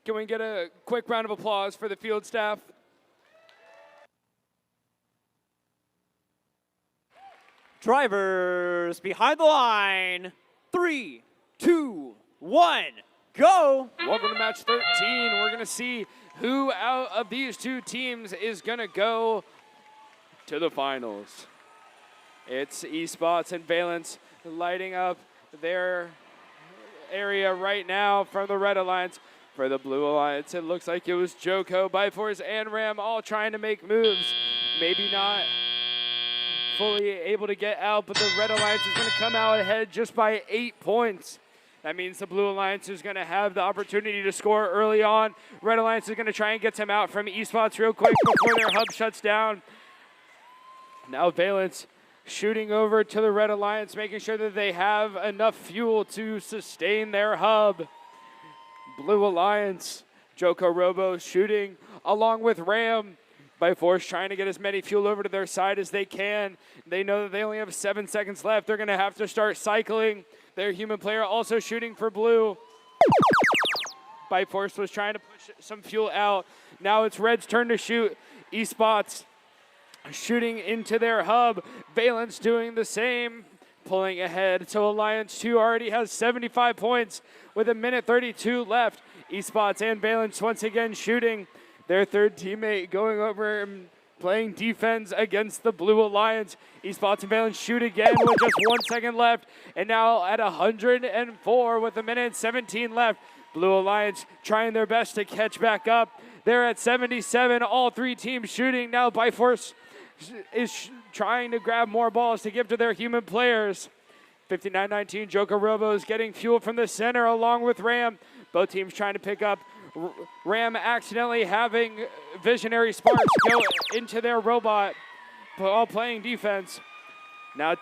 Can we get a quick round of applause for the field staff? Drivers behind the line. 3, 2, 1, go. Welcome to match 13. We're going to see who out of these two teams is going to go to the finals. It's eSpots and Valence lighting up their area right now from the Red Alliance. For the Blue Alliance, it looks like it was Joko, Byforce, and Ram all trying to make moves. Maybe not fully able to get out, but the Red Alliance is going to come out ahead just by 8 points. That means the Blue Alliance is going to have the opportunity to score early on. Red Alliance is going to try and get some out from eSpots real quick before their hub shuts down. Now Valence shooting over to the Red Alliance, making sure that they have enough fuel to sustain their hub. Blue Alliance, Joko Robo shooting along with Ram. Byforce trying to get as many fuel over to their side as they can. They know that they only have 7 seconds left. They're going to have to start cycling. Their human player also shooting for Blue. Byforce was trying to push some fuel out. Now it's Red's turn to shoot. eSpots shooting into their hub. Valence doing the same, pulling ahead. So Alliance 2 already has 75 points with a minute 32 left. eSpots and Valence once again shooting. Their third teammate going over and playing defense against the Blue Alliance. eSpots and Valence shoot again with just 1 second left. And now at 104 with a minute 17 left. Blue Alliance trying their best to catch back up. They're at 77, all three teams shooting. Now Byforce is trying to grab more balls to give to their human players. 59-19, Joko Robo is getting fuel from the center along with Ram. Both teams trying to pick up. Ram accidentally having Visionary Sparks go into their robot while playing defense. Now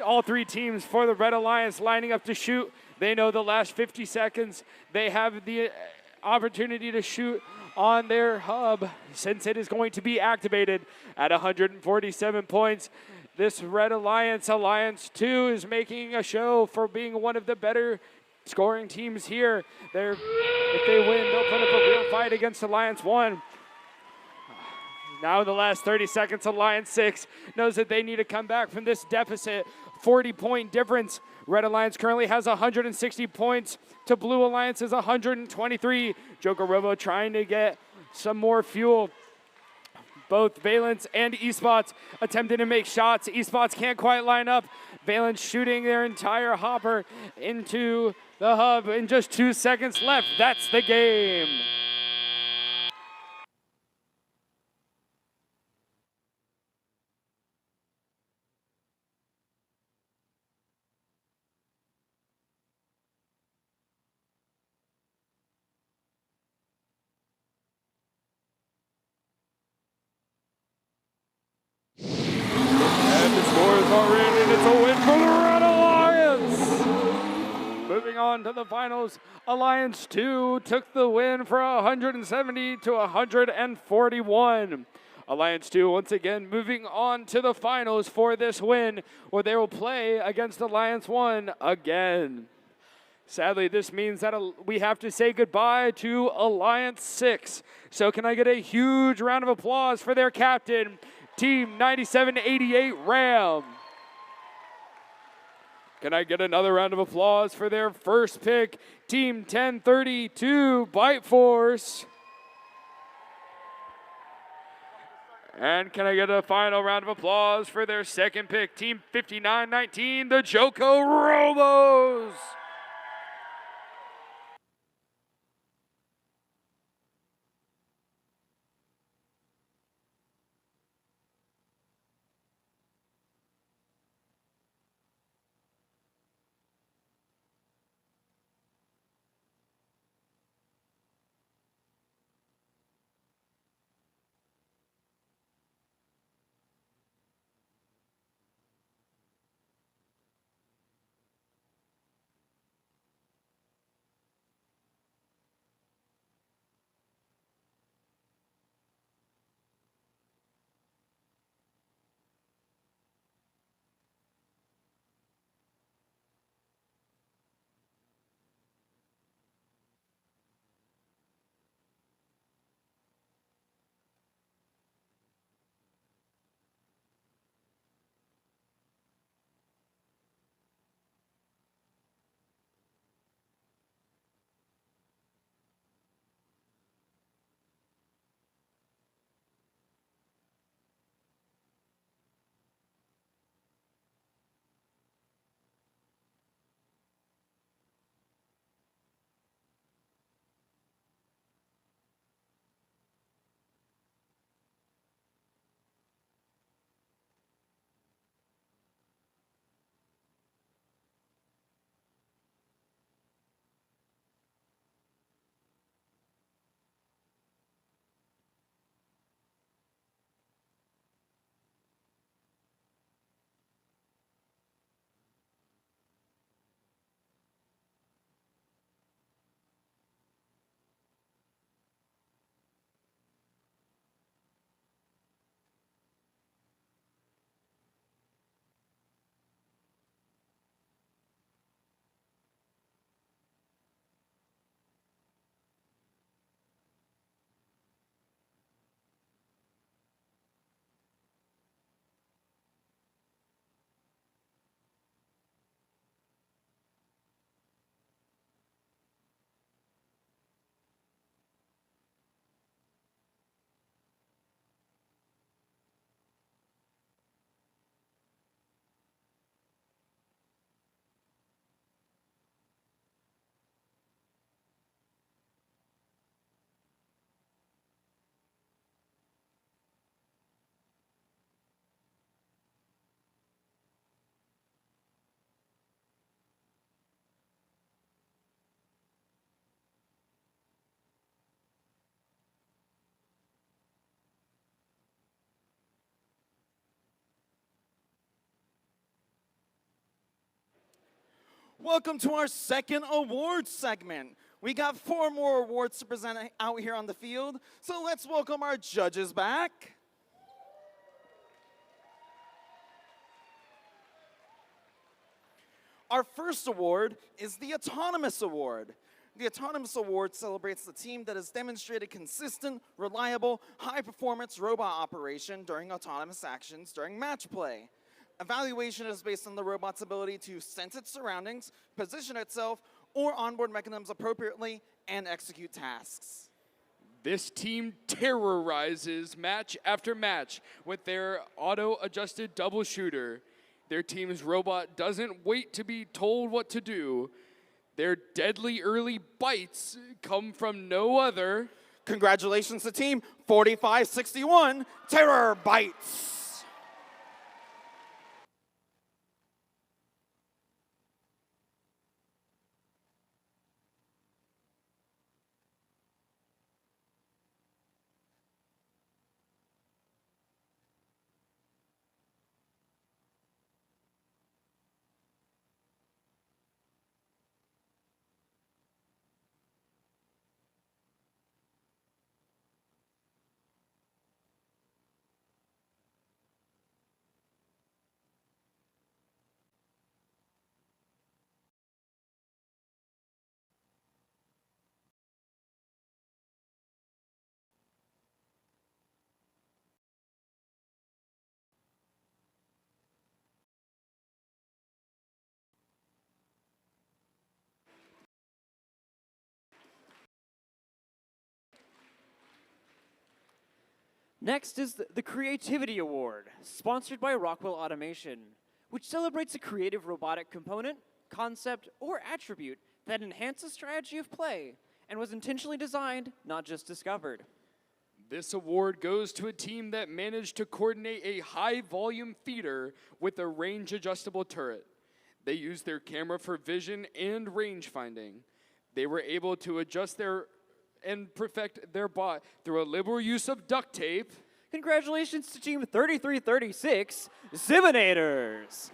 all three teams for the Red Alliance lining up to shoot. They know the last 50 seconds they have the opportunity to shoot on their hub since it is going to be activated at 147 points. This Red Alliance, Alliance 2, is making a show for being one of the better scoring teams here. If they win, they'll put up a real fight against Alliance 1. Now in the last 30 seconds, Alliance 6 knows that they need to come back from this deficit. 40-point difference. Red Alliance currently has 160 points to Blue Alliance's 123. Joko Robo trying to get some more fuel. Both Valence and eSpots attempting to make shots. eSpots can't quite line up. Valence shooting their entire hopper into the hub in just 2 seconds left. That's the game. And the scores are in, and it's a win for the Red Alliance. Moving on to the finals, Alliance 2 took the win for 170 to 141. Alliance 2 once again moving on to the finals for this win, where they will play against Alliance 1 again. Sadly, this means that we have to say goodbye to Alliance 6. So can I get a huge round of applause for their captain, Team 9788 Ram? Can I get another round of applause for their first pick, Team 1032 Byforce? And can I get a final round of applause for their second pick, Team 5919, the Joko Robos? Welcome to our second awards segment. We got 4 more awards to present out here on the field, so let's welcome our judges back. Our first award is the Autonomous Award. The Autonomous Award celebrates the team that has demonstrated consistent, reliable, high-performance robot operation during autonomous actions during match play. Evaluation is based on the robot's ability to sense its surroundings, position itself, or onboard mechanisms appropriately, and execute tasks. This team terrorizes match after match with their auto-adjusted double shooter. Their team's robot doesn't wait to be told what to do. Their deadly early bites come from no other. Congratulations to Team 4561, Terror Bites. Next is the Creativity Award, sponsored by Rockwell Automation, which celebrates a creative robotic component, concept, or attribute that enhances strategy of play and was intentionally designed, not just discovered. This award goes to a team that managed to coordinate a high-volume feeder with a range-adjustable turret. They used their camera for vision and range finding. They were able to adjust and perfect their bot through a liberal use of duct tape. Congratulations to Team 3336, Ziminators!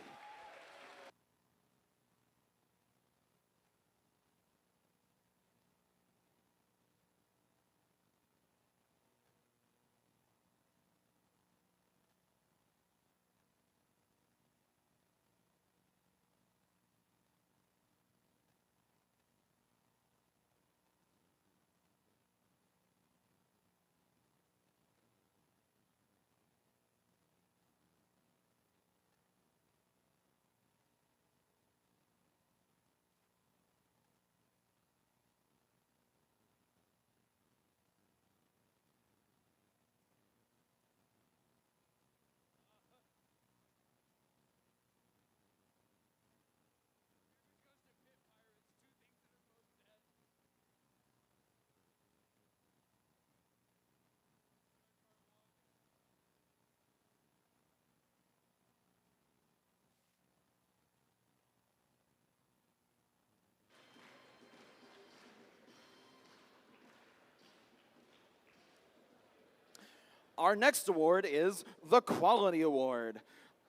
Our next award is the Quality Award.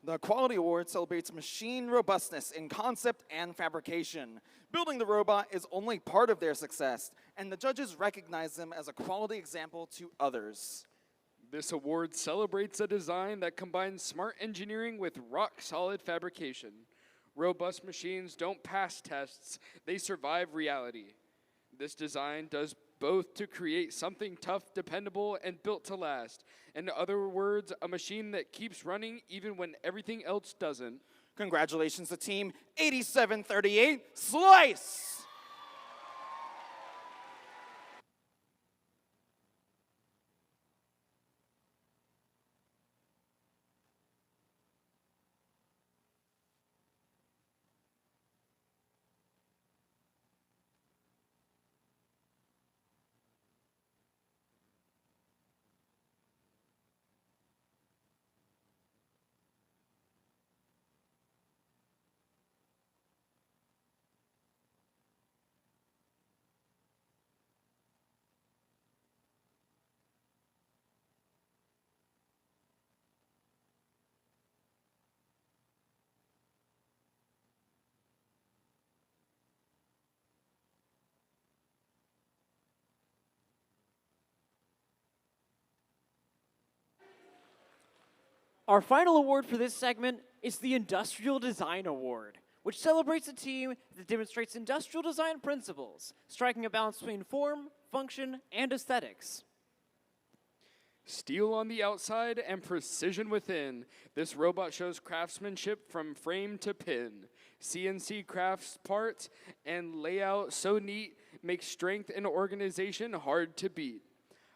The Quality Award celebrates machine robustness in concept and fabrication. Building the robot is only part of their success, and the judges recognize them as a quality example to others. This award celebrates a design that combines smart engineering with rock-solid fabrication. Robust machines don't pass tests, they survive reality. This design does both to create something tough, dependable, and built to last. In other words, a machine that keeps running even when everything else doesn't. Congratulations to Team 8738, Slice! Our final award for this segment is the Industrial Design Award, which celebrates a team that demonstrates industrial design principles, striking a balance between form, function, and aesthetics. Steel on the outside and precision within, this robot shows craftsmanship from frame to pin. CNC crafts parts and layout so neat makes strength and organization hard to beat.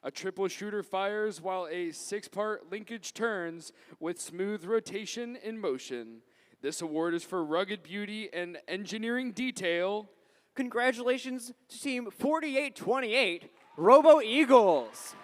A triple shooter fires while a 6-part linkage turns with smooth rotation in motion. This award is for rugged beauty and engineering detail. Congratulations to Team 4828, Robo Eagles.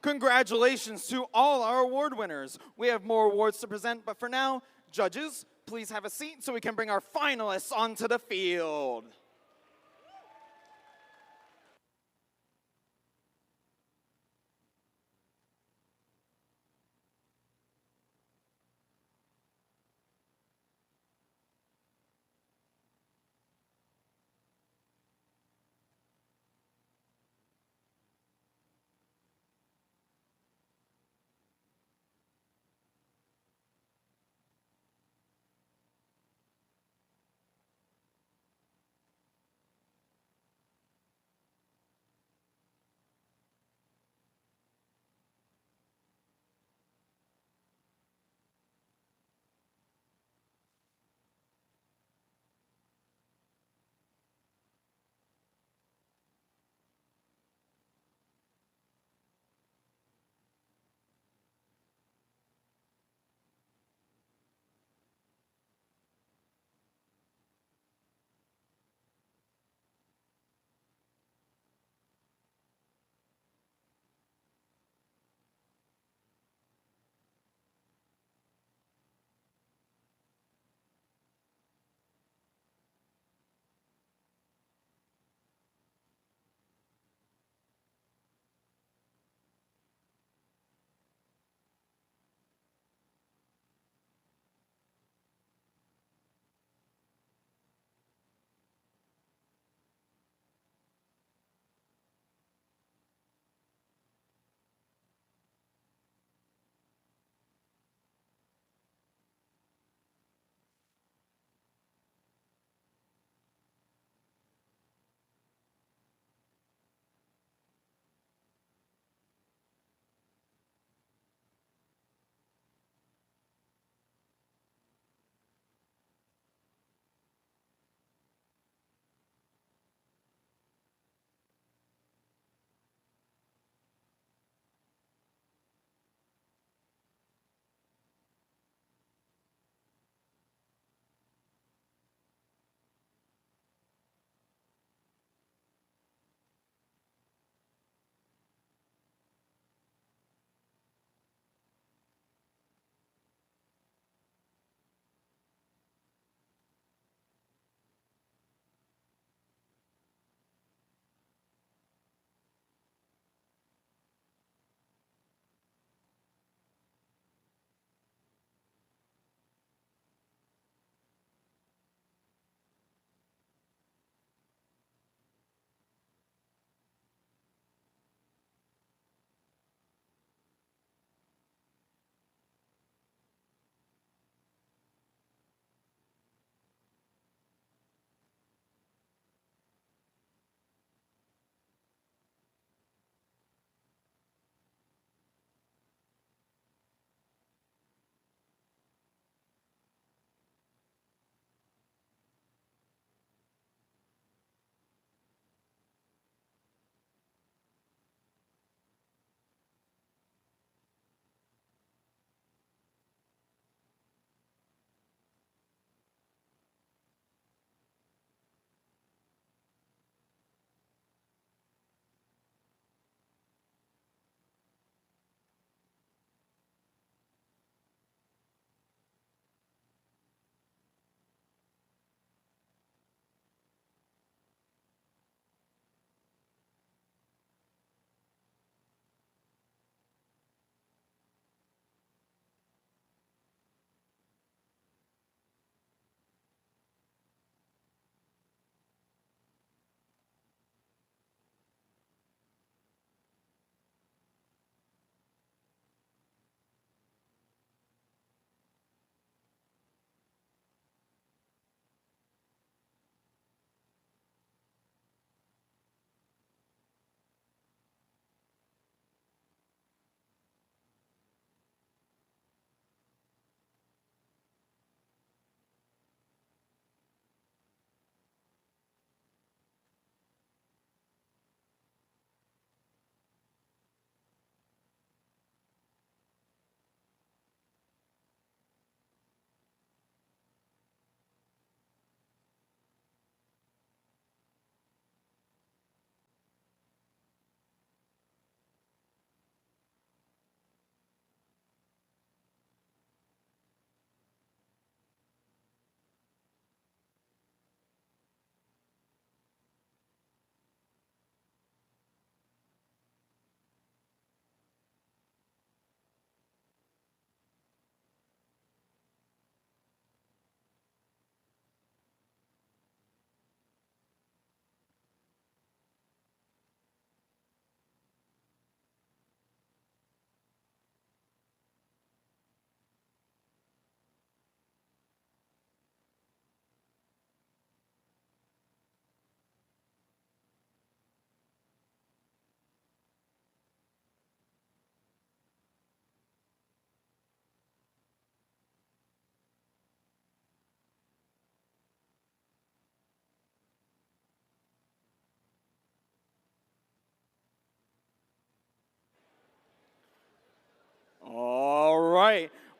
Congratulations to all our award winners. We have more awards to present, but for now, judges, please have a seat so we can bring our finalists onto the field.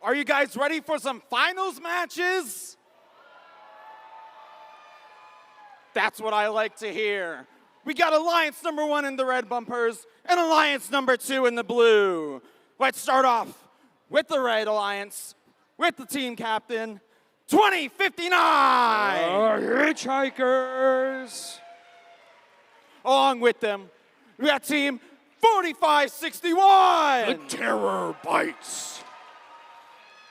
Are you guys ready for some finals matches? That's what I like to hear. We got Alliance number 1 in the red bumpers and Alliance number 2 in the blue. Let's start off with the red Alliance, with the team captain, 2059. Hitchhikers. Along with them, we got team 4561. The Terror Bites.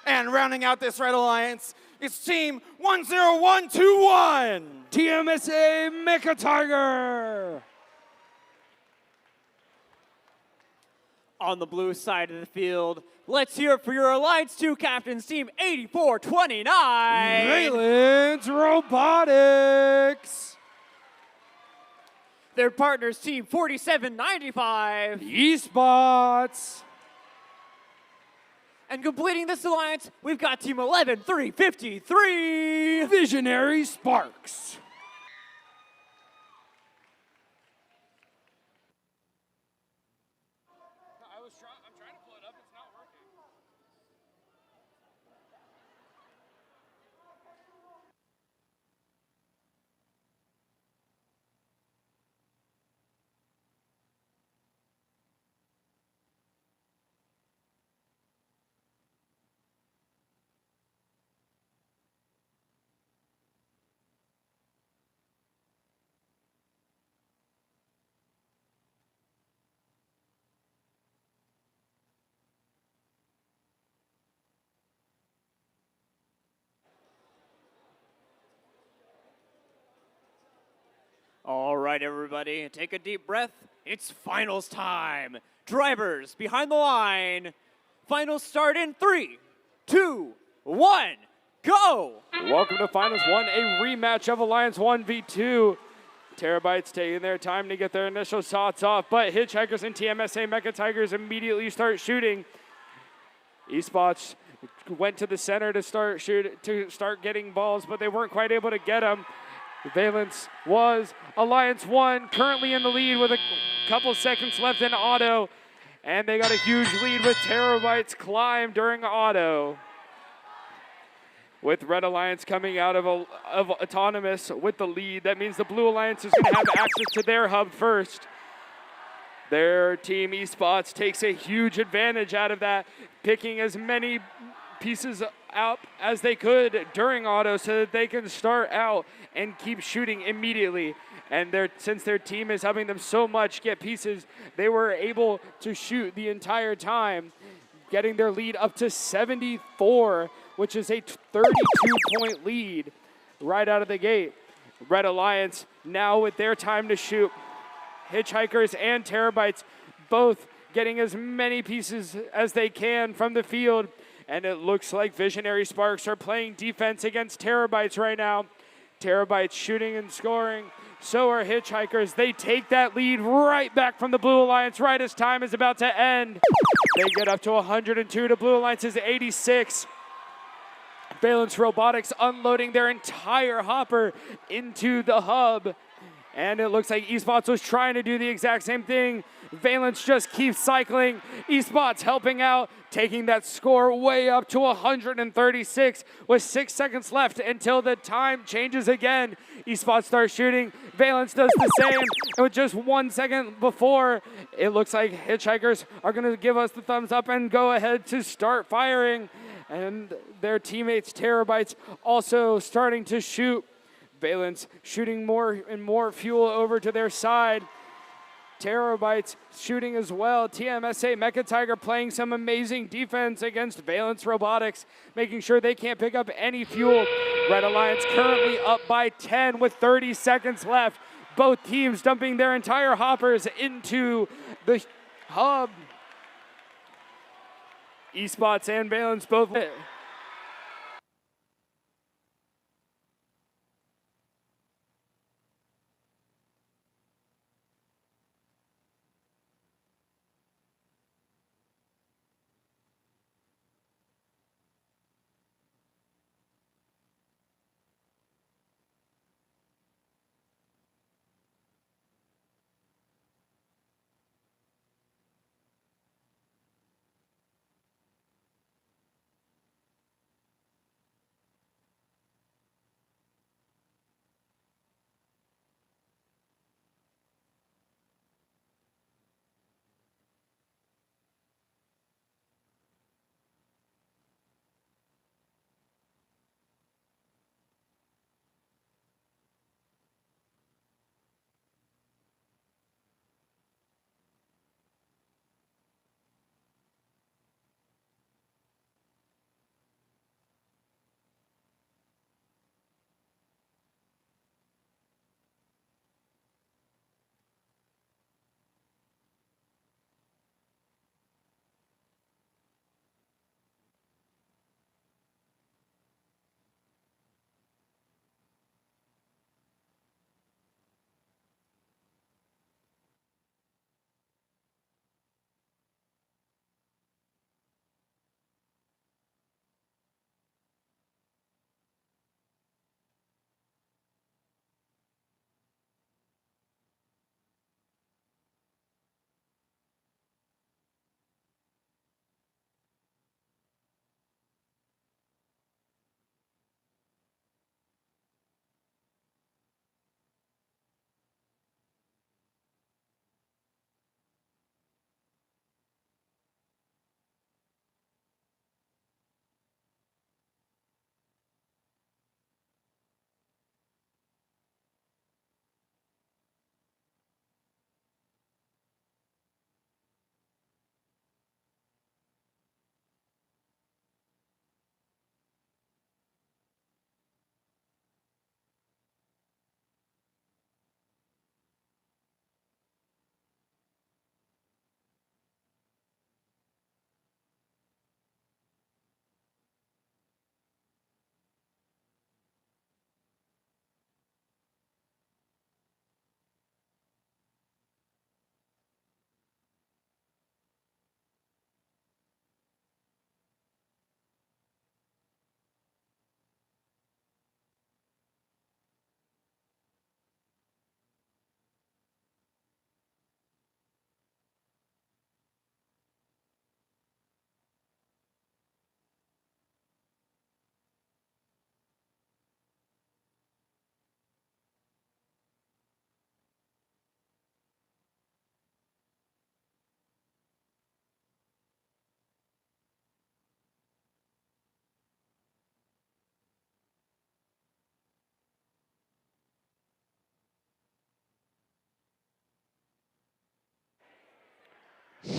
And rounding out this red alliance is team 10121. TMSA Mecha Tiger. On the blue side of the field, let's hear it for your Alliance 2 captains, team 8429. Valence Robotics. Their partners, team 4795. Esports. And completing this alliance, we've got team 11353. Visionary Sparks. I'm trying to pull it up. It's not working. All right, everybody, take a deep breath. It's finals time. Drivers behind the line. Finals start in 3, 2, 1, go! Welcome to Finals 1, a rematch of Alliance 1v2. Terabytes taking their time to get their initial shots off, but Hitchhikers and TMSA Mecha Tigers immediately start shooting. Esports went to the center to start getting balls, but they weren't quite able to get them. Valence was Alliance 1, currently in the lead with a couple seconds left in auto. And they got a huge lead with Terabytes climb during auto. With Red Alliance coming out of Autonomous with the lead, that means the Blue Alliance is going to have access to their hub first. Their team, Esports, takes a huge advantage out of that, picking as many pieces up as they could during auto so that they can start out and keep shooting immediately. And since their team is helping them so much get pieces, they were able to shoot the entire time, getting their lead up to 74, which is a 32-point lead right out of the gate. Red Alliance now with their time to shoot. Hitchhikers and Terabytes both getting as many pieces as they can from the field. And it looks like Visionary Sparks are playing defense against Terabytes right now. Terabytes shooting and scoring. So are Hitchhikers. They take that lead right back from the Blue Alliance right as time is about to end. They get up to 102 to Blue Alliance's 86. Valence Robotics unloading their entire hopper into the hub. And it looks like Esports was trying to do the exact same thing. Valence just keeps cycling. Esports helping out, taking that score way up to 136 with 6 seconds left until the time changes again. Esports starts shooting. Valence does the same. And with just 1 second before, it looks like Hitchhikers are going to give us the thumbs up and go ahead to start firing. And their teammates, Terabytes, also starting to shoot. Valence shooting more and more fuel over to their side. Terabytes shooting as well. TMSA Mecha Tiger playing some amazing defense against Valence Robotics, making sure they can't pick up any fuel. Red Alliance currently up by 10 with 30 seconds left. Both teams dumping their entire hoppers into the hub. Esports and Valence both.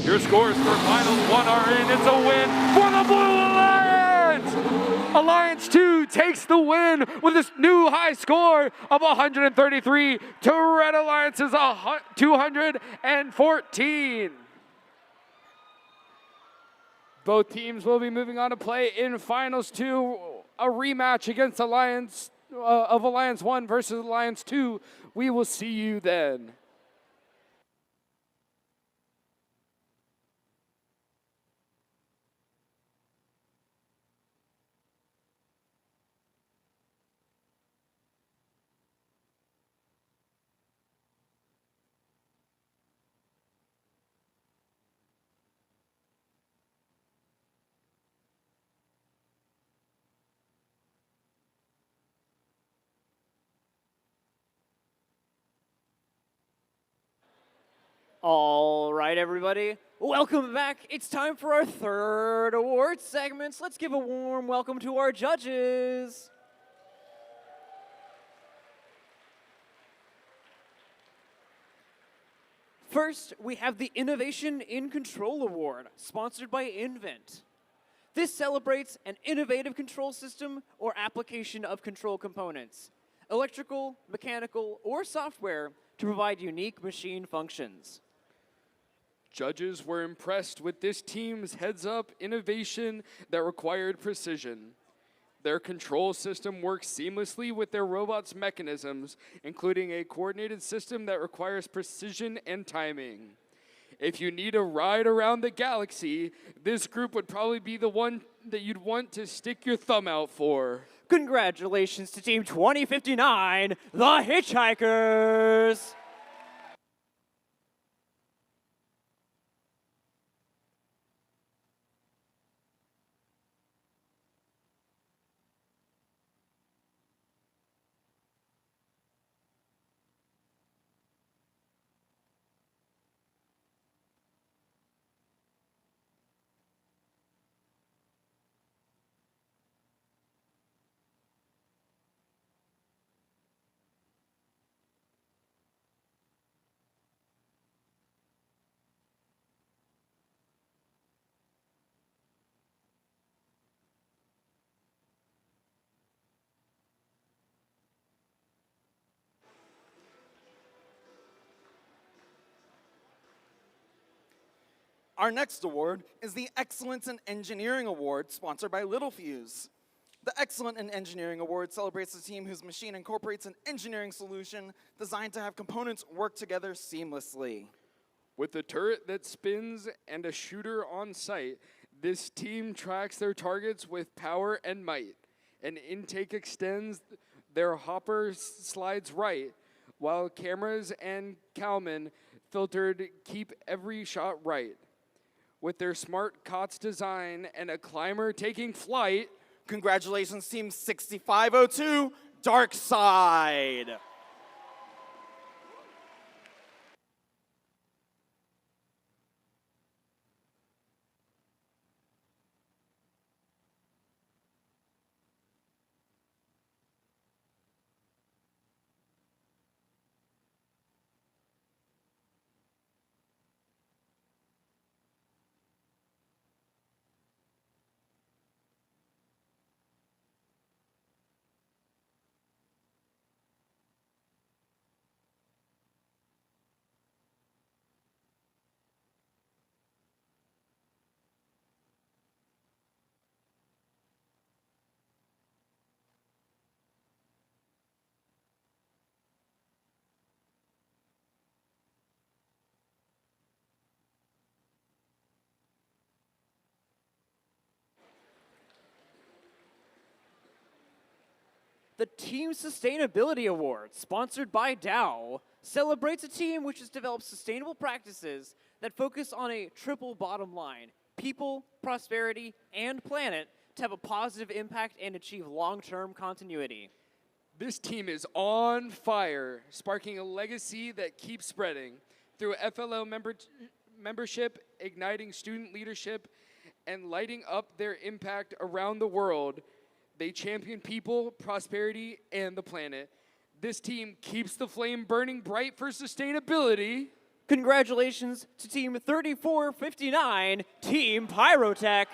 Your scores for Finals 1 are in. It's a win for the Blue Alliance! Alliance 2 takes the win with this new high score of 133 to Red Alliance's 214. Both teams will be moving on to play in Finals 2, a rematch against Alliance 1 versus Alliance 2. We will see you then. All right, everybody, welcome back. It's time for our third award segments. Let's give a warm welcome to our judges. First, we have the Innovation in Control Award, sponsored by Invent. This celebrates an innovative control system or application of control components, electrical, mechanical, or software, to provide unique machine functions. Judges were impressed with this team's heads-up innovation that required precision. Their control system works seamlessly with their robot's mechanisms, including a coordinated system that requires precision and timing. If you need a ride around the galaxy, this group would probably be the one that you'd want to stick your thumb out for. Congratulations to Team 2059, the Hitchhikers! Our next award is the Excellence in Engineering Award, sponsored by Littlefuse. The Excellent in Engineering Award celebrates the team whose machine incorporates an engineering solution designed to have components work together seamlessly. With a turret that spins and a shooter on site, this team tracks their targets with power and might. An intake extends, their hopper slides right, while cameras and Kalman filtered keep every shot right. With their smart COTS design and a climber taking flight, congratulations, Team 6502, Dark Side. The Team Sustainability Award, sponsored by Dow, celebrates a team which has developed sustainable practices that focus on a triple bottom line: people, prosperity, and planet, to have a positive impact and achieve long-term continuity. this team is on fire, sparking a legacy that keeps spreading. Through FLO membership, igniting student leadership, and lighting up their impact around the world, they champion people, prosperity, and the planet. This team keeps the flame burning bright for sustainability. Congratulations to Team 3459, Team Pyrotech.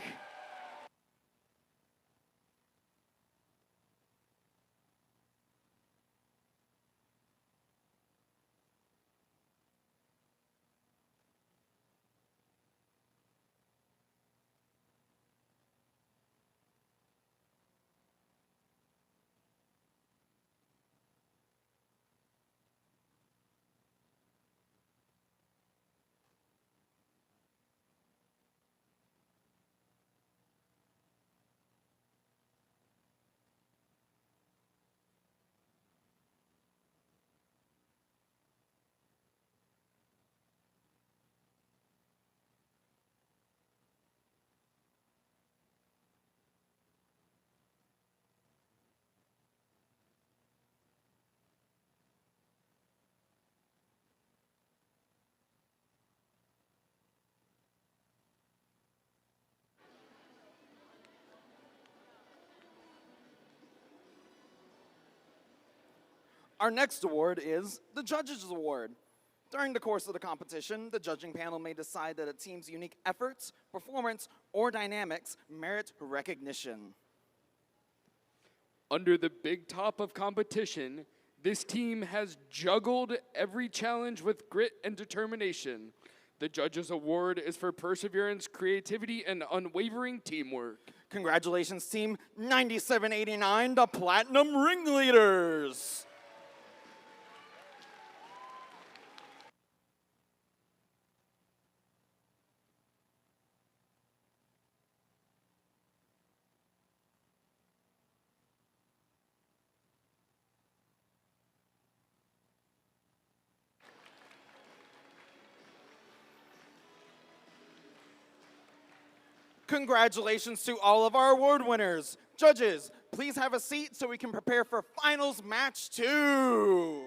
Our next award is the Judges Award. During the course of the competition, the judging panel may decide that a team's unique efforts, performance, or dynamics merit recognition. Under the big top of competition, this team has juggled every challenge with grit and determination. The Judges Award is for perseverance, creativity, and unwavering teamwork. Congratulations, Team 9789, the Platinum Ringleaders. Congratulations to all of our award winners. Judges, please have a seat so we can prepare for finals match 2.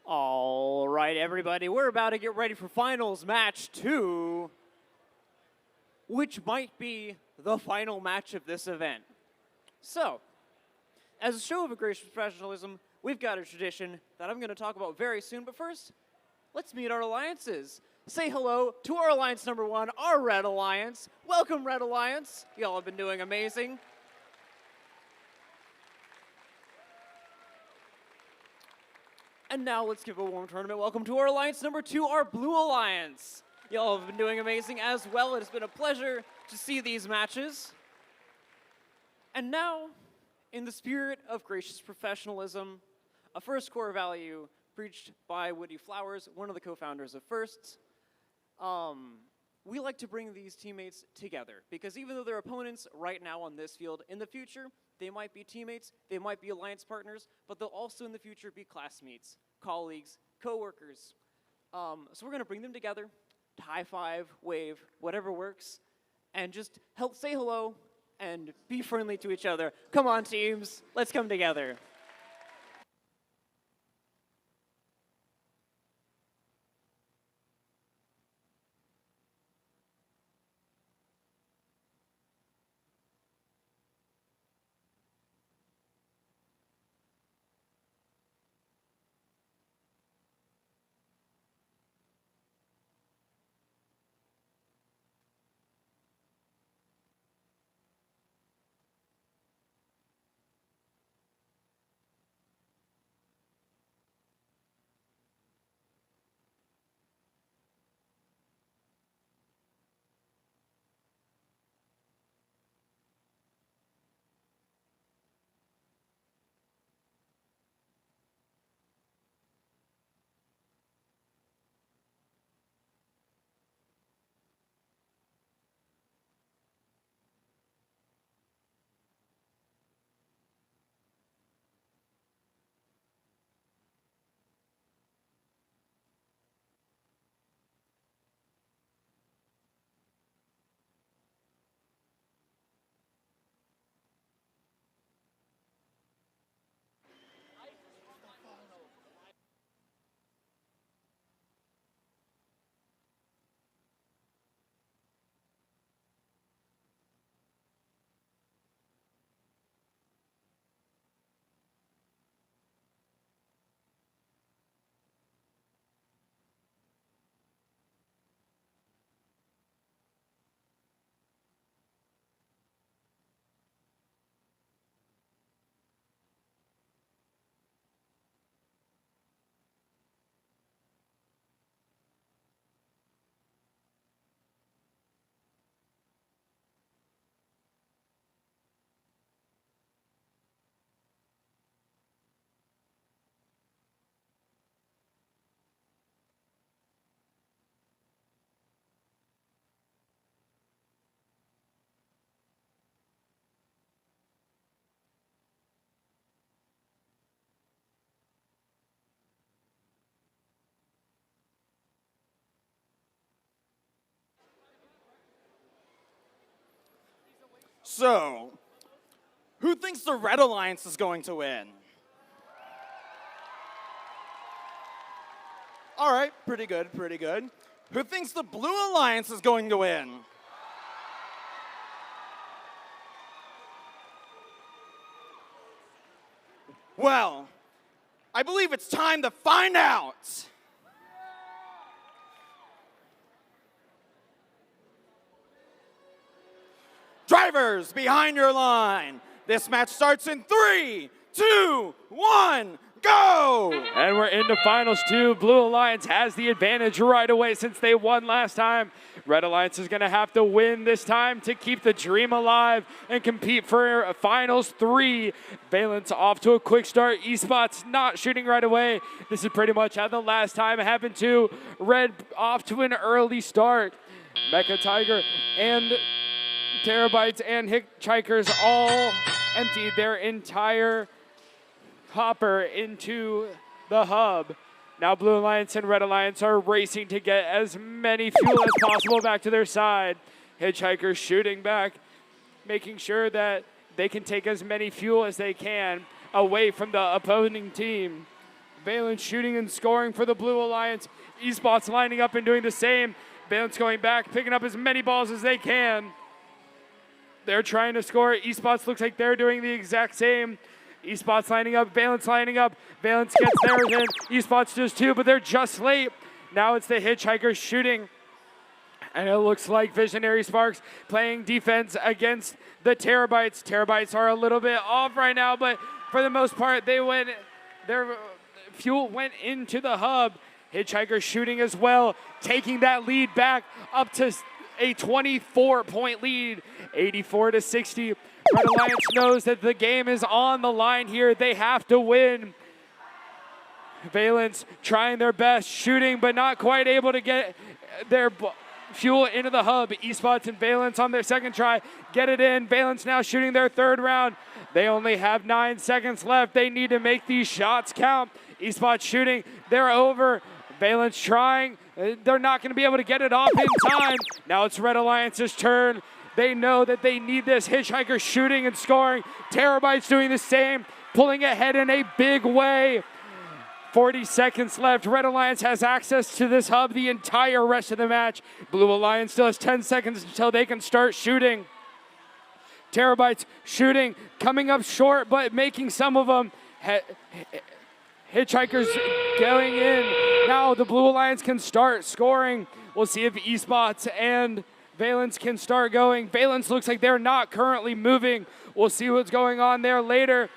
All right, everybody, we're about to get ready for finals match 2, which might be the final match of this event. So, as a show of gracious professionalism, we've got a tradition that I'm going to talk about very soon, but first, let's meet our alliances. Say hello to our alliance number 1, our Red Alliance. Welcome, Red Alliance. Y'all have been doing amazing. And now let's give a warm tournament welcome to our alliance number 2, our Blue Alliance. Y'all have been doing amazing as well. It has been a pleasure to see these matches. And now, in the spirit of gracious professionalism, a first core value preached by Woody Flowers, one of the co-founders of Firsts, we like to bring these teammates together because even though they're opponents right now on this field, in the future, they might be teammates, they might be alliance partners, but they'll also in the future be classmates, colleagues, co-workers. So we're gonna bring them together, high five, wave, whatever works, and just help say hello and be friendly to each other. Come on, teams, let's come together. So, who thinks the Red Alliance is going to win? All right, pretty good, pretty good. Who thinks the Blue Alliance is going to win? Well, I believe it's time to find out. Drivers, behind your line. This match starts in 3, 2, 1, go! And we're into finals 2. Blue Alliance has the advantage right away since they won last time. Red Alliance is gonna have to win this time to keep the dream alive and compete for finals 3. Valence off to a quick start. eSpot's not shooting right away. This is pretty much how the last time happened too. Red off to an early start. Mecha Tiger and Terabytes and Hitchhikers all emptied their entire hopper into the hub. Now Blue Alliance and Red Alliance are racing to get as many fuel as possible back to their side. Hitchhikers shooting back, making sure that they can take as many fuel as they can away from the opposing team. Valence shooting and scoring for the Blue Alliance. Esports lining up and doing the same. Valence going back, picking up as many balls as they can. They're trying to score. Esports looks like they're doing the exact same. Esports lining up, Valence lining up. Valence gets theirs in. Esports does too, but they're just late. Now it's the Hitchhikers shooting. And it looks like Visionary Sparks playing defense against the Terabytes. Terabytes are a little bit off right now, but for the most part, their fuel went into the hub. Hitchhikers shooting as well, taking that lead back up to a 24-point lead, 84-60. Red Alliance knows that the game is on the line here. They have to win. Valence trying their best, shooting, but not quite able to get their fuel into the hub. Esports and Valence on their second try, get it in. Valence now shooting their third round. They only have 9 seconds left. They need to make these shots count. Esports shooting, they're over. Valence trying, they're not going to be able to get it off in time. Now it's Red Alliance's turn. They know that they need this. Hitchhiker shooting and scoring. Terabytes doing the same, pulling ahead in a big way. 40 seconds left. Red Alliance has access to this hub the entire rest of the match. Blue Alliance still has 10 seconds until they can start shooting. Terabytes shooting, coming up short, but making some of them. Hitchhikers going in. Now the Blue Alliance can start scoring. We'll see if Esports and Valence can start going. Valence looks like they're not currently moving. We'll see what's going on there later.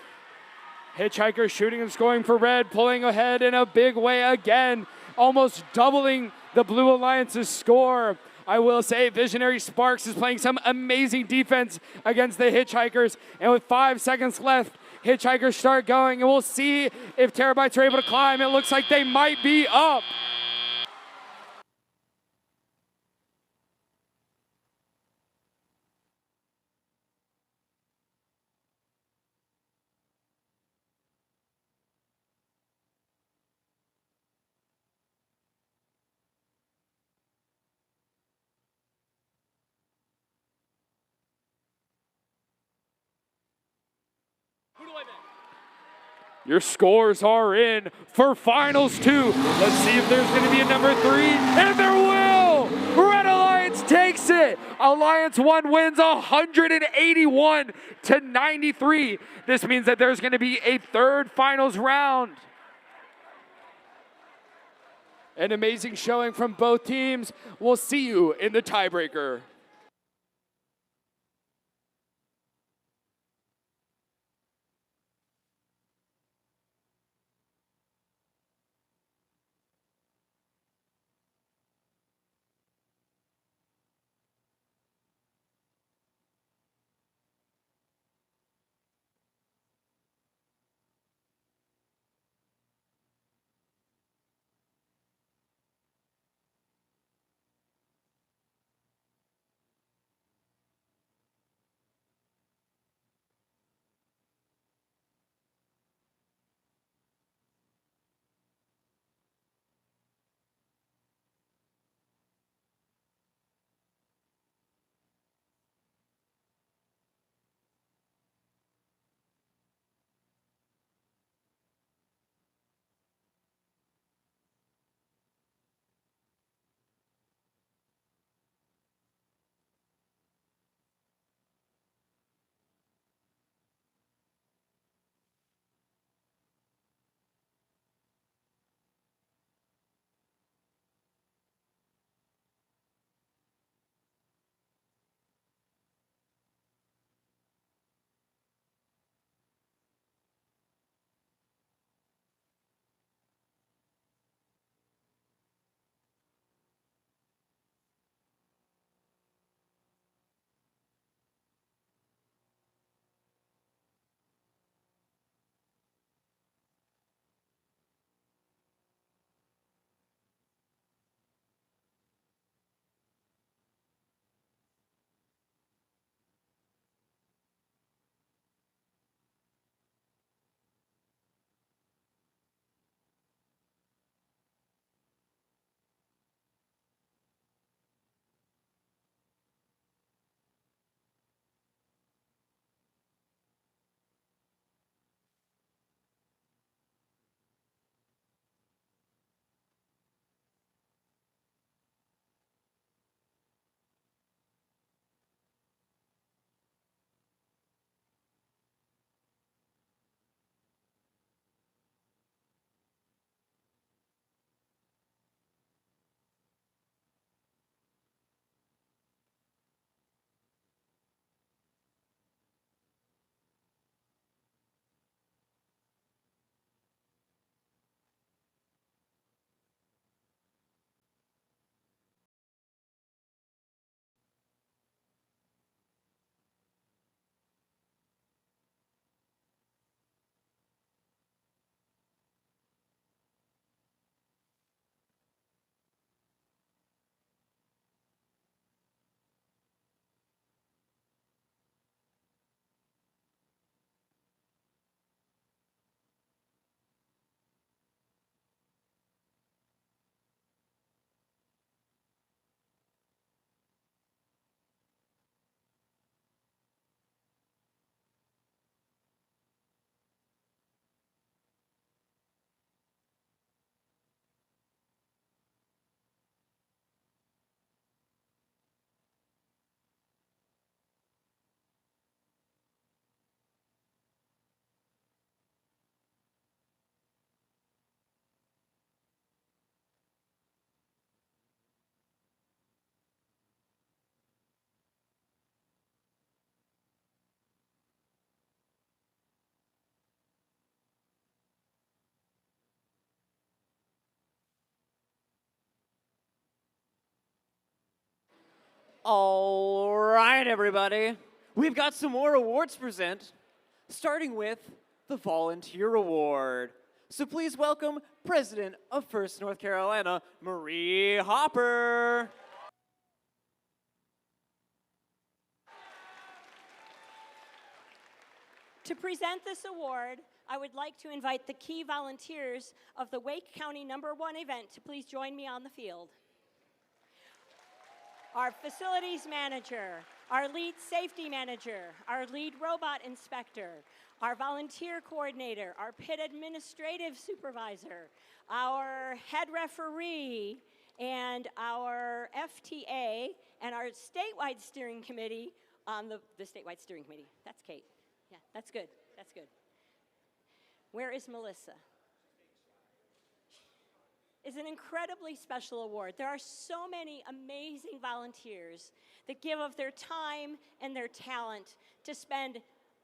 Hitchhikers shooting and scoring for Red, pulling ahead in a big way again, almost doubling the Blue Alliance's score. I will say Visionary Sparks is playing some amazing defense against the Hitchhikers, and with 5 seconds left, Hitchhikers start going, and we'll see if Terabytes are able to climb. It looks like they might be up. Your scores are in for Finals 2. Let's see if there's going to be a number 3, and there will! Red Alliance takes it! Alliance 1 wins 181-93. This means that there's going to be a third Finals round. An amazing showing from both teams. We'll see you in the tiebreaker. All right, everybody. We've got some more awards to present, starting with the Volunteer Award. So please welcome President of First North Carolina, Marie Hopper. To present this award, I would like to invite the key volunteers of the Wake County #1 event to please join me on the field. Our facilities manager, our lead safety manager, our lead robot inspector, our volunteer coordinator, our pit administrative supervisor, our head referee, and our FTA, and our statewide steering committee on the statewide steering committee. That's Kate. Yeah, that's good. That's good. Where is Melissa? Is an incredibly special award. There are so many amazing volunteers that give of their time and their talent to spend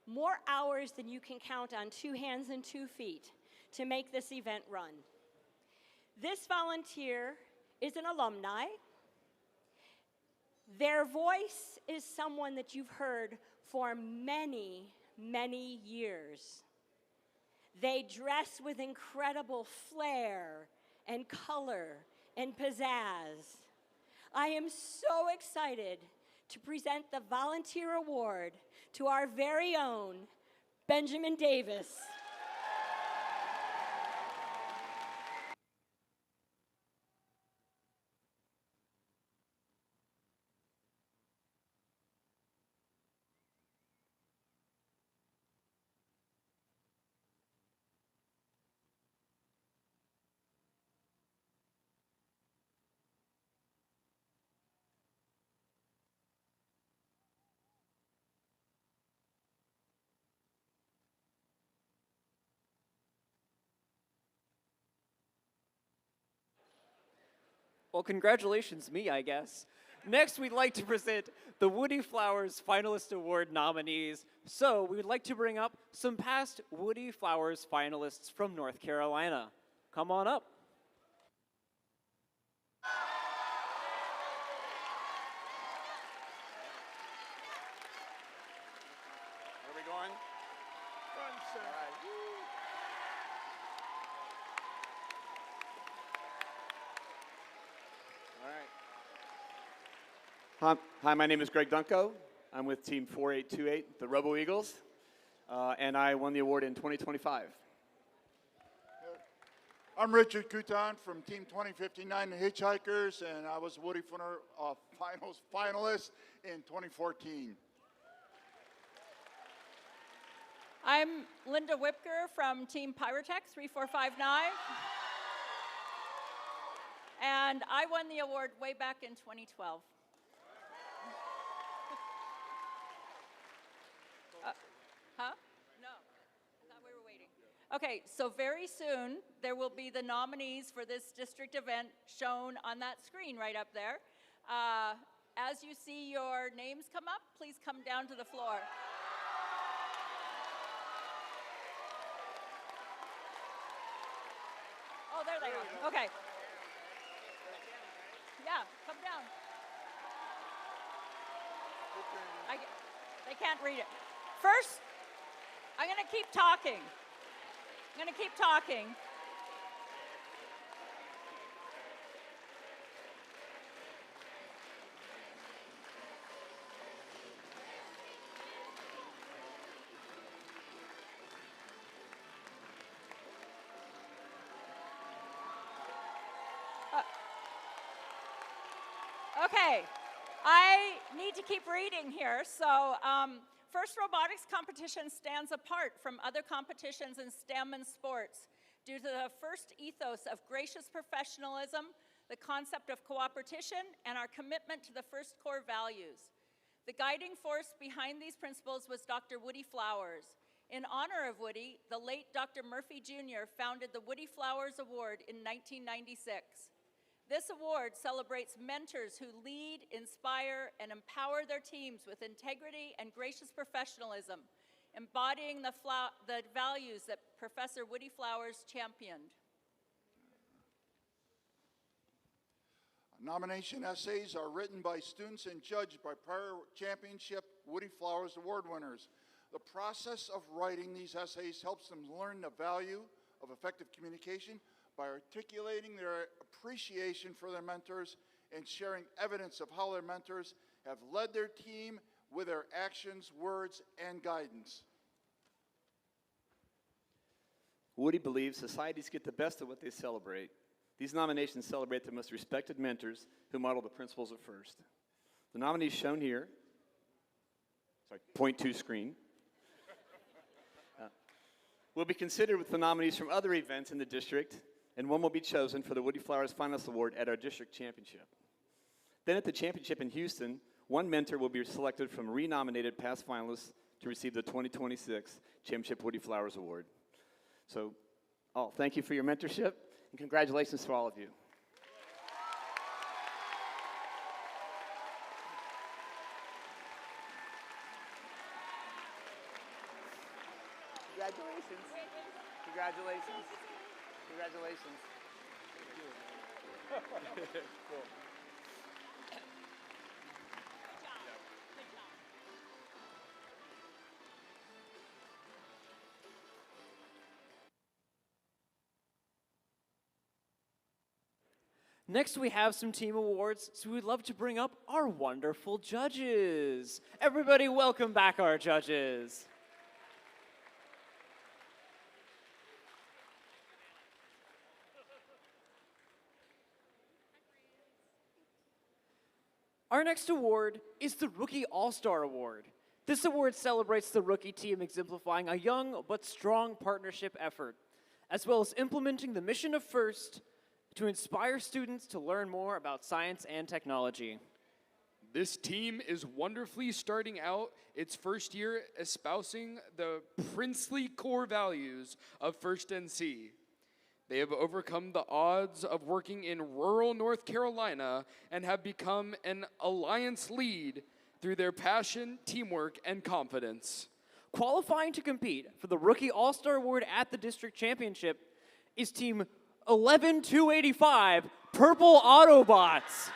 more hours than you can count on 2 hands and 2 feet to make this event run. This volunteer is an alumni. Their voice is someone that you've heard for many, many years. They dress with incredible flair and color and pizzazz. I am so excited to present the Volunteer Award to our very own Benjamin Davis. Well, congratulations, me, I guess. Next, we'd like to present the Woody Flowers Finalist Award nominees. So, we would like to bring up some past Woody Flowers finalists from North Carolina. Come on up. Where are we going? Front side. All right. Hi, my name is Greg Dunko. I'm with Team 4828, the Robo Eagles, and I won the award in 2025. I'm Richard Couton from Team 2059, the Hitchhikers, and I was Woody Funner Finals finalist in 2014. I'm Linda Whipker from Team Pyrotech 3459. And I won the award way back in 2012. Huh? No. I thought we were waiting. Okay, so very soon there will be the nominees for this district event shown on that screen right up there. As you see your names come up, please come down to the floor. Oh, there they are. Okay. Yeah, come down. They can't read it. First, I'm going to keep talking. Okay, I need to keep reading here. So, first robotics competition stands apart from other competitions in STEM and sports due to the first ethos of gracious professionalism, the concept of cooperation, and our commitment to the first core values. The guiding force behind these principles was Dr. Woody Flowers. In honor of Woody, the late Dr. Murphy Jr. founded the Woody Flowers Award in 1996. This award celebrates mentors who lead, inspire, and empower their teams with integrity and gracious professionalism, embodying the values that Professor Woody Flowers championed. Nomination essays are written by students and judged by prior championship Woody Flowers Award winners. The process of writing these essays helps them learn the value of effective communication by articulating their appreciation for their mentors and sharing evidence of how their mentors have led their team with their actions, words, and guidance. Woody believes societies get the best of what they celebrate. These nominations celebrate the most respected mentors who model the principles at FIRST. The nominees shown here, sorry, point two screen, will be considered with the nominees from other events in the district, and one will be chosen for the Woody Flowers Finalist Award at our district championship. Then at the championship in Houston, one mentor will be selected from renominated past finalists to receive the 2026 Championship Woody Flowers Award. So, thank you for your mentorship, and congratulations to all of you. Congratulations. Congratulations. Congratulations. Cool. Next, we have some team awards, so we'd love to bring up our wonderful judges. Everybody, welcome back our judges. Our next award is the Rookie All-Star Award. This award celebrates the rookie team exemplifying a young but strong partnership effort, as well as implementing the mission of FIRST to inspire students to learn more about science and technology. This team is wonderfully starting out its first year espousing the princely core values of FIRST NC. They have overcome the odds of working in rural North Carolina and have become an alliance lead through their passion, teamwork, and confidence. Qualifying to compete for the Rookie All-Star Award at the district championship is Team 11285 Purple Autobots.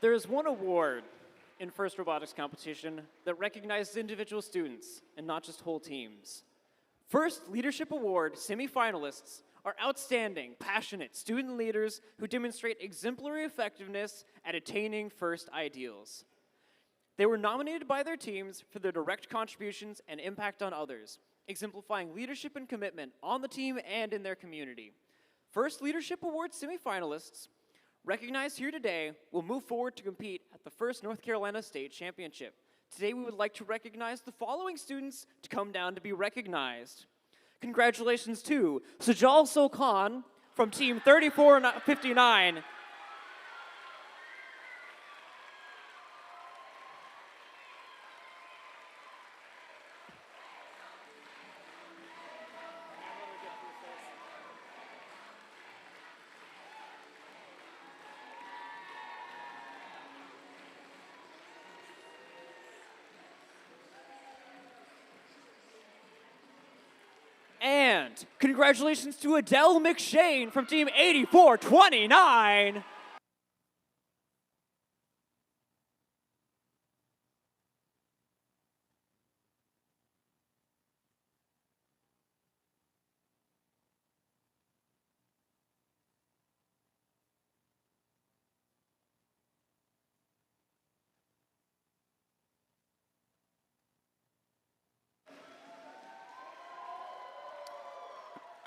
There is one award in FIRST Robotics competition that recognizes individual students and not just whole teams. FIRST Leadership Award semifinalists are outstanding, passionate student leaders who demonstrate exemplary effectiveness at attaining FIRST ideals. They were nominated by their teams for their direct contributions and impact on others, exemplifying leadership and commitment on the team and in their community. FIRST Leadership Award semifinalists recognized here today will move forward to compete at the FIRST North Carolina State Championship. Today we would like to recognize the following students to come down to be recognized. Congratulations to Sajal Solkhan from Team 3459. And congratulations to Adele McShane from Team 8429.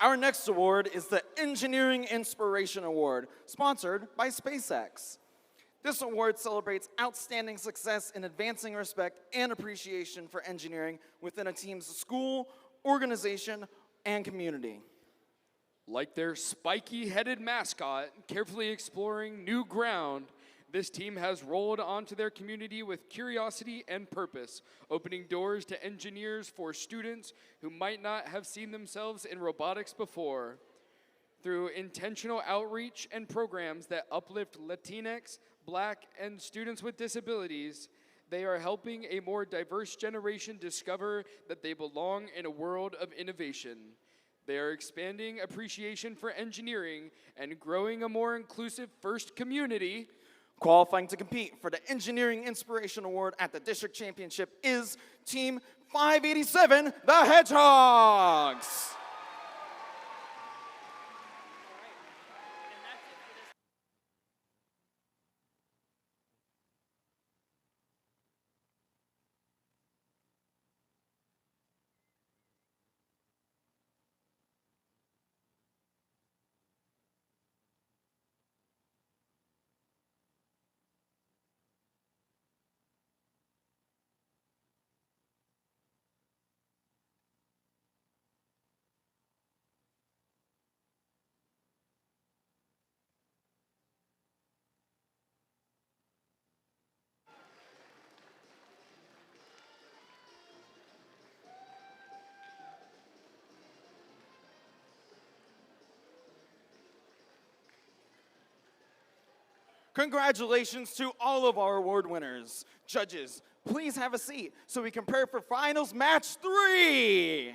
Our next award is the Engineering Inspiration Award, sponsored by SpaceX. This award celebrates outstanding success in advancing respect and appreciation for engineering within a team's school, organization, and community. Like their spiky-headed mascot, carefully exploring new ground, this team has rolled onto their community with curiosity and purpose, opening doors to engineers for students who might not have seen themselves in robotics before. Through intentional outreach and programs that uplift Latinx, Black, and students with disabilities, they are helping a more diverse generation discover that they belong in a world of innovation. They are expanding appreciation for engineering and growing a more inclusive FIRST community. Qualifying to compete for the Engineering Inspiration Award at the District Championship is Team 587, the Hedgehogs. Congratulations to all of our award winners. Judges, please have a seat so we can prepare for finals match 3.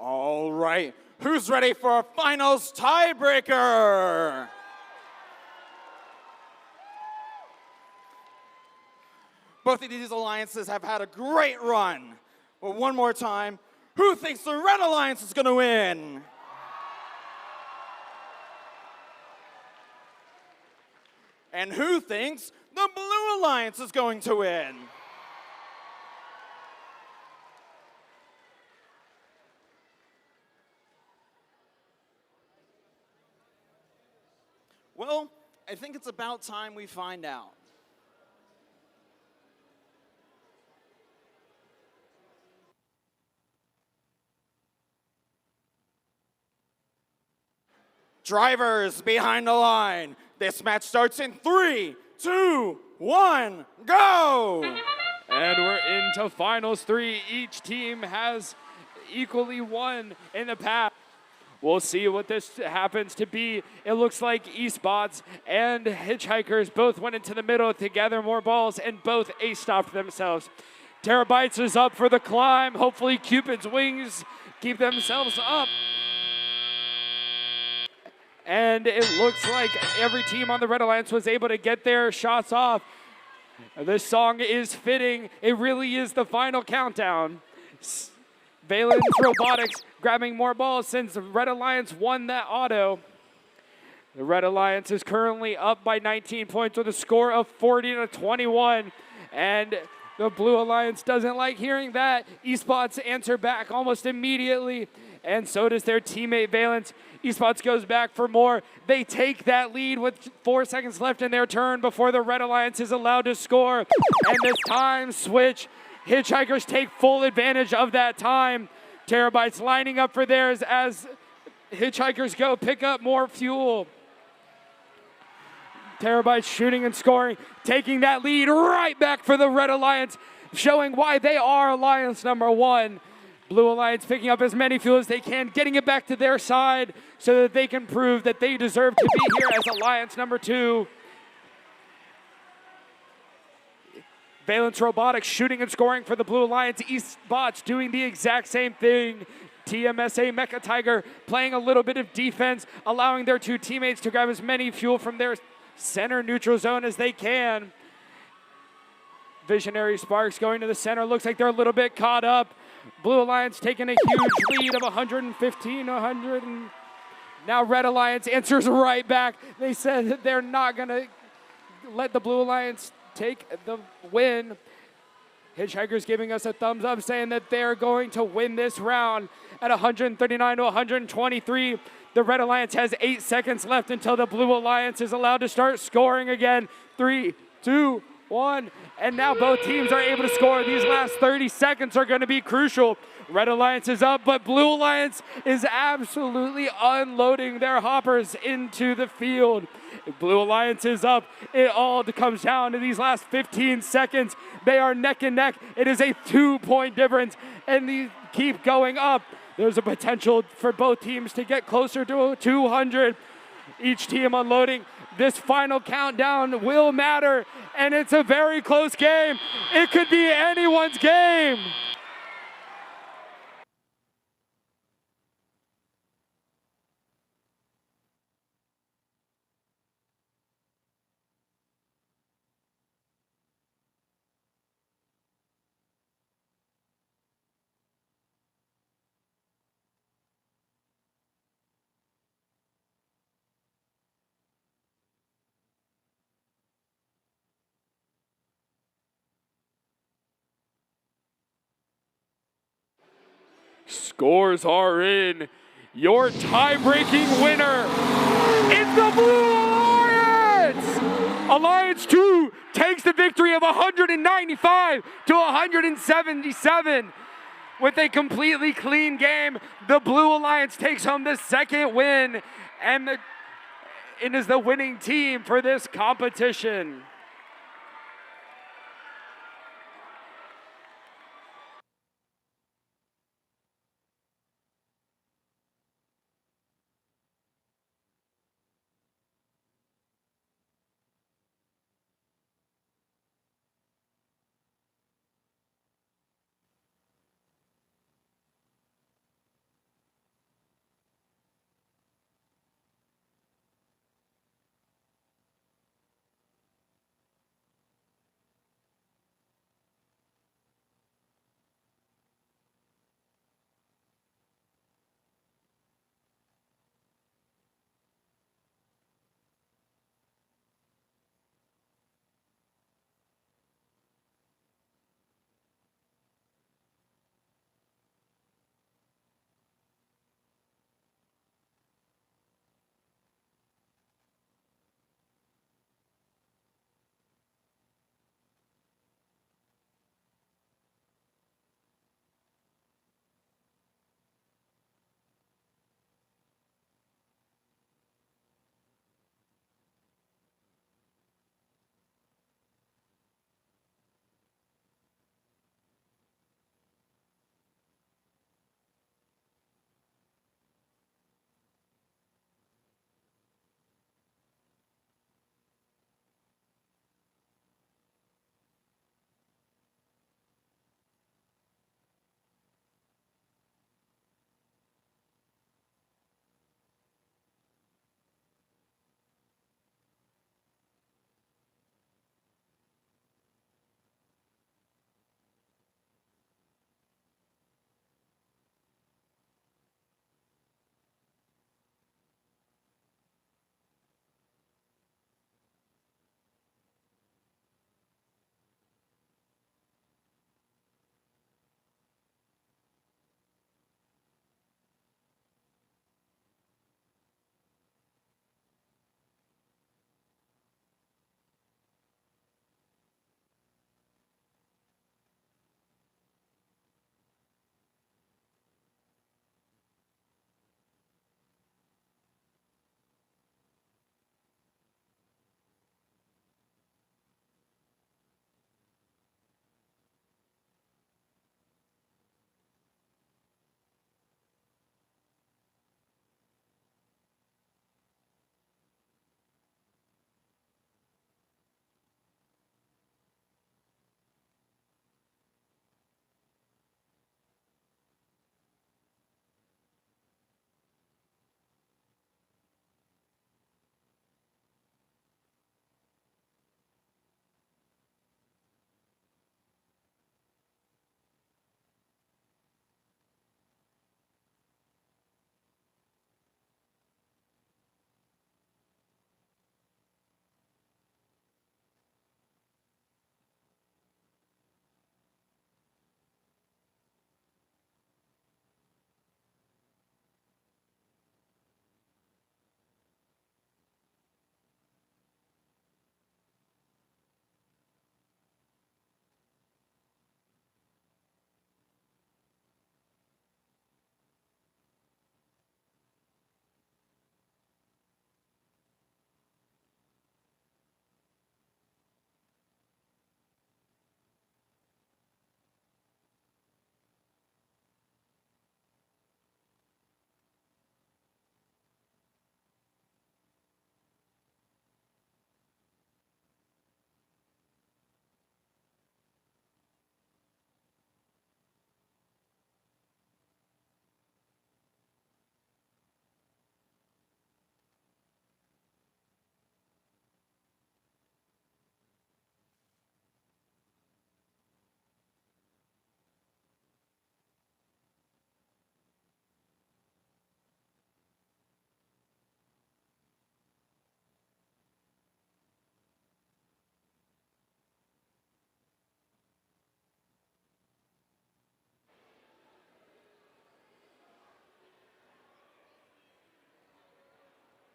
All right, who's ready for a finals tiebreaker? Both of these alliances have had a great run. But one more time, who thinks the Red Alliance is gonna win? And who thinks the Blue Alliance is going to win? Well, I think it's about time we find out. Drivers behind the line. This match starts in 3, 2, 1, go! And we're into finals 3. Each team has equally won in the past. We'll see what this happens to be. It looks like Eastbots and Hitchhikers both went into the middle to gather more balls and both ace-stopped themselves. Terabytes is up for the climb. Hopefully Cupid's wings keep themselves up. And it looks like every team on the Red Alliance was able to get their shots off. This song is fitting. It really is the final countdown. Valence Robotics grabbing more balls since the Red Alliance won that auto. The Red Alliance is currently up by 19 points with a score of 40-21. And the Blue Alliance doesn't like hearing that. Eastbots answer back almost immediately, and so does their teammate Valence. Eastbots goes back for more. They take that lead with 4 seconds left in their turn before the Red Alliance is allowed to score. And this time switch, Hitchhikers take full advantage of that time. Terabytes lining up for theirs as Hitchhikers go pick up more fuel. Terabytes shooting and scoring, taking that lead right back for the Red Alliance, showing why they are Alliance number 1. Blue Alliance picking up as many fuel as they can, getting it back to their side so that they can prove that they deserve to be here as Alliance number 2. Valence Robotics shooting and scoring for the Blue Alliance. Eastbots doing the exact same thing. TMSA Mecha Tiger playing a little bit of defense, allowing their 2 teammates to grab as many fuel from their center neutral zone as they can. Visionary Sparks going to the center. Looks like they're a little bit caught up. Blue Alliance taking a huge lead of 115-100. And now Red Alliance answers right back. They said that they're not going to let the Blue Alliance take the win. Hitchhikers giving us a thumbs up, saying that they're going to win this round at 139-123. The Red Alliance has 8 seconds left until the Blue Alliance is allowed to start scoring again. 3, 2, 1. And now both teams are able to score. These last 30 seconds are going to be crucial. Red Alliance is up, but Blue Alliance is absolutely unloading their hoppers into the field. Blue Alliance is up. It all comes down to these last 15 seconds. They are neck and neck. It is a 2-point difference, and these keep going up. There's a potential for both teams to get closer to 200. Each team unloading. This final countdown will matter, and it's a very close game. It could be anyone's game. Scores are in. Your tie-breaking winner is the Blue Alliance! Alliance 2 takes the victory of 195 to 177. With a completely clean game, the Blue Alliance takes home the second win, and it is the winning team for this competition.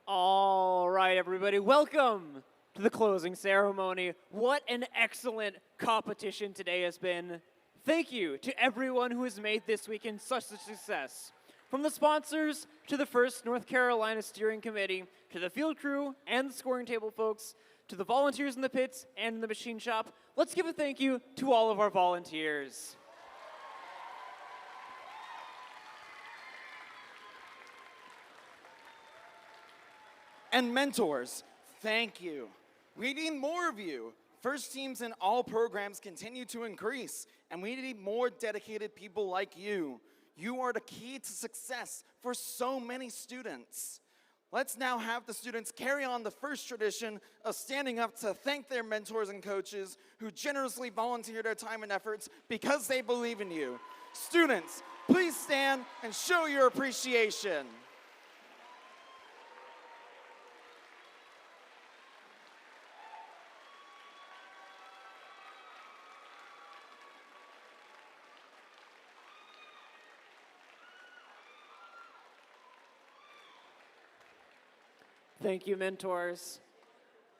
All right, everybody, welcome to the closing ceremony. What an excellent competition today has been. Thank you to everyone who has made this weekend such a success. From the sponsors to the First North Carolina Steering Committee, to the field crew and the scoring table folks, to the volunteers in the pits and in the machine shop, let's give a thank you to all of our volunteers. And mentors, thank you. We need more of you. First teams in all programs continue to increase, and we need more dedicated people like you. You are the key to success for so many students. Let's now have the students carry on the first tradition of standing up to thank their mentors and coaches who generously volunteer their time and efforts because they believe in you. Students, please stand and show your appreciation. Thank you, mentors.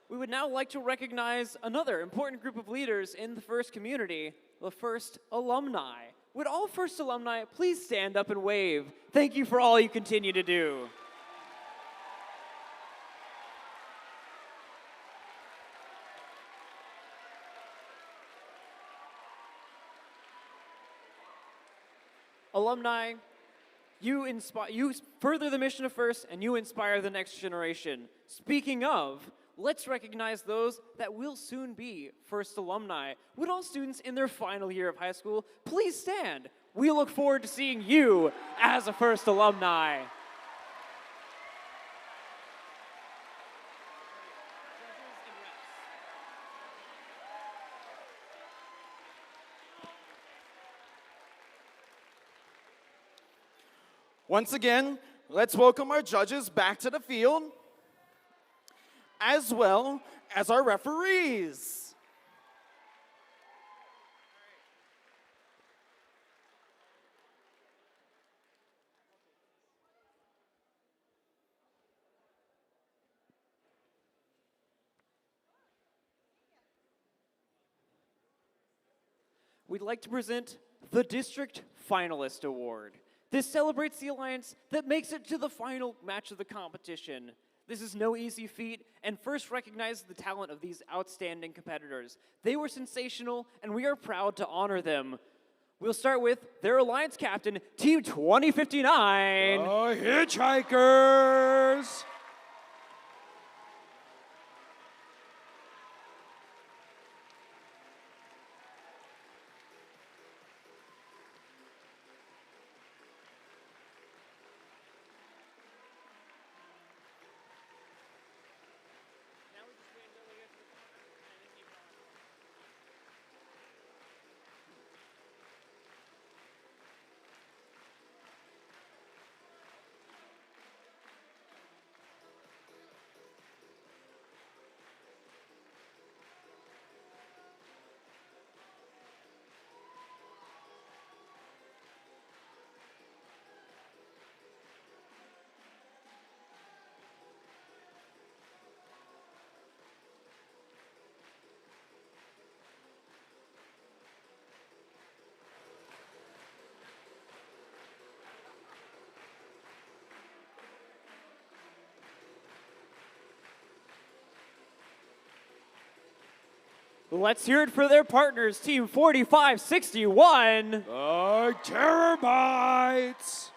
We would now like to recognize another important group of leaders in the First community, the First alumni. Would all First alumni please stand up and wave? Thank you for all you continue to do. Alumni, you further the mission of First, and you inspire the next generation. Speaking of, let's recognize those that will soon be First alumni. Would all students in their final year of high school please stand? We look forward to seeing you as a First alumni. Once again, let's welcome our judges back to the field, as well as our referees. We'd like to present the District Finalist Award. This celebrates the alliance that makes it to the final match of the competition. This is no easy feat, and First recognizes the talent of these outstanding competitors. They were sensational, and we are proud to honor them. We'll start with their alliance captain, Team 2059. Hitchhikers! Let's hear it for their partners, Team 4561. The Terabytes!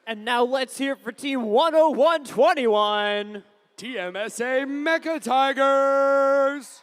And now let's hear it for Team 10121. TMSA Mecha Tigers.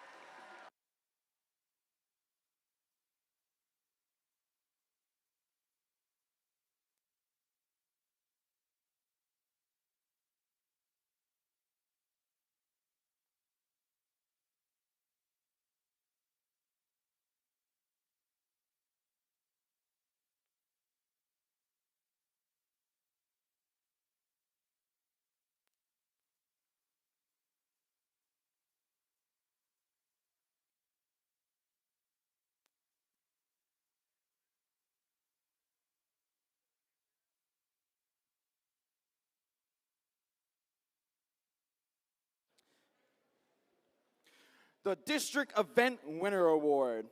The District Event Winner Award.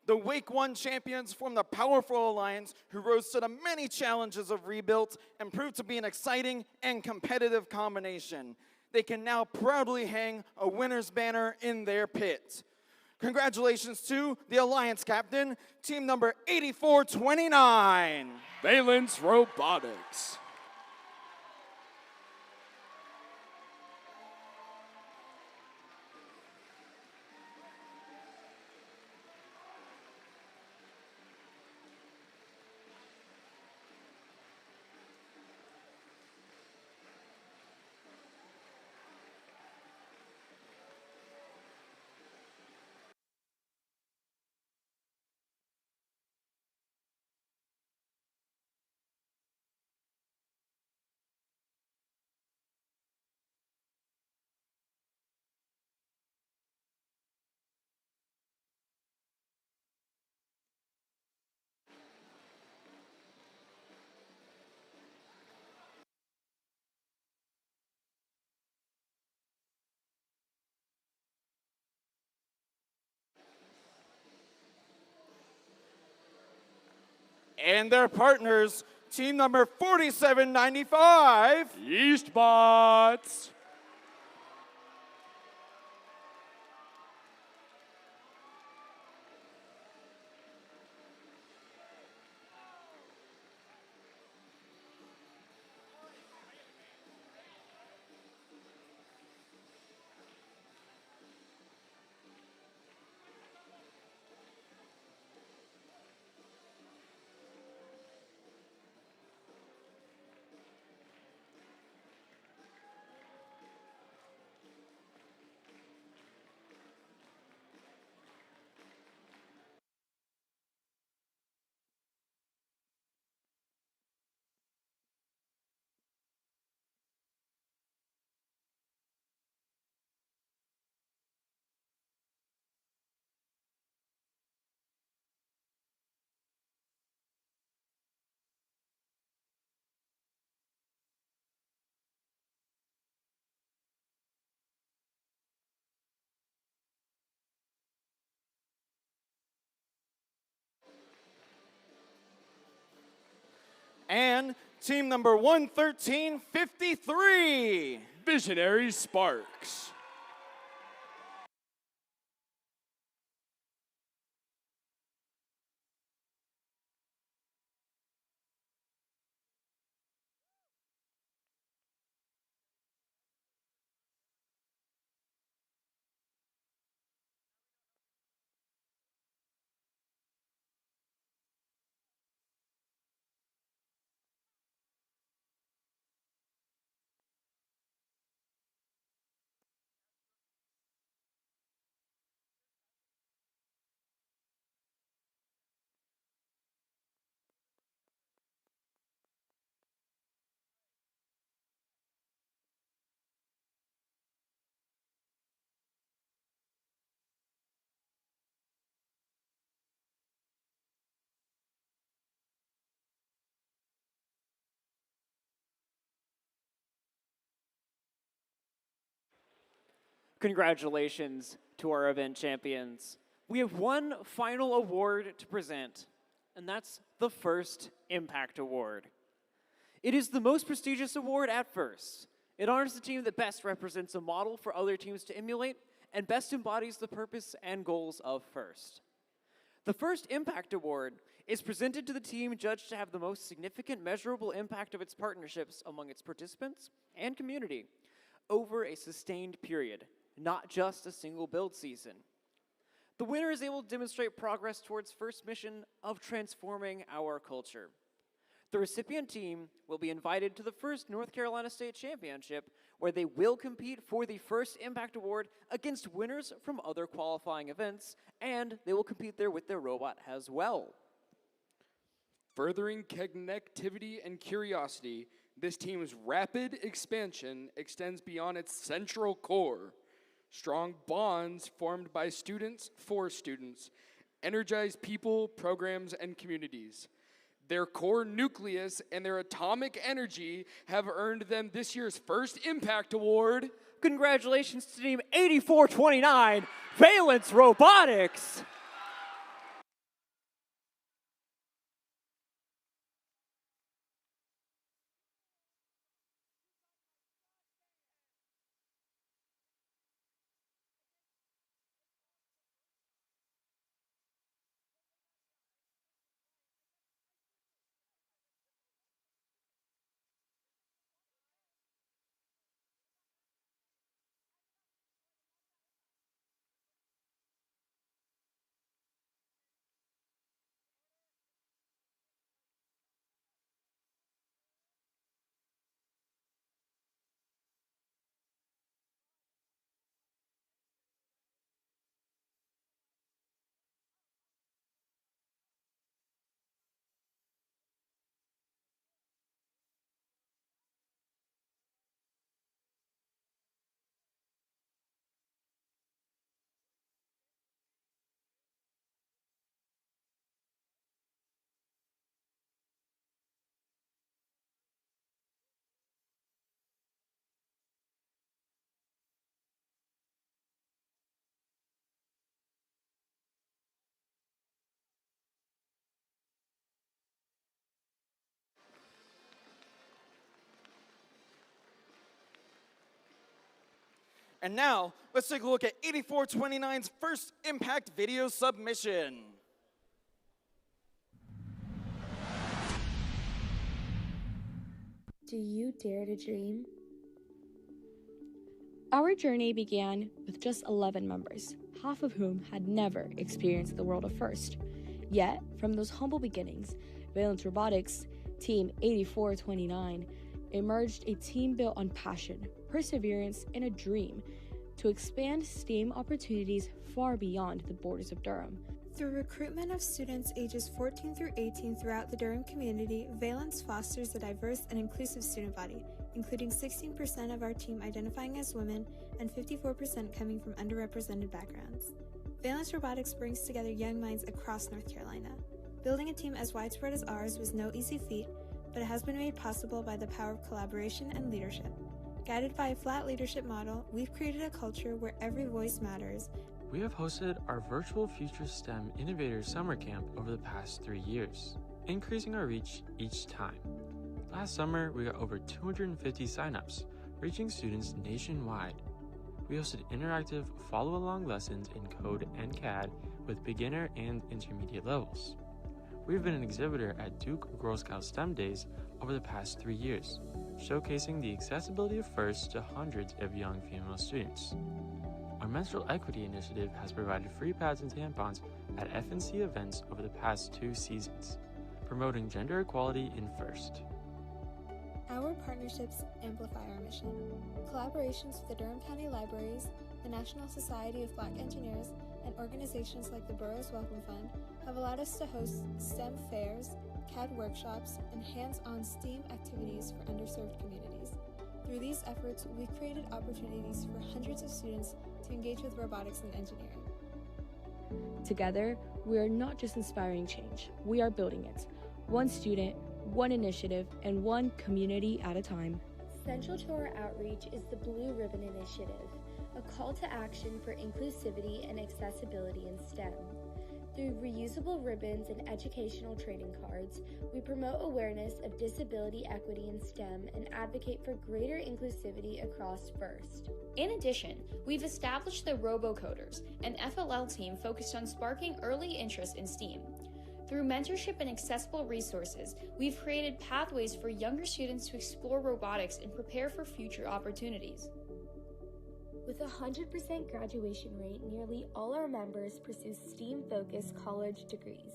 The Wake 1 champions form the powerful alliance who rose to the many challenges of rebuild and proved to be an exciting and competitive combination. They can now proudly hang a winner's banner in their pit. Congratulations to the Alliance captain, team number 8429. Valence Robotics. And their partners, team number 4795. Eastbots. And team number 11353. Visionary Sparks. Congratulations to our event champions. We have one final award to present, and that's the First Impact Award. It is the most prestigious award at First. It honors the team that best represents a model for other teams to emulate and best embodies the purpose and goals of First. The first Impact Award is presented to the team judged to have the most significant measurable impact of its partnerships among its participants and community over a sustained period, not just a single build season. The winner is able to demonstrate progress towards first mission of transforming our culture. The recipient team will be invited to the first North Carolina State Championship, where they will compete for the first Impact Award against winners from other qualifying events, and they will compete there with their robot as well. Furthering connectivity and curiosity, this team's rapid expansion extends beyond its central core. Strong bonds formed by students for students energize people, programs, and communities. Their core nucleus and their atomic energy have earned them this year's first Impact Award. Congratulations to Team 8429, Valence Robotics! And now, let's take a look at 8429's first Impact video submission. Do you dare to dream? Our journey began with just 11 members, half of whom had never experienced the world of first. Yet, from those humble beginnings, Valence Robotics, Team 8429, emerged a team built on passion, perseverance, and a dream to expand STEAM opportunities far beyond the borders of Durham. Through recruitment of students ages 14 through 18 throughout the Durham community, Valence fosters a diverse and inclusive student body, including 16% of our team identifying as women and 54% coming from underrepresented backgrounds. Valence Robotics brings together young minds across North Carolina. Building a team as widespread as ours was no easy feat, but it has been made possible by the power of collaboration and leadership. Guided by a flat leadership model, we've created a culture where every voice matters. We have hosted our virtual Future STEM Innovators Summer Camp over the past 3 years, increasing our reach each time. Last summer, we got over 250 signups, reaching students nationwide. We hosted interactive follow-along lessons in code and CAD with beginner and intermediate levels. We've been an exhibitor at Duke Girl Scout STEM Days over the past 3 years, showcasing the accessibility of FIRST to hundreds of young female students. Our menstrual equity initiative has provided free pads and tampons at FNC events over the past 2 seasons, promoting gender equality in FIRST. Our partnerships amplify our mission. Collaborations with the Durham County Libraries, the National Society of Black Engineers, and organizations like the Borough's Welcome Fund have allowed us to host STEM fairs, CAD workshops, and hands-on STEAM activities for underserved communities. Through these efforts, we've created opportunities for hundreds of students to engage with robotics and engineering. Together, we are not just inspiring change, we are building it. One student, one initiative, and one community at a time. Central to our outreach is the Blue Ribbon Initiative, a call to action for inclusivity and accessibility in STEM. Through reusable ribbons and educational trading cards, we promote awareness of disability equity in STEM and advocate for greater inclusivity across FIRST. In addition, we've established the RoboCoders, an FLL team focused on sparking early interest in STEAM. Through mentorship and accessible resources, we've created pathways for younger students to explore robotics and prepare for future opportunities. With a 100% graduation rate, nearly all our members pursue STEAM-focused college degrees.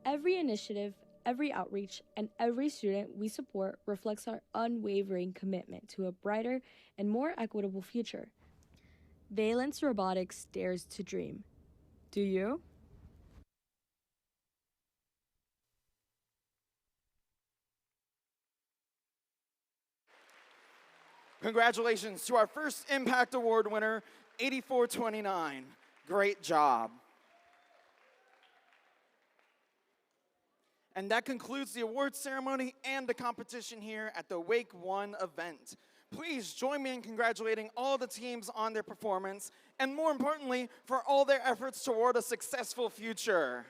Every initiative, every outreach, and every student we support reflects our unwavering commitment to a brighter and more equitable future. Valence Robotics dares to dream. Do you? Congratulations to our first Impact Award winner, 8429. Great job. And that concludes the awards ceremony and the competition here at the Wake One event. Please join me in congratulating all the teams on their performance, and more importantly, for all their efforts toward a successful future.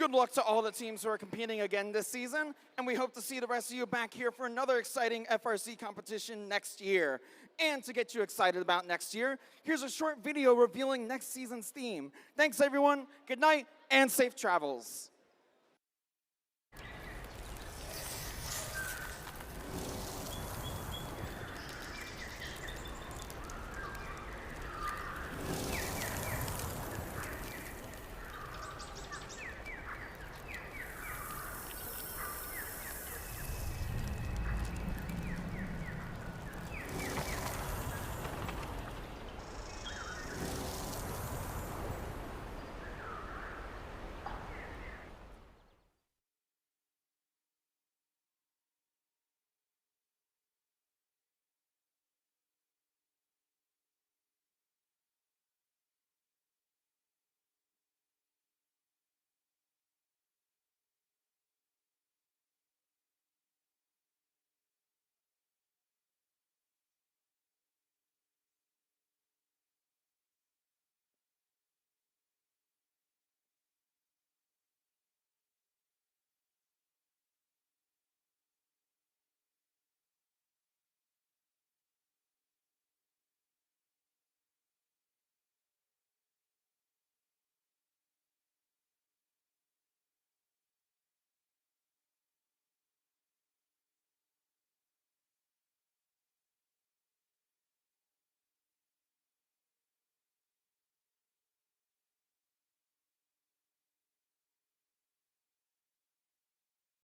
Good luck to all the teams who are competing again this season, and we hope to see the rest of you back here for another exciting FRC competition next year. And to get you excited about next year, here's a short video revealing next season's theme. Thanks, everyone. Good night and safe travels.